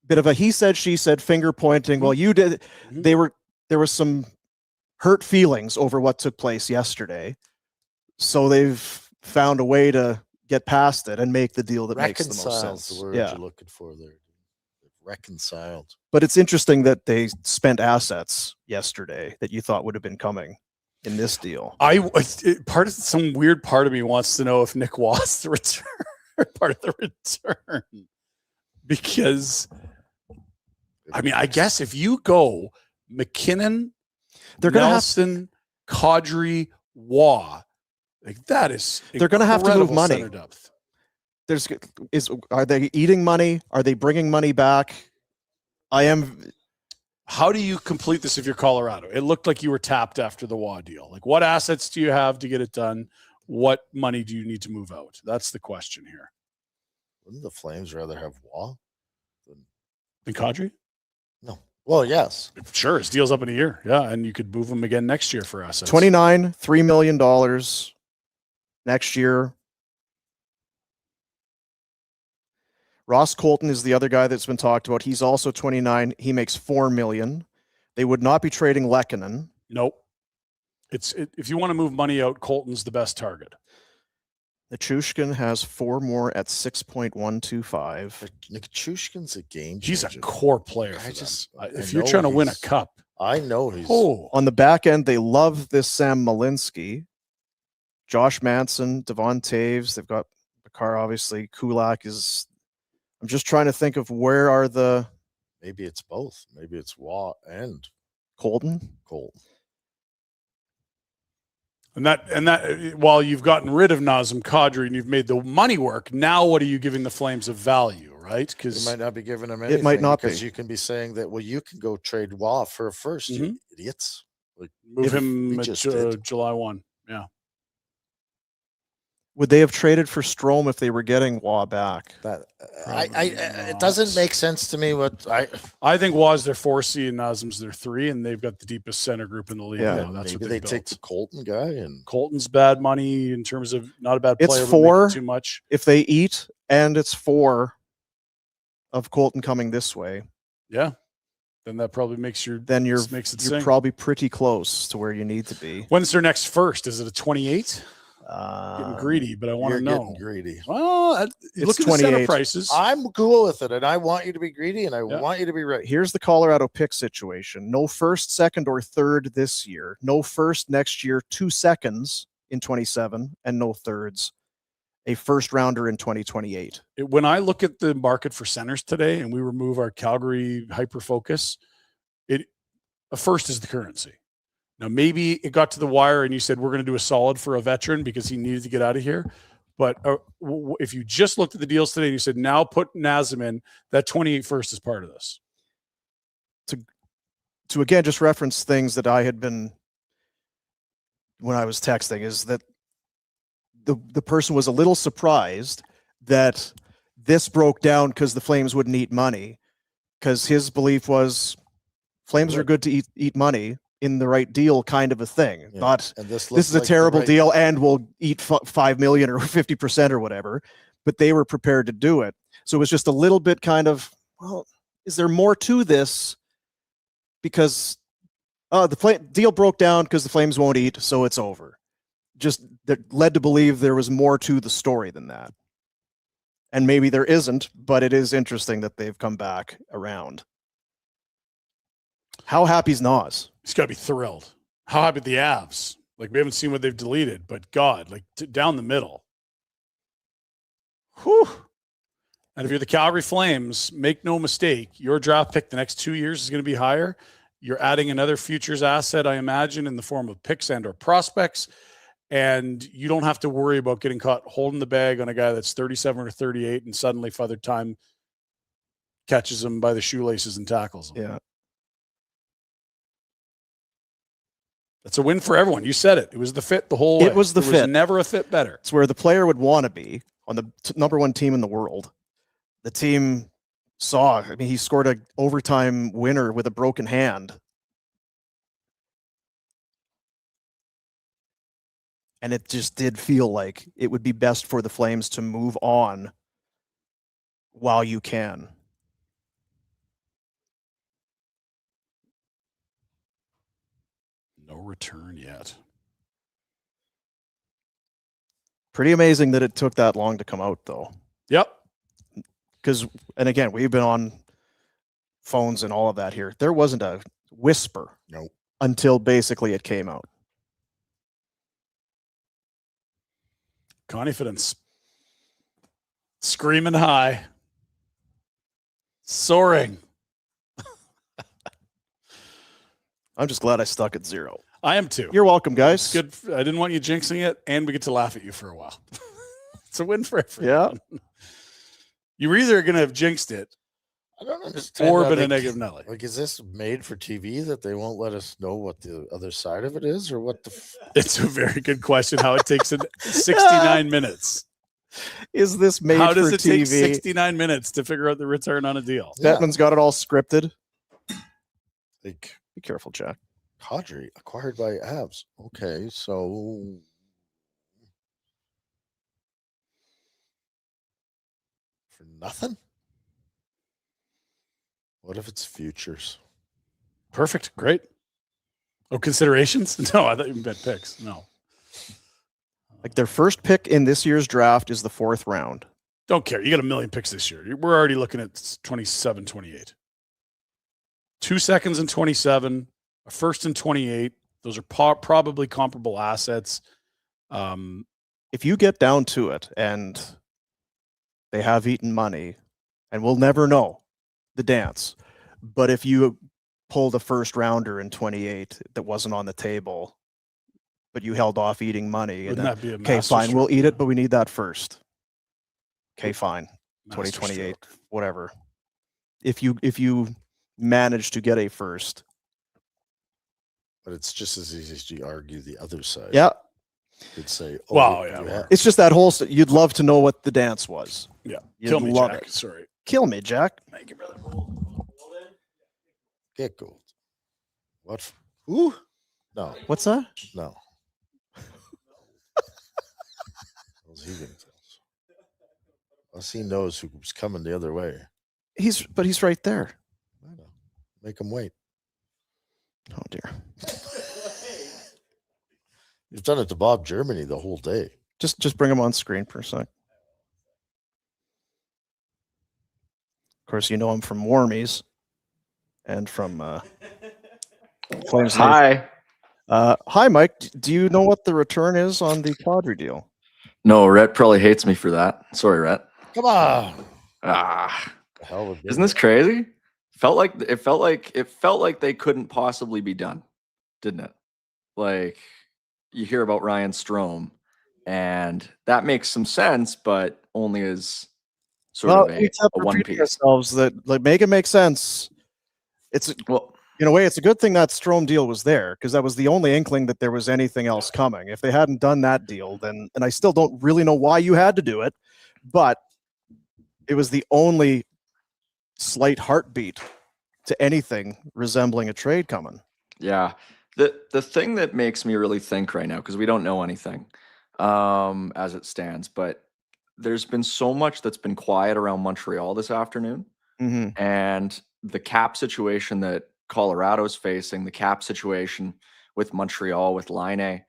bit of a he said, she said, finger pointing. Well, you did. Mhm. There was some hurt feelings over what took place yesterday, so they've found a way to get past it and make the deal that makes the most Reconciled sense. the word Yeah, you're looking for there. Reconciled. but it's interesting that they spent assets yesterday that you thought would have been coming in this deal. some weird part of me wants to know if Nick Waugh the return part of the return, because I mean, I guess if you go McKinnon, They're gonna have Nelson, Kadri, Waugh, like that is They're gonna have to move incredible money. center depth. Are they eating money? Are they bringing money back? How do you complete this if you're Colorado? It looked like you were tapped after the Waugh deal. Like, what assets do you have to get it done? What money do you need to move out? That's the question here. Wouldn't the Flames rather have Waugh? And Kadri? No. Well, yes. Sure, his deal's up in a year. Yeah, and you could move him again next year for assets. 29, $3 million next year. Ross Colton is the other guy that's been talked about. He's also 29. He makes $4 million. They would not be trading Lehkonen. Nope. If you want to move money out, Colton's the best target. Nichushkin has 4 more at 6.125. Nichushkin's a game He's a changer. core player. I just If I you're know trying to win a he's- cup, I know he's On the back end, they love this Sam Malinsky, Josh Manson, Devon Taves. They've got Bakar, obviously. Kulak is. I'm just trying to think of where are the maybe it's both. Maybe it's Watt and Colton. Colton. and that while you've gotten rid of Nazem Kadri and you've made the money work, now what are you giving the Flames of value, right? You Because might not be giving him anything. It might not because be. you can be saying that. Well, you can go trade Watt for a first. You idiots. move If him we at just did. July 1. Yeah. Would they have traded for Strome if they were getting Waugh back? That Probably it doesn't make sense to me. What I think Waz their 4C and Nazem's their 3, and they've got the deepest center group in the league. Yeah, now. That's maybe what they built. take the Colton guy and Colton's bad money in terms of not a bad It's player, but 4. making too much. If they eat, and it's 4 of Colton coming this way, Yeah. Then that probably makes then you're makes it you're sing. probably pretty close to where you need to be. When's their next first? Is it a 28? Getting greedy, but I want you're to know. getting greedy. Well, it's Look, going to set 28. prices. I'm cool with it, and I want you to be greedy, and I Yeah. want you to be right. Here's the Colorado pick situation. No first, second, or third this year. No first next year, 2 seconds in 27, and no thirds. A first rounder in 2028. When I look at the market for centers today and we remove our Calgary hyper focus, a first is the currency. Now, maybe it got to the wire and you said, we're going to do a solid for a veteran because he needed to get out of here. But if you just looked at the deals today and you said, now put Nazem in, that 28 first is part of this. To again, just reference things that I had been, when I was texting, is that the person was a little surprised that this broke down because the Flames wouldn't eat money, because his belief was Flames are good to eat money in the right deal, kind of a thing. Yeah. Not And this this is a terrible deal and we'll eat 5 million or 50% or whatever, but they were prepared to do it. So it was just a little bit kind of, well, is there more to this? Because the deal broke down because the Flames won't eat, so it's over. Just that led to believe there was more to the story than that. And maybe there isn't, but it is interesting that they've come back around. How happy's Nas? He's got to be thrilled. How happy the Avs? Like, we haven't seen what they've deleted, but God, like down the middle. Whew. And if you're the Calgary Flames, make no mistake, your draft pick the next 2 years is going to be higher. You're adding another futures asset, I imagine, in the form of picks and or prospects. And you don't have to worry about getting caught holding the bag on a guy that's 37 or 38 and suddenly Father Time catches him by the shoelaces and tackles him. Yeah. That's a win for everyone. You said it. It was the fit the whole way. It was the there fit. Was never a fit better. It's where the player would want to be on the number 1 team in the world. The team saw, I mean, he scored an overtime winner with a broken hand. And it just did feel like it would be best for the Flames to move on while you can. No return yet. Pretty amazing that it took that long to come out, though. Yep. Because, and again, we've been on phones and all of that here. There wasn't a whisper until basically it came out. Confidence. Screaming high. Soaring. I'm just glad I stuck at 0. I am too. You're welcome, guys. Good. I didn't want you jinxing it, and we get to laugh at you for a while. It's a win for everyone. Yeah. You were either going to have jinxed it I don't understand. or how been a they- negative Nelly. Like, is this made for TV that they won't let us know what the other side of it is, or what the? It's a very good question how it takes 69 minutes. Is this made How does for it take TV? 69 minutes to figure out the return on a deal? Yeah. Bettman's got it all scripted. Like, Be careful, Jack. Kadri acquired by Avs. Okay, so for nothing. What if it's futures? Perfect. Great. Oh, considerations? No, I thought you bet picks. No. Like their first pick in this year's draft is the 4th round. Don't care. You got a million picks this year. We're already looking at 27, 28. 2 seconds in 27, a first in 28. Those are probably comparable assets. If you get down to it and they have eaten money, and we'll never know the dance, but if you pulled a first rounder in 28 that wasn't on the table, but you held off eating money, and Wouldn't then, that be a okay, master fine, we'll eat stroke? it, but we need that first. Okay, fine, Master 2028, stroke. whatever. If you manage to get a first, But it's just as easy to argue the other side. yeah, You'd say, Wow, you yeah. have- it's just that whole. You'd love to know what the dance was. Yeah. You'd Kill me, love Jack. it. Sorry. Kill me, Jack. Thank you, brother. get gold. What? Who? No, What's that? no. How's he gonna tell us? Unless he knows who's coming the other way. But he's right there. I know. Make him wait. Oh dear. You've done it to Bob Germany the whole day. Just bring him on screen for a sec. Of course, you know him from Warmies and from Flames. Hi. Hi, Mike. Do you know what the return is on the Kadri deal? No, Rhett probably hates me for that. Sorry, Rhett. Come on. Ah, The hell of isn't this crazy? It felt like they couldn't possibly be done, didn't it? Like you hear about Ryan Strome, and that makes some sense, but only as sort of we kept a one repeating piece. ourselves that like make it make sense. Well, In a way, it's a good thing that Strome deal was there because that was the only inkling that there was anything else coming. If they hadn't done that deal, then, and I still don't really know why you had to do it, but it was the only slight heartbeat to anything resembling a trade coming. yeah. The thing that makes me really think right now, because we don't know anything as it stands, but there's been so much that's been quiet around Montreal this afternoon, Mm-hmm. and the cap situation that Colorado's facing, the cap situation with Montreal, with Line.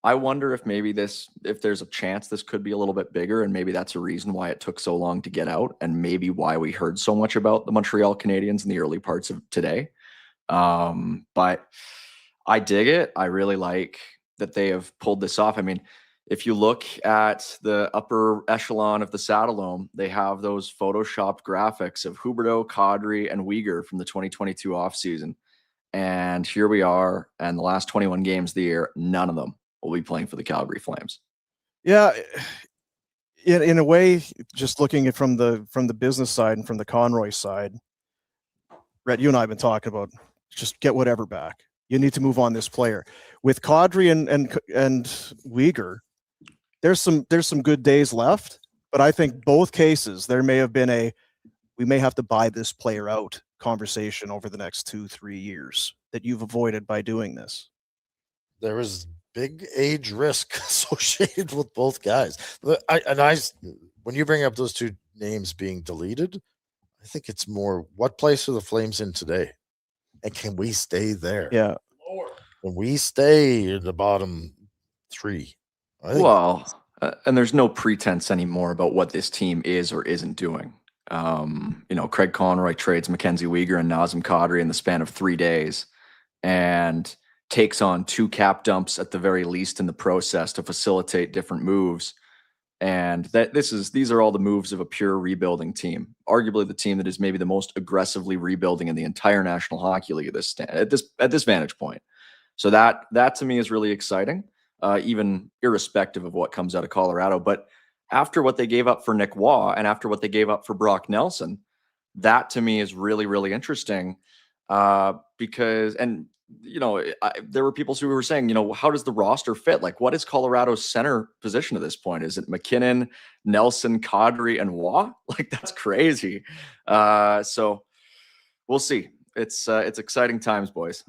I wonder if if there's a chance this could be a little bit bigger, and maybe that's a reason why it took so long to get out, and maybe why we heard so much about the Montreal Canadiens in the early parts of today. But I dig it. I really like that they have pulled this off. I mean, if you look at the upper echelon of the Saddledome, they have those photoshopped graphics of Huberdeau, Kadri, and Uyghur from the 2022 offseason. And here we are, and the last 21 games of the year, none of them will be playing for the Calgary Flames. Yeah, in a way, just looking at from the business side and from the Conroy side, Rhett, you and I have been talking about just get whatever back. You need to move on this player. With Kadri and Uyghur, there's some good days left, but I think both cases there may have been we may have to buy this player out conversation over the next 2-3 years that you've avoided by doing this. There is big age risk associated with both guys. When you bring up those two names being deleted, I think it's more what place are the Flames in today, and can we stay there? Yeah, Can we stay in the bottom three? I think Well, and there's no pretense anymore about what this team is or isn't doing. Craig Conroy trades Mackenzie Uyghur and Nazem Kadri in the span of 3 days, and takes on 2 cap dumps at the very least in the process to facilitate different moves. And these are all the moves of a pure rebuilding team, arguably the team that is maybe the most aggressively rebuilding in the entire National Hockey League at this vantage point. So that to me is really exciting, even irrespective of what comes out of Colorado. But after what they gave up for Nick Waugh and after what they gave up for Brock Nelson, that to me is really, really interesting because there were people who were saying, how does the roster fit? Like, what is Colorado's center position at this point? Is it McKinnon, Nelson, Kadri, and Waugh? Like, that's crazy. So we'll see. It's exciting times, boys.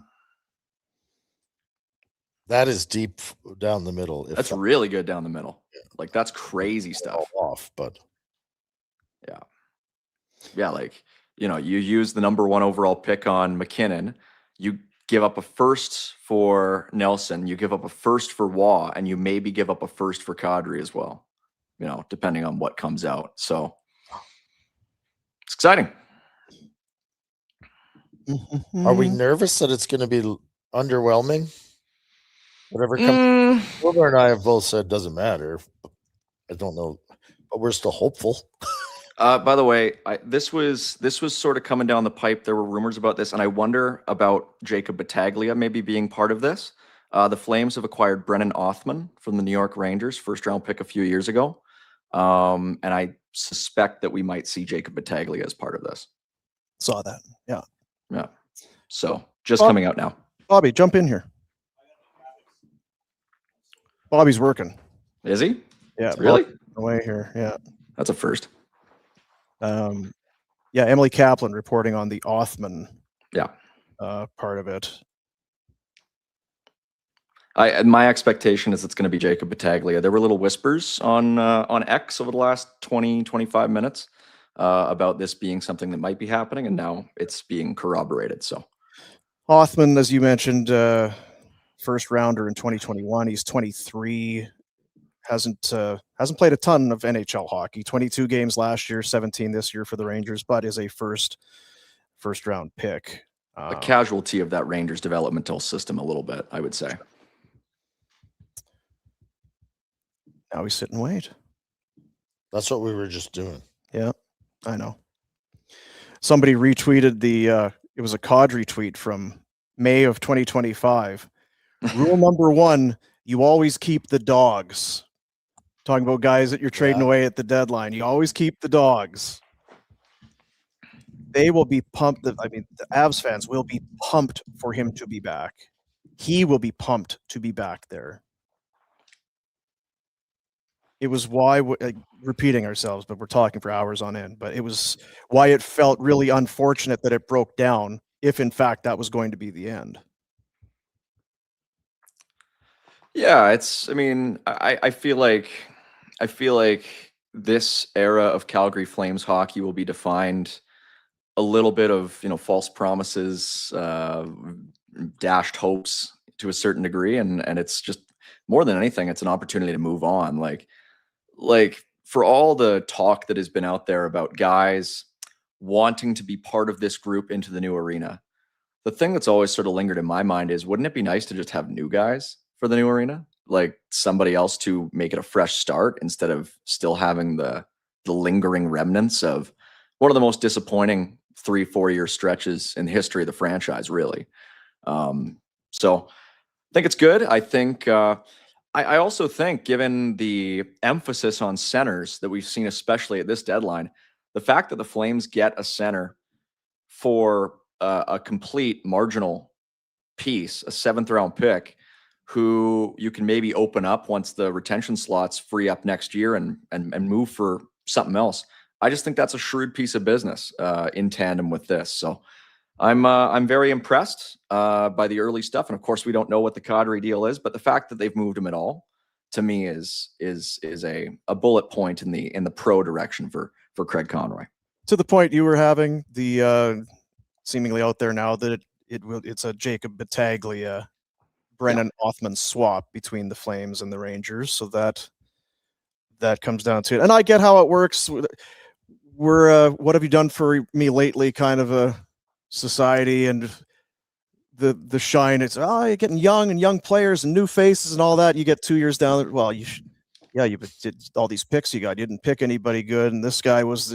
that is deep down the middle. That's really good down the middle. Like, that's crazy stuff. Off, but Yeah, like, you use the number 1 overall pick on McKinnon. You give up a first for Nelson, you give up a first for Waugh, and you maybe give up a first for Kadri as well, depending on what comes out. So it's exciting. Are we nervous that it's going to be underwhelming? Whatever comes. Wilbur and I have both said doesn't matter. I don't know, but we're still hopeful. By the way, this was sort of coming down the pipe. There were rumors about this, and I wonder about Jacob Battaglia maybe being part of this. The Flames have acquired Brennan Othman from the New York Rangers, first-round pick a few years ago, and I suspect that we might see Jacob Battaglia as part of this. Saw that. Yeah. Yeah. So just coming out now. Bobby, jump in here. Bobby's working. Is he? Yeah. Really? Away here. Yeah. That's a first. Yeah, Emily Kaplan reporting on the Othman part of it. My expectation is it's going to be Jacob Battaglia. There were little whispers on X over the last 20, 25 minutes about this being something that might be happening, and now it's being corroborated. So Othman, as you mentioned, first rounder in 2021. He's 23. Hasn't played a ton of NHL hockey. 22 games last year, 17 this year for the Rangers, but is a first round pick. A casualty of that Rangers developmental system a little bit, I would say. Now we sit and wait. That's what we were just doing. Yeah, I know. Somebody retweeted it was a Kadri tweet from May of 2025. Rule number 1, you always keep the dogs. Talking about guys that you're trading away at the deadline. You always keep the dogs. They will be pumped. The Avs fans will be pumped for him to be back. He will be pumped to be back there. It was why, repeating ourselves, but we're talking for hours on end, but it was why it felt really unfortunate that it broke down, if in fact that was going to be the end. Yeah, I feel like this era of Calgary Flames hockey will be defined a little bit of, false promises, dashed hopes to a certain degree. And it's just more than anything, it's an opportunity to move on. Like for all the talk that has been out there about guys wanting to be part of this group into the new arena, the thing that's always sort of lingered in my mind is, wouldn't it be nice to just have new guys for the new arena? Like somebody else to make it a fresh start instead of still having the lingering remnants of one of the most disappointing 3-4 year stretches in the history of the franchise, really. So I think it's good. I think I also think, given the emphasis on centers that we've seen, especially at this deadline, the fact that the Flames get a center for a complete marginal piece, a 7th round pick, who you can maybe open up once the retention slots free up next year and move for something else. I just think that's a shrewd piece of business in tandem with this. So I'm very impressed by the early stuff. And of course, we don't know what the Kadri deal is, but the fact that they've moved him at all, to me, is a bullet point in the pro direction for Craig Conroy. To the point you were having, the seemingly out there now that it's a Jacob Battaglia, Brennan Othman swap between the Flames and the Rangers. So that comes down to it. And I get how it works. We're what have you done for me lately kind of a society, and the shine. It's you're getting young players and new faces and all that. You get 2 years down. Well, you did all these picks you got. You didn't pick anybody good, and this guy was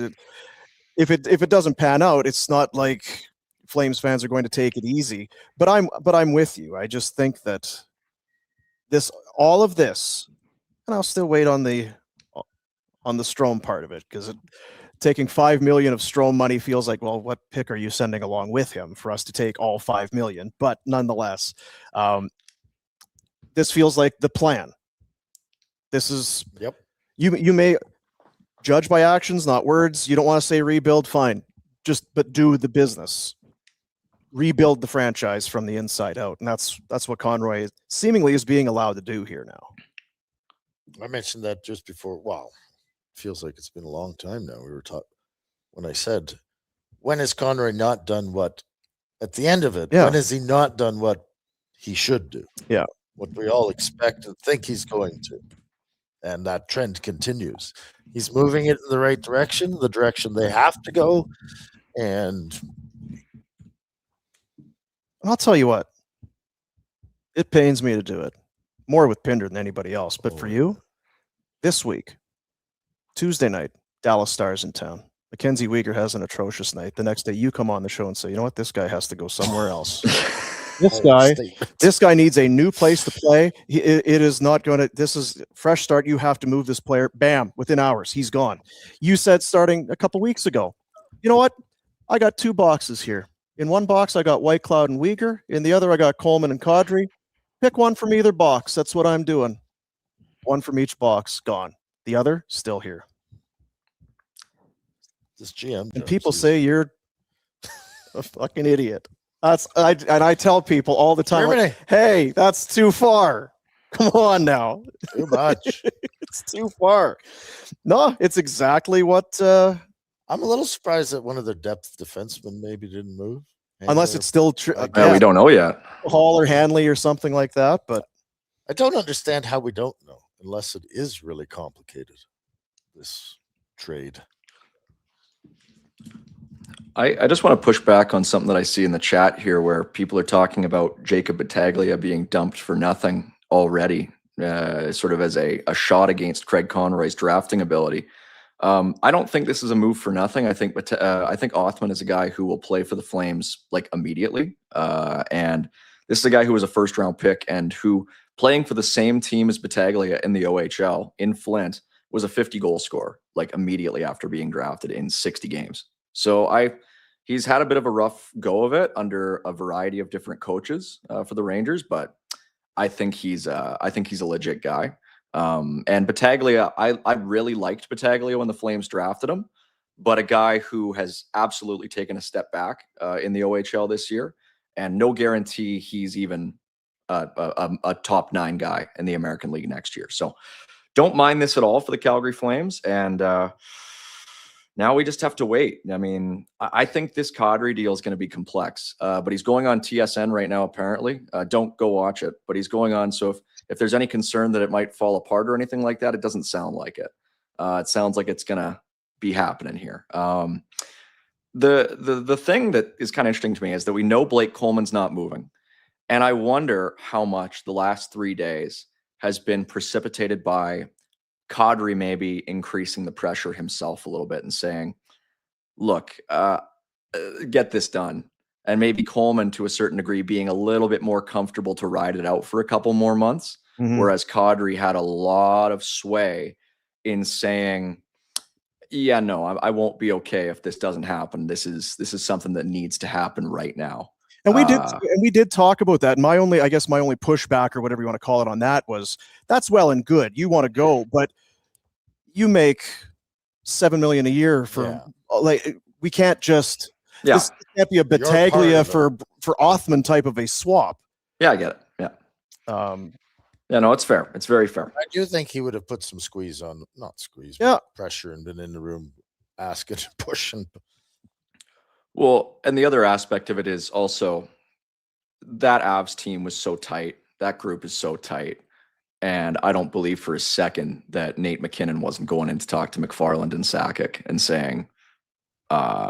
if it doesn't pan out, it's not like Flames fans are going to take it easy. But I'm with you. I just think that all of this, and I'll still wait on the Strome part of it, because taking $5 million of Strome money feels like, well, what pick are you sending along with him for us to take all $5 million? But nonetheless, this feels like the plan. This is You may judge by actions, not words. You don't want to say rebuild, fine. But do the business. Rebuild the franchise from the inside out, and that's what Conroy seemingly is being allowed to do here now. I mentioned that just before. Wow, feels like it's been a long time now. We were when I said, when has Conroy not done what at the end of it, Yeah. when has he not done what he should do? Yeah. What we all expect and think he's going to. And that trend continues. He's moving it in the right direction, the direction they have to go. And I'll tell you what, it pains me to do it more with Pinder than anybody else. But for you, this week, Tuesday night, Dallas Stars in town. Mackenzie Weegar has an atrocious night. The next day, you come on the show and say, you know what, this guy has to go somewhere else. This guy needs a new place to play. It is not going to. This is fresh start. You have to move this player. Bam! Within hours, he's gone. You said starting a couple weeks ago. You know what? I got 2 boxes here. In one box, I got White Cloud and Weegar. In the other, I got Coleman and Kadri. Pick one from either box. That's what I'm doing. One from each box. Gone. The other still here. This GM and people say you're a fucking idiot. I tell people all the time, like, hey, that's too far. Come on now. Too much. It's too far. No, it's exactly what. I'm a little surprised that one of their depth defensemen maybe didn't move. Unless it's still true. Yeah, we don't know yet. Hall or Hanley or something like that. But I don't understand how we don't know unless it is really complicated, this trade. I just want to push back on something that I see in the chat here where people are talking about Jacob Battaglia being dumped for nothing already, sort of as a shot against Craig Conroy's drafting ability. I don't think this is a move for nothing. I think Othman is a guy who will play for the Flames like immediately. And this is a guy who was a first-round pick and who, playing for the same team as Battaglia in the OHL in Flint, was a 50-goal scorer like immediately after being drafted in 60 games. So he's had a bit of a rough go of it under a variety of different coaches for the Rangers, but I think he's a legit guy. And Battaglia, I really liked Battaglia when the Flames drafted him, but a guy who has absolutely taken a step back in the OHL this year, and no guarantee he's even a top 9 guy in the American League next year. So don't mind this at all for the Calgary Flames. And now we just have to wait. I mean, I think this Kadri deal is going to be complex, but he's going on TSN right now, apparently. Don't go watch it, but he's going on. So if there's any concern that it might fall apart or anything like that, it doesn't sound like it. It sounds like it's going to be happening here. The thing that is kind of interesting to me is that we know Blake Coleman's not moving. And I wonder how much the last 3 days has been precipitated by Kadri maybe increasing the pressure himself a little bit and saying, look, get this done. And maybe Coleman, to a certain degree, being a little bit more comfortable to ride it out for a couple more months. Mm-hmm. Whereas Kadri had a lot of sway in saying, yeah, no, I won't be okay if this doesn't happen. This is something that needs to happen right now. And we did talk about that. My only pushback or whatever you want to call it on that was, that's well and good. You want to go, but you make $7 million a year for like, we can't just, this can't be a Battaglia for Othman type of a swap. Yeah, I get it. Yeah. Yeah, no, it's fair. It's very fair. I do think he would have put some pressure and been in the room asking, pushing. Well, and the other aspect of it is also that Avs team was so tight. That group is so tight. And I don't believe for a second that Nate McKinnon wasn't going in to talk to McFarland and Sakic and saying,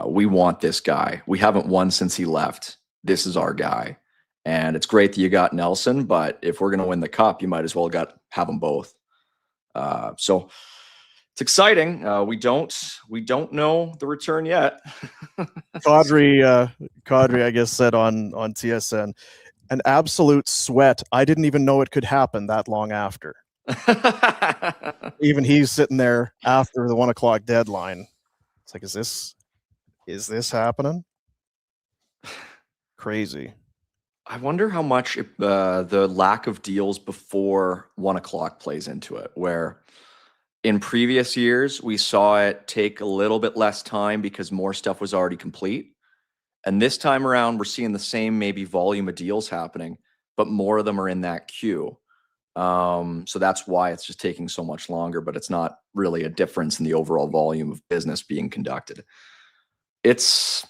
we want this guy. We haven't won since he left. This is our guy. And it's great that you got Nelson, but if we're going to win the cup, you might as well have them both. So it's exciting. We don't know the return yet. Kadri, I guess, said on TSN, an absolute sweat. I didn't even know it could happen that long after. Even he's sitting there after the 1 o'clock deadline. It's like, is this happening? Crazy. I wonder how much the lack of deals before 1 o'clock plays into it, where in previous years, we saw it take a little bit less time because more stuff was already complete. And this time around, we're seeing the same maybe volume of deals happening, but more of them are in that queue. So that's why it's just taking so much longer, but it's not really a difference in the overall volume of business being conducted. It's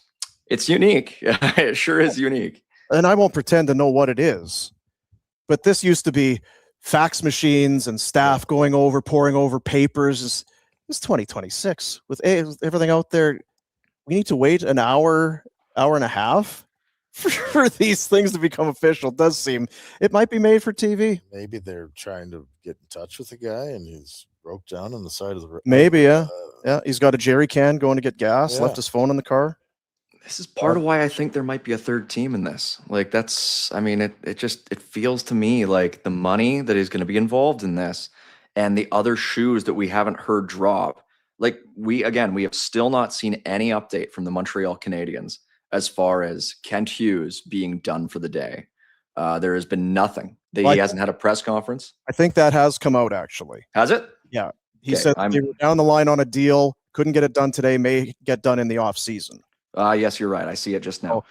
It's unique. It sure is unique. And I won't pretend to know what it is, but this used to be fax machines and staff pouring over papers. It's 2026 with everything out there. We need to wait an hour and a half for these things to become official. It does seem it might be made for TV. Maybe they're trying to get in touch with the guy and he's broke down on the side of the road. Maybe, yeah. He's got a jerry can going to get gas, left his phone in the car. This is part of why I think there might be a third team in this. Like it feels to me like the money that is going to be involved in this and the other shoes that we haven't heard drop. Like we have still not seen any update from the Montreal Canadiens as far as Kent Hughes being done for the day. There has been nothing. He hasn't had a press conference. I think that has come out actually. Has it? Yeah. He said they were down the line on a deal, couldn't get it done today, may get done in the off season. Yes, you're right. I see it just now.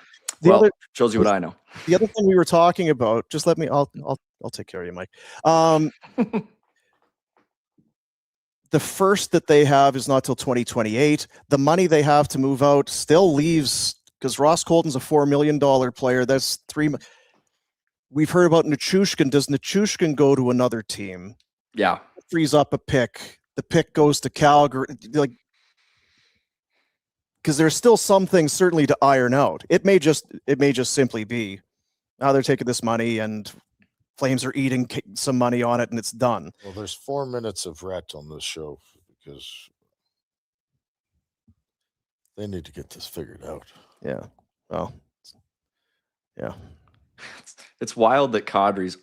Shows you what I know. The other thing we were talking about, just let me, I'll take care of you, Mike. The first that they have is not till 2028. The money they have to move out still leaves, because Ross Colton's a $4 million player. That's We've heard about Nichushkin. Does Nichushkin go to another team? Yeah. Frees up a pick. The pick goes to Calgary. Because there's still some things certainly to iron out. It may just simply be, now they're taking this money and Flames are eating some money on it and it's done. Well, there's 4 minutes of Rhett on this show because they need to get this figured out. Yeah. Well, yeah. It's wild that Kadri's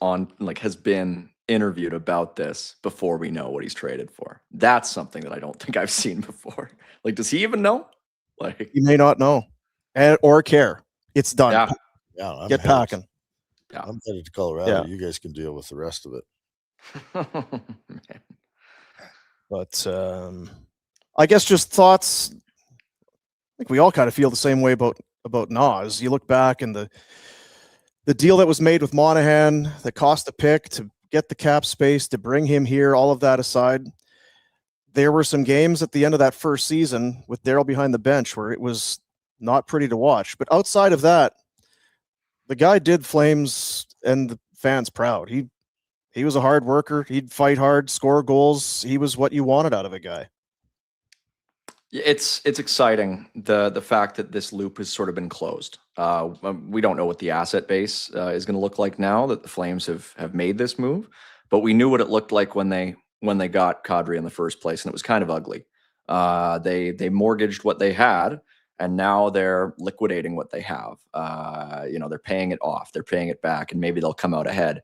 has been interviewed about this before we know what he's traded for. That's something that I don't think I've seen before. Like, does he even know? Like, you may not know or care. It's done. Yeah. Get packing. Yeah. I'm headed to Colorado. Yeah. You guys can deal with the rest of it. But I guess just thoughts. I think we all kind of feel the same way about Nas. You look back and the deal that was made with Monahan, that cost a pick to get the cap space, to bring him here, all of that aside, there were some games at the end of that first season with Darryl behind the bench where it was not pretty to watch. But outside of that, the guy did Flames and the fans proud. He was a hard worker. He'd fight hard, score goals. He was what you wanted out of a guy. It's exciting, the fact that this loop has sort of been closed. We don't know what the asset base is going to look like now that the Flames have made this move, but we knew what it looked like when they got Kadri in the first place, and it was kind of ugly. They mortgaged what they had, and now they're liquidating what they have. They're paying it off, they're paying it back, and maybe they'll come out ahead.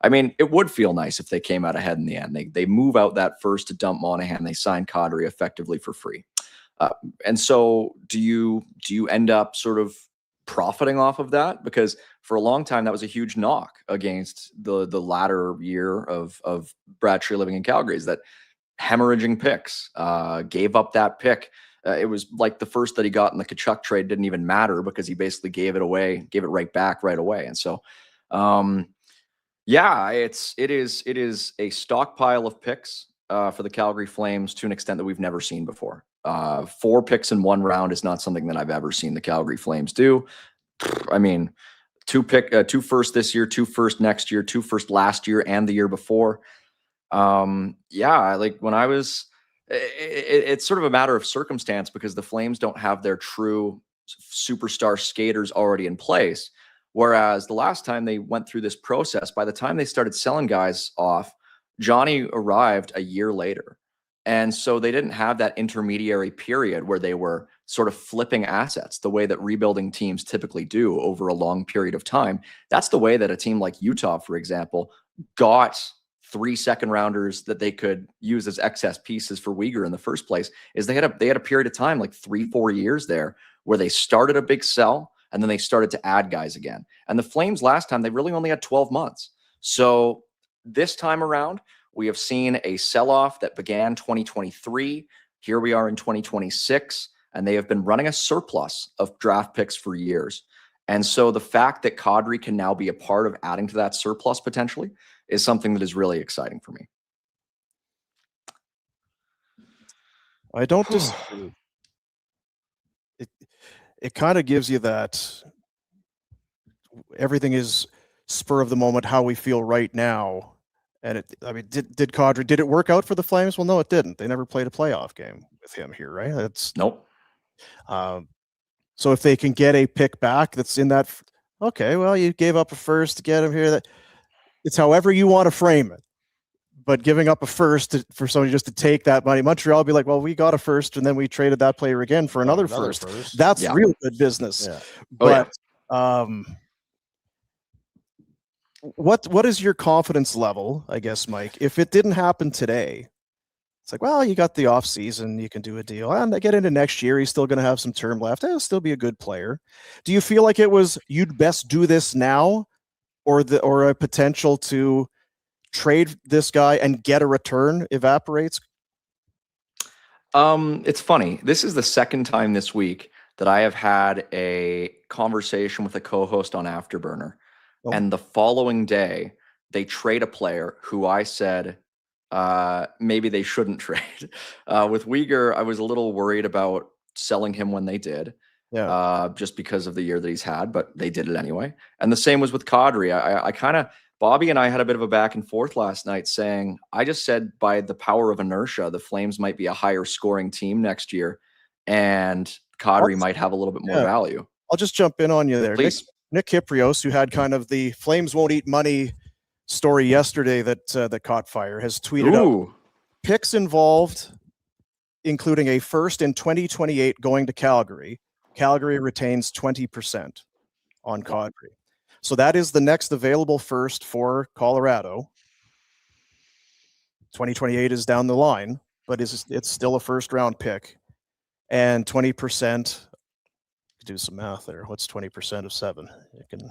I mean, it would feel nice if they came out ahead in the end. They move out that first to dump Monahan. They sign Kadri effectively for free. And so do you end up sort of profiting off of that? Because for a long time, that was a huge knock against the latter year of Brad Tree living in Calgary, is that hemorrhaging picks, gave up that pick. It was like the first that he got in the Tkachuk trade didn't even matter because he basically gave it right back right away. And so, it is a stockpile of picks for the Calgary Flames to an extent that we've never seen before. 4 picks in one round is not something that I've ever seen the Calgary Flames do. I mean, 2 first this year, 2 first next year, 2 first last year and the year before. Like when I was, it's sort of a matter of circumstance because the Flames don't have their true superstar skaters already in place. Whereas the last time they went through this process, by the time they started selling guys off, Johnny arrived a year later. And so they didn't have that intermediary period where they were sort of flipping assets the way that rebuilding teams typically do over a long period of time. That's the way that a team like Utah, for example, got 3 second rounders that they could use as excess pieces for Uyghur in the first place. Is they had a period of time, like 3-4 years there, where they started a big sell and then they started to add guys again. And the Flames last time, they really only had 12 months. So this time around, we have seen a sell-off that began 2023. Here we are in 2026, and they have been running a surplus of draft picks for years. And so the fact that Kadri can now be a part of adding to that surplus potentially is something that is really exciting for me. I don't disagree. it kind of gives you that everything is spur of the moment, how we feel right now. And did Kadri, did it work out for the Flames? Well, no, it didn't. They never played a playoff game with him here, right? That's Nope. so if they can get a pick back that's in that, okay, well, you gave up a first to get him here. That it's however you want to frame it. But giving up a first for somebody just to take that money, Montreal will be like, well, we got a first and then we traded that player again for another first. That's real good business. Yeah. But what is your confidence level, I guess, Mike? If it didn't happen today, it's like, well, you got the off season, you can do a deal. And they get into next year, he's still going to have some term left. He'll still be a good player. Do you feel like it was you'd best do this now, or a potential to trade this guy and get a return evaporates? It's funny. This is the second time this week that I have had a conversation with a co-host on Afterburner. Oh. And the following day, they trade a player who I said maybe they shouldn't trade. With Uyghur, I was a little worried about selling him when they did. Yeah. Just because of the year that he's had, but they did it anyway. And the same was with Kadri. I kind of, Bobby and I had a bit of a back and forth last night saying, I just said by the power of inertia, the Flames might be a higher scoring team next year, and Kadri might have a little bit more value. I'll just jump in on you there. Please. Nick Kyprios, who had kind of the Flames won't eat money story yesterday that caught fire, has tweeted out picks involved, including a first in 2028 going to Calgary. Calgary retains 20% on Kadri. So that is the next available first for Colorado. 2028 is down the line, but it's still a first round pick. And 20%, do some math there. What's 20% of 7? You can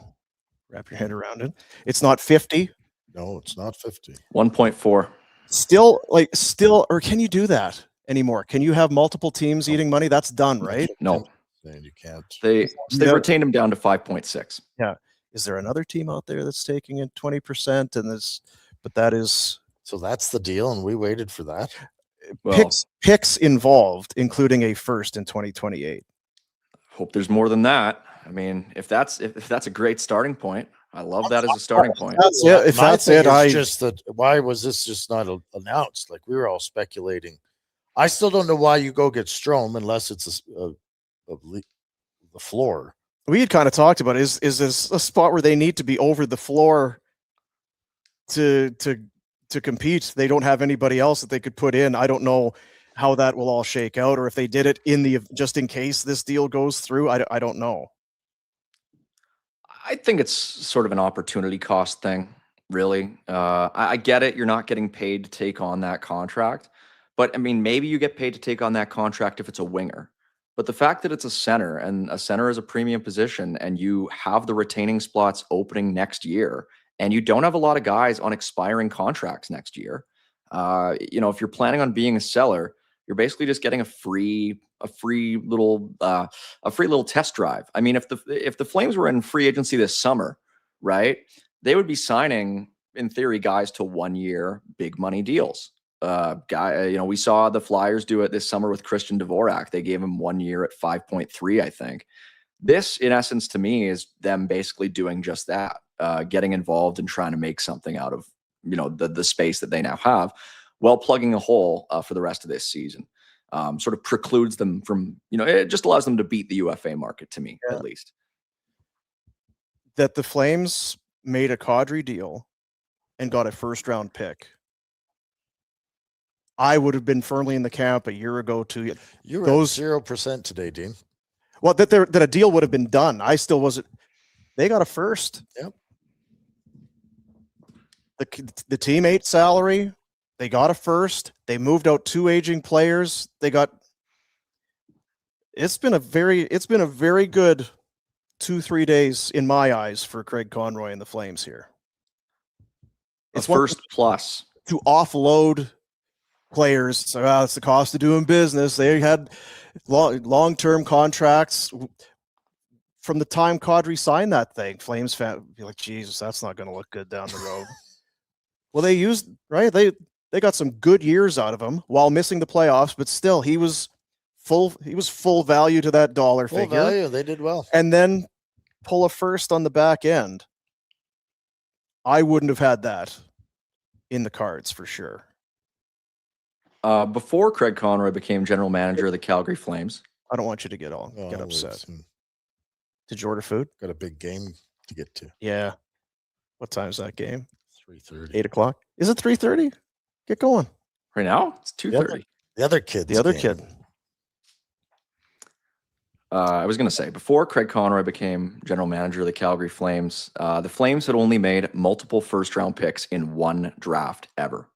wrap your head around it. It's not 50. No, it's not 50. 1.4. Still, or can you do that anymore? Can you have multiple teams eating money? That's done, right? No. You can't. They retained him down to 5.6. Yeah. Is there another team out there that's taking it 20%? But that is. So that's the deal, and we waited for that. Well, picks involved, including a first in 2028. Hope there's more than that. I mean, if that's a great starting point, I love that as a starting point. That's it. If that's it, just that. Why was this just not announced? Like, we were all speculating. I still don't know why you go get Strome unless it's the floor. We had kind of talked about is this a spot where they need to be over the floor to compete? They don't have anybody else that they could put in. I don't know how that will all shake out, or if they did it just in case this deal goes through. I don't know. I think it's sort of an opportunity cost thing, really. I get it. You're not getting paid to take on that contract, but I mean, maybe you get paid to take on that contract if it's a winger. But the fact that it's a center, and a center is a premium position, and you have the retaining spots opening next year, and you don't have a lot of guys on expiring contracts next year. If you're planning on being a seller, you're basically just getting a free little test drive. I mean, if the Flames were in free agency this summer, right, they would be signing, in theory, guys to 1-year big money deals. We saw the Flyers do it this summer with Christian Dvorak. They gave him 1 year at 5.3, I think. This, in essence, to me, is them basically doing just that, getting involved and trying to make something out of, the space that they now have, while plugging a hole for the rest of this season. Sort of precludes them from, it just allows them to beat the UFA market, to me, at least. That the Flames made a Kadri deal and got a first-round pick. I would have been firmly in the camp a year ago to you were 0% today, Dean. Well, that a deal would have been done. I still wasn't. They got a first. Yep. The team ate salary. They got a first. They moved out 2 aging players. It's been a very good 2-3 days in my eyes for Craig Conroy and the Flames here. It's first plus to offload players. So it's the cost of doing business. They had long-term contracts from the time Kadri signed that thing. Flames fan be like, Jesus, that's not going to look good down the road. Well, they got some good years out of him while missing the playoffs, but still he was He was full value to that dollar Full figure. value. They did well. And then pull a first on the back end. I wouldn't have had that in the cards for sure. Before Craig Conroy became general manager of the Calgary Flames. I don't want you to get upset. Did you order food? Got a big game to get to. Yeah. What time is that game? 3:30. 8 o'clock. Is it 3:30? Get going. Right now, it's 2:30. The other kid. The other kid. I was going to say, before Craig Conroy became general manager of the Calgary Flames, the Flames had only made multiple first-round picks in one draft ever.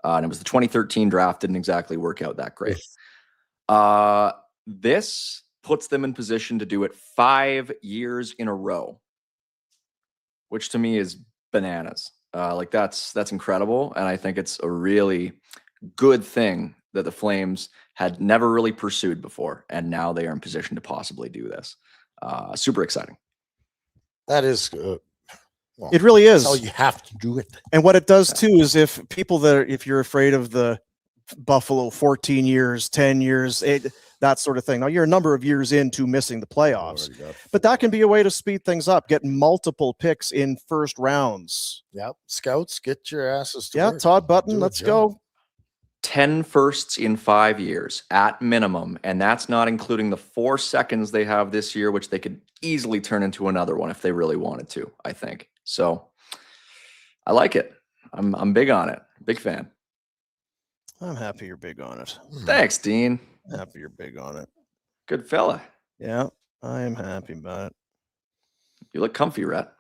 And it was the 2013 draft. Didn't exactly work out that great. This puts them in position to do it 5 years in a row, which to me is bananas. Like that's incredible. And I think it's a really good thing that the Flames had never really pursued before. And now they are in position to possibly do this. Super exciting. That is Well, it really is. That's how you have to do it. And what it does too is if you're afraid of the Buffalo 14 years, 10 years, that sort of thing. Now you're a number of years into missing the playoffs, but that can be a way to speed things up. Get multiple picks in first rounds. Yep. Scouts, get your asses to work. Todd Button, let's go. 10 firsts in 5 years at minimum. And that's not including the 4 seconds they have this year, which they could easily turn into another one if they really wanted to, I think. So I like it. I'm big on it. Big fan. I'm happy you're big on it. Thanks, Dean. Happy you're big on it. Good fella. Yeah, I am happy about it. You look comfy, Rhett.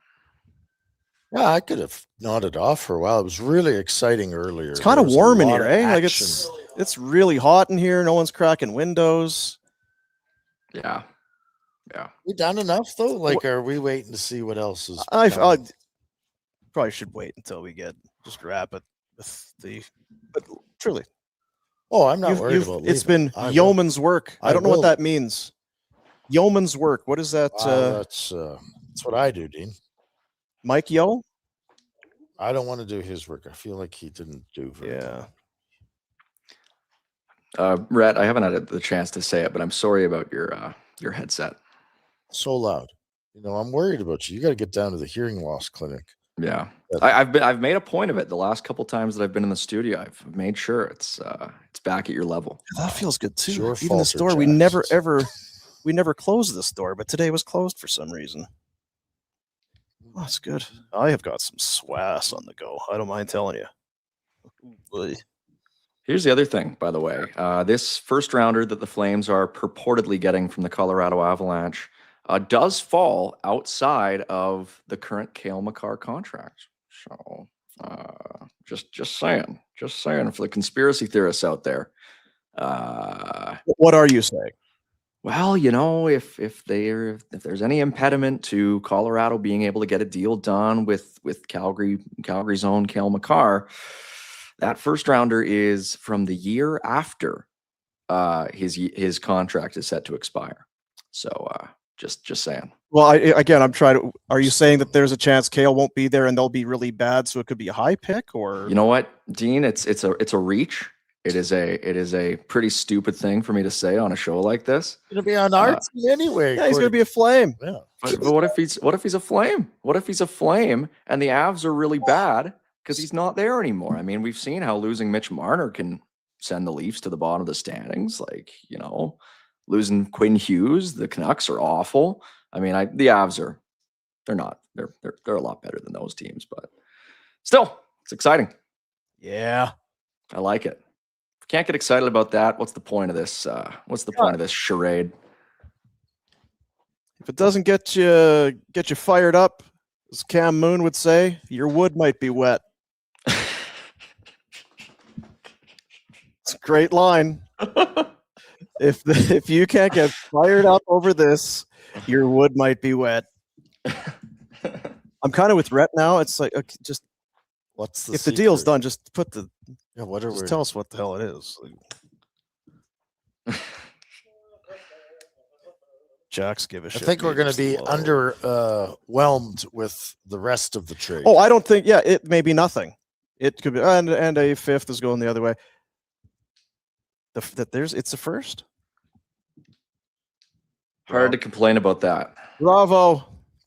Yeah, I could have nodded off for a while. It was really exciting earlier. It's kind of warm in here, eh? Like it's really hot in here. No one's cracking windows. Yeah. We done enough though? Like, are we waiting to see what else is? I probably should wait until we just wrap it with but truly. Oh, I'm not worried about it's leaving. been yeoman's work. I don't know what that means. Yeoman's work. What is that? That's what I do, Dean. Mike Yo? I don't want to do his work. I feel like he didn't do very Yeah. Rhett, I haven't had the chance to say it, but I'm sorry about your headset. So loud. I'm worried about you. You got to get down to the hearing loss clinic. Yeah, I've made a point of it the last couple times that I've been in the studio. I've made sure it's back at your level. That feels good too. Your Even this door, we never closed this door, but today was closed for some reason. Oh, that's good. I have got some swass on the go. I don't mind telling you. Here's the other thing, by the way. This first rounder that the Flames are purportedly getting from the Colorado Avalanche does fall outside of the current Cale Makar contract. So just saying for the conspiracy theorists out there. What are you saying? Well, if there's any impediment to Colorado being able to get a deal done with Calgary's own Cale Makar, that first rounder is from the year after his contract is set to expire. So just saying. Well, I'm trying to. Are you saying that there's a chance Cale won't be there and they'll be really bad, so it could be a high pick? Or you know what, Dean? It's a reach. It is a pretty stupid thing for me to say on a show like this. It's gonna be on our team anyway. Yeah, he's gonna be a Flame. Yeah. But what if he's a Flame? What if he's a Flame and the Avs are really bad because he's not there anymore? I mean, we've seen how losing Mitch Marner can send the Leafs to the bottom of the standings. Like, losing Quinn Hughes, the Canucks are awful. I mean, the Avs they're a lot better than those teams, but still, it's exciting. Yeah, I like it. If we can't get excited about that, what's the point of this? What's the point of this charade? If it doesn't get you fired up, as Cam Moon would say, your wood might be wet. It's a great line. If you can't get fired up over this, your wood might be wet. I'm kind of with Rhett now. It's like, okay, just what's the if the deal's done, just put the tell us what the hell it is. Jack's give a shit. I think we're going to be underwhelmed with the rest of the trade. Oh, I don't think. Yeah, it may be nothing. It could be, and a fifth is going the other way. It's a first. Hard to complain about that. Bravo.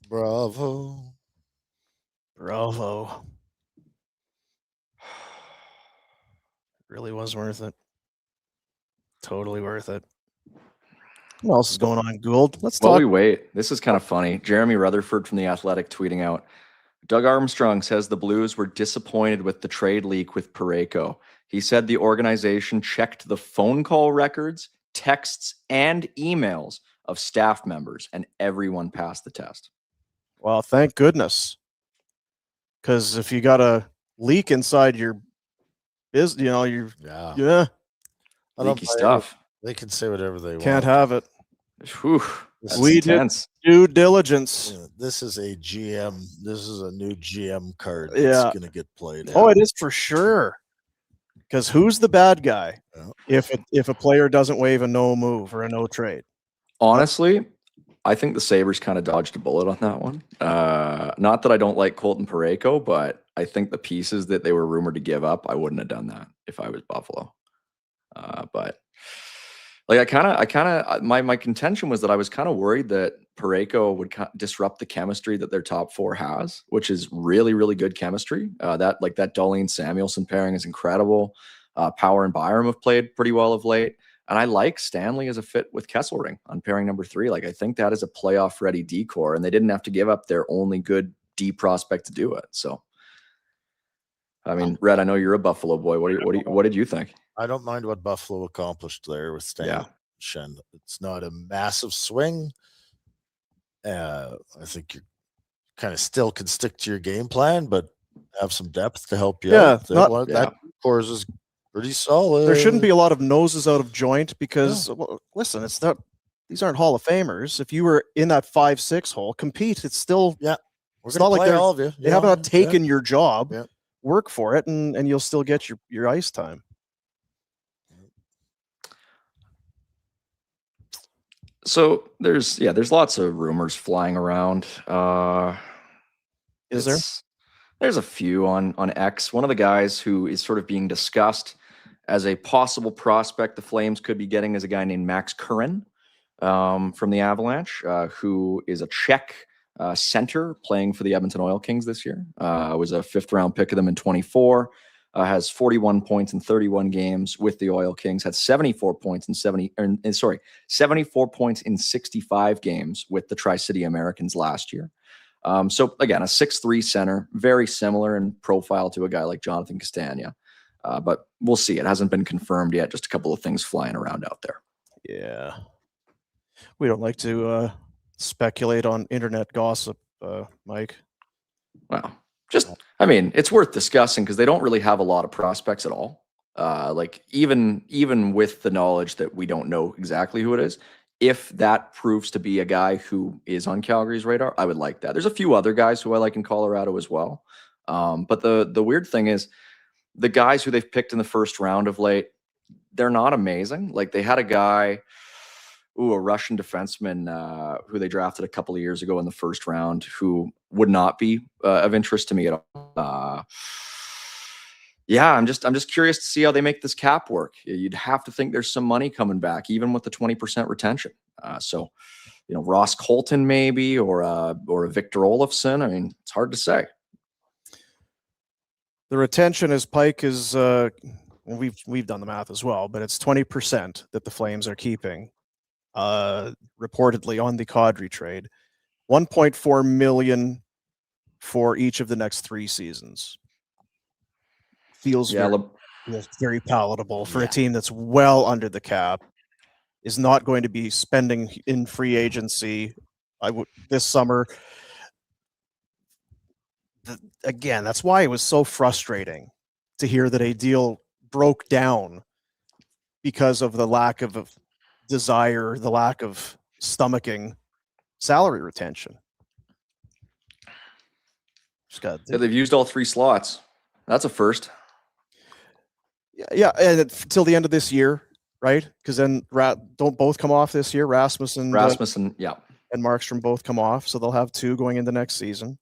Bravo. Bravo. Really was worth it. Totally worth it. What else is going on, Gould? Let's While talk. we wait, this is kind of funny. Jeremy Rutherford from The Athletic tweeting out, Doug Armstrong says the Blues were disappointed with the trade leak with Parayko. He said the organization checked the phone call records, texts, and emails of staff members, and everyone passed the test. Well, thank goodness. Because if you got a leak inside your business, Yeah. I don't Leaky blame stuff. They can say whatever they can't want. have it. Whew, This that's is- We did- intense. Due diligence. Yeah, this is a GM. This is a new GM card Yeah. that's going to get played. Oh, it is for sure. Because who's the bad guy Yeah. if a player doesn't waive a no move or a no trade? Honestly, I think the Sabres kind of dodged a bullet on that one. Not that I don't like Colton Parayko, but I think the pieces that they were rumored to give up, I wouldn't have done that if I was Buffalo. But like my contention was that I was kind of worried that Parayko would disrupt the chemistry that their top four has, which is really, really good chemistry. That Dahlin Samuelson pairing is incredible. Power and Byram have played pretty well of late. And I like Stanley as a fit with Kesselring on pairing number 3. Like, I think that is a playoff ready decor, and they didn't have to give up their only good D prospect to do it. So, I mean, Red, I know you're a Buffalo boy. What did you think? I don't mind what Buffalo accomplished there with Stan Shen. It's not a massive swing. I think you kind of still can stick to your game plan, but have some depth to help you out. That core is pretty solid. There shouldn't be a lot of noses out of joint because, well, listen, it's not. These aren't Hall of Famers. If you were in that 5-6 hole, compete. It's still we're it's gonna not like play all of you. they have not taken your job. Yeah. Work for it, and you'll still get your ice time. So there's lots of rumors flying around. Is there? There's a few on X. One of the guys who is sort of being discussed as a possible prospect the Flames could be getting is a guy named Max Curran from the Avalanche, who is a Czech center playing for the Edmonton Oil Kings this year. Was a 5th round pick of them in 24. Has 41 points in 31 games with the Oil Kings. Had 74 points in 74 points in 65 games with the Tri-City Americans last year. So again, a 6'3" center, very similar in profile to a guy like Jonathan Castagna. But we'll see. It hasn't been confirmed yet. Just a couple of things flying around out there. Yeah. We don't like to speculate on internet gossip, Mike. Well, I mean, it's worth discussing because they don't really have a lot of prospects at all. Like even with the knowledge that we don't know exactly who it is, if that proves to be a guy who is on Calgary's radar, I would like that. There's a few other guys who I like in Colorado as well. But the weird thing is the guys who they've picked in the first round of late, they're not amazing. Like they had a guy, a Russian defenseman who they drafted a couple of years ago in the first round who would not be of interest to me at all. I'm just curious to see how they make this cap work. You'd have to think there's some money coming back, even with the 20% retention. So, Ross Colton maybe, or a Victor Olofsson. I mean, it's hard to say. The retention as Pike is, we've done the math as well, but it's 20% that the Flames are keeping, reportedly on the Kadri trade, $1.4 million for each of the next 3 seasons. Feels very palatable for a team that's well under the cap, is not going to be spending in free agency this summer. Again, that's why it was so frustrating to hear that a deal broke down because of the lack of desire, the lack of stomaching salary retention. They've used all 3 slots. That's a first. Yeah, and till the end of this year, right? Because then don't both come off this year. Rasmussen, and Markstrom both come off, so they'll have 2 going into next season.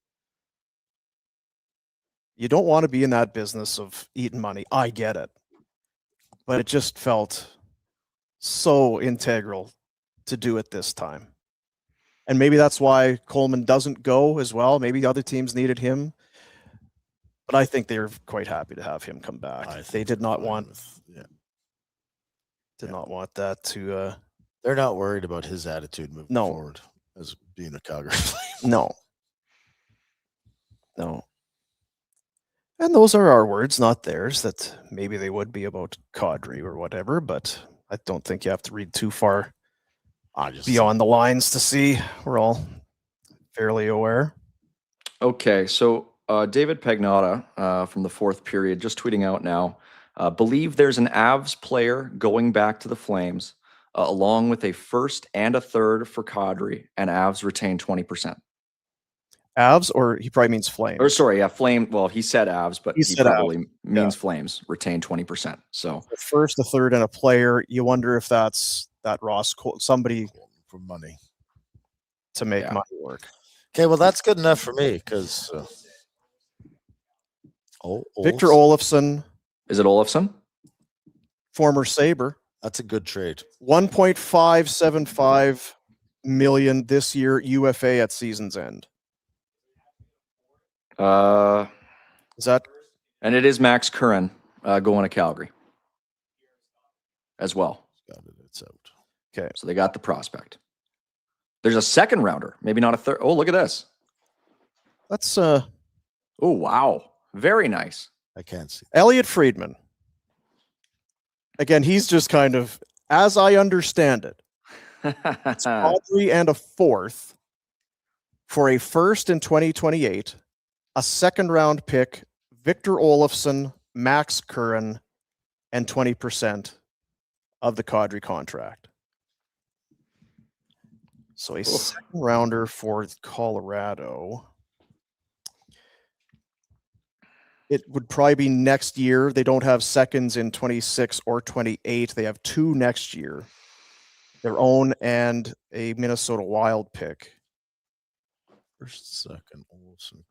You don't want to be in that business of eating money. I get it, but it just felt so integral to do it this time. And maybe that's why Coleman doesn't go as well. Maybe other teams needed him. But I think they're quite happy to have him come back. They did not want not want that to They're not worried about his attitude moving No. forward as being a Calgary Flame. no. And those are our words, not theirs, that maybe they would be about Kadri or whatever, but I don't think you have to read too far beyond the lines to see. We're all fairly aware. Okay, so David Pagnotta from the fourth period just tweeting out now. Believe there's an Avs player going back to the Flames, along with a first and a third for Kadri, and Avs retain 20%. Avs, or he probably means Flames. Or sorry, yeah, Flame. Well, he said Avs, but he said probably means Flames retain 20%. So The first, a third, and a player. You wonder if that's that Ross somebody for money to make money work. Okay, well, that's good enough for me because Victor Olofsson, is it Olofsson? former Sabre, that's a good trade. 1.575 million this year UFA at season's end. Is that And it is Max Curran going to Calgary as well. Got it. It's out. okay? So they got the prospect. There's a second rounder, maybe not a third. Oh, look at this. That's Oh, wow. Very nice. I can't see. Elliot Friedman. Again, he's just kind of, as I understand it, it's Kadri and a fourth for a first in 2028, a second round pick, Victor Olofsson, Max Curran, and 20% of the Kadri contract. So a second rounder for Colorado. It would probably be next year. They don't have seconds in 26 or 28. They have 2 next year, their own and a Minnesota Wild pick. First, second, Olsen.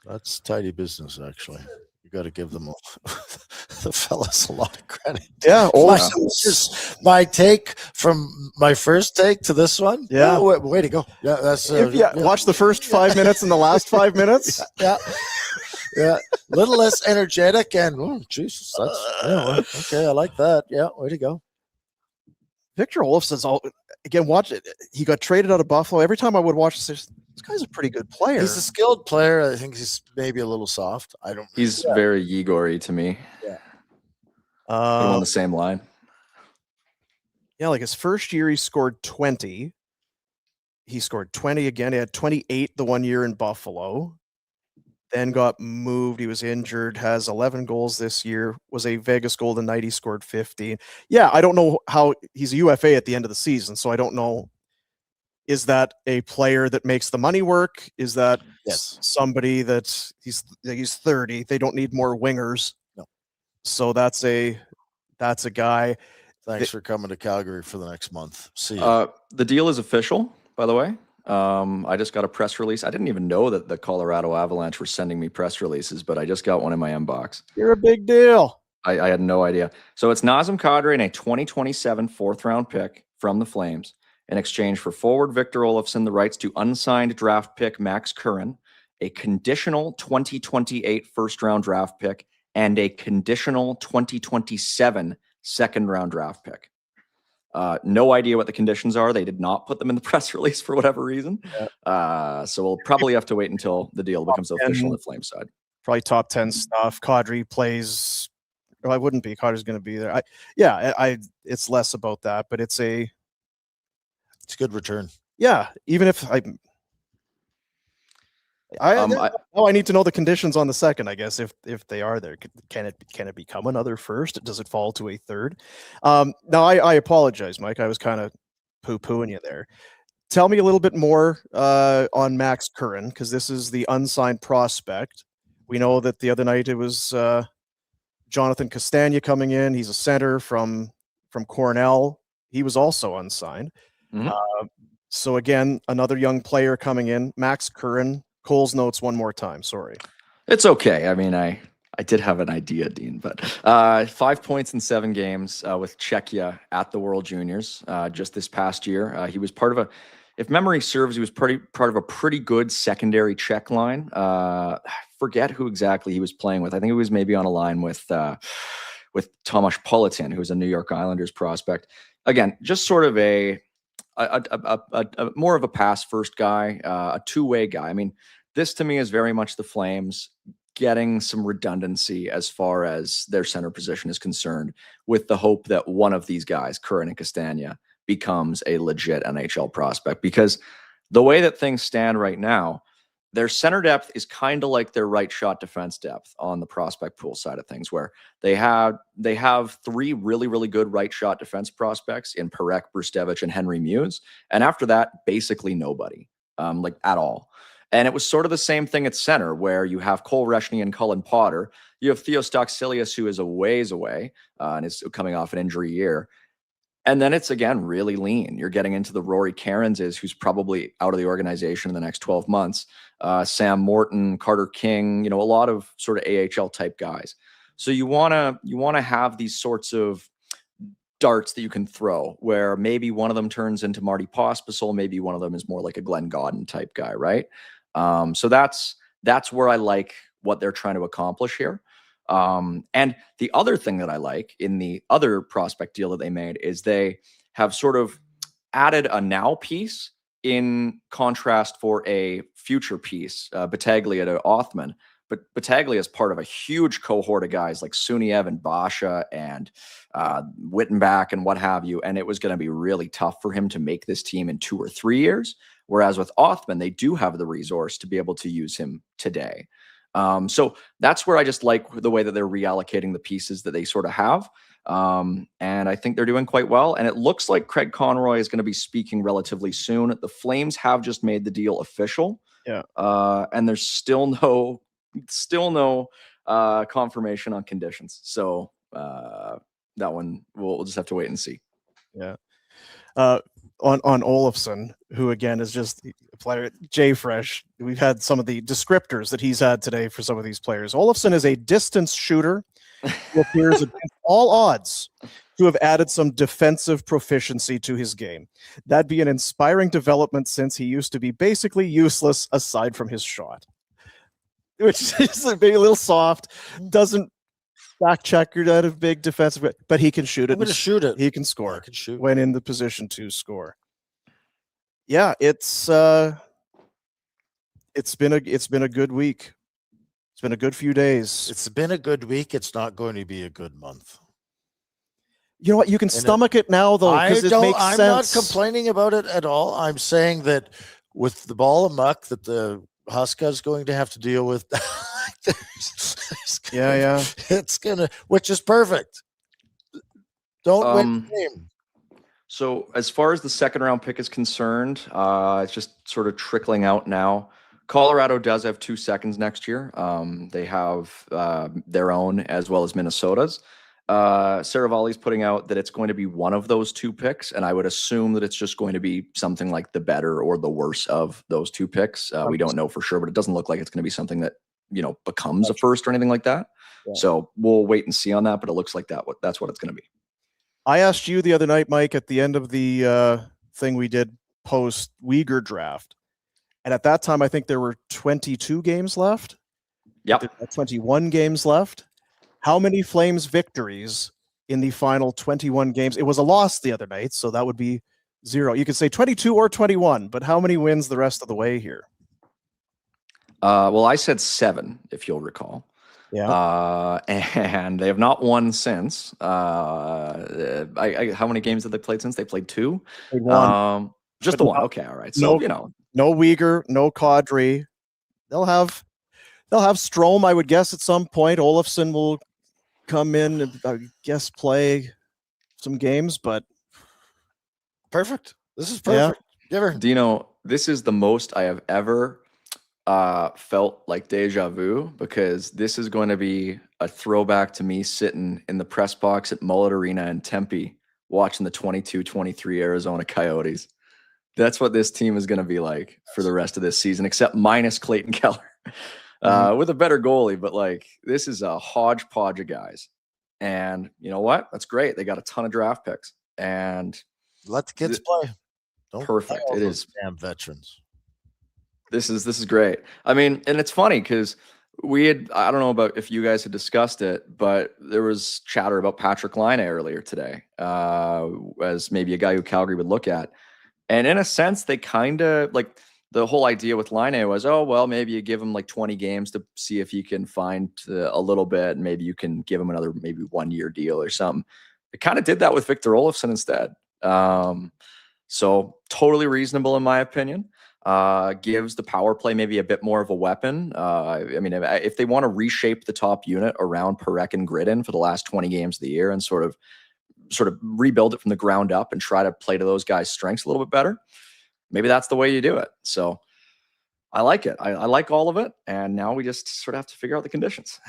That's tidy business, actually. You got to give them the fellas a lot of credit. Yeah, My take from my first take to this one. Yeah. Oh, way to go. Yeah, that's watch the first 5 minutes and the last 5 minutes. yeah. Yeah, little less energetic and Jesus, that's okay. I like that. Yeah, way to go. Victor Olofsson's again. Watch it. He got traded out of Buffalo. Every time I would watch this guy's a pretty good player. He's a skilled player. I think he's maybe a little soft. I don't. He's very Igor-y to me. Yeah. Put him on the same line. Yeah, like his first year, he scored 20. He scored 20 again. He had 28 the 1 year in Buffalo. Then got moved. He was injured, has 11 goals this year, was a Vegas Golden Knight. He scored 15. Yeah, I don't know how he's a UFA at the end of the season. So I don't know. Is that a player that makes the money work? Is that somebody that he's 30? They don't need more wingers. No. So that's a guy. Thanks for coming to Calgary for the next month. See you. The deal is official, by the way. I just got a press release. I didn't even know that the Colorado Avalanche were sending me press releases, but I just got one in my inbox. You're a big deal. I had no idea. So it's Nazem Kadri and a 2027 fourth-round pick from the Flames in exchange for forward Victor Olofsson, the rights to unsigned draft pick Max Curran, a conditional 2028 first-round draft pick, and a conditional 2027 second-round draft pick. No idea what the conditions are. They did not put them in the press release for whatever reason. Yeah. So we'll probably have to wait until the deal becomes official on the Flame side. Probably top 10 stuff. Kadri plays. Well, I wouldn't be. Kadri's going to be there. It's less about that, but it's a good return. Yeah, even if I need to know the conditions on the second, I guess, if they are there. Can it become another first? Does it fall to a third? Now, I apologize, Mike. I was kind of poo-pooing you there. Tell me a little bit more on Max Curran, because this is the unsigned prospect. We know that the other night it was Jonathan Castagna coming in. He's a center from Cornell. He was also unsigned. Mm-hmm. So again, another young player coming in. Max Curran. Cole's notes one more time. Sorry. It's okay. I mean, I did have an idea, Dean, but 5 points in 7 games with Czechia at the World Juniors just this past year. He was part of if memory serves, he was part of a pretty good secondary check line. I forget who exactly he was playing with. I think he was maybe on a line with Tomasz Politin, who's a New York Islanders prospect. Again, just sort of a more of a pass first guy, a two-way guy. I mean, this to me is very much the Flames getting some redundancy as far as their center position is concerned, with the hope that one of these guys, Curran and Castagna, becomes a legit NHL prospect. Because the way that things stand right now, their center depth is kind of like their right shot defense depth on the prospect pool side of things, where they have three really, really good right shot defense prospects in Parekh, Brustevich, and Henry Muse. And after that, basically nobody, like at all. And it was sort of the same thing at center, where you have Cole Reshny and Cullen Potter. You have Theo Stocksilius, who is a ways away and is coming off an injury year. And then it's, again, really lean. You're getting into the Rory Cairnses, who's probably out of the organization in the next 12 months. Sam Morton, Carter King, a lot of sort of AHL type guys. So you want to have these sorts of darts that you can throw, where maybe one of them turns into Marty Pospisil, maybe one of them is more like a Glenn Godden type guy, right? So that's where I like what they're trying to accomplish here. And the other thing that I like in the other prospect deal that they made is they have sort of added a now piece in contrast for a future piece, Battaglia to Othman. But Battaglia is part of a huge cohort of guys like Suniev and Basha and Wittenbach and what have you. And it was going to be really tough for him to make this team in 2 or 3 years. Whereas with Othman, they do have the resource to be able to use him today. So that's where I just like the way that they're reallocating the pieces that they sort of have. And I think they're doing quite well. And it looks like Craig Conroy is going to be speaking relatively soon. The Flames have just made the deal official. Yeah. And there's still no confirmation on conditions. So that one we'll just have to wait and see. Yeah. On Olofsson, who again is just a player, Jay Fresh. We've had some of the descriptors that he's had today for some of these players. Olofsson is a distance shooter who appears against all odds to have added some defensive proficiency to his game. That'd be an inspiring development, since he used to be basically useless aside from his shot, which is maybe a little soft. Doesn't back check or out of big defensive, but he can shoot it. I'm going to shoot it. He can score. I can shoot when in the position to score. Yeah, it's been a good week. It's been a good few days. It's been a good week. It's not going to be a good month. You know what? You can stomach it now, though, because it makes sense. I'm not complaining about it at all. I'm saying that with the ball of muck that the Huska is going to have to deal with, it's gonna, which is perfect. Don't win the game. So as far as the second round pick is concerned, it's just sort of trickling out now. Colorado does have 2 seconds next year. They have their own as well as Minnesota's. Saravalli's putting out that it's going to be one of those 2 picks, and I would assume that it's just going to be something like the better or the worse of those 2 picks. We don't know for sure, but it doesn't look like it's going to be something that becomes a first or anything like that. Yeah. So we'll wait and see on that, but it looks like that's what it's going to be. I asked you the other night, Mike, at the end of the thing we did post Uyghur draft, and at that time I think there were 22 games left. Yep. 21 games left. How many Flames victories in the final 21 games? It was a loss the other night, so that would be 0. You could say 22 or 21, but how many wins the rest of the way here? Well, I said 7, if you'll recall. Yeah. And they have not won since. How many games have they played since? They played 2. Just the 1. Okay, all right. So no Uyghur, no Kadri. They'll have Strome, I would guess, at some point. Olofsson will come in and, I guess, play some games, but perfect. This is perfect. Yeah. Do you know, this is the most I have ever felt like deja vu, because this is going to be a throwback to me sitting in the press box at Mullet Arena in Tempe watching the 22-23 Arizona Coyotes. That's what this team is going to be like for the rest of this season, except minus Clayton Keller. With a better goalie, but this is a hodgepodge of guys. And you know what? That's great. They got a ton of draft picks, and let the kids play. Don't perfect. buy all It those is. damn veterans. This is great. I mean, and it's funny because I don't know about if you guys had discussed it, but there was chatter about Patrick Laine earlier today as maybe a guy who Calgary would look at. And in a sense, they kind of like the whole idea with Laine was, oh, well, maybe you give him like 20 games to see if he can find a little bit. And maybe you can give him another maybe 1-year deal or something. They kind of did that with Victor Olofsson instead. So totally reasonable in my opinion. Gives the power play maybe a bit more of a weapon. I mean, if they want to reshape the top unit around Parekh and Gridden for the last 20 games of the year and sort of rebuild it from the ground up and try to play to those guys' strengths a little bit better, maybe that's the way you do it. So I like it. I like all of it. And now we just sort of have to figure out the conditions.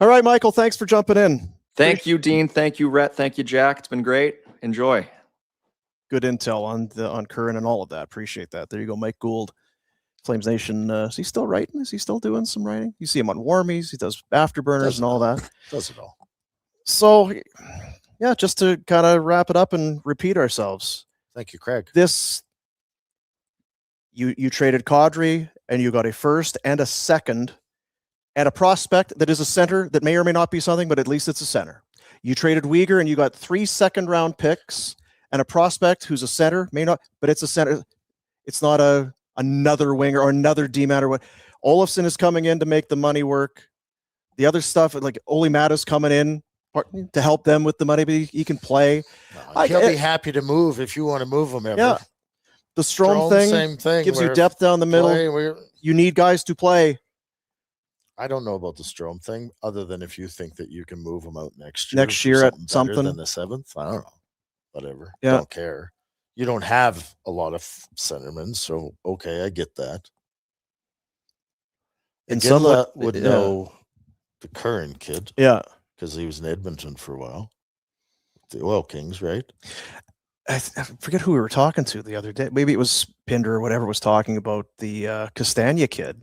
All right, Michael, thanks for jumping in. Thank you, Dean. Thank you, Rhett. Thank you, Jack. It's been great. Enjoy. Good intel on Curran and all of that. Appreciate that. There you go, Mike Gould, Flames Nation. Is he still writing? Is he still doing some writing? You see him on Warmies. He does afterburners and all that. Does it all. So, yeah, just to kind of wrap it up and repeat ourselves. Thank you, Craig. This, you traded Kadri and you got a first and a second and a prospect that is a center that may or may not be something, but at least it's a center. You traded Uyghur and you got 3 second-round picks and a prospect who's a center, may not, but it's a center. It's not another winger or another D-man or what. Olofsson is coming in to make the money work. The other stuff, like Oli Mata's coming in to help them with the money, but he can play. He'll be happy to move if you want to move him ever. Yeah. The Strome thing, same thing. gives you depth down the middle. You need guys to play. I don't know about the Strome thing, other than if you think that you can move him out next year at better something than the 7th. I don't know. Whatever. Yeah. Don't care. You don't have a lot of centermen, so okay, I get that. And Iginla would know the current kid. Yeah. Because he was in Edmonton for a while. The Oil Kings, right? I forget who we were talking to the other day. Maybe it was Pinder or whatever was talking about the Castagna kid.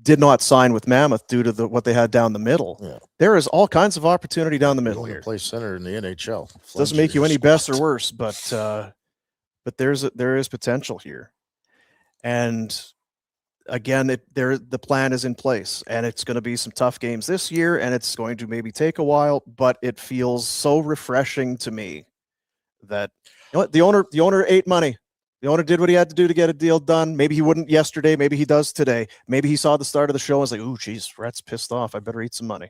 Did not sign with Mammoth due to what they had down the middle. Yeah. There is all kinds of opportunity down the middle here. Play center in the NHL. Doesn't make you any best or worse, but there is potential here. And again, the plan is in place, and it's going to be some tough games this year, and it's going to maybe take a while, but it feels so refreshing to me that you know what, the owner ate money. The owner did what he had to do to get a deal done. Maybe he wouldn't yesterday. Maybe he does today. Maybe he saw the start of the show and was like, "Ooh, geez, Rhett's pissed off. I better eat some money."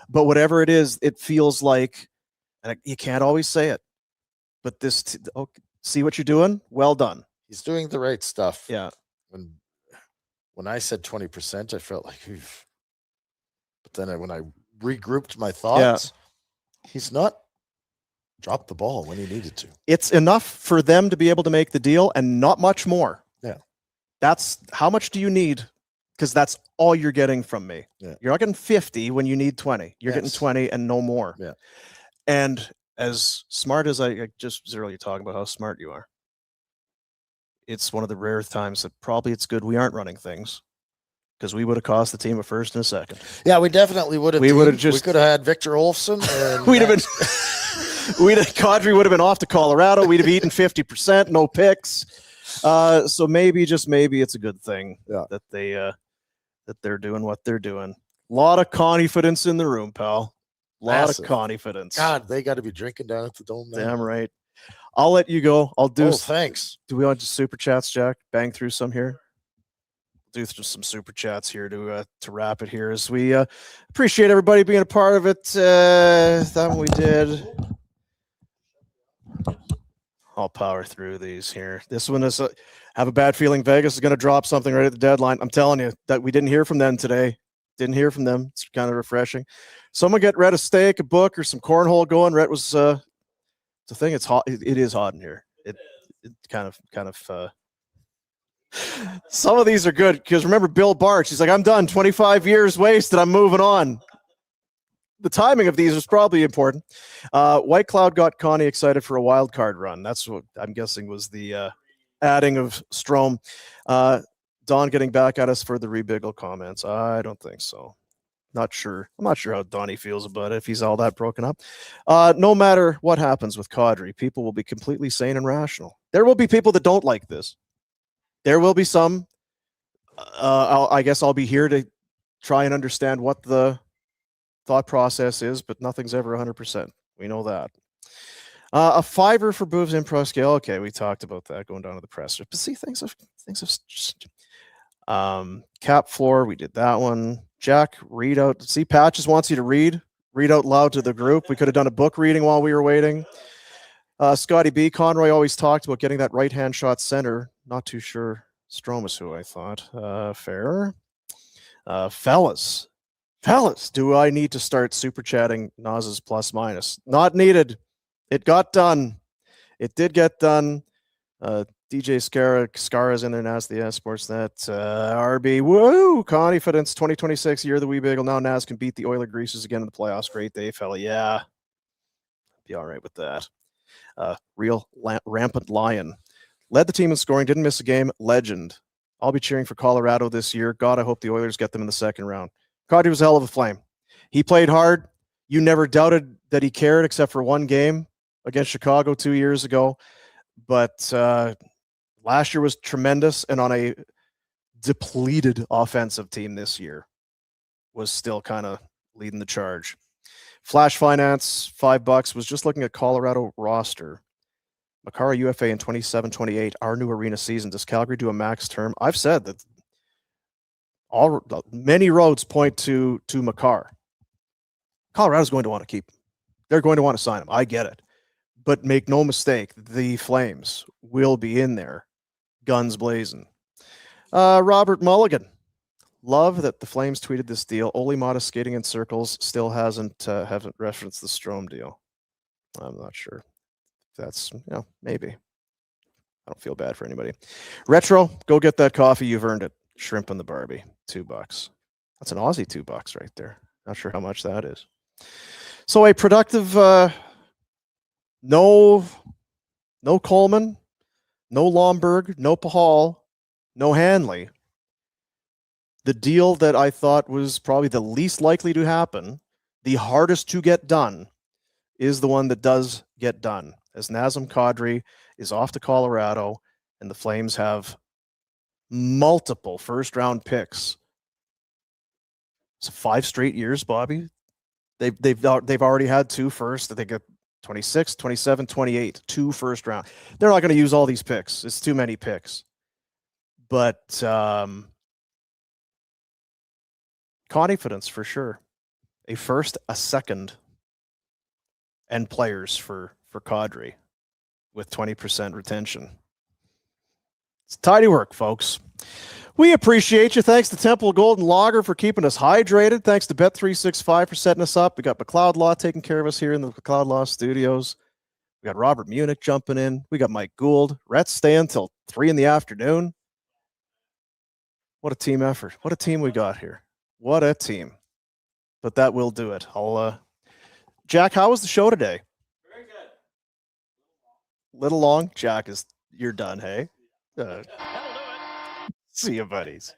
But whatever it is, it feels like, and you can't always say it, but see what you're doing? Well done. He's doing the right stuff. Yeah. When I said 20%, I felt like, oof. But then when I regrouped my thoughts, he's not dropped the ball when he needed to. It's enough for them to be able to make the deal and not much more. Yeah. That's how much do you need? Because that's all you're getting from me. Yeah. You're not getting 50 when you need 20. You're getting 20 and no more. Yeah. And as smart as I just was earlier talking about how smart you are, it's one of the rare times that probably it's good we aren't running things, because we would have cost the team a first and a second. Yeah, we definitely would have. We could have had Victor Olofsson. And we'd have been. Kadri would have been off to Colorado. We'd have eaten 50%, no picks. So maybe, just maybe, it's a good thing that they're doing what they're doing. A lot of confidence in the room, pal. A lot of confidence. God, they got to be drinking down at the Dome now. Damn right. I'll let you go. I'll do. Thanks. Do we want to super chats, Jack? Bang through some here. Do just some super chats here to wrap it here, as we appreciate everybody being a part of it. That one we did. I'll power through these here. This one is have a bad feeling Vegas is going to drop something right at the deadline. I'm telling you that we didn't hear from them today. Didn't hear from them. It's kind of refreshing. Someone get Rhett a steak, a book, or some cornhole going. Rhett was the thing. It's hot. It is hot in here. It kind of. Some of these are good because remember Bill Barch. He's like, I'm done. 25 years wasted. I'm moving on. The timing of these was probably important. White Cloud got Connie excited for a wild card run. That's what I'm guessing was the adding of Strome. Don getting back at us for the Rebiggle comments. I don't think so. Not sure. I'm not sure how Donnie feels about it if he's all that broken up. No matter what happens with Kadri, people will be completely sane and rational. There will be people that don't like this. There will be some. I guess I'll be here to try and understand what the thought process is, but nothing's ever 100%. We know that. A fiver for Boob's improv scale. Okay, we talked about that going down to the presser. But see, things have cap floor. We did that one. Jack, read out. See, Patches wants you to read out loud to the group. We could have done a book reading while we were waiting. Scotty B. Conroy always talked about getting that right-hand shot center. Not too sure. Strom is who I thought. Fair. Fellas, do I need to start super chatting Naz's plus minus? Not needed. It got done. It did get done. DJ Scara's in there now. The Sportsnet. RB, woo! Confidence 2026 year of the Wee Bagel. Now Naz can beat the Oiler Greasers again in the playoffs. Great day, fella. Yeah. Be all right with that. Real rampant lion. Led the team in scoring. Didn't miss a game. Legend. I'll be cheering for Colorado this year. God, I hope the Oilers get them in the second round. Kadri was a hell of a Flame. He played hard. You never doubted that he cared except for one game against Chicago 2 years ago. But last year was tremendous, and on a depleted offensive team this year was still kind of leading the charge. Flash Finance, $5, was just looking at Colorado roster. Makara UFA in 27-28, our new arena season. Does Calgary do a max term? I've said that many roads point to Makar. Colorado's going to want to keep him. They're going to want to sign him. I get it. But make no mistake, the Flames will be in there, guns blazing. Robert Mulligan. Love that the Flames tweeted this deal. Ole Mata skating in circles still haven't referenced the Strome deal. I'm not sure. That's, maybe. I don't feel bad for anybody. Retro, go get that coffee. You've earned it. Shrimp and the Barbie, $2. That's an Aussie $2 right there. Not sure how much that is. So a productive, no Coleman, no Lomberg, no Pahal, no Hanley. The deal that I thought was probably the least likely to happen, the hardest to get done, is the one that does get done. As Nazem Kadri is off to Colorado, and the Flames have multiple first-round picks. So 5 straight years, Bobby. They've already had 2 first. They got 26, 27, 28, 2 first round. They're not going to use all these picks. It's too many picks. But confidence for sure. A first, a second, and players for Kadri with 20% retention. It's tidy work, folks. We appreciate you. Thanks to Temple Golden Lager for keeping us hydrated. Thanks to Bet365 for setting us up. We got McLeod Law taking care of us here in the McLeod Law studios. We got Robert Munich jumping in. We got Mike Gould. Rhett's staying till 3 in the afternoon. What a team effort. What a team we got here. What a team. But that will do it. Jack, how was the show today? Very good. Little long. Jack, you're done, hey? See you, buddies.